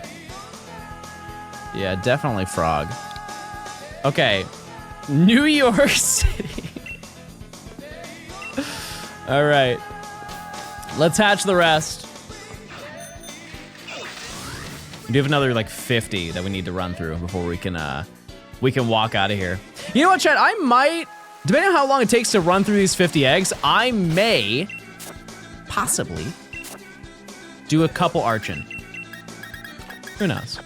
Yeah, definitely frog. Okay. New York City. All right. Let's hatch the rest. We do have another like 50 that we need to run through before we can walk out of here. You know what, Chad? I might, depending on how long it takes to run through these 50 eggs, I may possibly do a couple Archon. Who knows?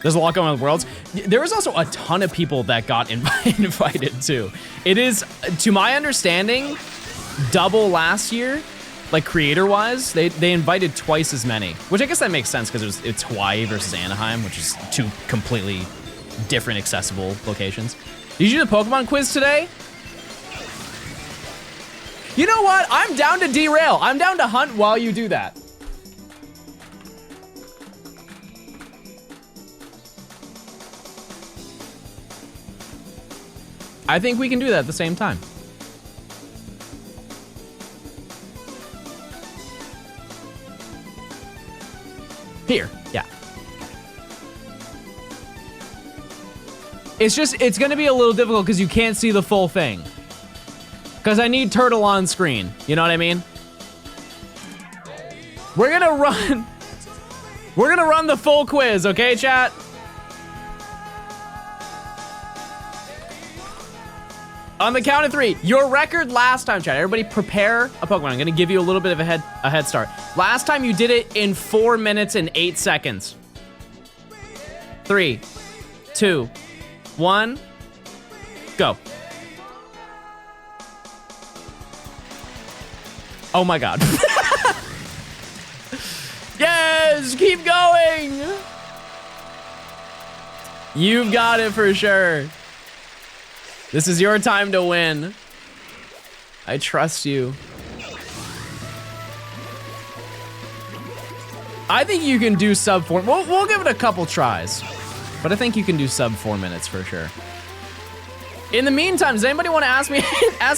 There's a lot going on with Worlds. There was also a ton of people that got invited too. It is, to my understanding, double last year, like creator-wise. They invited twice as many, which I guess that makes sense because it's Hawaii versus Anaheim, which is two completely different accessible locations. Did you do the Pokemon quiz today? You know what? I'm down to derail. I'm down to hunt while you do that. I think we can do that at the same time. Here, yeah. It's gonna be a little difficult because you can't see the full thing. Because I need Turtle on screen, you know what I mean? We're gonna run the full quiz, okay, chat? On the count of 3, your record last time, chat. Everybody prepare a Pokemon. I'm gonna give you a little bit of a head start. Last time you did it in 4 minutes and 8 seconds. 3, 2, 1, go. Oh my God. Yes, keep going. You've got it for sure. This is your time to win. I trust you. I think you can do sub 4. We'll give it a couple tries, but I think you can do sub 4 minutes for sure. In the meantime, does anybody want to ask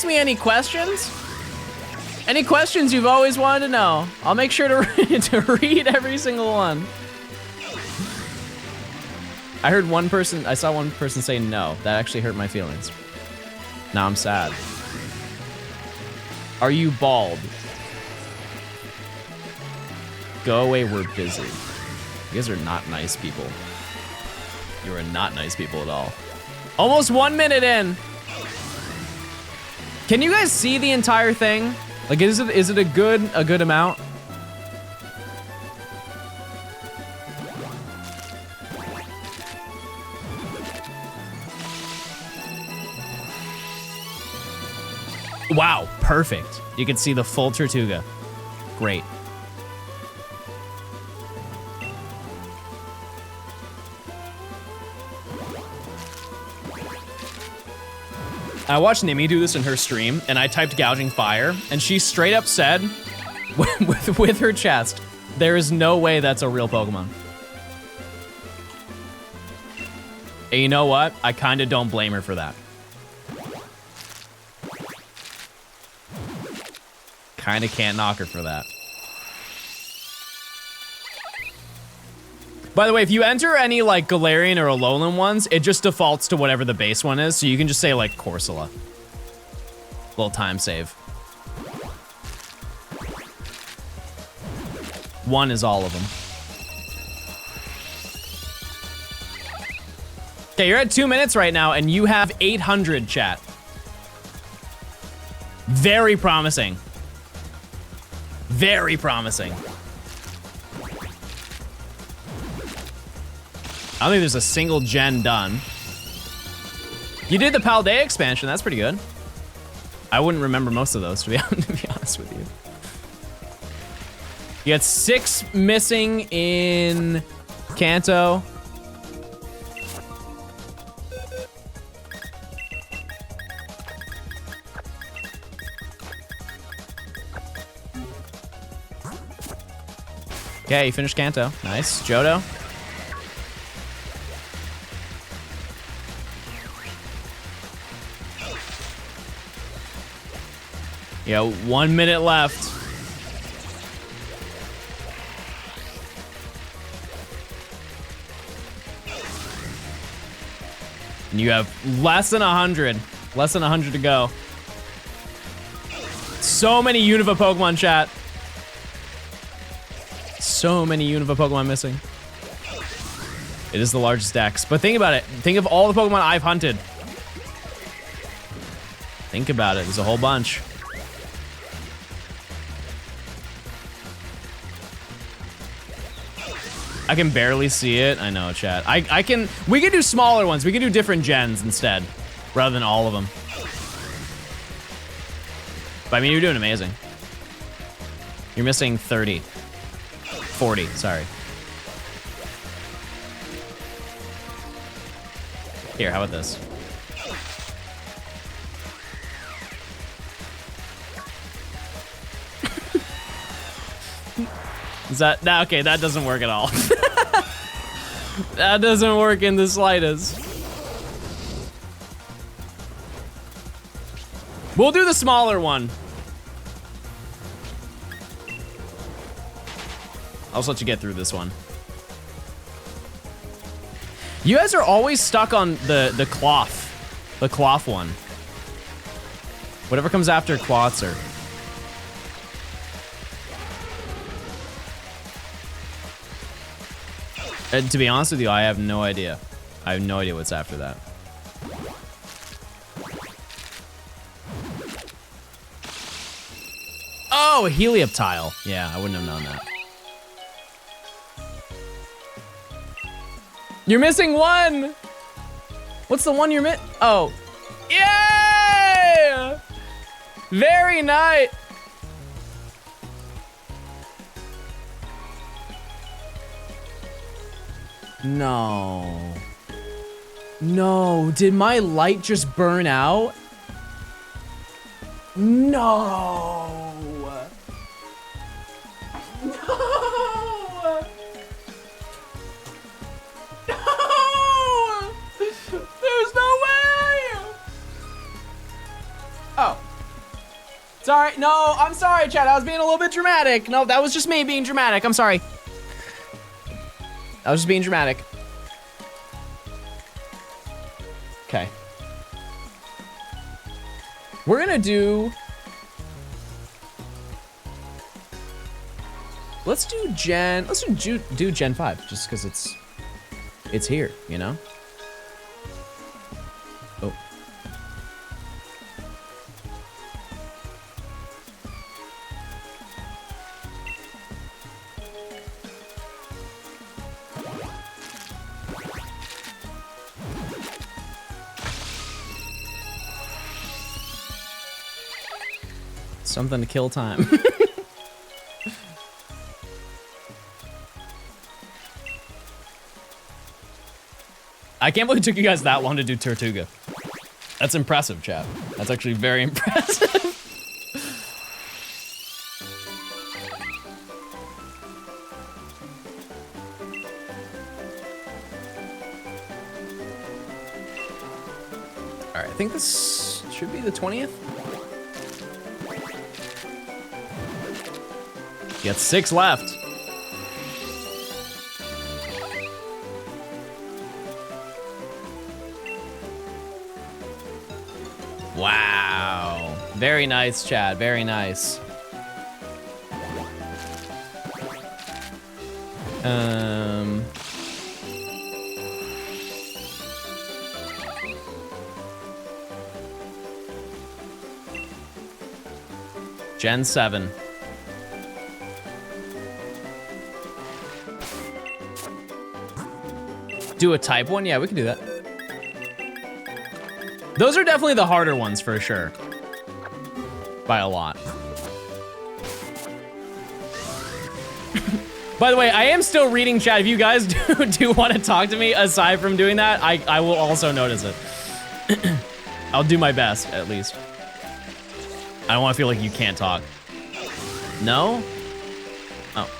me any questions? Any questions you've always wanted to know? I'll make sure to read every single one. I saw one person say no. That actually hurt my feelings. Now I'm sad. Are you bald? Go away, we're busy. You guys are not nice people. You are not nice people at all. Almost 1 minute in. Can you guys see the entire thing? Like, is it a good amount? Wow, perfect. You can see the full Tortuga. Great. I watched Nimi do this in her stream, and I typed gouging fire, and she straight up said, with her chest, there is no way that's a real Pokemon. And you know what? I kind of don't blame her for that. Kind of can't knock her for that. By the way, if you enter any like Galarian or Alolan ones, it just defaults to whatever the base one is. So you can just say like Corsola. Little time save. 1 is all of them. Okay, you're at 2 minutes right now, and you have 800, chat. Very promising. Very promising. I don't think there's a single gen done. You did the Paldea expansion. That's pretty good. I wouldn't remember most of those, to be honest with you. You got 6 missing in Kanto. Okay, you finished Kanto. Nice. Johto. Yeah, 1 minute left. And you have less than 100. Less than 100 to go. So many Unova Pokemon, chat. So many Unova Pokemon missing. It is the largest DEX. But think about it. Think of all the Pokemon I've hunted. Think about it. There's a whole bunch. I can barely see it. I know, chat. We can do smaller ones. We can do different gens instead, rather than all of them. But I mean, you're doing amazing. You're missing 30. 40, sorry. Here, how about this? Is that, nah, okay, that doesn't work at all. That doesn't work in the slightest. We'll do the smaller one. I'll just let you get through this one. You guys are always stuck on the cloth. The cloth one. Whatever comes after Quatzer. And to be honest with you, I have no idea. I have no idea what's after that. Oh, a Helioptile. Yeah, I wouldn't have known that. You're missing one! What's the one you're missing? Oh. Yay! Very nice! No. No, did my light just burn out? No. No. No. There's no way. Oh. Sorry, no, I'm sorry, Chad. I was being a little bit dramatic. No, that was just me being dramatic. I'm sorry. I was just being dramatic. Okay. We're gonna do... Let's do Gen 5, just because it's here, you know? Oh. Something to kill time. I can't believe it took you guys that long to do Tortuga. That's impressive, chat. That's actually very impressive. All right, I think this should be the 20th. You got 6 left. Wow. Very nice, Chad. Very nice. Gen 7. Do a type one? Yeah, we can do that. Those are definitely the harder ones for sure. By a lot. By the way, I am still reading chat. If you guys do want to talk to me aside from doing that, I will also notice it. I'll do my best, at least. I don't want to feel like you can't talk. No? Oh.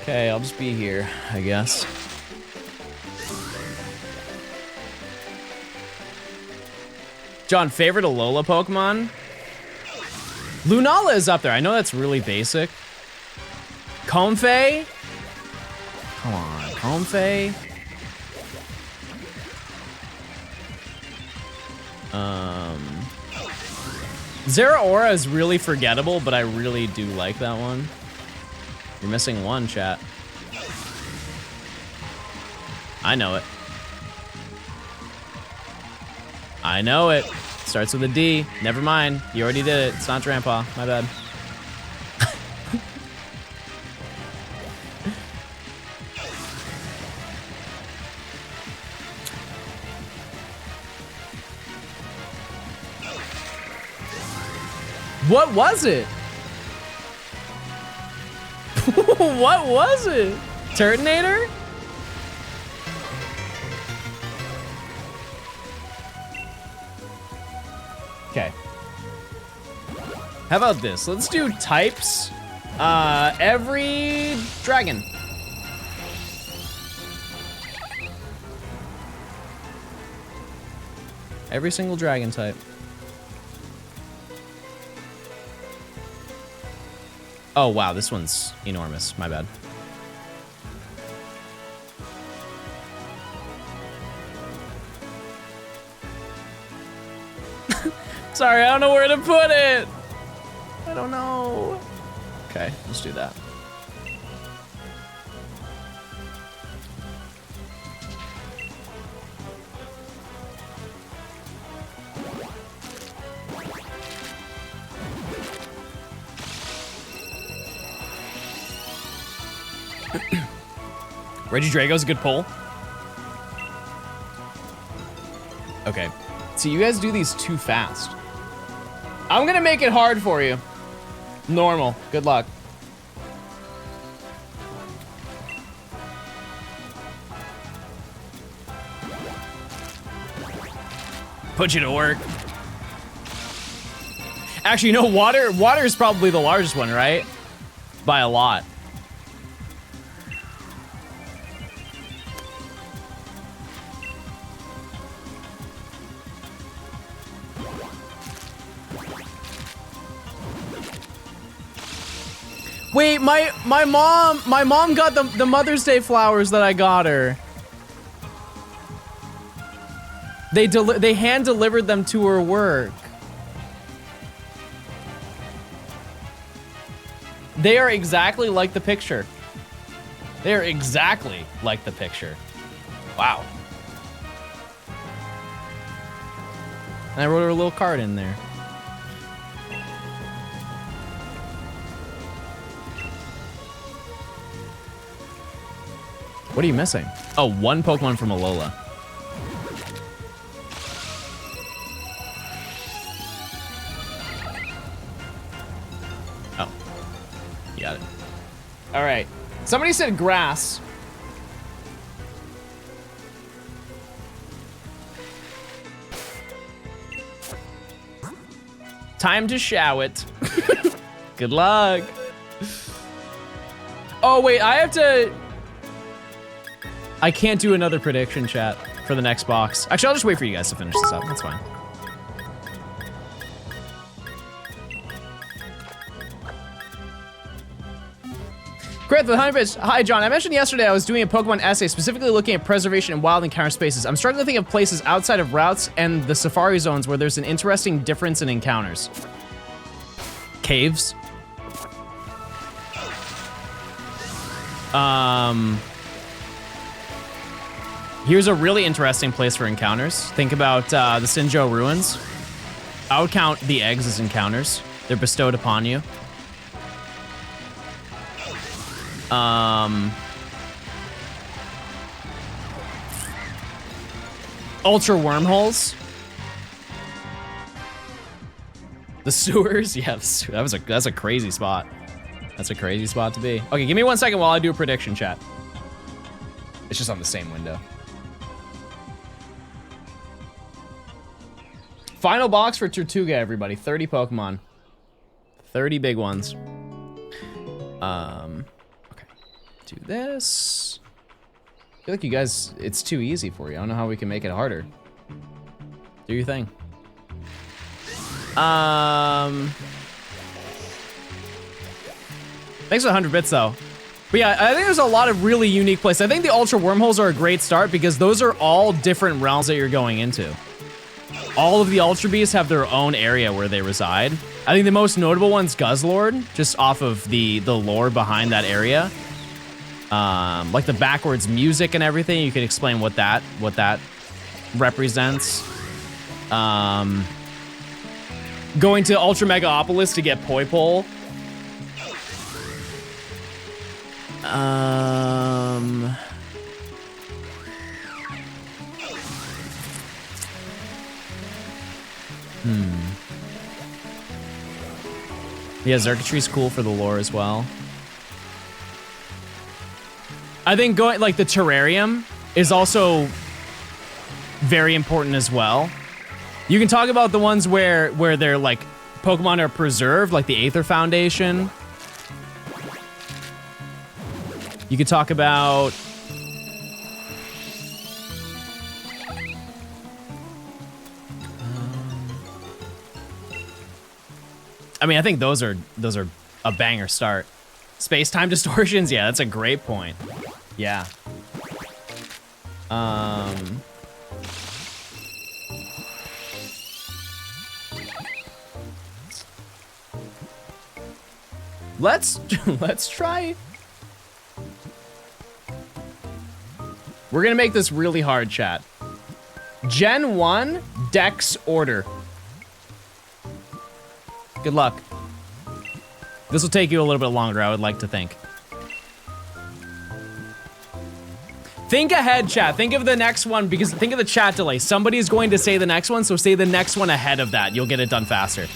Okay, I'll just be here, I guess. John, favorite Alola Pokemon? Lunala is up there. I know that's really basic. Comfey? Come on, Comfey? Zeraora is really forgettable, but I really do like that one. You're missing one, chat. I know it. I know it. Starts with a D. Never mind. You already did it. It's not Grandpa. My bad. What was it? What was it? Turtonator? Okay. How about this? Let's do types. Every dragon. Every single dragon type. Oh, wow, this one's enormous. My bad. Sorry, I don't know where to put it. I don't know. Okay, let's do that. Regidrago's a good pull. Okay. So you guys do these too fast. I'm gonna make it hard for you. Normal. Good luck. Put you to work. Actually, no, water is probably the largest one, right? By a lot. Wait, my mom got the Mother's Day flowers that I got her. They hand delivered them to her work. They are exactly like the picture. They are exactly like the picture. Wow. And I wrote her a little card in there. What are you missing? Oh, one Pokemon from Alola. Oh. You got it. All right. Somebody said grass. Time to show it. Good luck. Oh, wait, I have to... I can't do another prediction, chat, for the next box. Actually, I'll just wait for you guys to finish this up. That's fine. Great, the 100 bits. Hi, John. I mentioned yesterday I was doing a Pokemon essay specifically looking at preservation in wild encounter spaces. I'm starting to think of places outside of routes and the safari zones where there's an interesting difference in encounters. Caves. Here's a really interesting place for encounters. Think about the Sinjo ruins. I would count the eggs as encounters. They're bestowed upon you. Ultra wormholes. The sewers. Yeah, that's a crazy spot. That's a crazy spot to be. Okay, give me 1 second while I do a prediction, chat. It's just on the same window. Final box for Tortuga, everybody. 30 Pokemon. 30 big ones. Okay. Do this. I feel like you guys, it's too easy for you. I don't know how we can make it harder. Do your thing. Thanks for the 100 bits, though. But yeah, I think there's a lot of really unique places. I think the Ultra Wormholes are a great start because those are all different realms that you're going into. All of the Ultra Beasts have their own area where they reside. I think the most notable one's Guzzlord, just off of the lore behind that area. Like the backwards music and everything, you can explain what that represents. Going to Ultra Megaopolis to get Poipole. Yeah, Xurkitree's cool for the lore as well. I think going, like, the terrarium is also very important as well. You can talk about the ones where they're, like, Pokemon are preserved, like the Aether Foundation. You could talk about... I mean, I think those are a banger start. Space-time distortions? Yeah, that's a great point. Yeah. Let's try. We're gonna make this really hard, chat. Gen 1 Dex order. Good luck. This will take you a little bit longer, I would like to think. Think ahead, chat. Think of the next one, because think of the chat delay. Somebody's going to say the next one, so say the next one ahead of that. You'll get it done faster.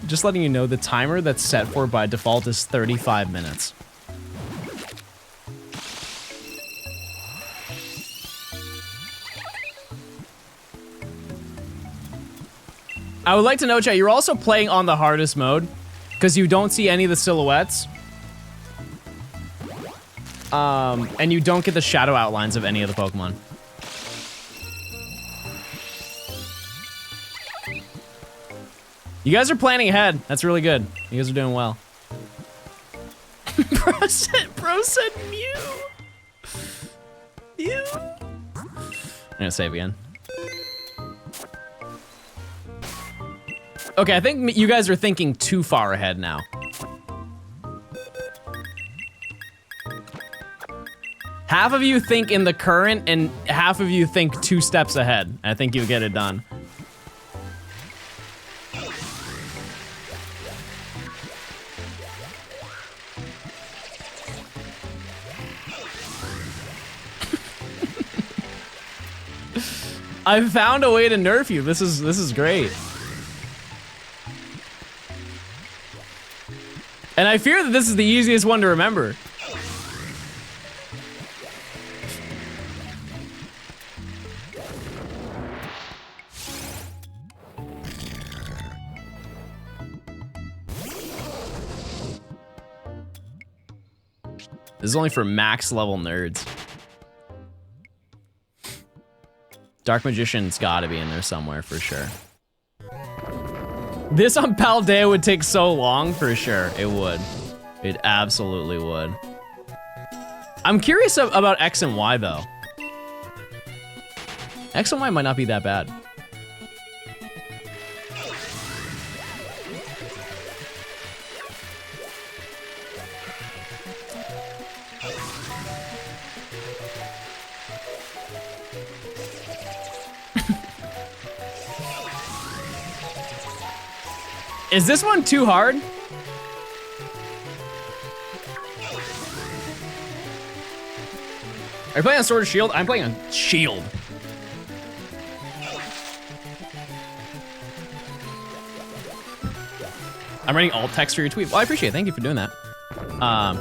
Just letting you know, the timer that's set for by default is 35 minutes. I would like to know, chat, you're also playing on the hardest mode because you don't see any of the silhouettes. And you don't get the shadow outlines of any of the Pokemon. You guys are planning ahead. That's really good. You guys are doing well. Bro said Mew. Mew. I'm gonna save again. Okay, I think you guys are thinking too far ahead now. Half of you think in the current, and half of you think 2 steps ahead. I think you'll get it done. I've found a way to nerf you. This is great. And I fear that this is the easiest one to remember. This is only for max level nerds. Dark Magician's gotta be in there somewhere for sure. This on Paldea would take so long, for sure. It would. It absolutely would. I'm curious about X and Y, though. X and Y might not be that bad. Is this one too hard? Are you playing on Sword or Shield? I'm playing on Shield. I'm writing alt text for your tweet. Well, I appreciate it. Thank you for doing that.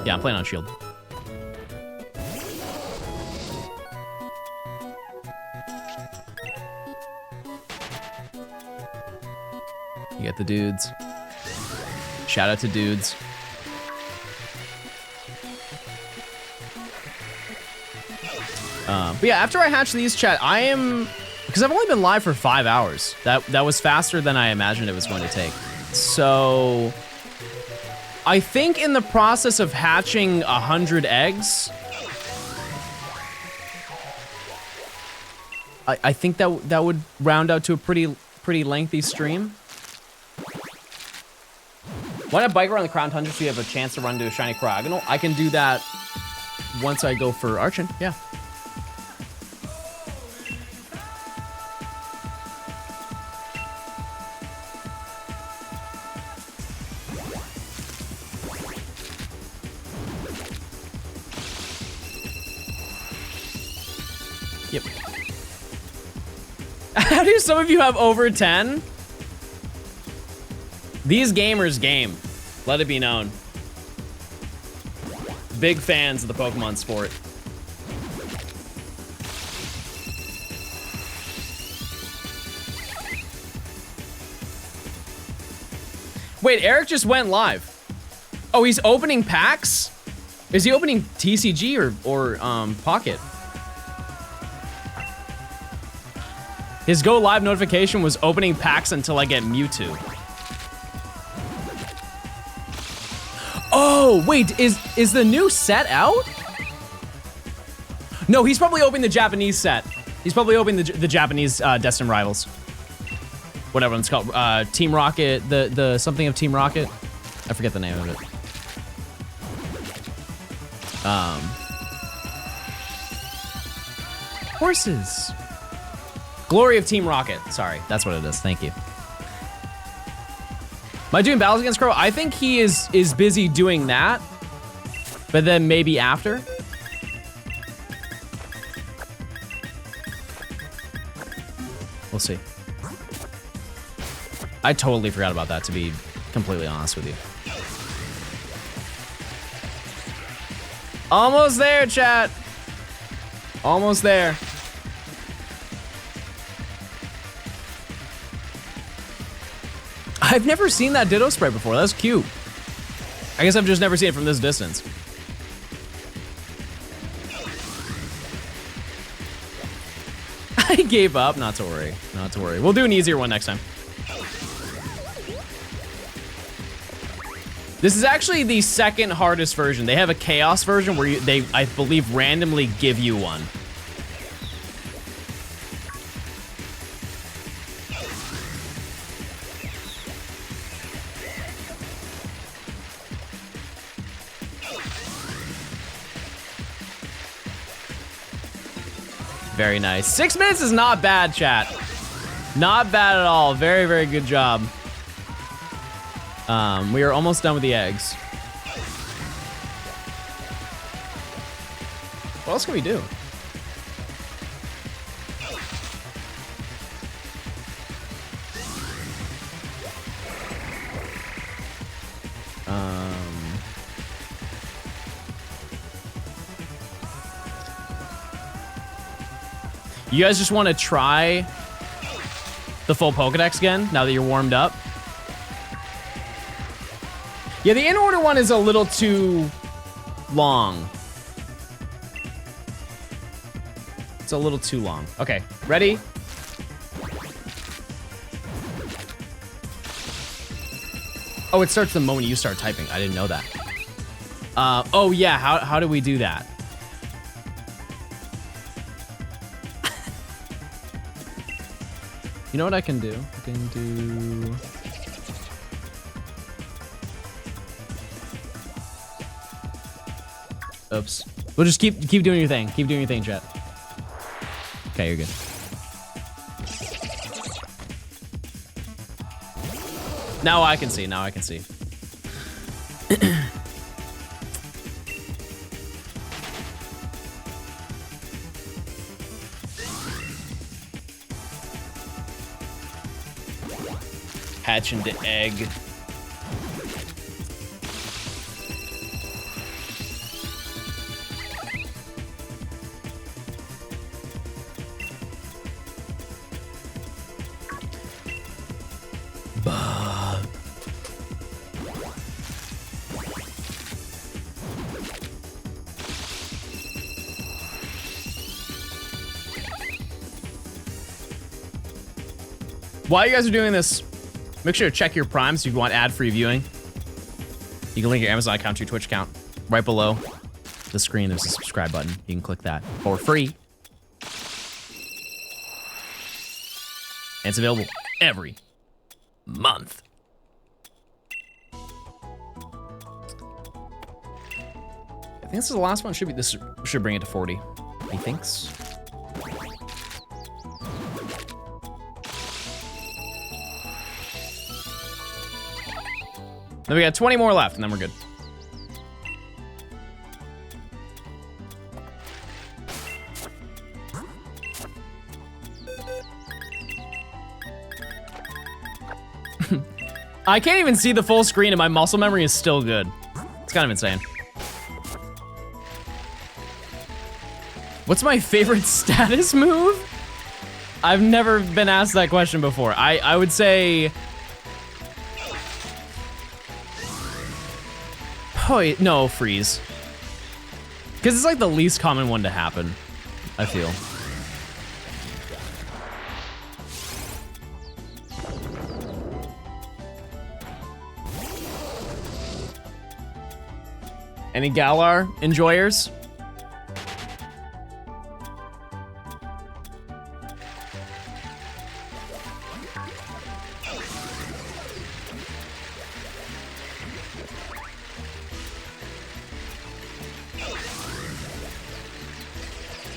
Yeah, I'm playing on Shield. You get the dudes. Shout out to dudes. But yeah, after I hatch these, chat, I am, because I've only been live for 5 hours. That was faster than I imagined it was going to take. So I think in the process of hatching 100 eggs, I think that would round out to a pretty lengthy stream. Why not bike around the Crown Tundra so you have a chance to run to a shiny Cryogonal? I can do that once I go for Archon, yeah. Yep. How do some of you have over 10? These gamers game. Let it be known. Big fans of the Pokemon sport. Wait, Eric just went live. Oh, he's opening packs? Is he opening TCG or Pocket? His go live notification was opening packs until I get Mewtwo. Oh, wait, is the new set out? No, he's probably opening the Japanese set. He's probably opening the Japanese Destined Rivals. Whatever it's called, Team Rocket, the something of Team Rocket. I forget the name of it. Horses. Glory of Team Rocket. Sorry, that's what it is. Thank you. Am I doing battles against Crow? I think he is busy doing that, but then maybe after. We'll see. I totally forgot about that, to be completely honest with you. Almost there, chat. Almost there. I've never seen that Ditto Sprite before. That's cute. I guess I've just never seen it from this distance. I gave up. Not to worry. Not to worry. We'll do an easier one next time. This is actually the second hardest version. They have a Chaos version where they, I believe, randomly give you one. Very nice. 6 minutes is not bad, chat. Not bad at all. Very, very good job. We are almost done with the eggs. What else can we do? You guys just want to try the full Pokedex again, now that you're warmed up? Yeah, the in-order one is a little too long. It's a little too long. Okay, ready? Oh, it starts the moment you start typing. I didn't know that. Oh yeah, how do we do that? You know what I can do? I can do... Oops. We'll just keep doing your thing. Keep doing your thing, chat. Okay, you're good. Now I can see. Now I can see. Hatch into egg. While you guys are doing this, make sure to check your primes if you want ad-free viewing. You can link your Amazon account to your Twitch account. Right below the screen, there's a subscribe button. You can click that for free. And it's available every month. I think this is the last one. This should bring it to 40. He thinks. Then we got 20 more left, and then we're good. I can't even see the full screen, and my muscle memory is still good. It's kind of insane. What's my favorite status move? I've never been asked that question before. I would say... Oh, no, freeze. Because it's like the least common one to happen, I feel. Any Galar enjoyers?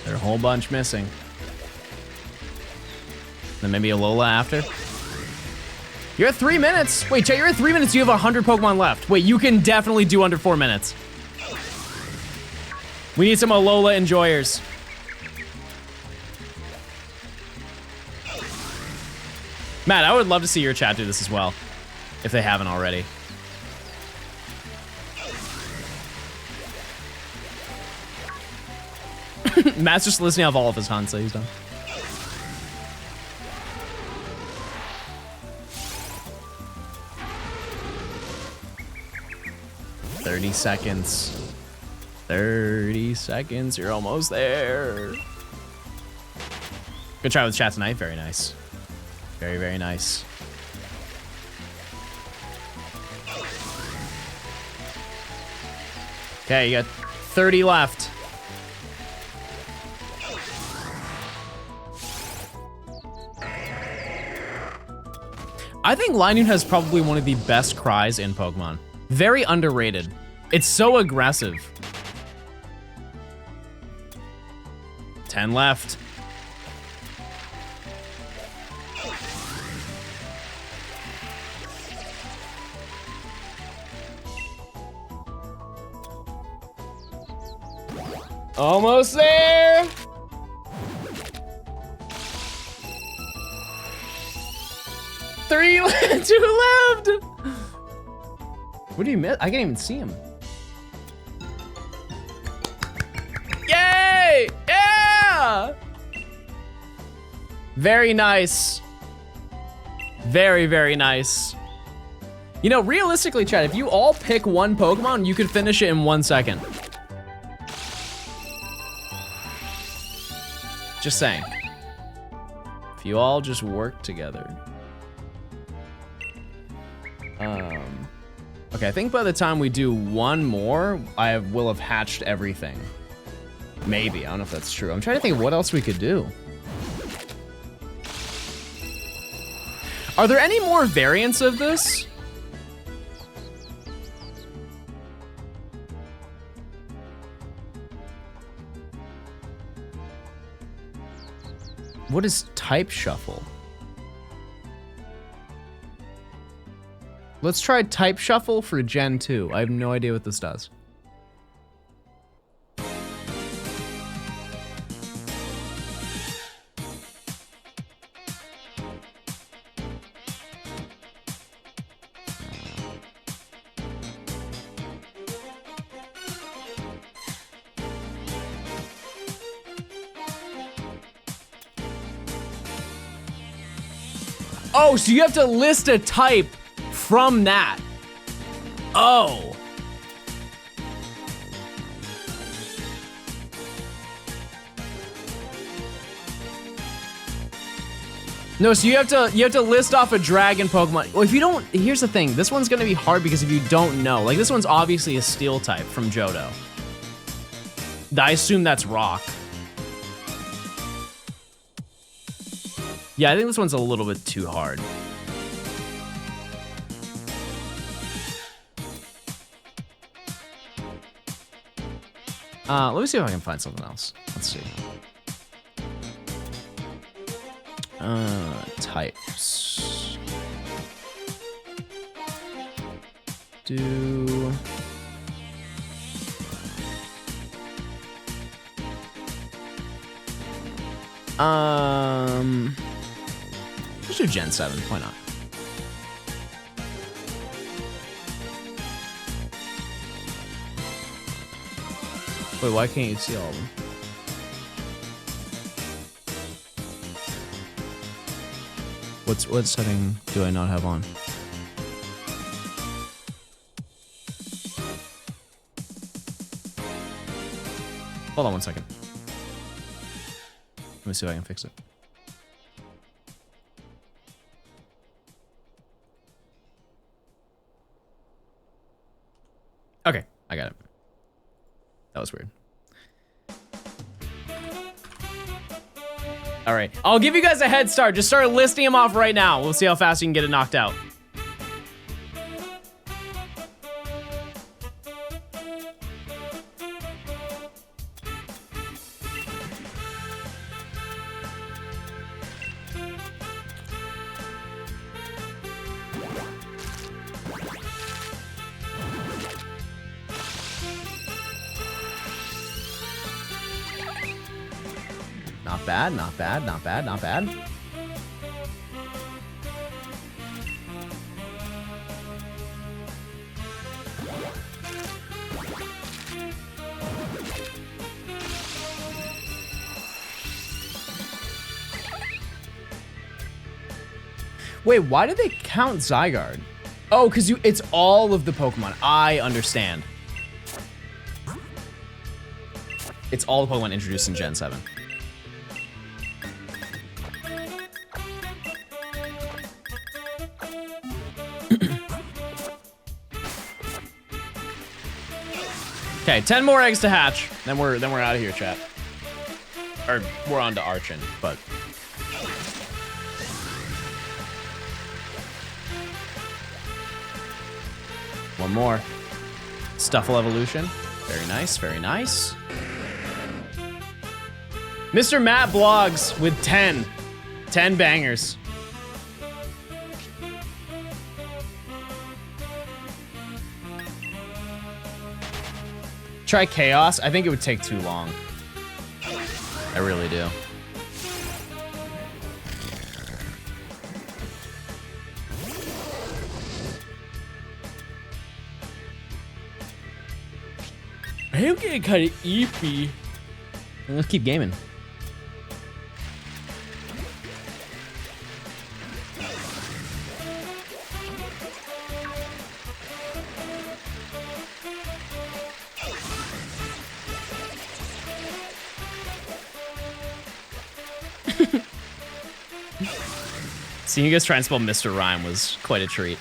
There are a whole bunch missing. Then maybe a Lola after. You're at 3 minutes. Wait, Chet, you're at 3 minutes. You have 100 Pokemon left. Wait, you can definitely do under 4 minutes. We need some Alola enjoyers. Matt, I would love to see your chat do this as well, if they haven't already. Matt's just listening off all of his hunts, so he's done. "30 seconds. 30 seconds, you're almost there." Good try with chat tonight, very nice. Very, very nice. Okay, you got 30 left. I think Linoon has probably one of the best cries in Pokemon. Very underrated. It's so aggressive. 10 left. Almost there. Two left. What do you miss? I can't even see him. Yay! Yeah! Very nice. Very, very nice. You know, realistically, chat, if you all pick one Pokemon, you could finish it in 1 second. Just saying. If you all just work together. Okay, I think by the time we do one more, I will have hatched everything. Maybe, I don't know if that's true. I'm trying to think of what else we could do. Are there any more variants of this? What is Type Shuffle? Let's try Type Shuffle for Gen 2. I have no idea what this does. Oh, so you have to list a type from that. Oh. No, so you have to list off a dragon Pokemon. Well, if you don't, here's the thing. This one's gonna be hard because if you don't know, like this one's obviously a steel type from Johto. I assume that's rock. Yeah, I think this one's a little bit too hard. Let me see if I can find something else. Let's see. Types. Let's do Gen 7, why not? Wait, why can't you see all of them? What setting do I not have on? Hold on one second. Let me see if I can fix it. Okay, I got it. That was weird. All right, I'll give you guys a head start. Just start listing them off right now. We'll see how fast you can get it knocked out. Not bad, not bad, not bad, not bad. Wait, why do they count Zygarde? Oh, because it's all of the Pokemon. I understand. It's all the Pokemon introduced in Gen 7. Okay, 10 more eggs to hatch. Then we're out of here, chat. Or we're on to Archon, but one more. Stuffle evolution. Very nice, very nice. Mr. Matt Blogs with 10 bangers. Try Chaos. I think it would take too long. I really do. I am getting kind of eepy. Let's keep gaming. Seeing you guys try and spell Mr. Rhyme was quite a treat.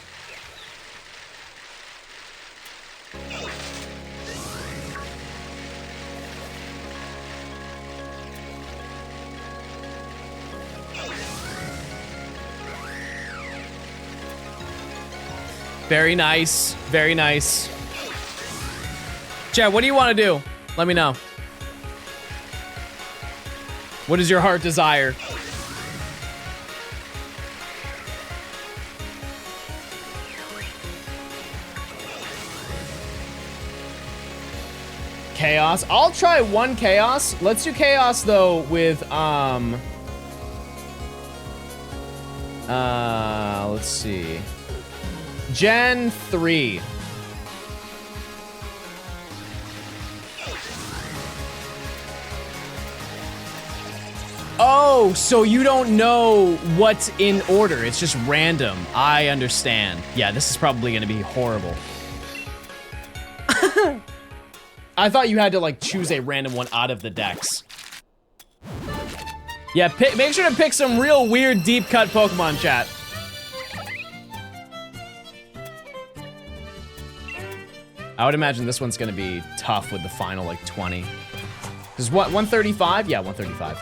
Very nice, very nice. Chat, what do you want to do? Let me know. What is your heart desire? Chaos. I'll try one Chaos. Let's do Chaos though with let's see. Gen 3. Oh, so you don't know what's in order. It's just random. I understand. Yeah, this is probably gonna be horrible. I thought you had to like choose a random one out of the DEX. Yeah, make sure to pick some real weird deep cut Pokemon, chat. I would imagine this one's gonna be tough with the final like 20. Cause what, 135? Yeah, 135.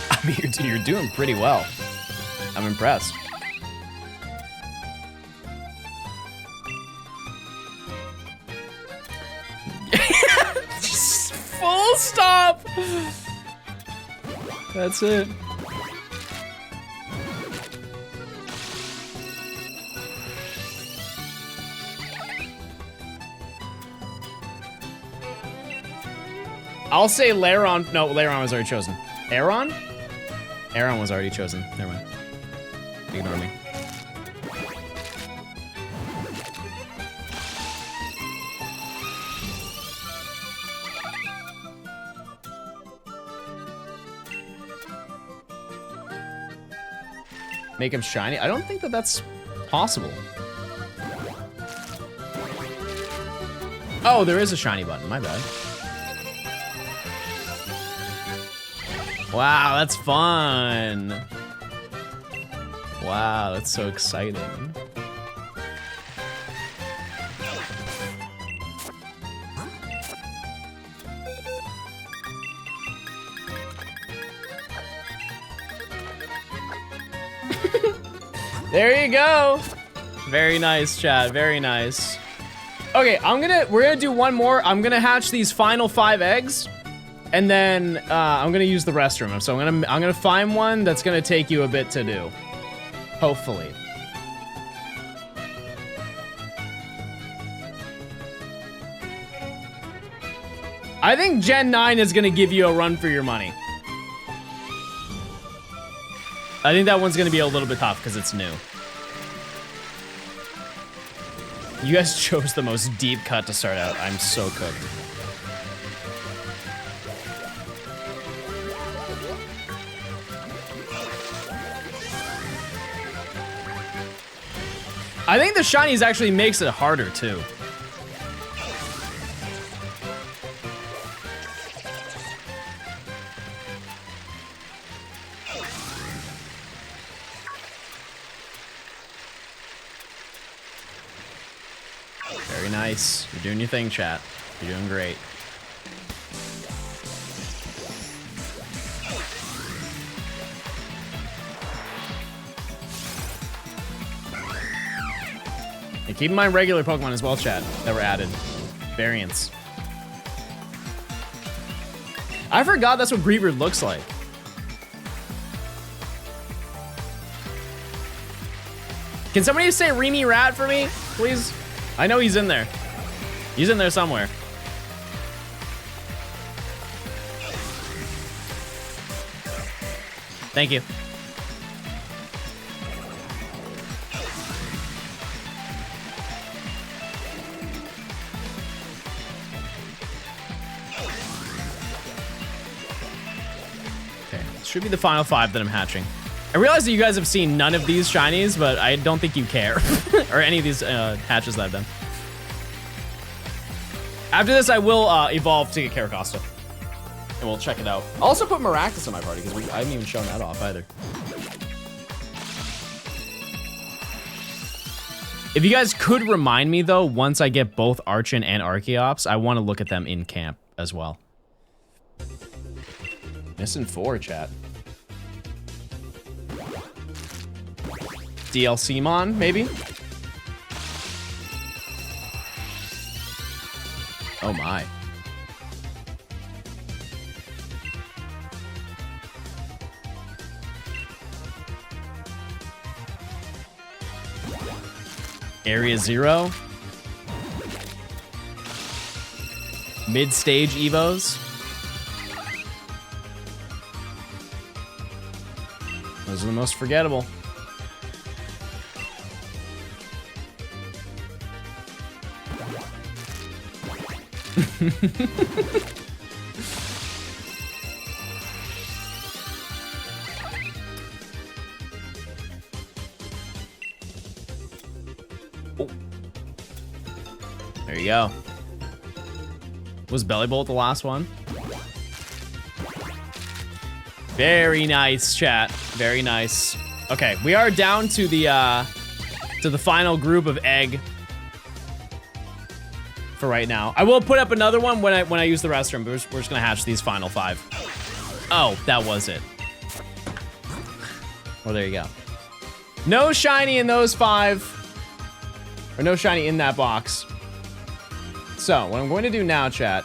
I mean, you're doing pretty well. I'm impressed. Just full stop. That's it. I'll say Lairon. No, Lairon was already chosen. Aron? Aron was already chosen. Never mind. Ignore me. Make him shiny? I don't think that that's possible. Oh, there is a shiny button. My bad. Wow, that's fun. Wow, that's so exciting. There you go. Very nice, chat. Very nice. Okay, we're gonna do one more. I'm gonna hatch these final 5 eggs. And then I'm gonna use the restroom. So I'm gonna find one that's gonna take you a bit to do. Hopefully. I think Gen 9 is gonna give you a run for your money. I think that one's gonna be a little bit tough because it's new. You guys chose the most deep cut to start out. I'm so cooked. I think the shinies actually makes it harder too. Very nice. You're doing your thing, chat. You're doing great. And keep in mind regular Pokemon as well, chat, that were added. Variants. I forgot that's what Greavard looks like. Can somebody say Reamy Rat for me, please? I know he's in there. He's in there somewhere. Thank you. Should be the final 5 that I'm hatching. I realize that you guys have seen none of these shinies, but I don't think you care. Or any of these hatches that I've done. After this, I will evolve to get Caracosta. And we'll check it out. I'll also put Maractus in my party, because I haven't even shown that off either. If you guys could remind me, though, once I get both Archon and Archeops, I want to look at them in camp as well. Missing 4, chat. DLC Mon, maybe? Oh my. Area 0. Mid-stage Evos. Those are the most forgettable. Oh. There you go. Was Belly Bolt the last one? Very nice, chat. Very nice. Okay, we are down to the final group of egg for right now. I will put up another one when I use the restroom, but we're just gonna hatch these final 5. Oh, that was it. Well, there you go. No shiny in those 5, or no shiny in that box. So what I'm going to do now, chat,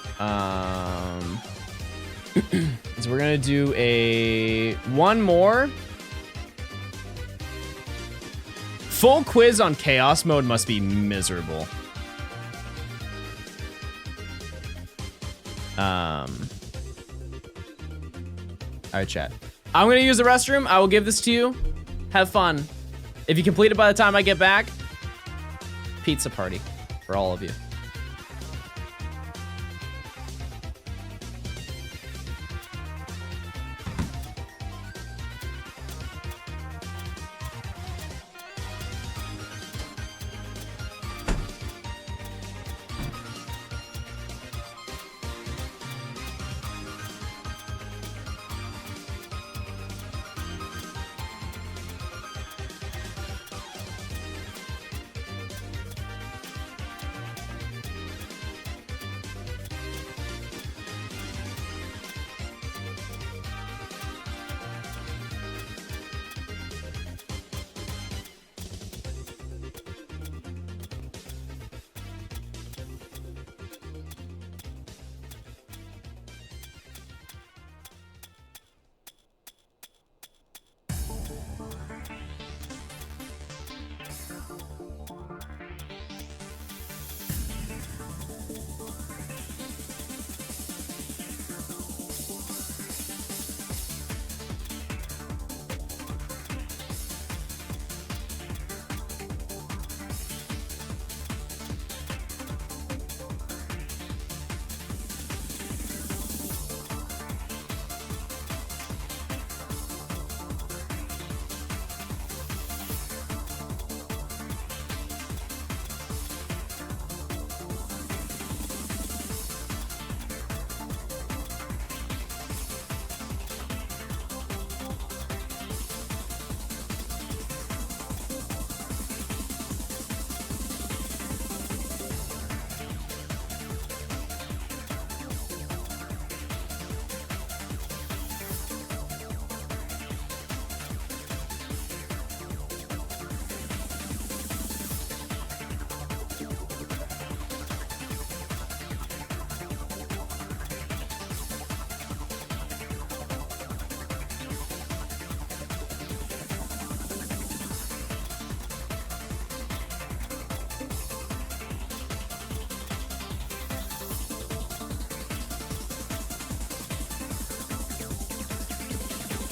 is we're gonna do one more. Full quiz on chaos mode must be miserable. All right, chat. I'm gonna use the restroom. I will give this to you. Have fun. If you complete it by the time I get back, pizza party for all of you.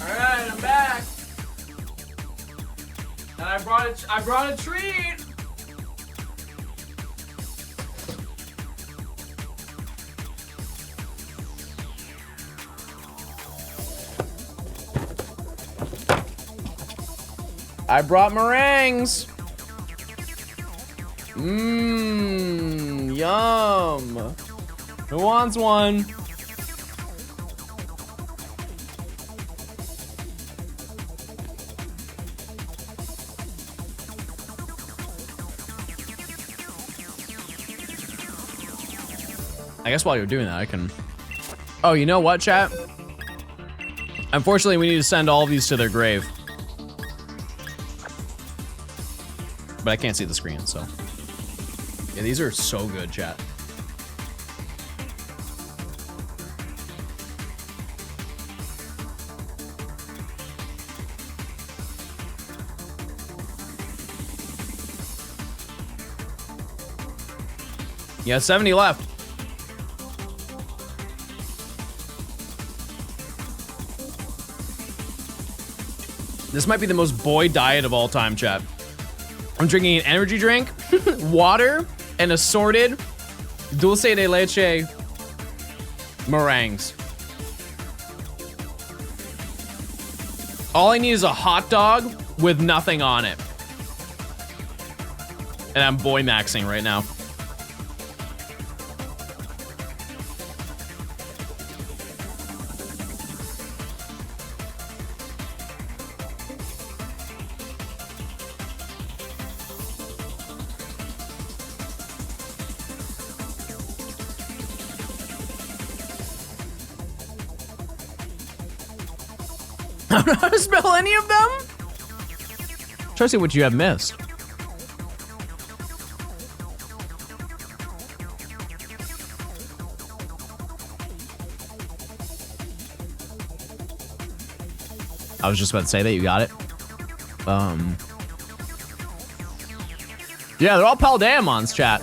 Alright, I'm back. And I brought a treat. I brought meringues. Mmm, yum. Who wants one? I guess while you're doing that, I can... Oh, you know what, chat? Unfortunately, we need to send all of these to their grave. But I can't see the screen, so... Yeah, these are so good, chat. You got 70 left. This might be the most boy diet of all time, chat. I'm drinking an energy drink, water, and assorted dulce de leche meringues. All I need is a hot dog with nothing on it. And I'm boy maxing right now. I don't know how to spell any of them. Try to see what you have missed. I was just about to say that you got it. Yeah, they're all Paldeamons, chat.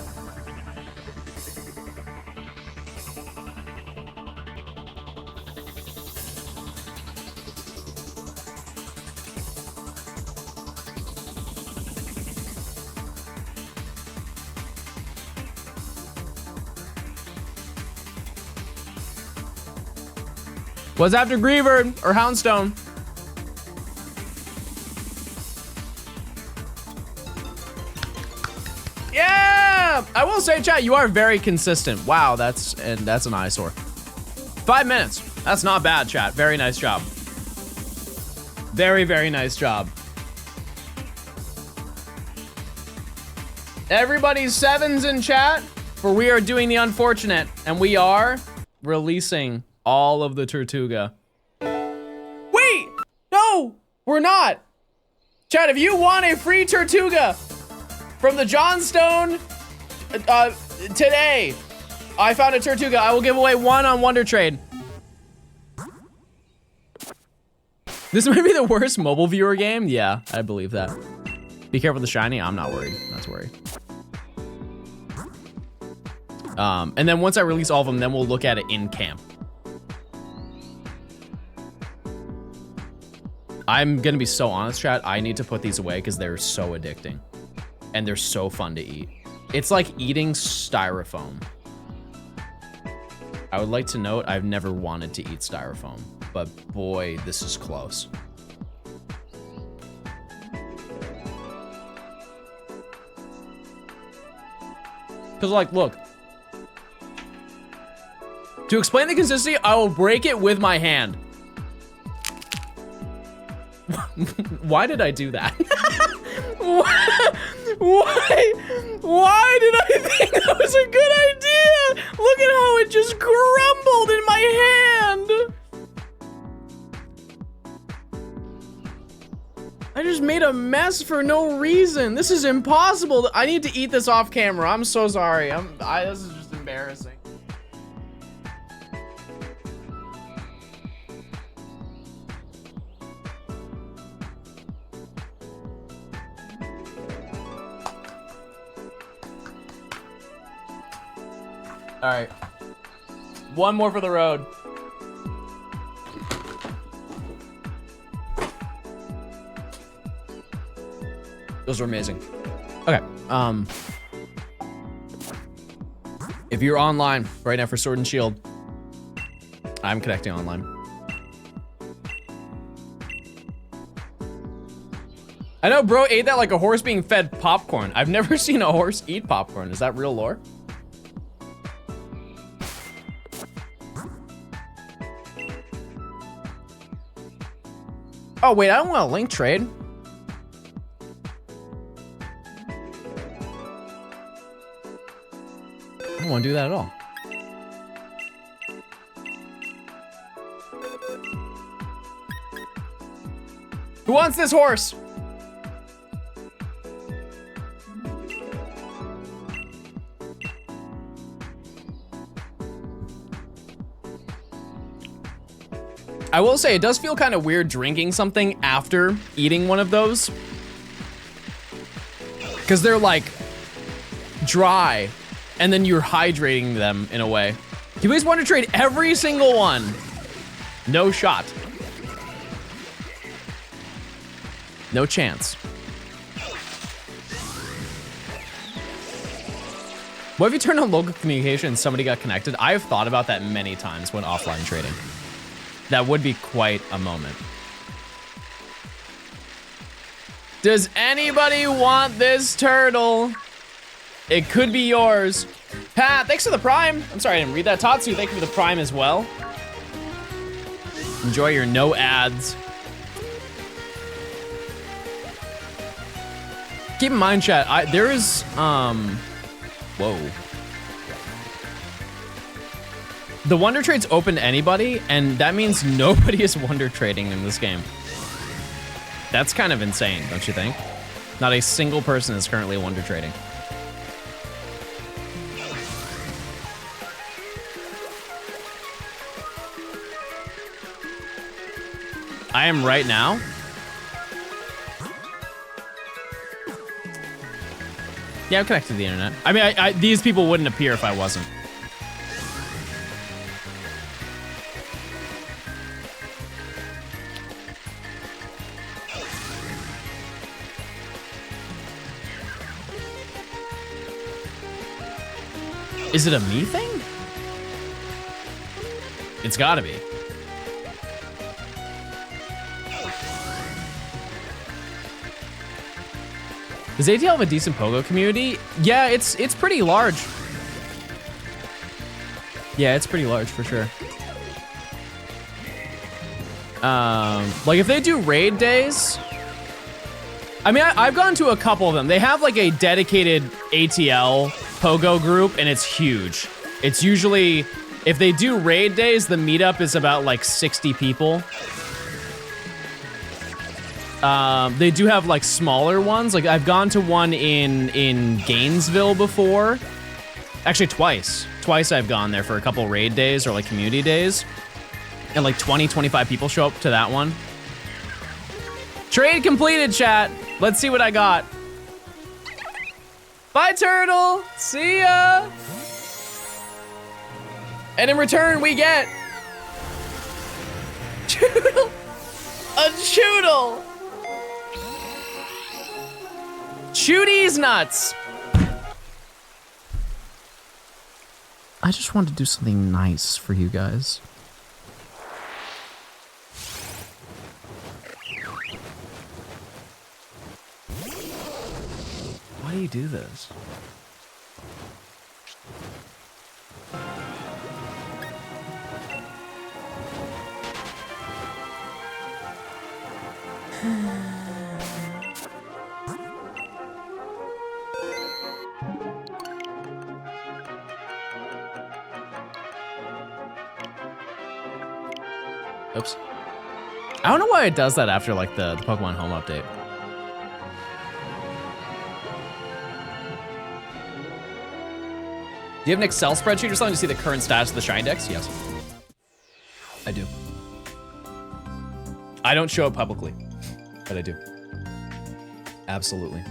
What's after Griever or Houndstone? Yeah! I will say, chat, you are very consistent. Wow, that's an eyesore. 5 minutes. That's not bad, chat. Very nice job. Very, very nice job. Everybody's 7s in chat, for we are doing the unfortunate, and we are releasing all of the Tortuga. Wait! No! We're not! Chat, if you want a free Tortuga from the Johnstone today, I found a Tortuga. I will give away one on Wonder Trade. This might be the worst mobile viewer game. Yeah, I believe that. Be careful with the shiny. I'm not worried. Not to worry. And then once I release all of them, then we'll look at it in camp. I'm gonna be so honest, chat. I need to put these away because they're so addicting. And they're so fun to eat. It's like eating styrofoam. I would like to note I've never wanted to eat styrofoam, but boy, this is close. Cause like, look. To explain the consistency, I will break it with my hand. Why did I do that? Why did I think that was a good idea? Look at how it just crumbled in my hand. I just made a mess for no reason. This is impossible. I need to eat this off camera. I'm so sorry. This is just embarrassing. All right, one more for the road. Those are amazing. Okay, if you're online right now for Sword and Shield, I'm connecting online. I know bro ate that like a horse being fed popcorn. I've never seen a horse eat popcorn. Is that real lore? Oh, wait, I don't want to link trade. I don't want to do that at all. Who wants this horse? I will say, it does feel kind of weird drinking something after eating one of those. Because they're like dry and then you're hydrating them in a way. Can you please wonder trade every single one? No shot. No chance. What if you turned on local communication and somebody got connected? I have thought about that many times when offline trading. That would be quite a moment. Does anybody want this turtle? It could be yours. Pat, thanks for the prime. I'm sorry I didn't read that. Tatsu, thank you for the prime as well. Enjoy your no ads. Keep in mind, chat, there is, whoa. The Wonder Trade's open to anybody, and that means nobody is Wonder Trading in this game. That's kind of insane, don't you think? Not a single person is currently Wonder Trading. I am right now. Yeah, I'm connected to the internet. I mean, these people wouldn't appear if I wasn't. Is it a me thing? It's gotta be. Does ATL have a decent pogo community? Yeah, it's pretty large. Yeah, it's pretty large for sure. Like if they do raid days, I mean, I've gone to a couple of them. They have like a dedicated ATL pogo group and it's huge. It's usually, if they do raid days, the meetup is about like 60 people. They do have like smaller ones. Like I've gone to one in Gainesville before. Actually twice. Twice I've gone there for a couple raid days or like community days. And like 20, 25 people show up to that one. Trade completed, chat. Let's see what I got. Bye, turtle. See ya. And in return, we get Choodle. A Choodle. Choody's nuts. I just wanted to do something nice for you guys. Why do you do this? Oops. I don't know why it does that after like the Pokemon Home update. Do you have an Excel spreadsheet or something to see the current status of the Shine Dex? Yes. I do. I don't show it publicly, but I do. Absolutely.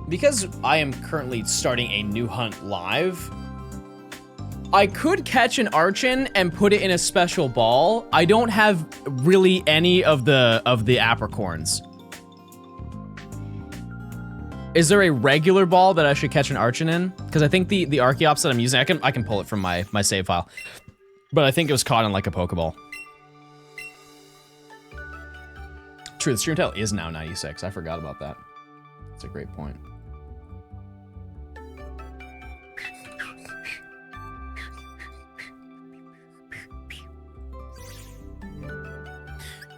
Because I am currently starting a new hunt live, I could catch an Archon and put it in a special ball. I don't have really any of the apricorns. Is there a regular ball that I should catch an Archon in? Because I think the Archeops that I'm using, I can pull it from my save file. But I think it was caught in like a Pokeball. True, the stream title is now 96. I forgot about that. That's a great point.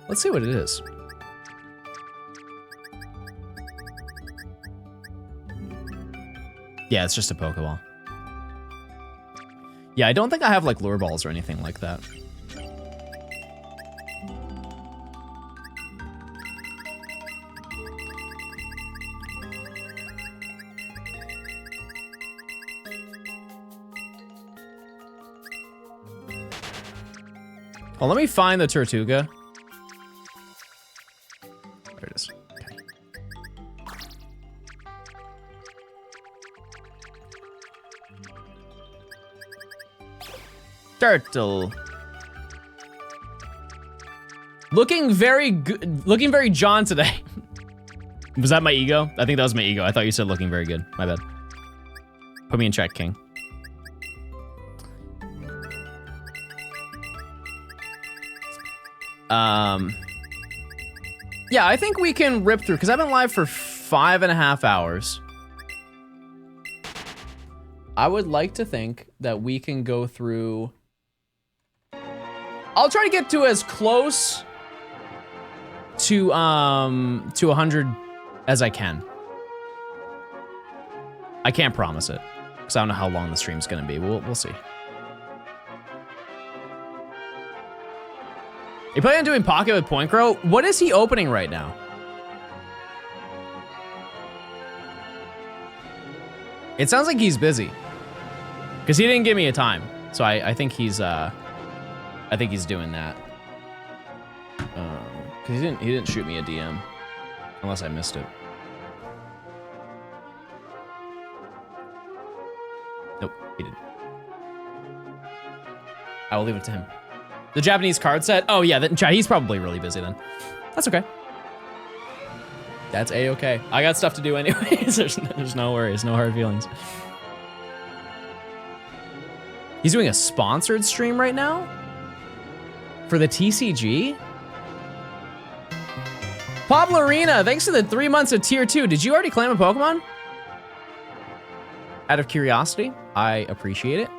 Let's see what it is. Yeah, it's just a Pokeball. Yeah, I don't think I have like lure balls or anything like that. Well, let me find the Tortuga. There it is. Okay. Turtle. Looking very good. Looking very John today. Was that my ego? I think that was my ego. I thought you said looking very good. My bad. Put me in check, King. Yeah, I think we can rip through, because I've been live for 5.5 hours. I would like to think that we can go through... I'll try to get to as close to 100 as I can. I can't promise it, because I don't know how long the stream's gonna be. We'll see. You planning on doing Pocket with Point Crow? What is he opening right now? It sounds like he's busy, because he didn't give me a time. So I think he's doing that. Cause he didn't shoot me a DM, unless I missed it. Nope, he didn't. I will leave it to him. The Japanese card set? Oh yeah, he's probably really busy then. That's okay. That's a-okay. I got stuff to do anyways. There's no worries, no hard feelings. He's doing a sponsored stream right now? For the TCG? Pablo Arena, thanks for the 3 months of tier 2. Did you already claim a Pokemon? Out of curiosity, I appreciate it.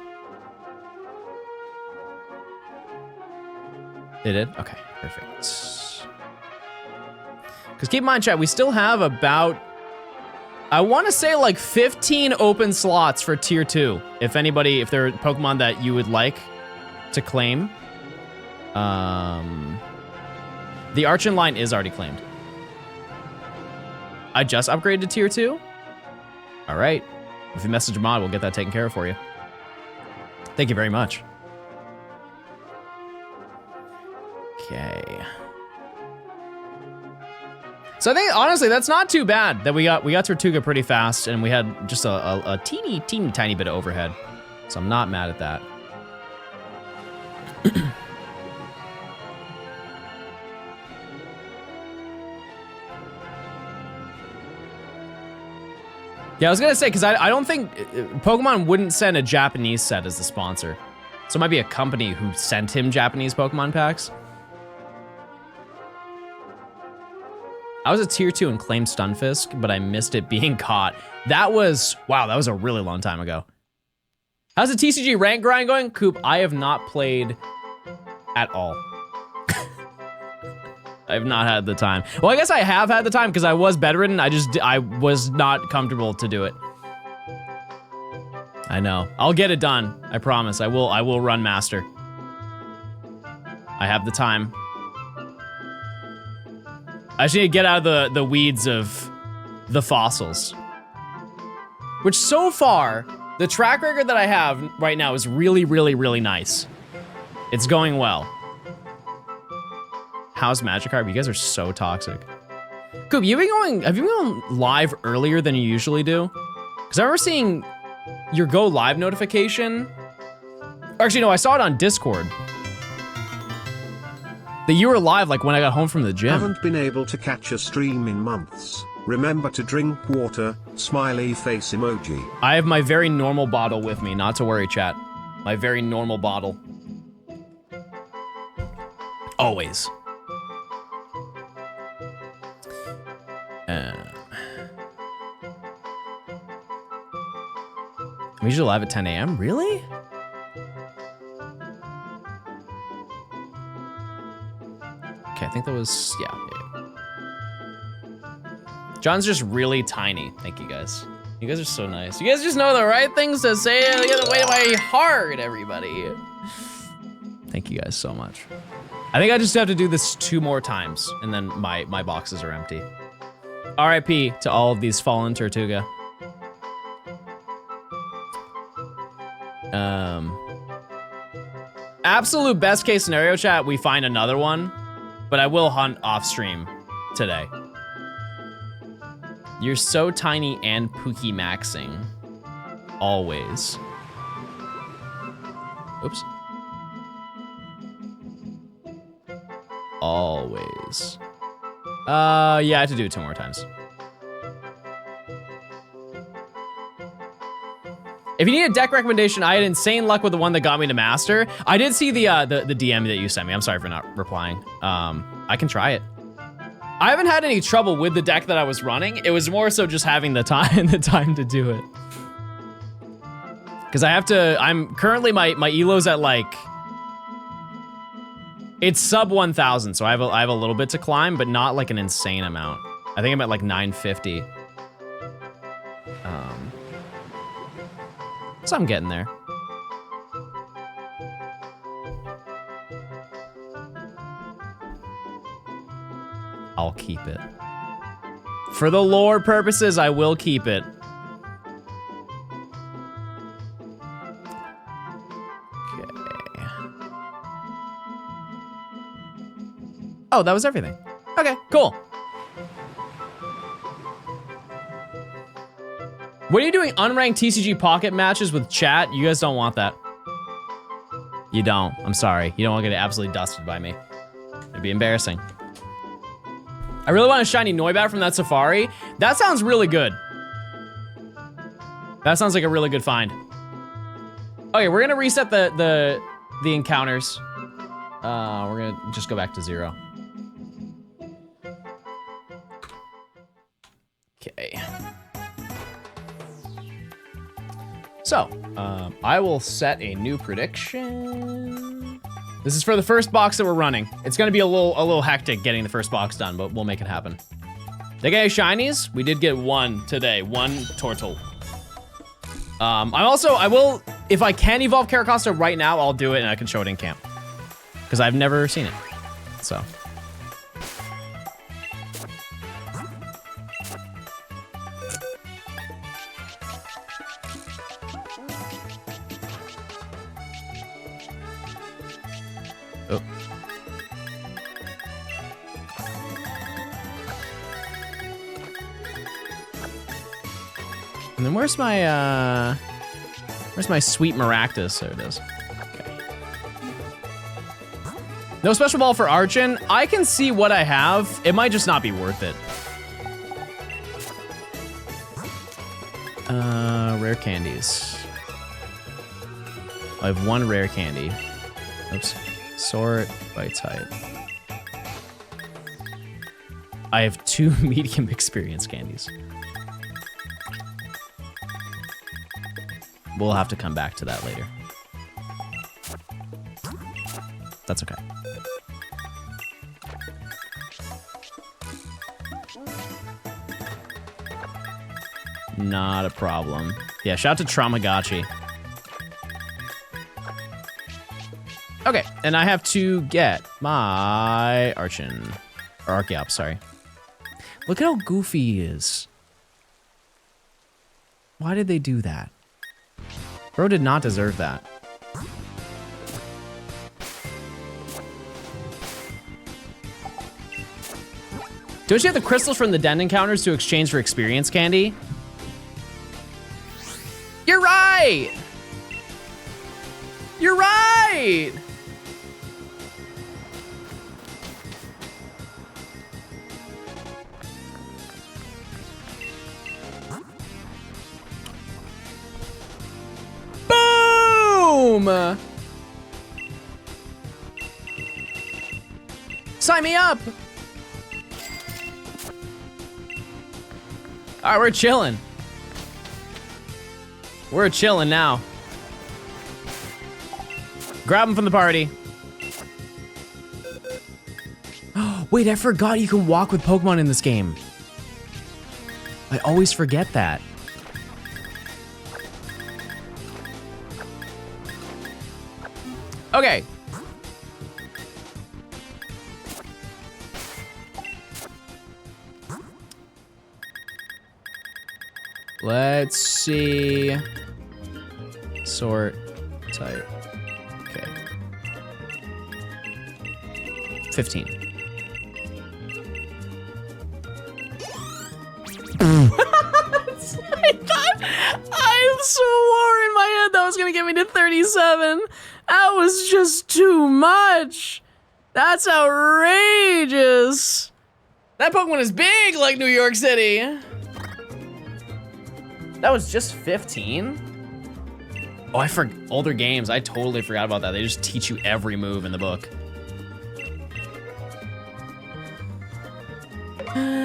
They did? Okay, perfect. Because keep in mind, chat, we still have about, I want to say like 15 open slots for tier 2. If anybody, if there are Pokemon that you would like to claim. The Archon line is already claimed. I just upgraded to tier 2. All right. If you message Mod, we'll get that taken care of for you. Thank you very much. Okay. So I think, honestly, that's not too bad that we got Tortuga pretty fast, and we had just a teeny tiny bit of overhead. So I'm not mad at that. Yeah, I was gonna say, because I don't think Pokemon wouldn't send a Japanese set as the sponsor. So it might be a company who sent him Japanese Pokemon packs. I was a tier 2 and claimed Stunfisk, but I missed it being caught. That was, wow, that was a really long time ago. How's the TCG rank grind going? Coop, I have not played at all. I have not had the time. Well, I guess I have had the time because I was bedridden. I was not comfortable to do it. I know. I'll get it done. I promise. I will run master. I have the time. I just need to get out of the weeds of the fossils. Which so far, the track record that I have right now is really, really, really nice. It's going well. How's Magikarp? You guys are so toxic. Coop, have you been going live earlier than you usually do? Because I remember seeing your go live notification. Actually, no, I saw it on Discord. That you were live like when I got home from the gym. Haven't been able to catch a stream in months. Remember to drink water, smiley face emoji. I have my very normal bottle with me, not to worry, chat. My very normal bottle. Always. I'm usually live at 10 a.m. Really? Okay, I think that was, yeah. John's just really tiny. Thank you guys. You guys are so nice. You guys just know the right things to say. You get away my heart, everybody. Thank you guys so much. I think I just have to do this 2 more times, and then my boxes are empty. RIP to all of these fallen Tortuga. Absolute best case scenario, chat, we find another one, but I will hunt off stream today. You're so tiny and Pookie maxing. Always. Oops. always. Yeah, I have to do it 2 more times. If you need a deck recommendation, I had insane luck with the one that got me to master. I did see the DM that you sent me. I'm sorry for not replying. I can try it. I haven't had any trouble with the deck that I was running. It was more so just having the time to do it. Because I'm currently, my elo's at like, it's sub 1,000, so I have a little bit to climb, but not like an insane amount. I think I'm at like 950. So I'm getting there. I'll keep it. For the lore purposes, I will keep it. Okay. Oh, that was everything. Okay, cool. What are you doing unranked TCG pocket matches with chat? You guys don't want that. You don't. I'm sorry. You don't want to get absolutely dusted by me. It'd be embarrassing. I really want a shiny Noibat from that Safari. That sounds really good. That sounds like a really good find. Okay, we're gonna reset the encounters. We're gonna just go back to 0. Okay. So, I will set a new prediction. This is for the first box that we're running. It's gonna be a little hectic getting the first box done, but we'll make it happen. They got shinies. We did get 1 today, 1 Tortle. I will, if I can evolve Caracosta right now, I'll do it and I can show it in camp. Because I've never seen it, so. Oh. And then where's my sweet Maractus? There it is. Okay. No special ball for Archon. I can see what I have. It might just not be worth it. Rare candies. I have 1 rare candy. Oops. Sort, Bite's height. I have 2 medium experience candies. We'll have to come back to that later. That's okay. Not a problem. Yeah, shout out to Traumagachi. Okay, and I have to get my Archon. Or Archeops, sorry. Look at how goofy he is. Why did they do that? Bro did not deserve that. Don't you have the crystals from the den encounters to exchange for experience candy? You're right! You're right! Boom! Sign me up! All right, we're chilling. We're chilling now. Grab him from the party. Wait, I forgot you can walk with Pokemon in this game. I always forget that. Okay. Let's see. Sort type. Okay. 15. I swore in my head that was gonna get me to 37. That was just too much. That's outrageous. That Pokemon is big like New York City. That was just 15? Oh, I forgot older games. I totally forgot about that. They just teach you every move in the book. Nope.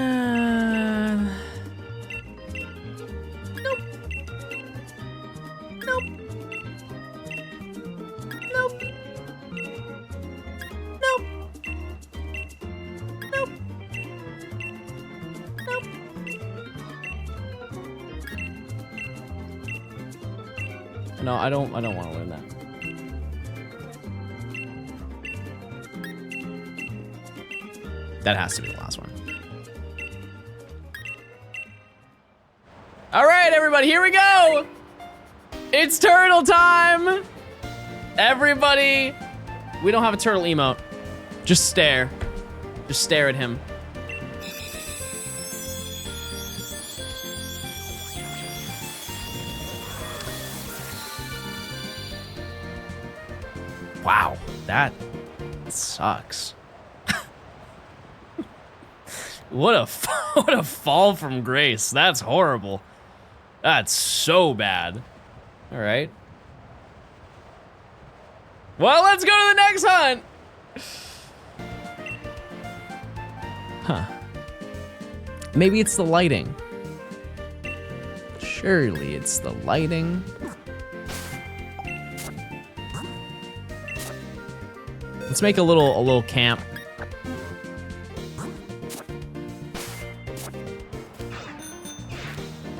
Nope. Nope. Nope. Nope. Nope. No, I don't want to learn that. That has to be the last one. All right, everybody, here we go. It's turtle time. Everybody, we don't have a turtle emote. Just stare. Just stare at him. Wow, that sucks. What a fall from grace. That's horrible. That's so bad. All right. Well, let's go to the next hunt. Huh. Maybe it's the lighting. Surely it's the lighting. Let's make a little camp.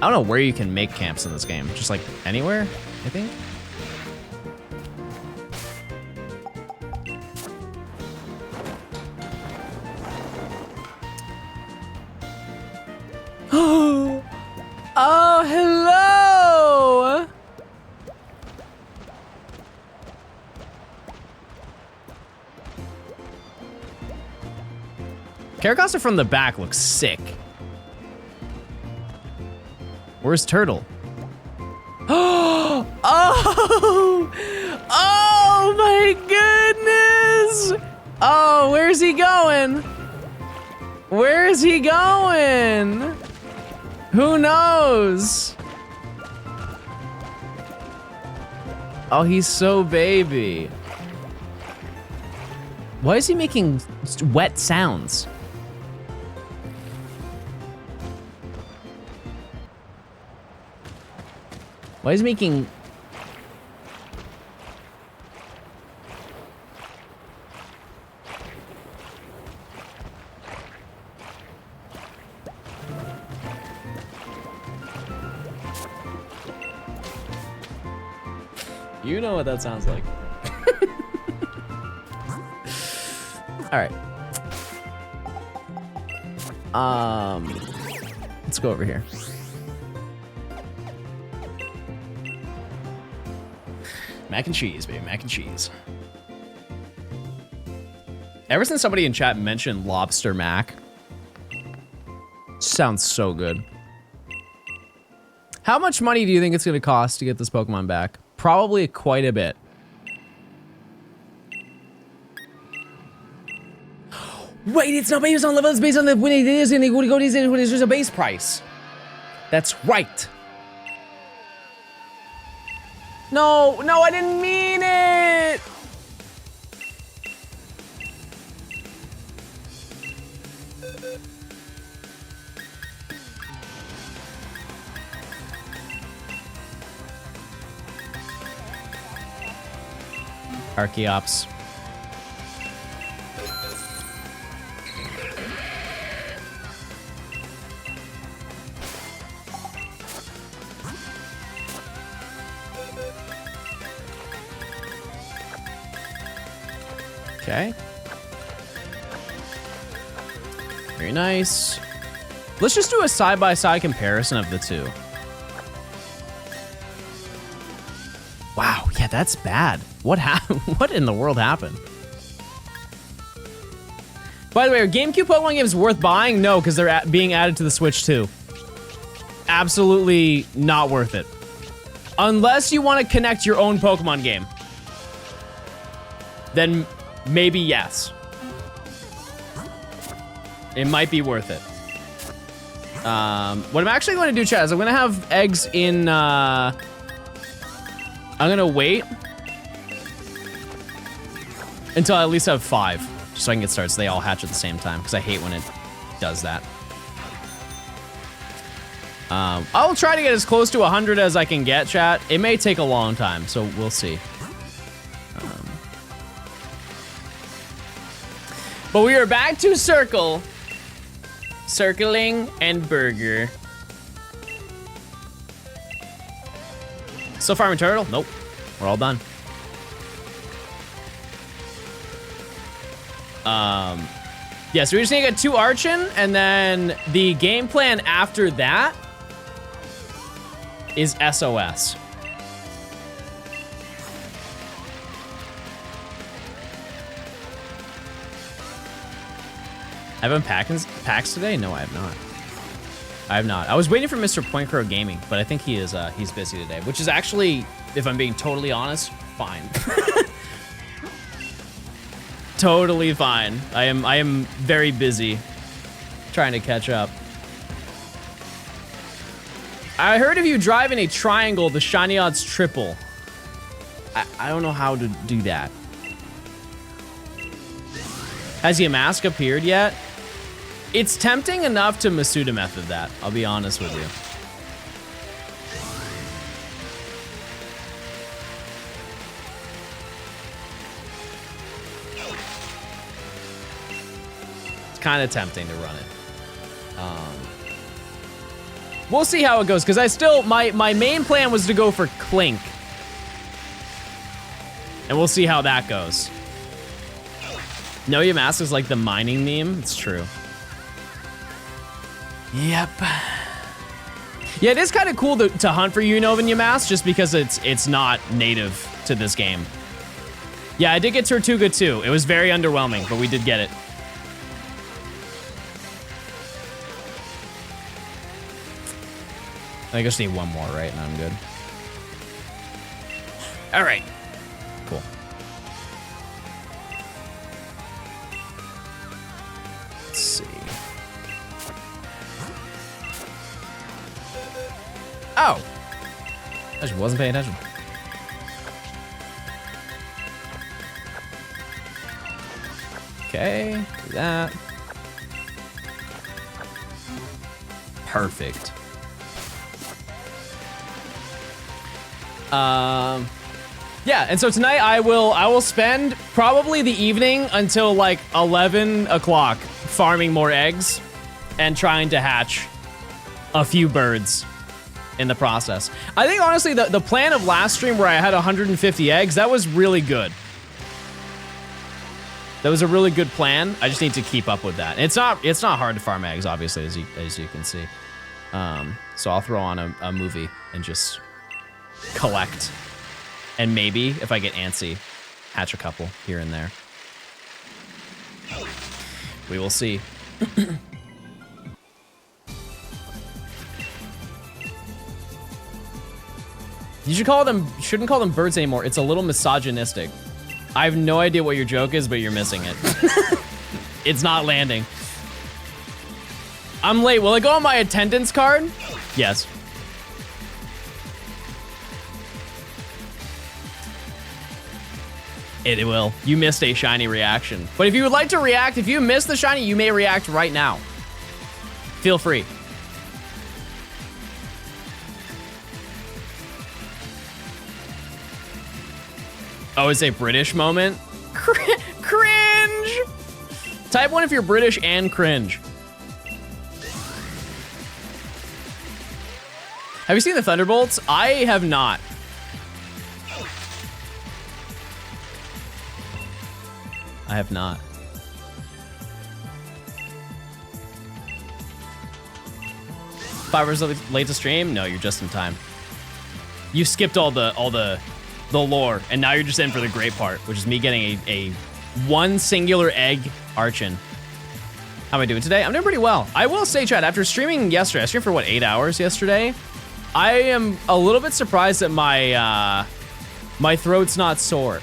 I don't know where you can make camps in this game. Just like anywhere, I think. Oh, hello. Caracosta from the back looks sick. Where's Turtle? Oh! Oh my goodness! Oh, where's he going? Where is he going? Who knows? Oh, he's so baby. Why is he making wet sounds? Why is he making... You know what that sounds like. All right. Let's go over here. Mac and cheese, baby, mac and cheese. Ever since somebody in chat mentioned lobster mac, sounds so good. How much money do you think it's gonna cost to get this Pokemon back? Probably quite a bit. Wait, it's not based on level, it's based on the when it is and when it's just a base price. That's right. No, no, I didn't mean it. Archeops. Okay. Very nice. Let's just do a side-by-side comparison of the two. Wow, yeah, that's bad. What what in the world happened? By the way, are GameCube Pokemon games worth buying? No, because they're being added to the Switch too. Absolutely not worth it. Unless you want to connect your own Pokemon game. Then maybe yes. It might be worth it. What I'm actually going to do, chat, is I'm going to have eggs in, I'm going to wait until I at least have 5, just so I can get started so they all hatch at the same time, because I hate when it does that. I'll try to get as close to 100 as I can get, chat. It may take a long time, so we'll see. But we are back to circle. Circling and burger. Still farming turtle? Nope. We're all done. Yeah, so we just need to get 2 Archon, and then the game plan after that is SOS. I haven't packs today? No, I have not. I have not. I was waiting for Mr. Point Crow Gaming, but I think he is he's busy today, which is actually, if I'm being totally honest, fine. Totally fine. I am very busy trying to catch up. I heard if you drive in a triangle, the shiny odds triple. I don't know how to do that. Has Yamask appeared yet? It's tempting enough to Masuda method that, I'll be honest with you. It's kind of tempting to run it. We'll see how it goes, because I still, my main plan was to go for Clink. And we'll see how that goes. No, Yamask is like the mining meme. It's true. Yep. Yeah, it is kind of cool to hunt for Unova and Yamask, just because it's not native to this game. Yeah, I did get Tortuga too. It was very underwhelming, but we did get it. I just need 1 more, right? And I'm good. All right. Cool. Let's see. Oh! I just wasn't paying attention. Okay, do that. Perfect. Yeah, and so tonight I will spend probably the evening until like 11 o'clock farming more eggs and trying to hatch a few birds in the process. I think honestly the plan of last stream where I had 150 eggs, that was really good. That was a really good plan. I just need to keep up with that. It's not hard to farm eggs, obviously, as you can see. So I'll throw on a movie and just collect. And maybe, if I get antsy, hatch a couple here and there. We will see. You shouldn't call them birds anymore. It's a little misogynistic. I have no idea what your joke is, but you're missing it. It's not landing. I'm late. Will it go on my attendance card? Yes. It will. You missed a shiny reaction. But if you would like to react, if you missed the shiny, you may react right now. Feel free. Oh, it's a British moment? Cringe! Type 1 if you're British and cringe. Have you seen the Thunderbolts? I have not. I have not. 5 hours late to stream? No, you're just in time. You skipped all the lore, and now you're just in for the great part, which is me getting a one singular egg Archon. How am I doing today? I'm doing pretty well. I will say, chat, after streaming yesterday, I streamed for what, 8 hours yesterday? I am a little bit surprised that my my throat's not sore.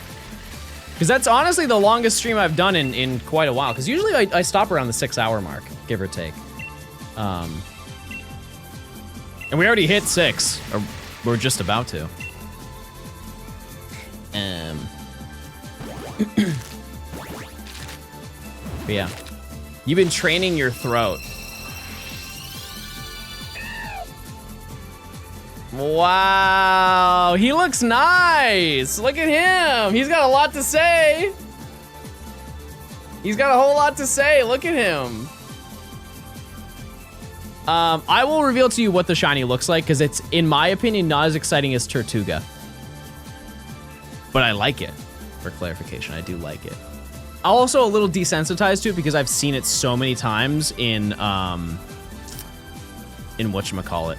Because that's honestly the longest stream I've done in quite a while. Because usually I stop around the 6-hour mark, give or take. And we already hit 6, or we're just about to. But yeah, you've been training your throat. Wow, he looks nice. Look at him. He's got a lot to say. He's got a whole lot to say. Look at him. I will reveal to you what the shiny looks like because it's, in my opinion, not as exciting as Tortuga. But I like it. For clarification, I do like it. I'm also a little desensitized to it because I've seen it so many times in whatchamacallit.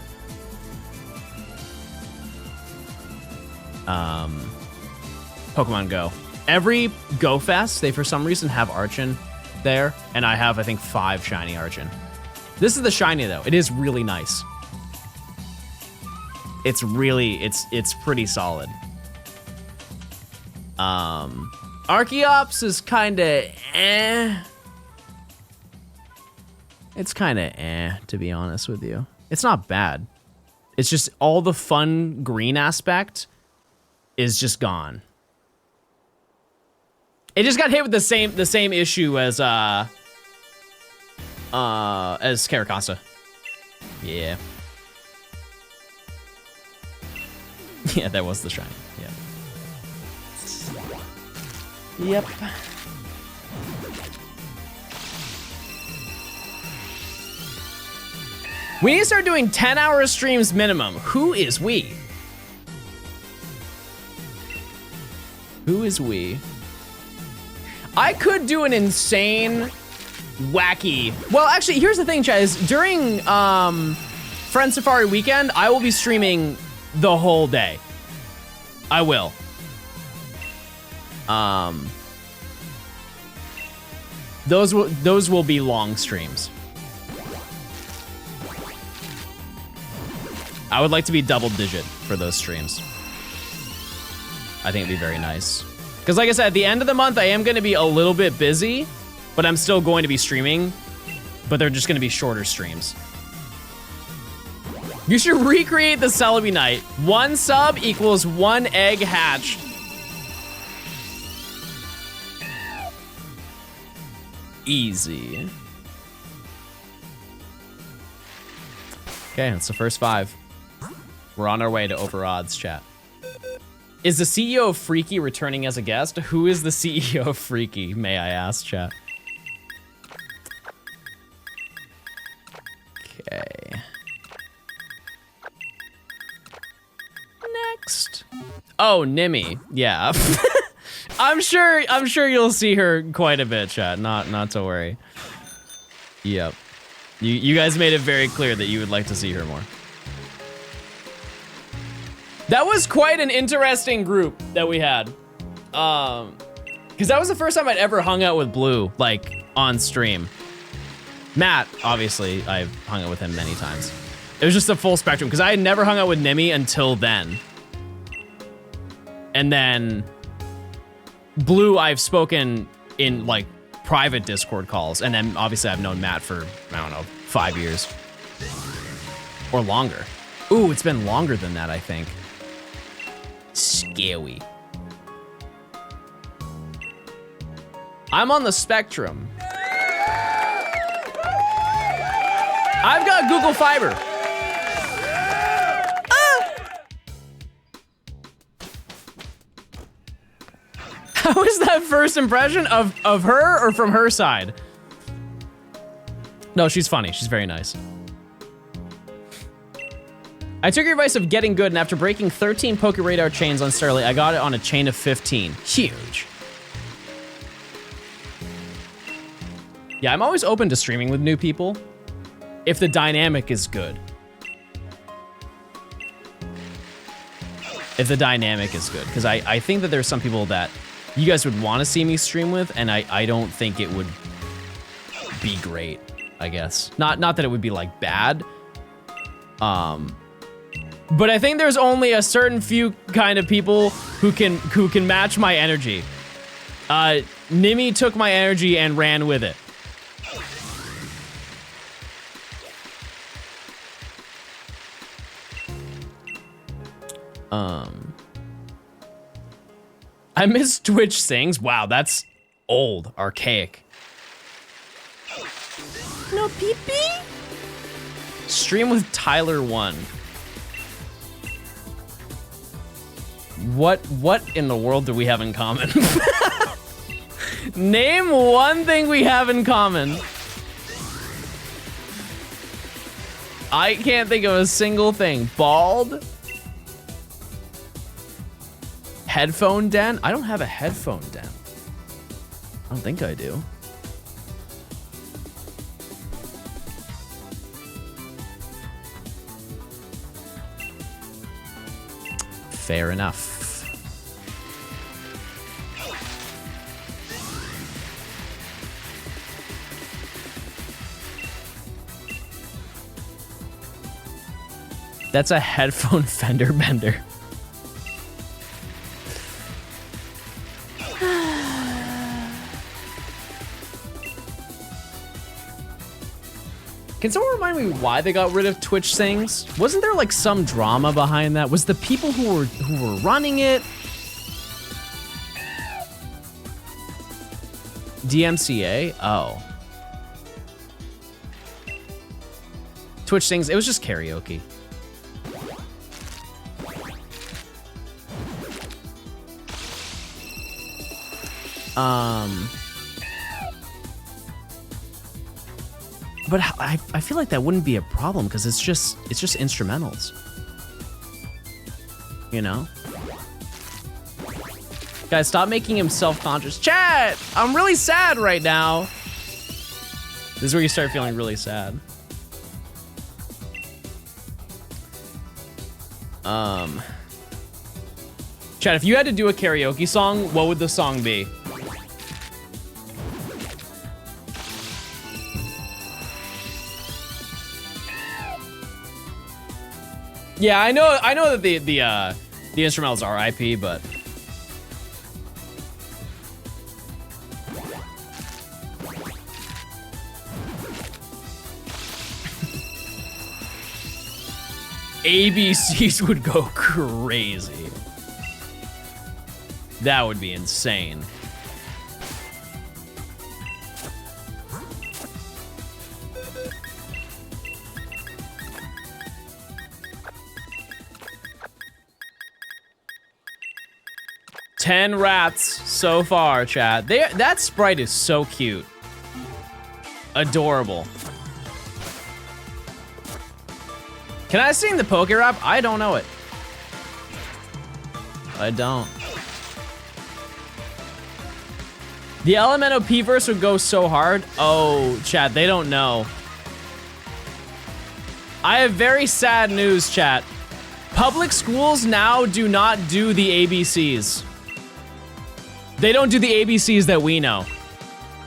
Pokemon Go. Every Go Fest, they for some reason have Archon there, and I have, I think, 5 shiny Archon. This is the shiny though. It is really nice. It's really, it's pretty solid. Archeops is kinda It's kinda to be honest with you. It's not bad. It's just all the fun green aspect is just gone. It just got hit with the same issue as Caracasa. Yeah. Yeah, that was the shiny. Yeah. Yep. We need to start doing 10-hour streams minimum. Who is we? Who is we? I could do an insane, wacky... Well, actually, here's the thing, Chad, is during Friend Safari weekend, I will be streaming the whole day. I will. Those will be long streams. I would like to be double digit for those streams. I think it'd be very nice. Because like I said, at the end of the month, I am going to be a little bit busy, but I'm still going to be streaming, but they're just going to be shorter streams. You should recreate the Celebi night. 1 sub equals 1 egg hatched. Easy. Okay, that's the first 5. We're on our way to over odds, chat. Is the CEO of Freaky returning as a guest? Who is the CEO of Freaky, may I ask, chat? Okay. Next. Oh, Nimmy. Yeah. I'm sure you'll see her quite a bit, chat. Not to worry. Yep. You guys made it very clear that you would like to see her more. That was quite an interesting group that we had. Because that was the first time I'd ever hung out with Blue, like, on stream. Matt, obviously, I've hung out with him many times. It was just a full spectrum, because I had never hung out with Nimmy until then. And then Blue, I've spoken in, like, private Discord calls. And then, obviously, I've known Matt for, I don't know, 5 years. Or longer. Ooh, it's been longer than that, I think. Scary. I'm on the spectrum. I've got Google Fiber. How was that first impression of her or from her side? No, she's funny. She's very nice. I took your advice of getting good, and after breaking 13 Poke Radar chains on Starly, I got it on a chain of 15. Huge. Yeah, I'm always open to streaming with new people if the dynamic is good. If the dynamic is good. Because I think that there's some people that you guys would want to see me stream with, and I don't think it would be great, I guess. Not that it would be, like, bad. But I think there's only a certain few kind of people who can match my energy. Nimi took my energy and ran with it. I miss Twitch sings. Wow, that's old, archaic. No pee-pee? Stream with Tyler 1. What in the world do we have in common? Name one thing we have in common. I can't think of a single thing. Bald? Headphone den? I don't have a headphone den. I don't think I do. Fair enough. That's a headphone fender bender. Can someone remind me why they got rid of Twitch Sings? Wasn't there like some drama behind that? Was the people who were running it DMCA? Oh. Twitch Sings, it was just karaoke. But I feel like that wouldn't be a problem because it's just instrumentals. You know? Guys, stop making him self-conscious. Chat! I'm really sad right now. This is where you start feeling really sad. Chat, if you had to do a karaoke song, what would the song be? Yeah, I know that the instrumentals are IP, but ABCs would go crazy. That would be insane. Ten rats so far, chat. That sprite is so cute. Adorable. Can I sing the Poke Rap? I don't know it. I don't. The Elemental P verse would go so hard. Oh, chat, they don't know. I have very sad news, chat. Public schools now do not do the ABCs. They don't do the ABCs that we know.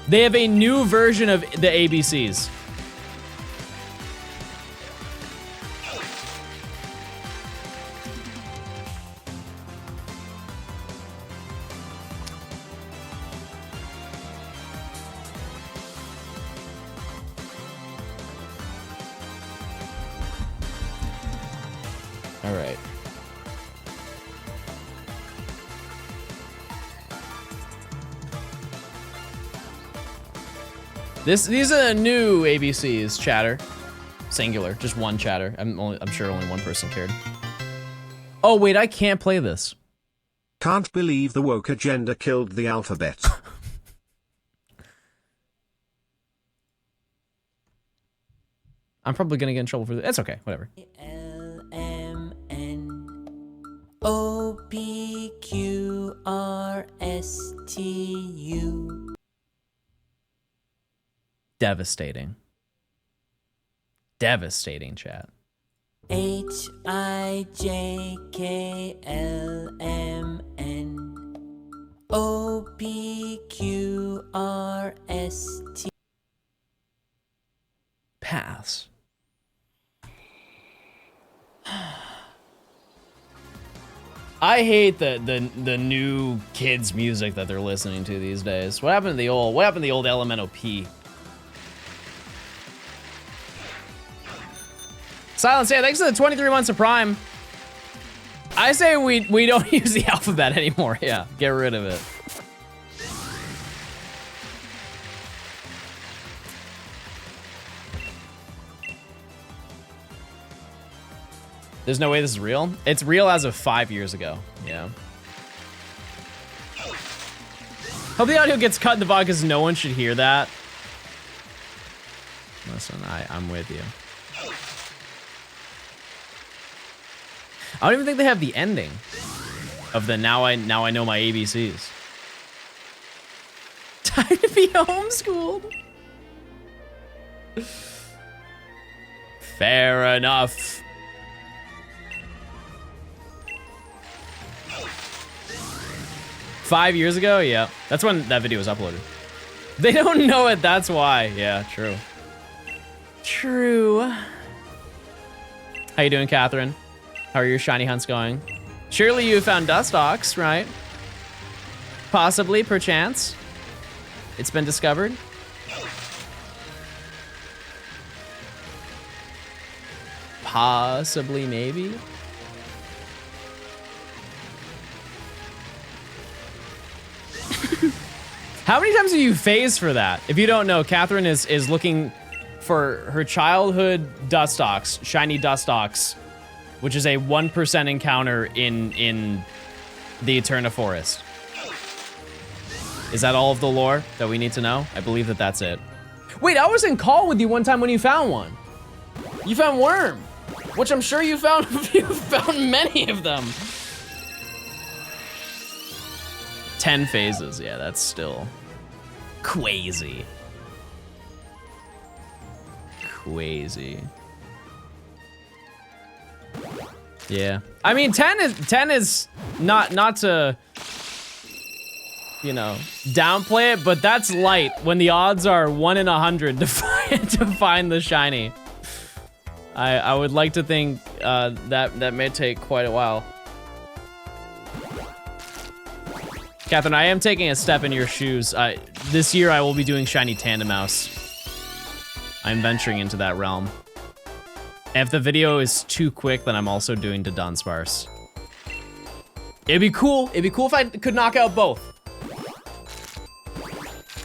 They have a new version of the ABCs. All right. These are the new ABCs, chatter. Singular, just one chatter. I'm sure only one person cared. Oh wait, I can't play this. Can't believe the woke agenda killed the alphabet. I'm probably gonna get in trouble for this. That's okay, whatever. LMNOPQRSTU. Devastating. Devastating, chat. HIJKLMNOPQRST. Pass. I hate the new kids music that they're listening to these days. What happened to the old Elemental P? Silence, yeah, thanks for the 23 months of Prime. I say we don't use the alphabet anymore. Yeah, get rid of it. There's no way this is real? It's real as of 5 years ago. Yeah. Hope the audio gets cut in the VOD because no one should hear that. Listen, I'm with you. I don't even think they have the ending of the now I know my ABCs. Time to be homeschooled. Fair enough. Five years ago? Yeah. That's when that video was uploaded. They don't know it, that's why. Yeah, true. True. How you doing, Catherine? How are your shiny hunts going? Surely you found Dustox, right? Possibly, perchance. It's been discovered. Possibly, maybe. How many times have you phased for that? If you don't know, Catherine is looking for her childhood Dustox, shiny Dustox, which is a 1% encounter in the Eterna Forest. Is that all of the lore that we need to know? I believe that that's it. Wait, I was in call with you one time when you found one. You found Worm, which I'm sure you found many of them. 10 phases, yeah, that's still crazy. Crazy. Yeah, I mean 10 is not to, you know, downplay it, but that's light when the odds are 1 in 100 to find the shiny. I would like to think that may take quite a while. Catherine, I am taking a step in your shoes. This year I will be doing shiny Tandemaus. I'm venturing into that realm. If the video is too quick, then I'm also doing the Dunsparce. It'd be cool. It'd be cool if I could knock out both.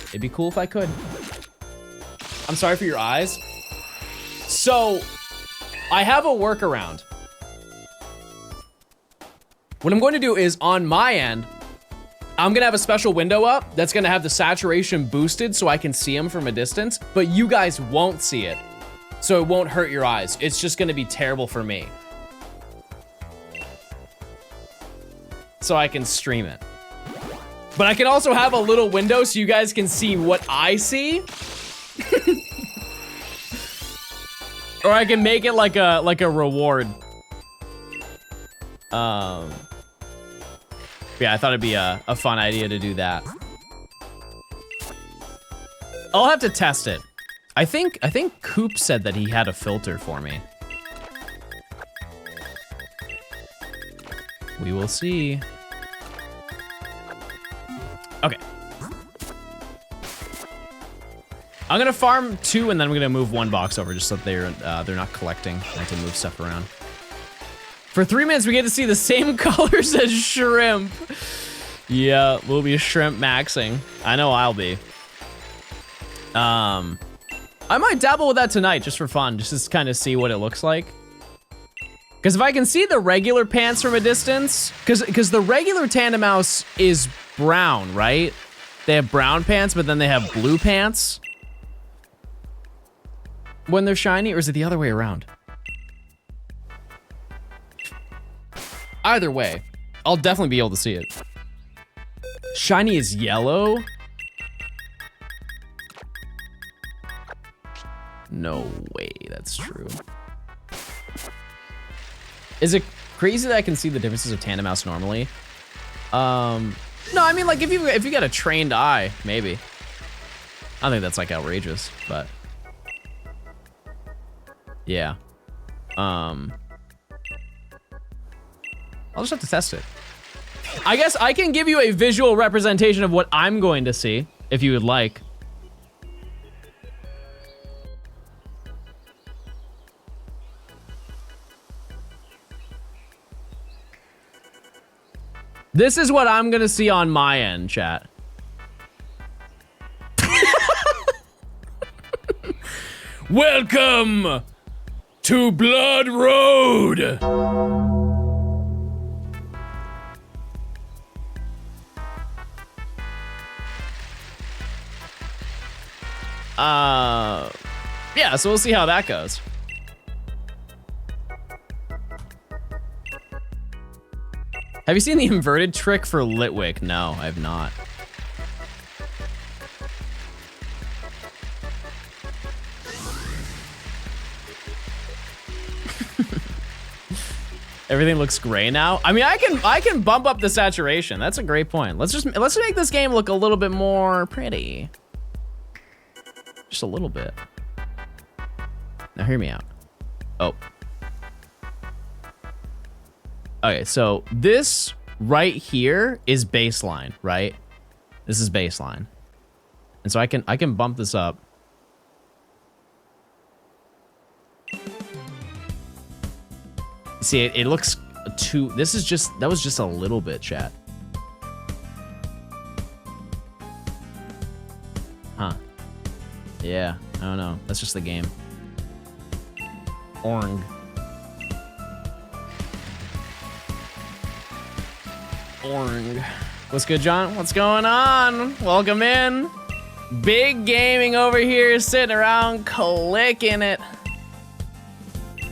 It'd be cool if I could. I'm sorry for your eyes. So, I have a workaround. What I'm going to do is, on my end, I'm gonna have a special window up that's gonna have the saturation boosted so I can see them from a distance, but you guys won't see it. So it won't hurt your eyes. It's just gonna be terrible for me. So I can stream it. But I can also have a little window so you guys can see what I see. Or I can make it like a reward. Yeah, I thought it'd be a fun idea to do that. I'll have to test it. I think Coop said that he had a filter for me. We will see. Okay. I'm gonna farm 2 and then we're gonna move 1 box over just so that they're not collecting. I have to move stuff around. For 3 minutes, we get to see the same colors as shrimp. Yeah, we'll be shrimp maxing. I know I'll be. I might dabble with that tonight just for fun, just to kind of see what it looks like. Because if I can see the regular pants from a distance, because the regular Tandemaus is brown, right? They have brown pants, but then they have blue pants when they're shiny, or is it the other way around? Either way, I'll definitely be able to see it. Shiny is yellow? No way that's true. Is it crazy that I can see the differences of Tandemaus normally? No, I mean, like, if you got a trained eye, maybe. I don't think that's, like, outrageous, but... yeah. I'll just have to test it. I guess I can give you a visual representation of what I'm going to see, if you would like. This is what I'm gonna see on my end, chat. Welcome to Blood Road. Yeah, so we'll see how that goes. Have you seen the inverted trick for Litwick? No, I have not. Everything looks gray now. I mean, I can bump up the saturation. That's a great point. Let's make this game look a little bit more pretty. Just a little bit. Now hear me out. Oh. Okay, so this right here is baseline, right? This is baseline. And so I can bump this up. See, it looks too, that was just a little bit, chat. Huh. Yeah, I don't know. That's just the game. Orange. What's good, John? What's going on? Welcome in. Big gaming over here, sitting around clicking it.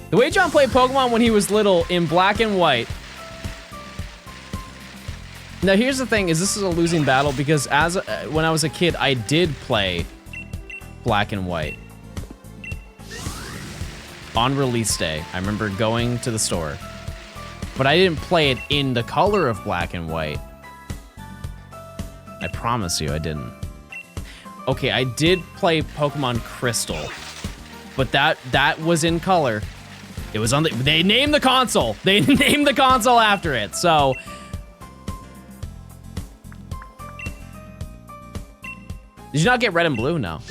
The way John played Pokemon when he was little in black and white. Now here's the thing: is this is a losing battle because when I was a kid, I did play black and white on release day. I remember going to the store. But I didn't play it in the color of black and white. I promise you I didn't. Okay, I did play Pokemon Crystal. But that was in color. It was on the, they named the console. They named the console after it, so. Did you not get red and blue? No.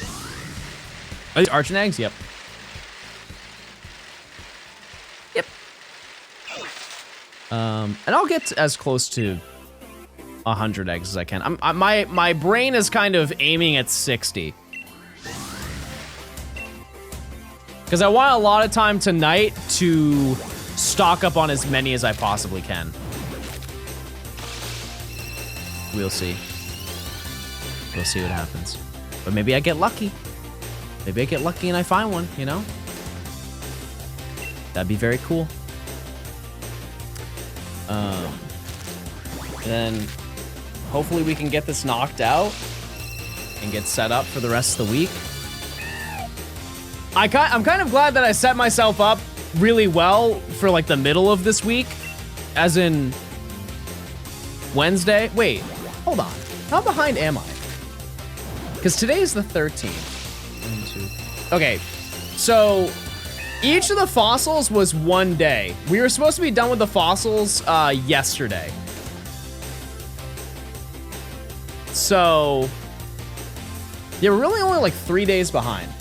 Are these Arch and Eggs? Yep. And I'll get as close to 100 eggs as I can. My brain is kind of aiming at 60. Because I want a lot of time tonight to stock up on as many as I possibly can. We'll see. We'll see what happens. But maybe I get lucky. Maybe I get lucky and I find one, you know? That'd be very cool. Then hopefully we can get this knocked out and get set up for the rest of the week. I'm kind of glad that I set myself up really well for like the middle of this week, as in Wednesday. Wait, hold on. How behind am I? Because today is the 13th. Okay, so each of the fossils was one day. We were supposed to be done with the fossils yesterday. So, yeah, we're really only like 3 days behind.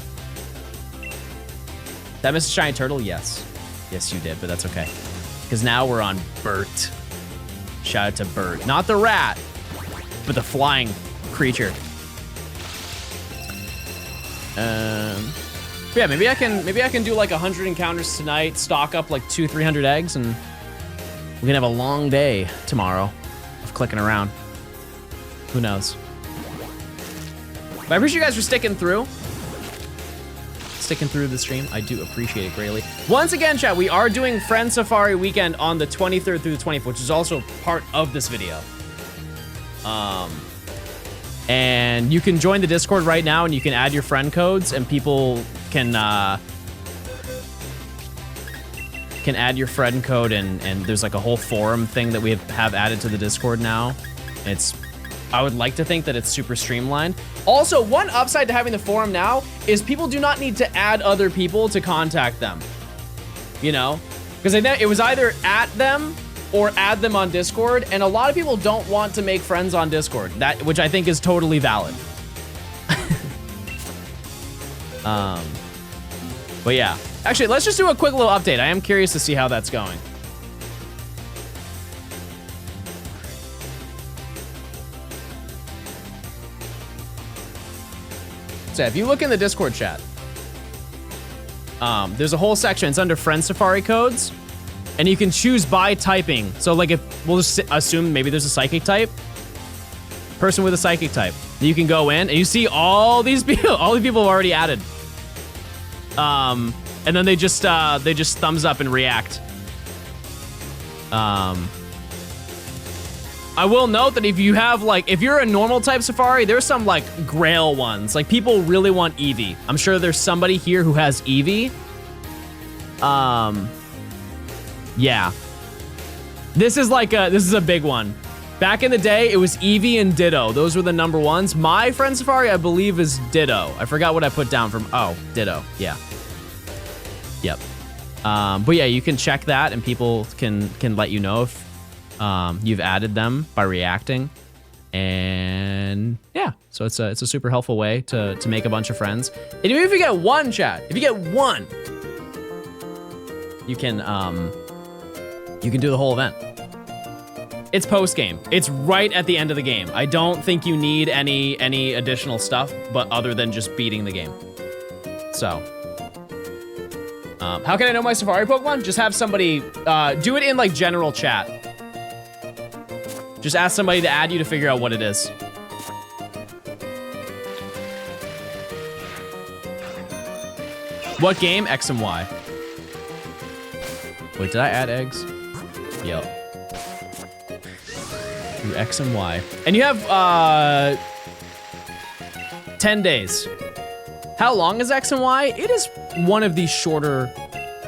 That Mr. Shiny Turtle? Yes. Yes, you did, but that's okay. Because now we're on Bert. Shout out to Bert. Not the rat, but the flying creature. Yeah, maybe I can do like 100 encounters tonight, stock up like 200-300 eggs, and we can have a long day tomorrow of clicking around. Who knows? But I appreciate you guys for sticking through the stream. I do appreciate it greatly. Once again, chat, we are doing Friend Safari Weekend on the 23rd through the 24th, which is also part of this video. And you can join the Discord right now, and you can add your friend codes, and people can add your friend code, and there's like a whole forum thing that we have added to the Discord now. I would like to think that it's super streamlined. Also, one upside to having the forum now is people do not need to add other people to contact them. You know? Because it was either at them or add them on Discord, and a lot of people don't want to make friends on Discord, which I think is totally valid. But yeah, actually, let's just do a quick little update. I am curious to see how that's going. So if you look in the Discord chat, there's a whole section. It's under Friend Safari codes, and you can choose by typing. So like if we'll just assume maybe there's a psychic type, person with a psychic type, you can go in and you see all these people, all the people already added. And then they just thumbs up and react. I will note that if you have if you're a normal type Safari, there's some like Grail ones. Like people really want Eevee. I'm sure there's somebody here who has Eevee. Yeah. This is a big one. Back in the day, it was Eevee and Ditto. Those were the number ones. My Friend Safari, I believe, is Ditto. I forgot what I put down from, Ditto, yeah. Yep. But yeah, you can check that and people can let you know if you've added them by reacting. And yeah, so it's a super helpful way to make a bunch of friends. And even if you get one, chat, if you get one, you can do the whole event. It's post-game. It's right at the end of the game. I don't think you need any additional stuff, but other than just beating the game. So, how can I know my Safari Pokemon? Just have somebody do it in like general chat. Just ask somebody to add you to figure out what it is. What game? X and Y. Wait, did I add eggs? Yep. Do X and Y. And you have 10 days. How long is X and Y? It is one of the shorter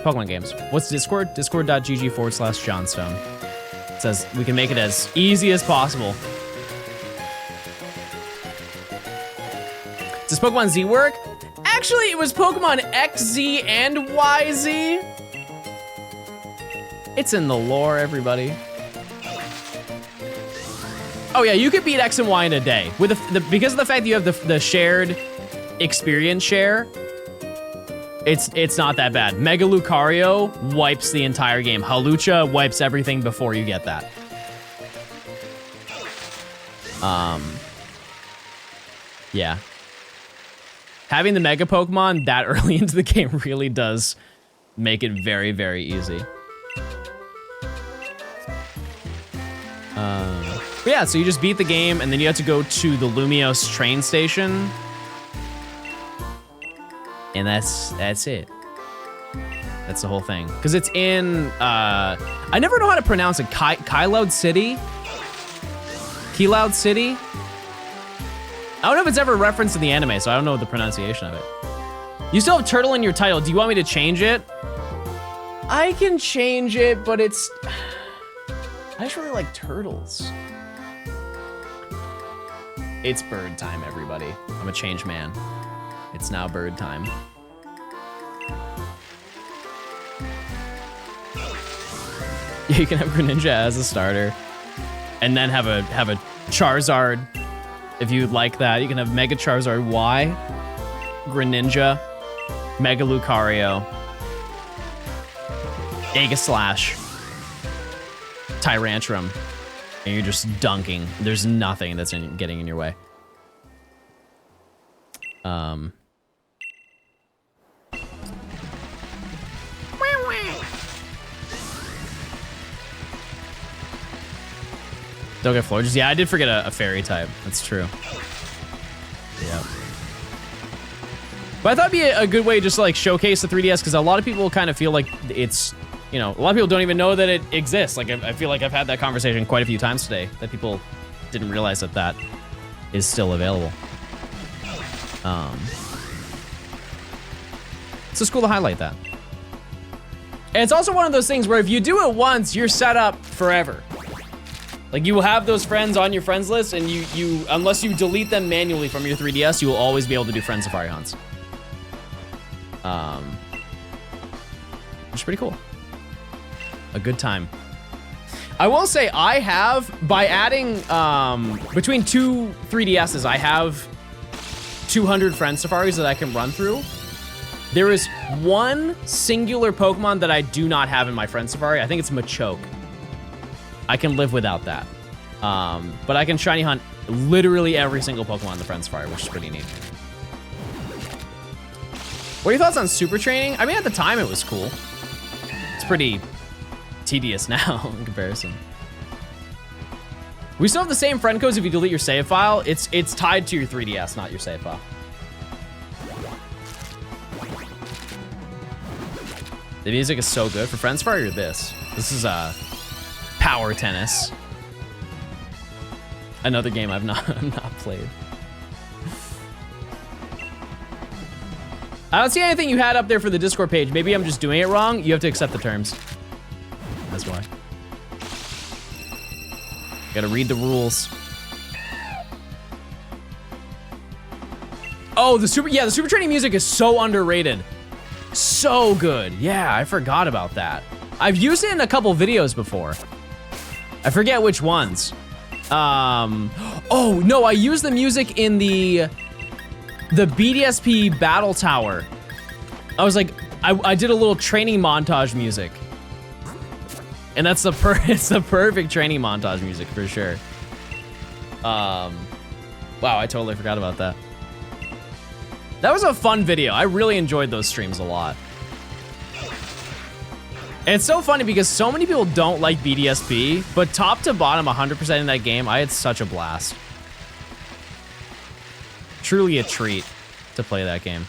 Pokemon games. What's Discord? Discord.gg/Johnstone. It says we can make it as easy as possible. Does Pokemon Z work? Actually, it was Pokemon XZ and YZ. It's in the lore, everybody. Oh yeah, you could beat X and Y in a day. With because of the fact that you have the shared experience share, it's not that bad. Mega Lucario wipes the entire game. Hawlucha wipes everything before you get that. Yeah. Having the Mega Pokemon that early into the game really does make it very, very easy. But yeah, so you just beat the game, and then you have to go to the Lumiose train station. And that's it. That's the whole thing. Because it's in, I never know how to pronounce it. Kyloud City? Kyloud City? I don't know if it's ever referenced in the anime, so I don't know the pronunciation of it. You still have turtle in your title. Do you want me to change it? I can change it, but it's... I just really like turtles. It's bird time, everybody. I'm a changed man. It's now bird time. Yeah, you can have Greninja as a starter, and then have a Charizard if you'd like that. You can have Mega Charizard Y, Greninja, Mega Lucario, Aegislash, Tyrantrum, and you're just dunking. There's nothing that's getting in your way. Don't get Florges. Yeah, I did forget a fairy type. That's true. Yeah. But I thought it'd be a good way just to like showcase the 3DS, because a lot of people kind of feel like it's, you know, a lot of people don't even know that it exists. Like I feel like I've had that conversation quite a few times today, that people didn't realize that that is still available. So it's cool to highlight that. And it's also one of those things where if you do it once, you're set up forever. Like you will have those friends on your friends list, and you unless you delete them manually from your 3DS, you will always be able to do friend safari hunts. Which is pretty cool. A good time. I will say I have, by adding, between two 3DSs, I have 200 friend safaris that I can run through. There is one singular Pokemon that I do not have in my friend safari. I think it's Machoke. I can live without that. But I can shiny hunt literally every single Pokemon in the friend safari, which is pretty neat. What are your thoughts on super training? I mean, at the time it was cool. It's pretty tedious now in comparison. We still have the same friend codes if you delete your save file. It's tied to your 3DS, not your save file. The music is so good. For Friends Fire or this? This is Power Tennis. Another game I've not played. I don't see anything you had up there for the Discord page. Maybe I'm just doing it wrong. You have to accept the terms. That's why. Gotta read the rules. Oh, the super training music is so underrated. So good. Yeah, I forgot about that. I've used it in a couple videos before. I forget which ones. Oh no, I used the music in the BDSP battle tower. I was like, I did a little training montage music. And that's it's the perfect training montage music for sure. Wow, I totally forgot about that. That was a fun video. I really enjoyed those streams a lot. And it's so funny because so many people don't like BDSP, but top to bottom, 100% in that game, I had such a blast. Truly a treat to play that game.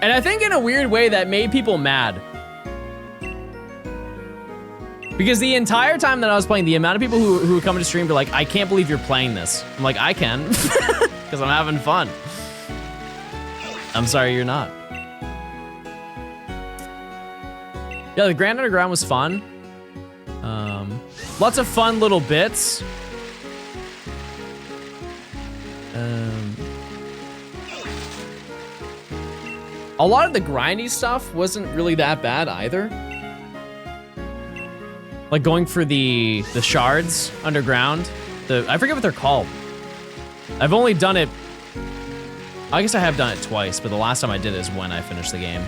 And I think in a weird way that made people mad. Because the entire time that I was playing, the amount of people who would come to stream be like, I can't believe you're playing this. I'm like, I can, because I'm having fun. I'm sorry you're not. Yeah, the Grand Underground was fun. Lots of fun little bits. A lot of the grindy stuff wasn't really that bad either. Like going for the shards underground. I forget what they're called. I've only done it, I guess I have done it twice, but the last time I did it is when I finished the game.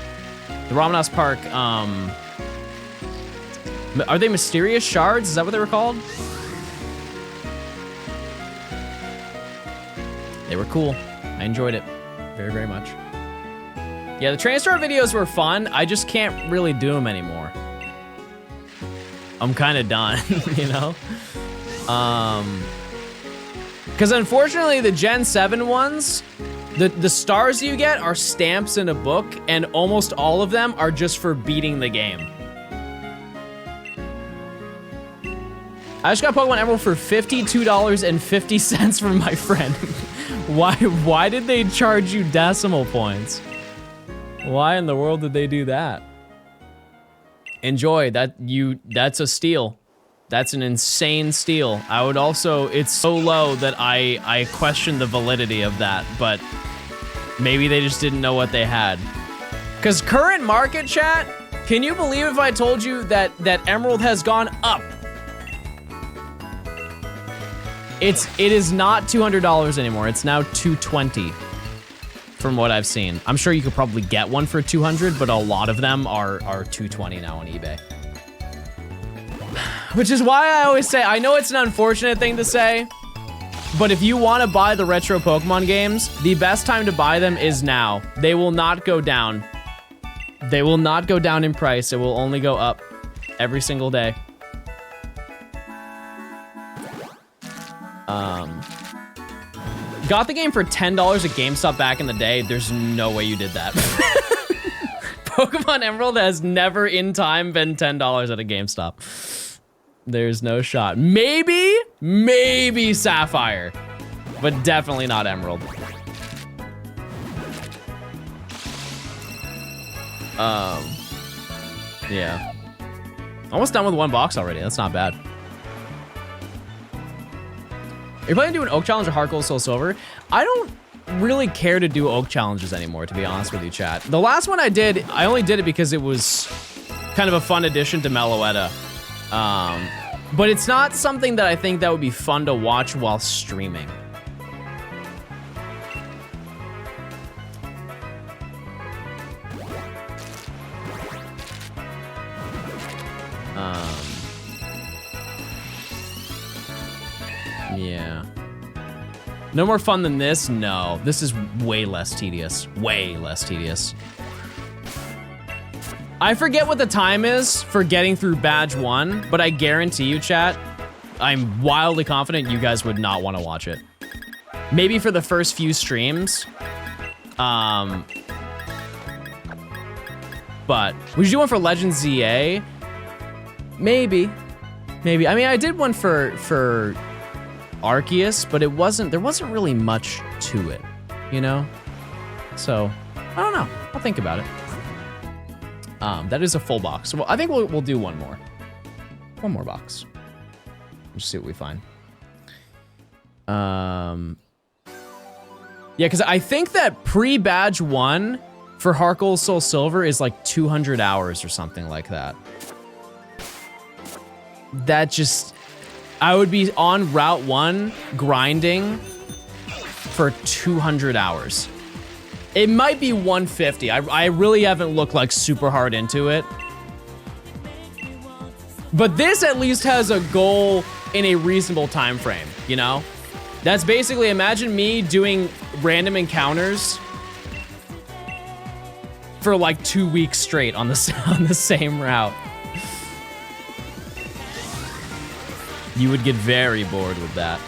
The Ramanas Park, are they mysterious shards? Is that what they were called? They were cool. I enjoyed it very, very much. Yeah, the Train Star videos were fun. I just can't really do them anymore. I'm kind of done, you know? Because unfortunately, the Gen 7 ones, the stars you get are stamps in a book, and almost all of them are just for beating the game. I just got Pokemon Emerald for $52.50 from my friend. Why did they charge you decimal points? Why in the world did they do that? Enjoy, that's a steal. That's an insane steal. I would also, it's so low that I question the validity of that, but maybe they just didn't know what they had. Because current market, chat, can you believe if I told you that Emerald has gone up? It is not $200 anymore. It's now $220 from what I've seen. I'm sure you could probably get one for $200, but a lot of them are $220 now on eBay. Which is why I always say, I know it's an unfortunate thing to say, but if you want to buy the retro Pokemon games, the best time to buy them is now. They will not go down. They will not go down in price. It will only go up every single day. Got the game for $10 at GameStop back in the day. There's no way you did that. Pokemon Emerald has never in time been $10 at a GameStop. There's no shot. Maybe Sapphire, but definitely not Emerald. Yeah. Almost done with one box already. That's not bad. Are you planning to do an Oak Challenge or Heart Gold Soul Silver? I really care to do oak challenges anymore, to be honest with you, chat. The last one I did, I only did it because it was kind of a fun addition to Meloetta. But it's not something that I think that would be fun to watch while streaming. Yeah. No more fun than this? No. This is way less tedious. Way less tedious. I forget what the time is for getting through badge 1, but I guarantee you, chat, I'm wildly confident you guys would not want to watch it. Maybe for the first few streams. But would you do one for Legends ZA? Maybe. Maybe. I mean, I did one for Arceus, but there wasn't really much to it, you know? So, I don't know. I'll think about it. That is a full box. Well, I think we'll do one more. One more box. Just see what we find. Yeah, because I think that pre-badge 1 for Heart Gold Soul Silver is like 200 hours or something like that. That just... I would be on Route 1 grinding for 200 hours. It might be 150. I really haven't looked like super hard into it. But this at least has a goal in a reasonable time frame, you know? That's basically, imagine me doing random encounters for like 2 weeks straight on the same route. You would get very bored with that.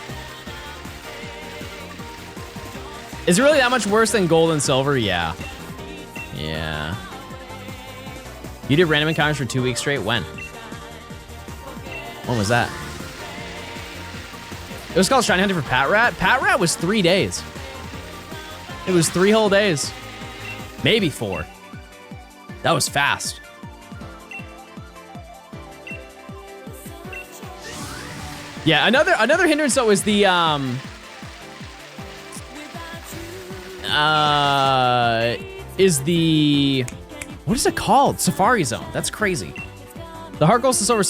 Is it really that much worse than gold and silver? Yeah. Yeah. You did random encounters for 2 weeks straight? When? When was that? It was called Shiny Hunting for Pat Rat? Pat Rat was 3 days. It was 3 whole days. Maybe 4. That was fast. Yeah, another hindrance though is the what is it called? Safari Zone. That's crazy. The Heart Gold Silver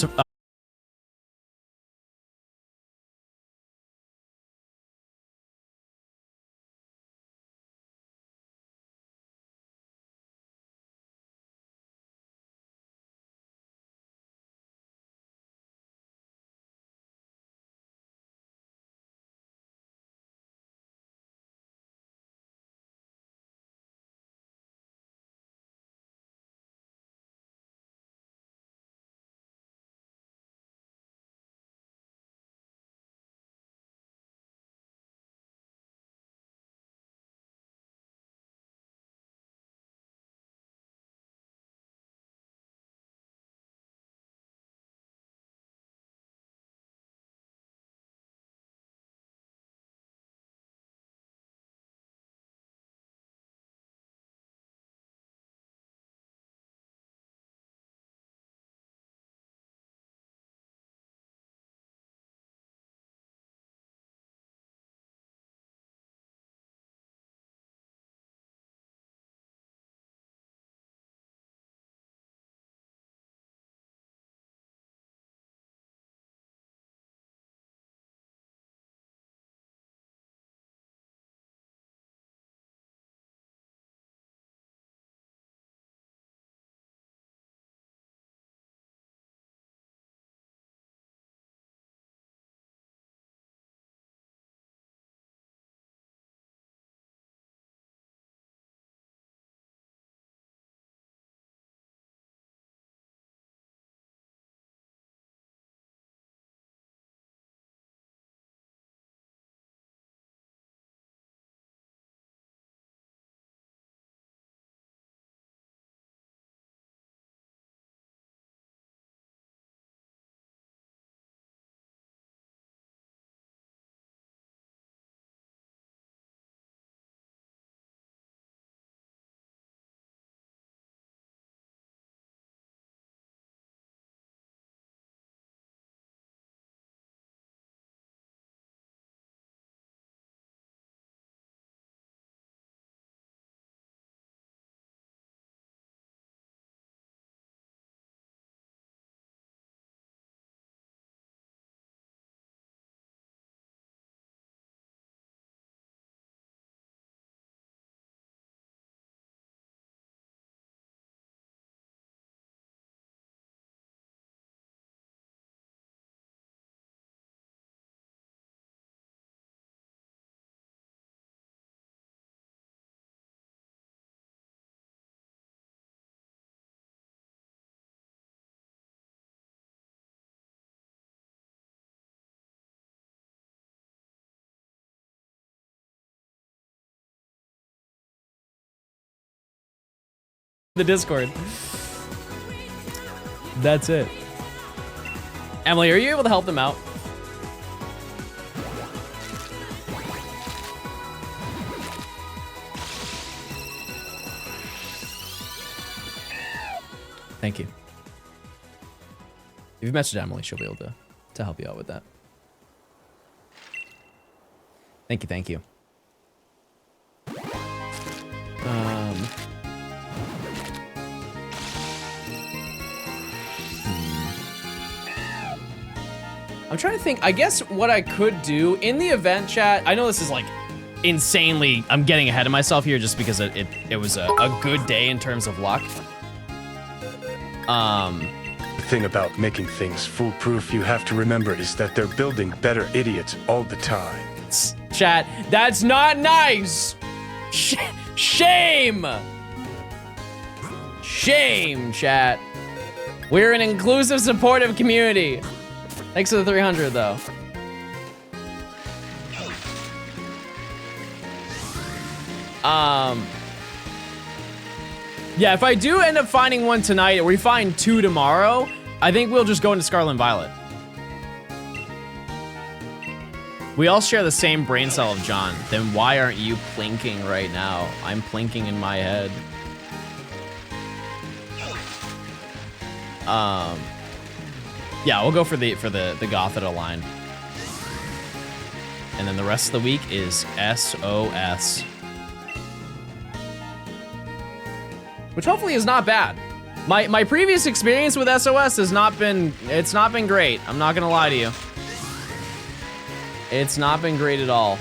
the Discord. That's it. Emily, are you able to help them out? Thank you. If you message Emily, she'll be able to help you out with that. Thank you, thank you. I'm trying to think. I guess what I could do in the event chat, I know this is like insanely, I'm getting ahead of myself here just because it was a good day in terms of luck. The thing about making things foolproof you have to remember is that they're building better idiots all the time. Chat, that's not nice. Shame. Shame, chat. We're an inclusive, supportive community. Thanks for the 300, though. Yeah, if I do end up finding one tonight, or we find 2 tomorrow, I think we'll just go into Scarlet and Violet. We all share the same brain cell of John. Then why aren't you plinking right now? I'm plinking in my head. Yeah, we'll go for the Gothita line. And then the rest of the week is SOS. Which hopefully is not bad. My previous experience with SOS has not been, it's not been great. I'm not gonna lie to you. It's not been great at all.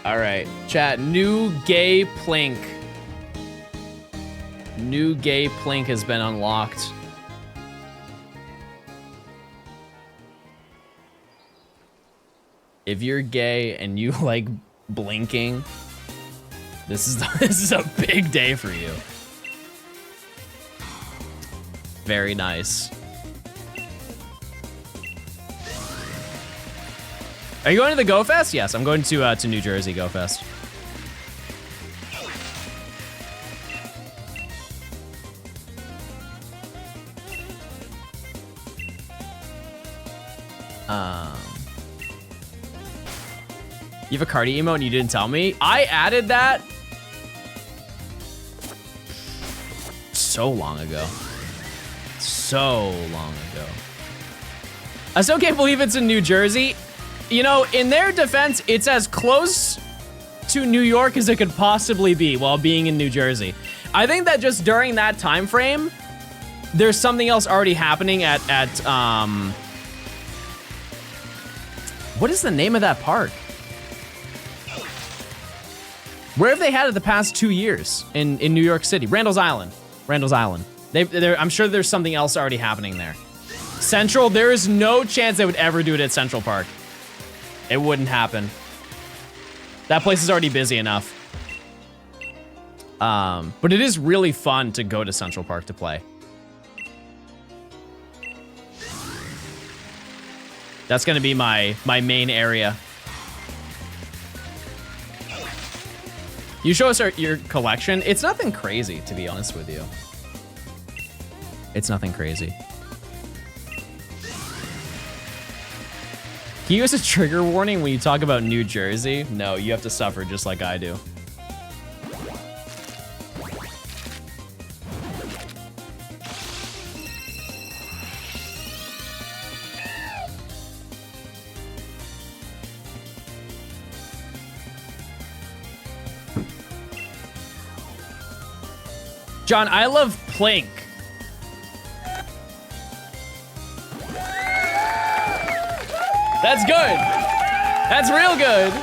All right, chat, new gay plink. New gay plink has been unlocked. If you're gay and you like blinking, this is a big day for you. Very nice. Are you going to the Go Fest? Yes, I'm going to New Jersey Go Fest. You have a Cardi emote and you didn't tell me? I added that so long ago. So long ago. I still can't believe it's in New Jersey. You know, in their defense, it's as close to New York as it could possibly be while being in New Jersey. I think that just during that time frame, there's something else already happening at what is the name of that park? Where have they had it the past 2 years in New York City? Randall's Island. Randall's Island. I'm sure there's something else already happening there. Central, there is no chance they would ever do it at Central Park. It wouldn't happen. That place is already busy enough. But it is really fun to go to Central Park to play. That's gonna be my main area. You show us your collection. It's nothing crazy, to be honest with you. It's nothing crazy. Can you use a trigger warning when you talk about New Jersey? No, you have to suffer just like I do. John, I love Plink. That's good. That's real good.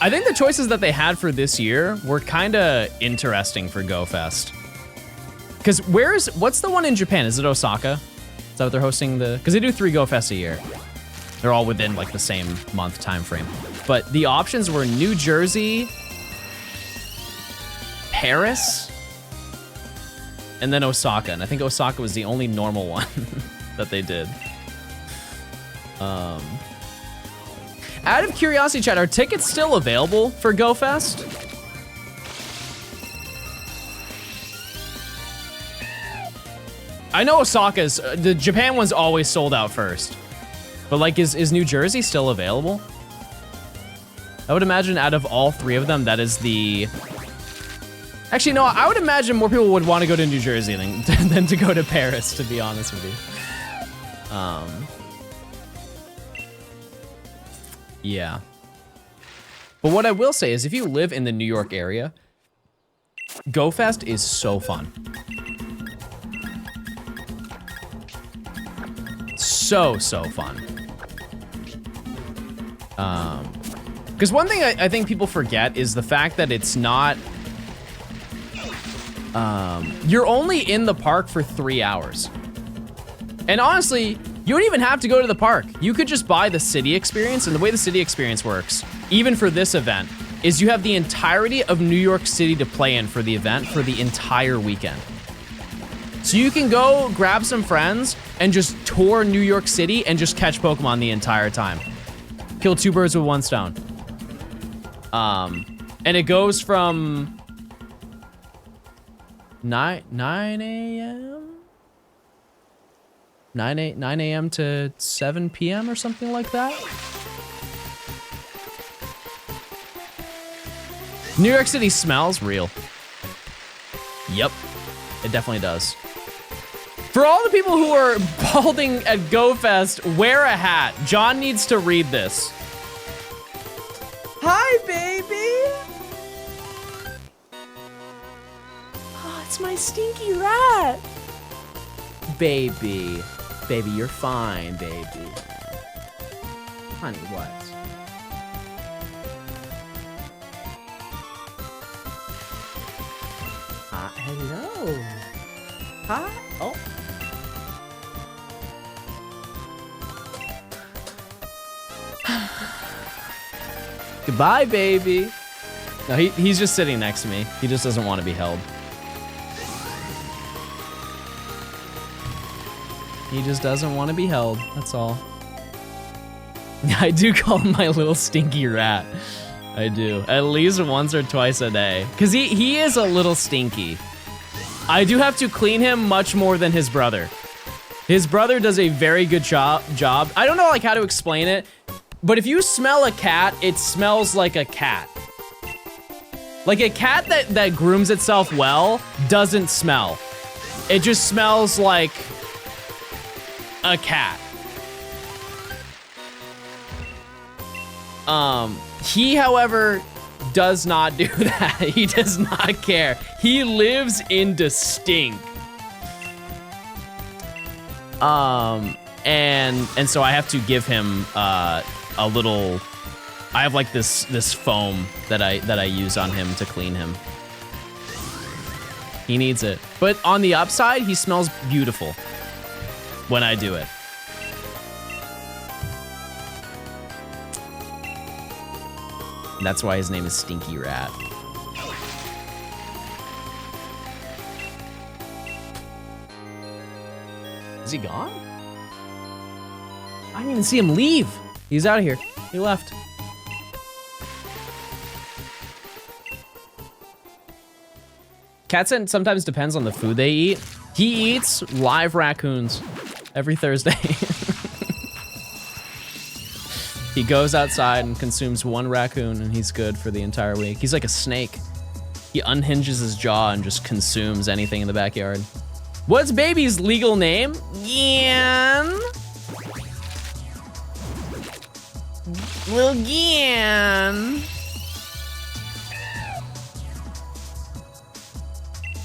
I think the choices that they had for this year were kind of interesting for Go Fest. Because what's the one in Japan? Is it Osaka? Is that what they're hosting because they do 3 Go Fest a year. They're all within like the same month time frame. But the options were New Jersey, Paris, and then Osaka. And I think Osaka was the only normal one that they did. Out of curiosity, chat, are tickets still available for GoFest? I know Osaka's, the Japan one's always sold out first. But like, is New Jersey still available? I would imagine out of all three of them, that is the... Actually, no, I would imagine more people would want to go to New Jersey than to go to Paris, to be honest with you. Yeah. But what I will say is if you live in the New York area, GoFest is so fun. So fun. Because one thing I think people forget is the fact that it's not, you're only in the park for 3 hours. And honestly, you don't even have to go to the park. You could just buy the city experience, and the way the city experience works, even for this event, is you have the entirety of New York City to play in for the event for the entire weekend. So you can go grab some friends and just tour New York City and just catch Pokemon the entire time. Kill 2 birds with 1 stone. And it goes from 9 a.m. 9 a.m. to 7 p.m. or something like that. New York City smells real. Yep, it definitely does. For all the people who are balding at GoFest, wear a hat. John needs to read this. Hi, baby. Oh, it's my stinky rat. Baby, you're fine, baby. Honey, what? Hello. Hi. Oh. Goodbye, baby. No, he's just sitting next to me. He just doesn't want to be held. He just doesn't want to be held, that's all. I do call him my little stinky rat. I do, at least once or twice a day. Cause he is a little stinky. I do have to clean him much more than his brother. His brother does a very good job. I don't know like how to explain it, but if you smell a cat, it smells like a cat. Like a cat that grooms itself well doesn't smell. It just smells like a cat. He, however, does not do that. He does not care. He lives in stink. And so I have to give him a little. I have like this foam that I use on him to clean him. He needs it. But on the upside, he smells beautiful when I do it. That's why his name is Stinky Rat. Is he gone? I didn't even see him leave. He's out of here. He left. Cats sometimes depends on the food they eat. He eats live raccoons every Thursday. He goes outside and consumes 1 raccoon and he's good for the entire week. He's like a snake. He unhinges his jaw and just consumes anything in the backyard. What's baby's legal name? Gian. Lil Gian.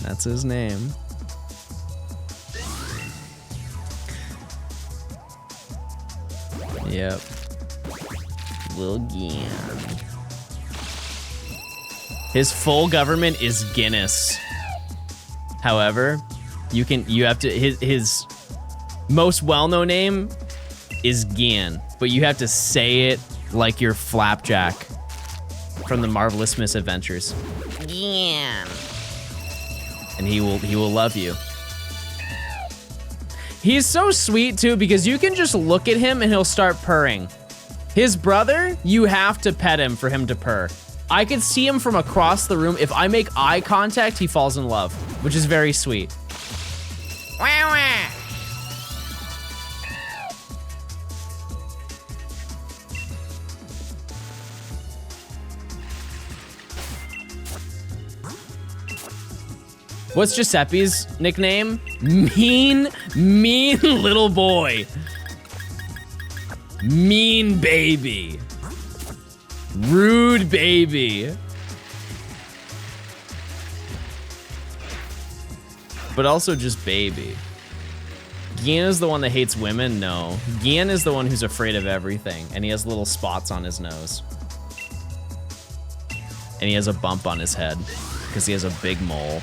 That's his name. Yep. Lil Gian. His full government is Guinness. However, you have to his most well-known name is Gian, but you have to say it like you're Flapjack from the Marvelous Misadventures. Gian. And he will love you. He's so sweet too because you can just look at him and he'll start purring. His brother, you have to pet him for him to purr. I could see him from across the room. If I make eye contact, he falls in love, which is very sweet. Wah, wah. What's Giuseppe's nickname? Mean little boy. Mean baby. Rude baby. But also just baby. Gian is the one that hates women? No. Gian is the one who's afraid of everything, and he has little spots on his nose. And he has a bump on his head, because he has a big mole.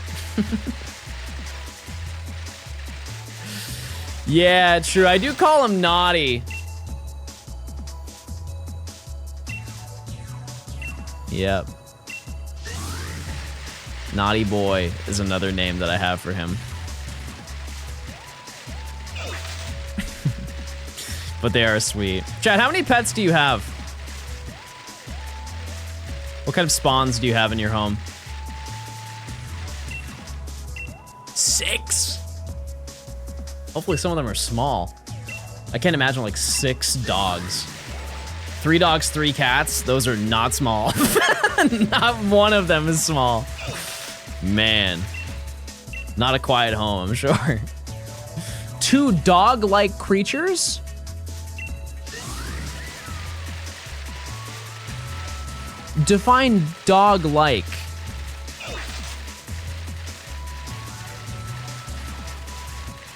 Yeah, true. I do call him naughty. Yep. Naughty boy is another name that I have for him. But they are sweet. Chad, how many pets do you have? What kind of spawns do you have in your home? 6. Hopefully some of them are small. I can't imagine like 6 dogs. 3 dogs, 3 cats. Those are not small. Not one of them is small. Man. Not a quiet home, I'm sure. 2 dog-like creatures? Define dog-like.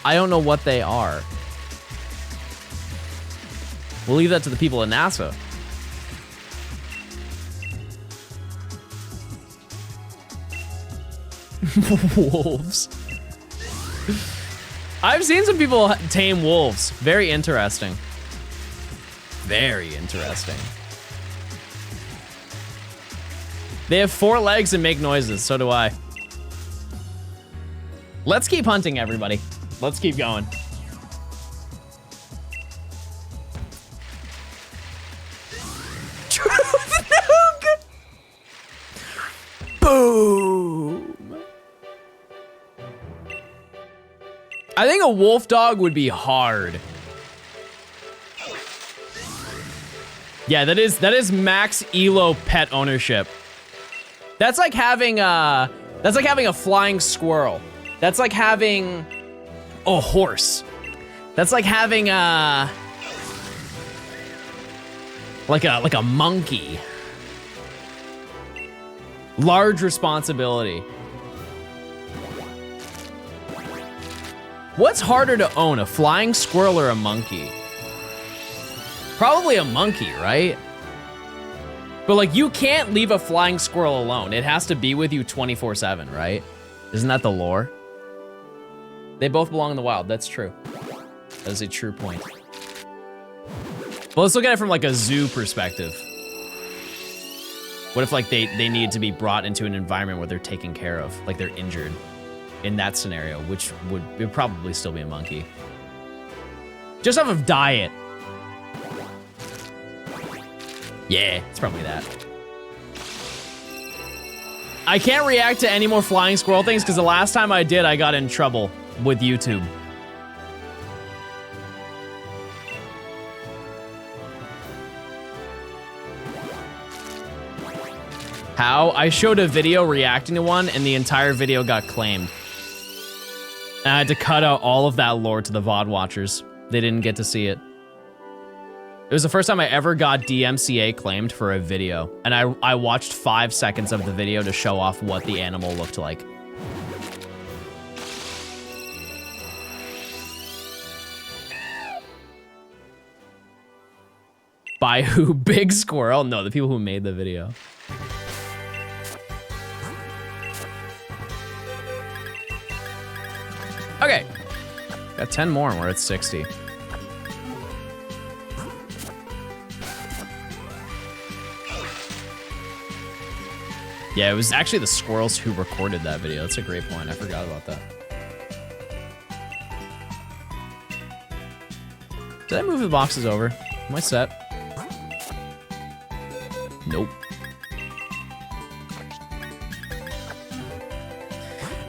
I don't know what they are. We'll leave that to the people at NASA. Wolves. I've seen some people tame wolves. Very interesting. Very interesting. They have 4 legs and make noises. So do I. Let's keep hunting, everybody. Let's keep going. Boom. I think a wolf dog would be hard. Yeah, that is max ELO pet ownership. That's like having a flying squirrel. That's like having a horse. That's like having like a monkey. Large responsibility. What's harder to own, a flying squirrel or a monkey? Probably a monkey, right? But like, you can't leave a flying squirrel alone. It has to be with you 24/7, right? Isn't that the lore? They both belong in the wild. That's true. That is a true point. But let's look at it from like a zoo perspective. What if like they need to be brought into an environment where they're taken care of, like they're injured? In that scenario, which would probably still be a monkey. Just off of diet. Yeah, it's probably that. I can't react to any more flying squirrel things because the last time I did, I got in trouble with YouTube. How? I showed a video reacting to one and the entire video got claimed. And I had to cut out all of that lore to the VOD watchers. They didn't get to see it. It was the first time I ever got DMCA claimed for a video. And I watched 5 seconds of the video to show off what the animal looked like. By who? Big Squirrel? No, the people who made the video. Okay, got 10 more and we're at 60. Yeah, it was actually the squirrels who recorded that video. That's a great point. I forgot about that. Did I move the boxes over? Am I set? Nope.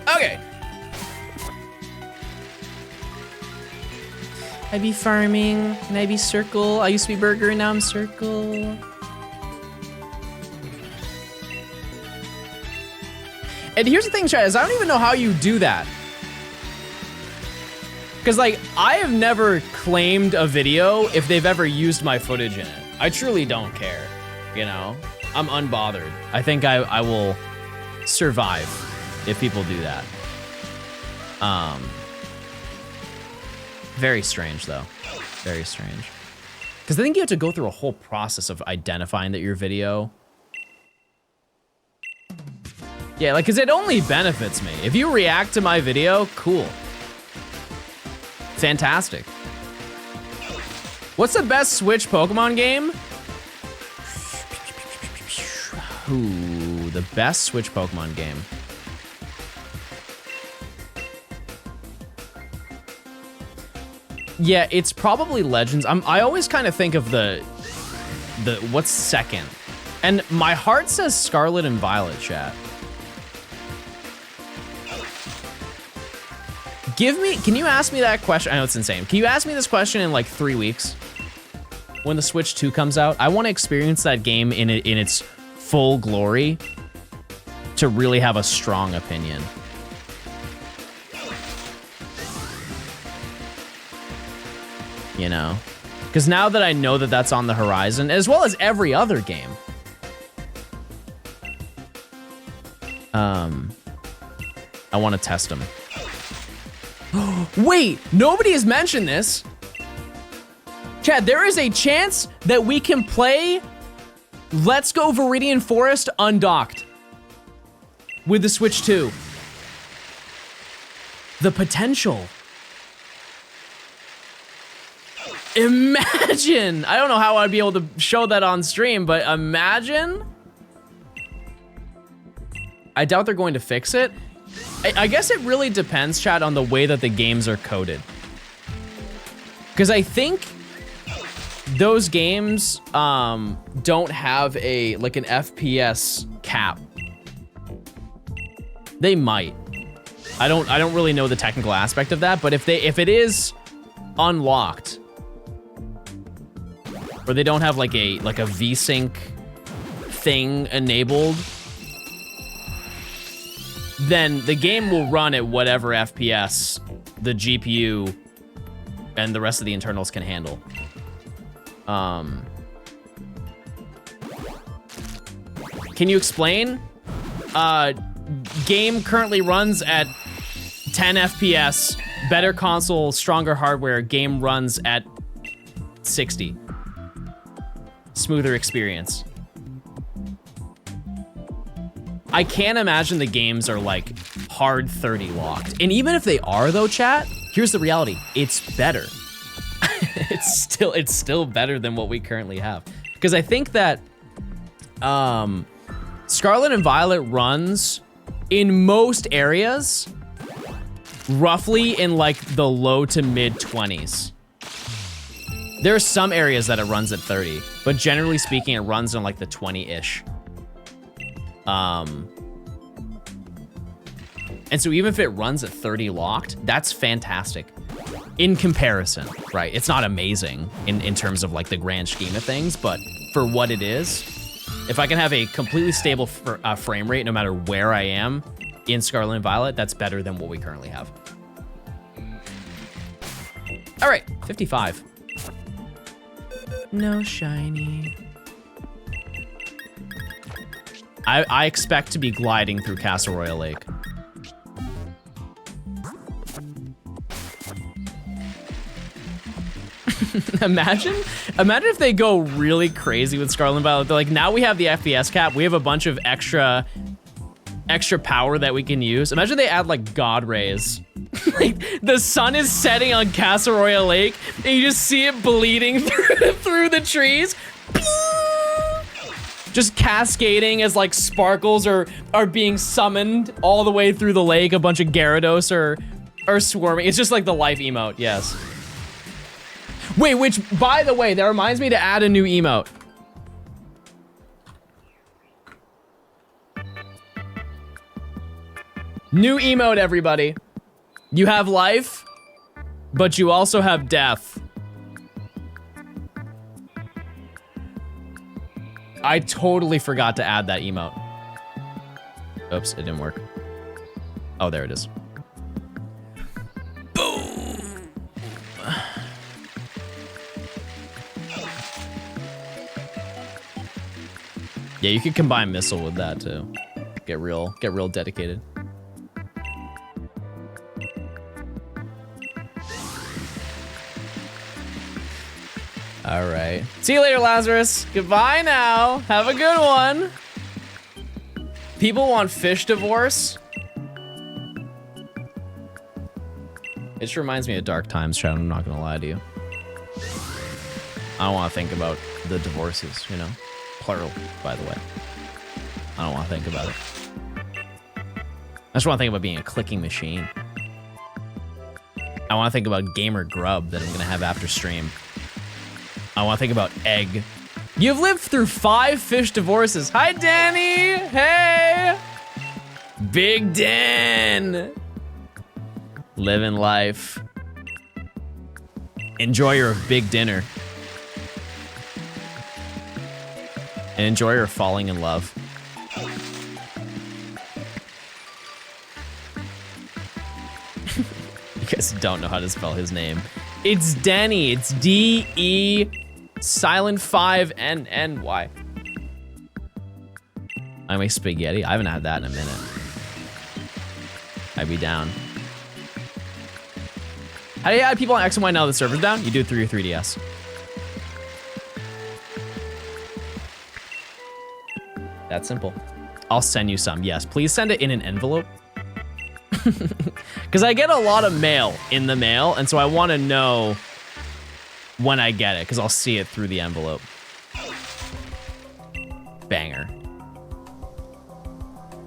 Okay. I be farming, and I be circle. I used to be burger, and now I'm circle. And here's the thing, chat, is I don't even know how you do that. Because, like, I have never claimed a video if they've ever used my footage in it. I truly don't care, you know? I'm unbothered. I think I will survive if people do that. Very strange, though. Very strange. Because I think you have to go through a whole process of identifying that your video... Yeah, like, because it only benefits me. If you react to my video, cool. Fantastic. What's the best Switch Pokemon game? Ooh, the best Switch Pokemon game. Yeah, it's probably Legends. I always kind of think of the what's second. And my heart says Scarlet and Violet, chat. Can you ask me that question? I know it's insane. Can you ask me this question in like 3 weeks? When the Switch 2 comes out, I want to experience that game in its full glory to really have a strong opinion. You know? Because now that I know that that's on the horizon, as well as every other game, I want to test them. Wait, nobody has mentioned this. Chad, there is a chance that we can play Let's Go Viridian Forest undocked with the Switch 2. The potential. Imagine! I don't know how I'd be able to show that on stream, but imagine. I doubt they're going to fix it. I guess it really depends, chat, on the way that the games are coded. Because I think those games don't have like an FPS cap. They might. I don't really know the technical aspect of that, but if it is unlocked, or they don't have like a VSync thing enabled, then the game will run at whatever FPS the GPU and the rest of the internals can handle. Can you explain? Game currently runs at 10 FPS, better console, stronger hardware, game runs at 60. Smoother experience. I can't imagine the games are like hard 30 locked. And even if they are though, chat, here's the reality. It's better. It's still better than what we currently have. Because I think that Scarlet and Violet runs in most areas roughly in like the low to mid 20s. There are some areas that it runs at 30, but generally speaking, it runs in like the 20-ish. And so even if it runs at 30 locked, that's fantastic. In comparison, right? It's not amazing in terms of like the grand scheme of things, but for what it is, if I can have a completely stable frame rate no matter where I am in Scarlet and Violet, that's better than what we currently have. All right, 55. No shiny. I expect to be gliding through Castle Royale Lake. Imagine if they go really crazy with Scarlet and Violet. They're like, now we have the FPS cap. We have a bunch of extra power that we can use. Imagine they add like God rays. Like the sun is setting on Castle Royale Lake and you just see it bleeding through the trees. Just cascading as like sparkles are being summoned all the way through the lake. A bunch of Gyarados are swarming. It's just like the life emote, yes. Wait, which, by the way, that reminds me to add a new emote. New emote, everybody. You have life, but you also have death. I totally forgot to add that emote. Oops, it didn't work. Oh, there it is. Boom. Yeah, you could combine missile with that too. Get real dedicated. All right. See you later, Lazarus. Goodbye now. Have a good one. People want fish divorce. It just reminds me of dark times, Chad. I'm not gonna lie to you. I don't want to think about the divorces, you know? Plural, by the way. I don't want to think about it. I just want to think about being a clicking machine. I want to think about gamer grub that I'm gonna have after stream. I want to think about egg. You've lived through 5 fish divorces. Hi, Danny. Hey. Big Dan. Living life. Enjoy your big dinner. And enjoy your falling in love. You guys don't know how to spell his name. It's Danny. It's D-E silent 5 N-N-Y. I make spaghetti. I haven't had that in a minute. I'd be down. How do you add people on X and Y now the server's down? You do it through your 3DS. That's simple. I'll send you some. Yes, please send it in an envelope. Because I get a lot of mail in the mail, and so I want to know when I get it, because I'll see it through the envelope. Banger.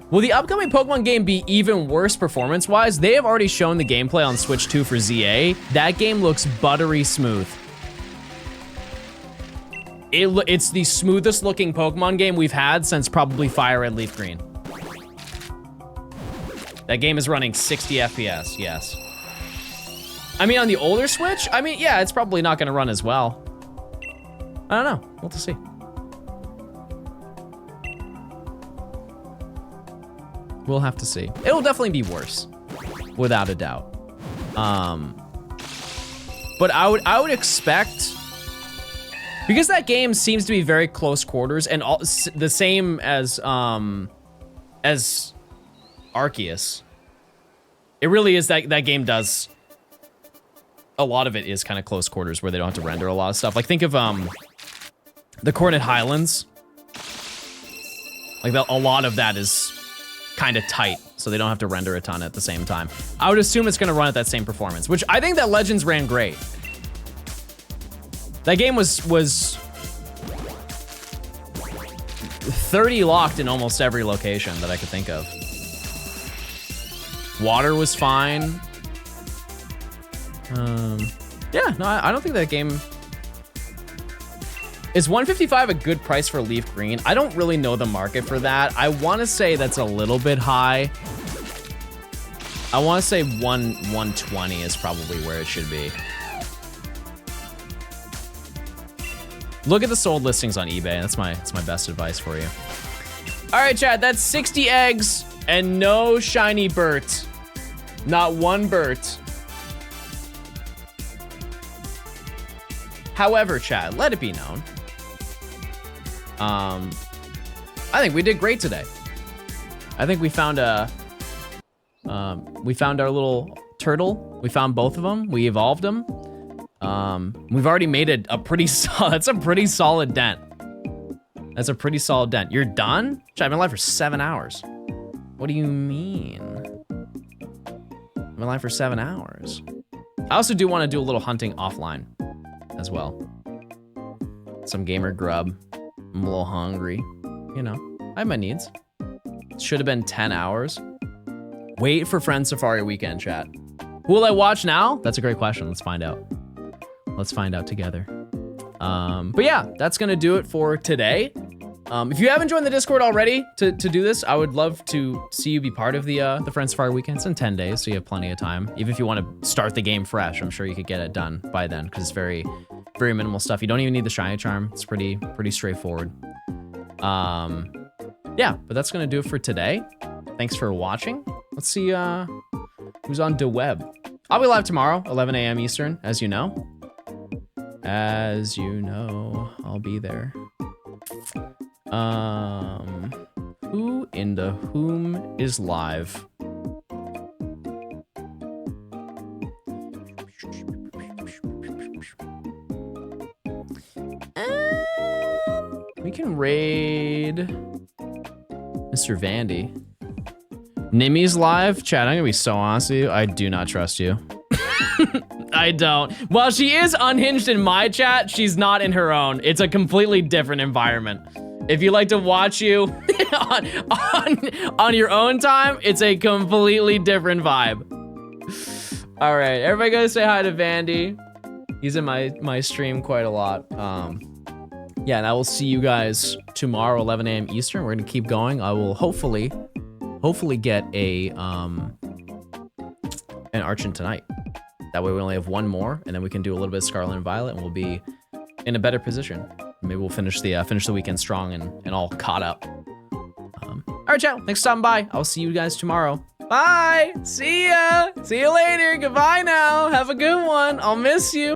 Will the upcoming Pokemon game be even worse performance-wise? They have already shown the gameplay on Switch 2 for ZA. That game looks buttery smooth. It's the smoothest looking Pokemon game we've had since probably Fire Red Leaf Green. That game is running 60 FPS, yes. I mean, on the older Switch, I mean, yeah, it's probably not gonna run as well. I don't know, we'll have to see. We'll have to see. It'll definitely be worse, without a doubt. But I would expect, because that game seems to be very close quarters and all, the same as Arceus. It really is that game does, a lot of it is kind of close quarters where they don't have to render a lot of stuff. Like think of the Coronet Highlands. Like a lot of that is kind of tight, so they don't have to render a ton at the same time. I would assume it's gonna run at that same performance, which I think that Legends ran great. That game was 30 locked in almost every location that I could think of. Water was fine. Yeah, no, I don't think that game... Is 155 a good price for Leaf Green? I don't really know the market for that. I want to say that's a little bit high. I want to say 120 is probably where it should be. Look at the sold listings on eBay. That's my best advice for you. All right, chat, that's 60 eggs and no shiny Bert. Not one Bert. However, chat, let it be known. I think we did great today. I think we found our little turtle. We found both of them. We evolved them. We've already made a pretty solid, that's a pretty solid dent. That's a pretty solid dent. You're done? Chat, I've been live for 7 hours. What do you mean? I've been live for 7 hours. I also do want to do a little hunting offline as well. Some gamer grub. I'm a little hungry. You know, I have my needs. Should have been 10 hours. Wait for Friend Safari Weekend, chat. Who will I watch now? That's a great question. Let's find out. Let's find out together. But yeah, that's gonna do it for today. If you haven't joined the Discord already to do this, I would love to see you be part of the Friends Fire weekends in 10 days, so you have plenty of time. Even if you want to start the game fresh, I'm sure you could get it done by then, because it's very, very minimal stuff. You don't even need the shiny charm. It's pretty straightforward. Yeah, but that's gonna do it for today. Thanks for watching. Let's see who's on the web. I'll be live tomorrow, 11 a.m. Eastern, as you know. As you know, I'll be there. Who in the whom is live? We can raid Mr. Vandy. Nimmy's live? Chat, I'm gonna be so honest with you. I do not trust you. I don't. While she is unhinged in my chat, she's not in her own. It's a completely different environment. If you like to watch you on your own time, it's a completely different vibe. All right, everybody go say hi to Vandy. He's in my stream quite a lot. Yeah, and I will see you guys tomorrow, 11 a.m. Eastern. We're gonna keep going. I will hopefully get a an Archon tonight. That way we only have one more, and then we can do a little bit of Scarlet and Violet, and we'll be in a better position. Maybe we'll finish the weekend strong and all caught up. All right, chat. Thanks for stopping by. I'll see you guys tomorrow. Bye. See ya. See you later. Goodbye now. Have a good one. I'll miss you.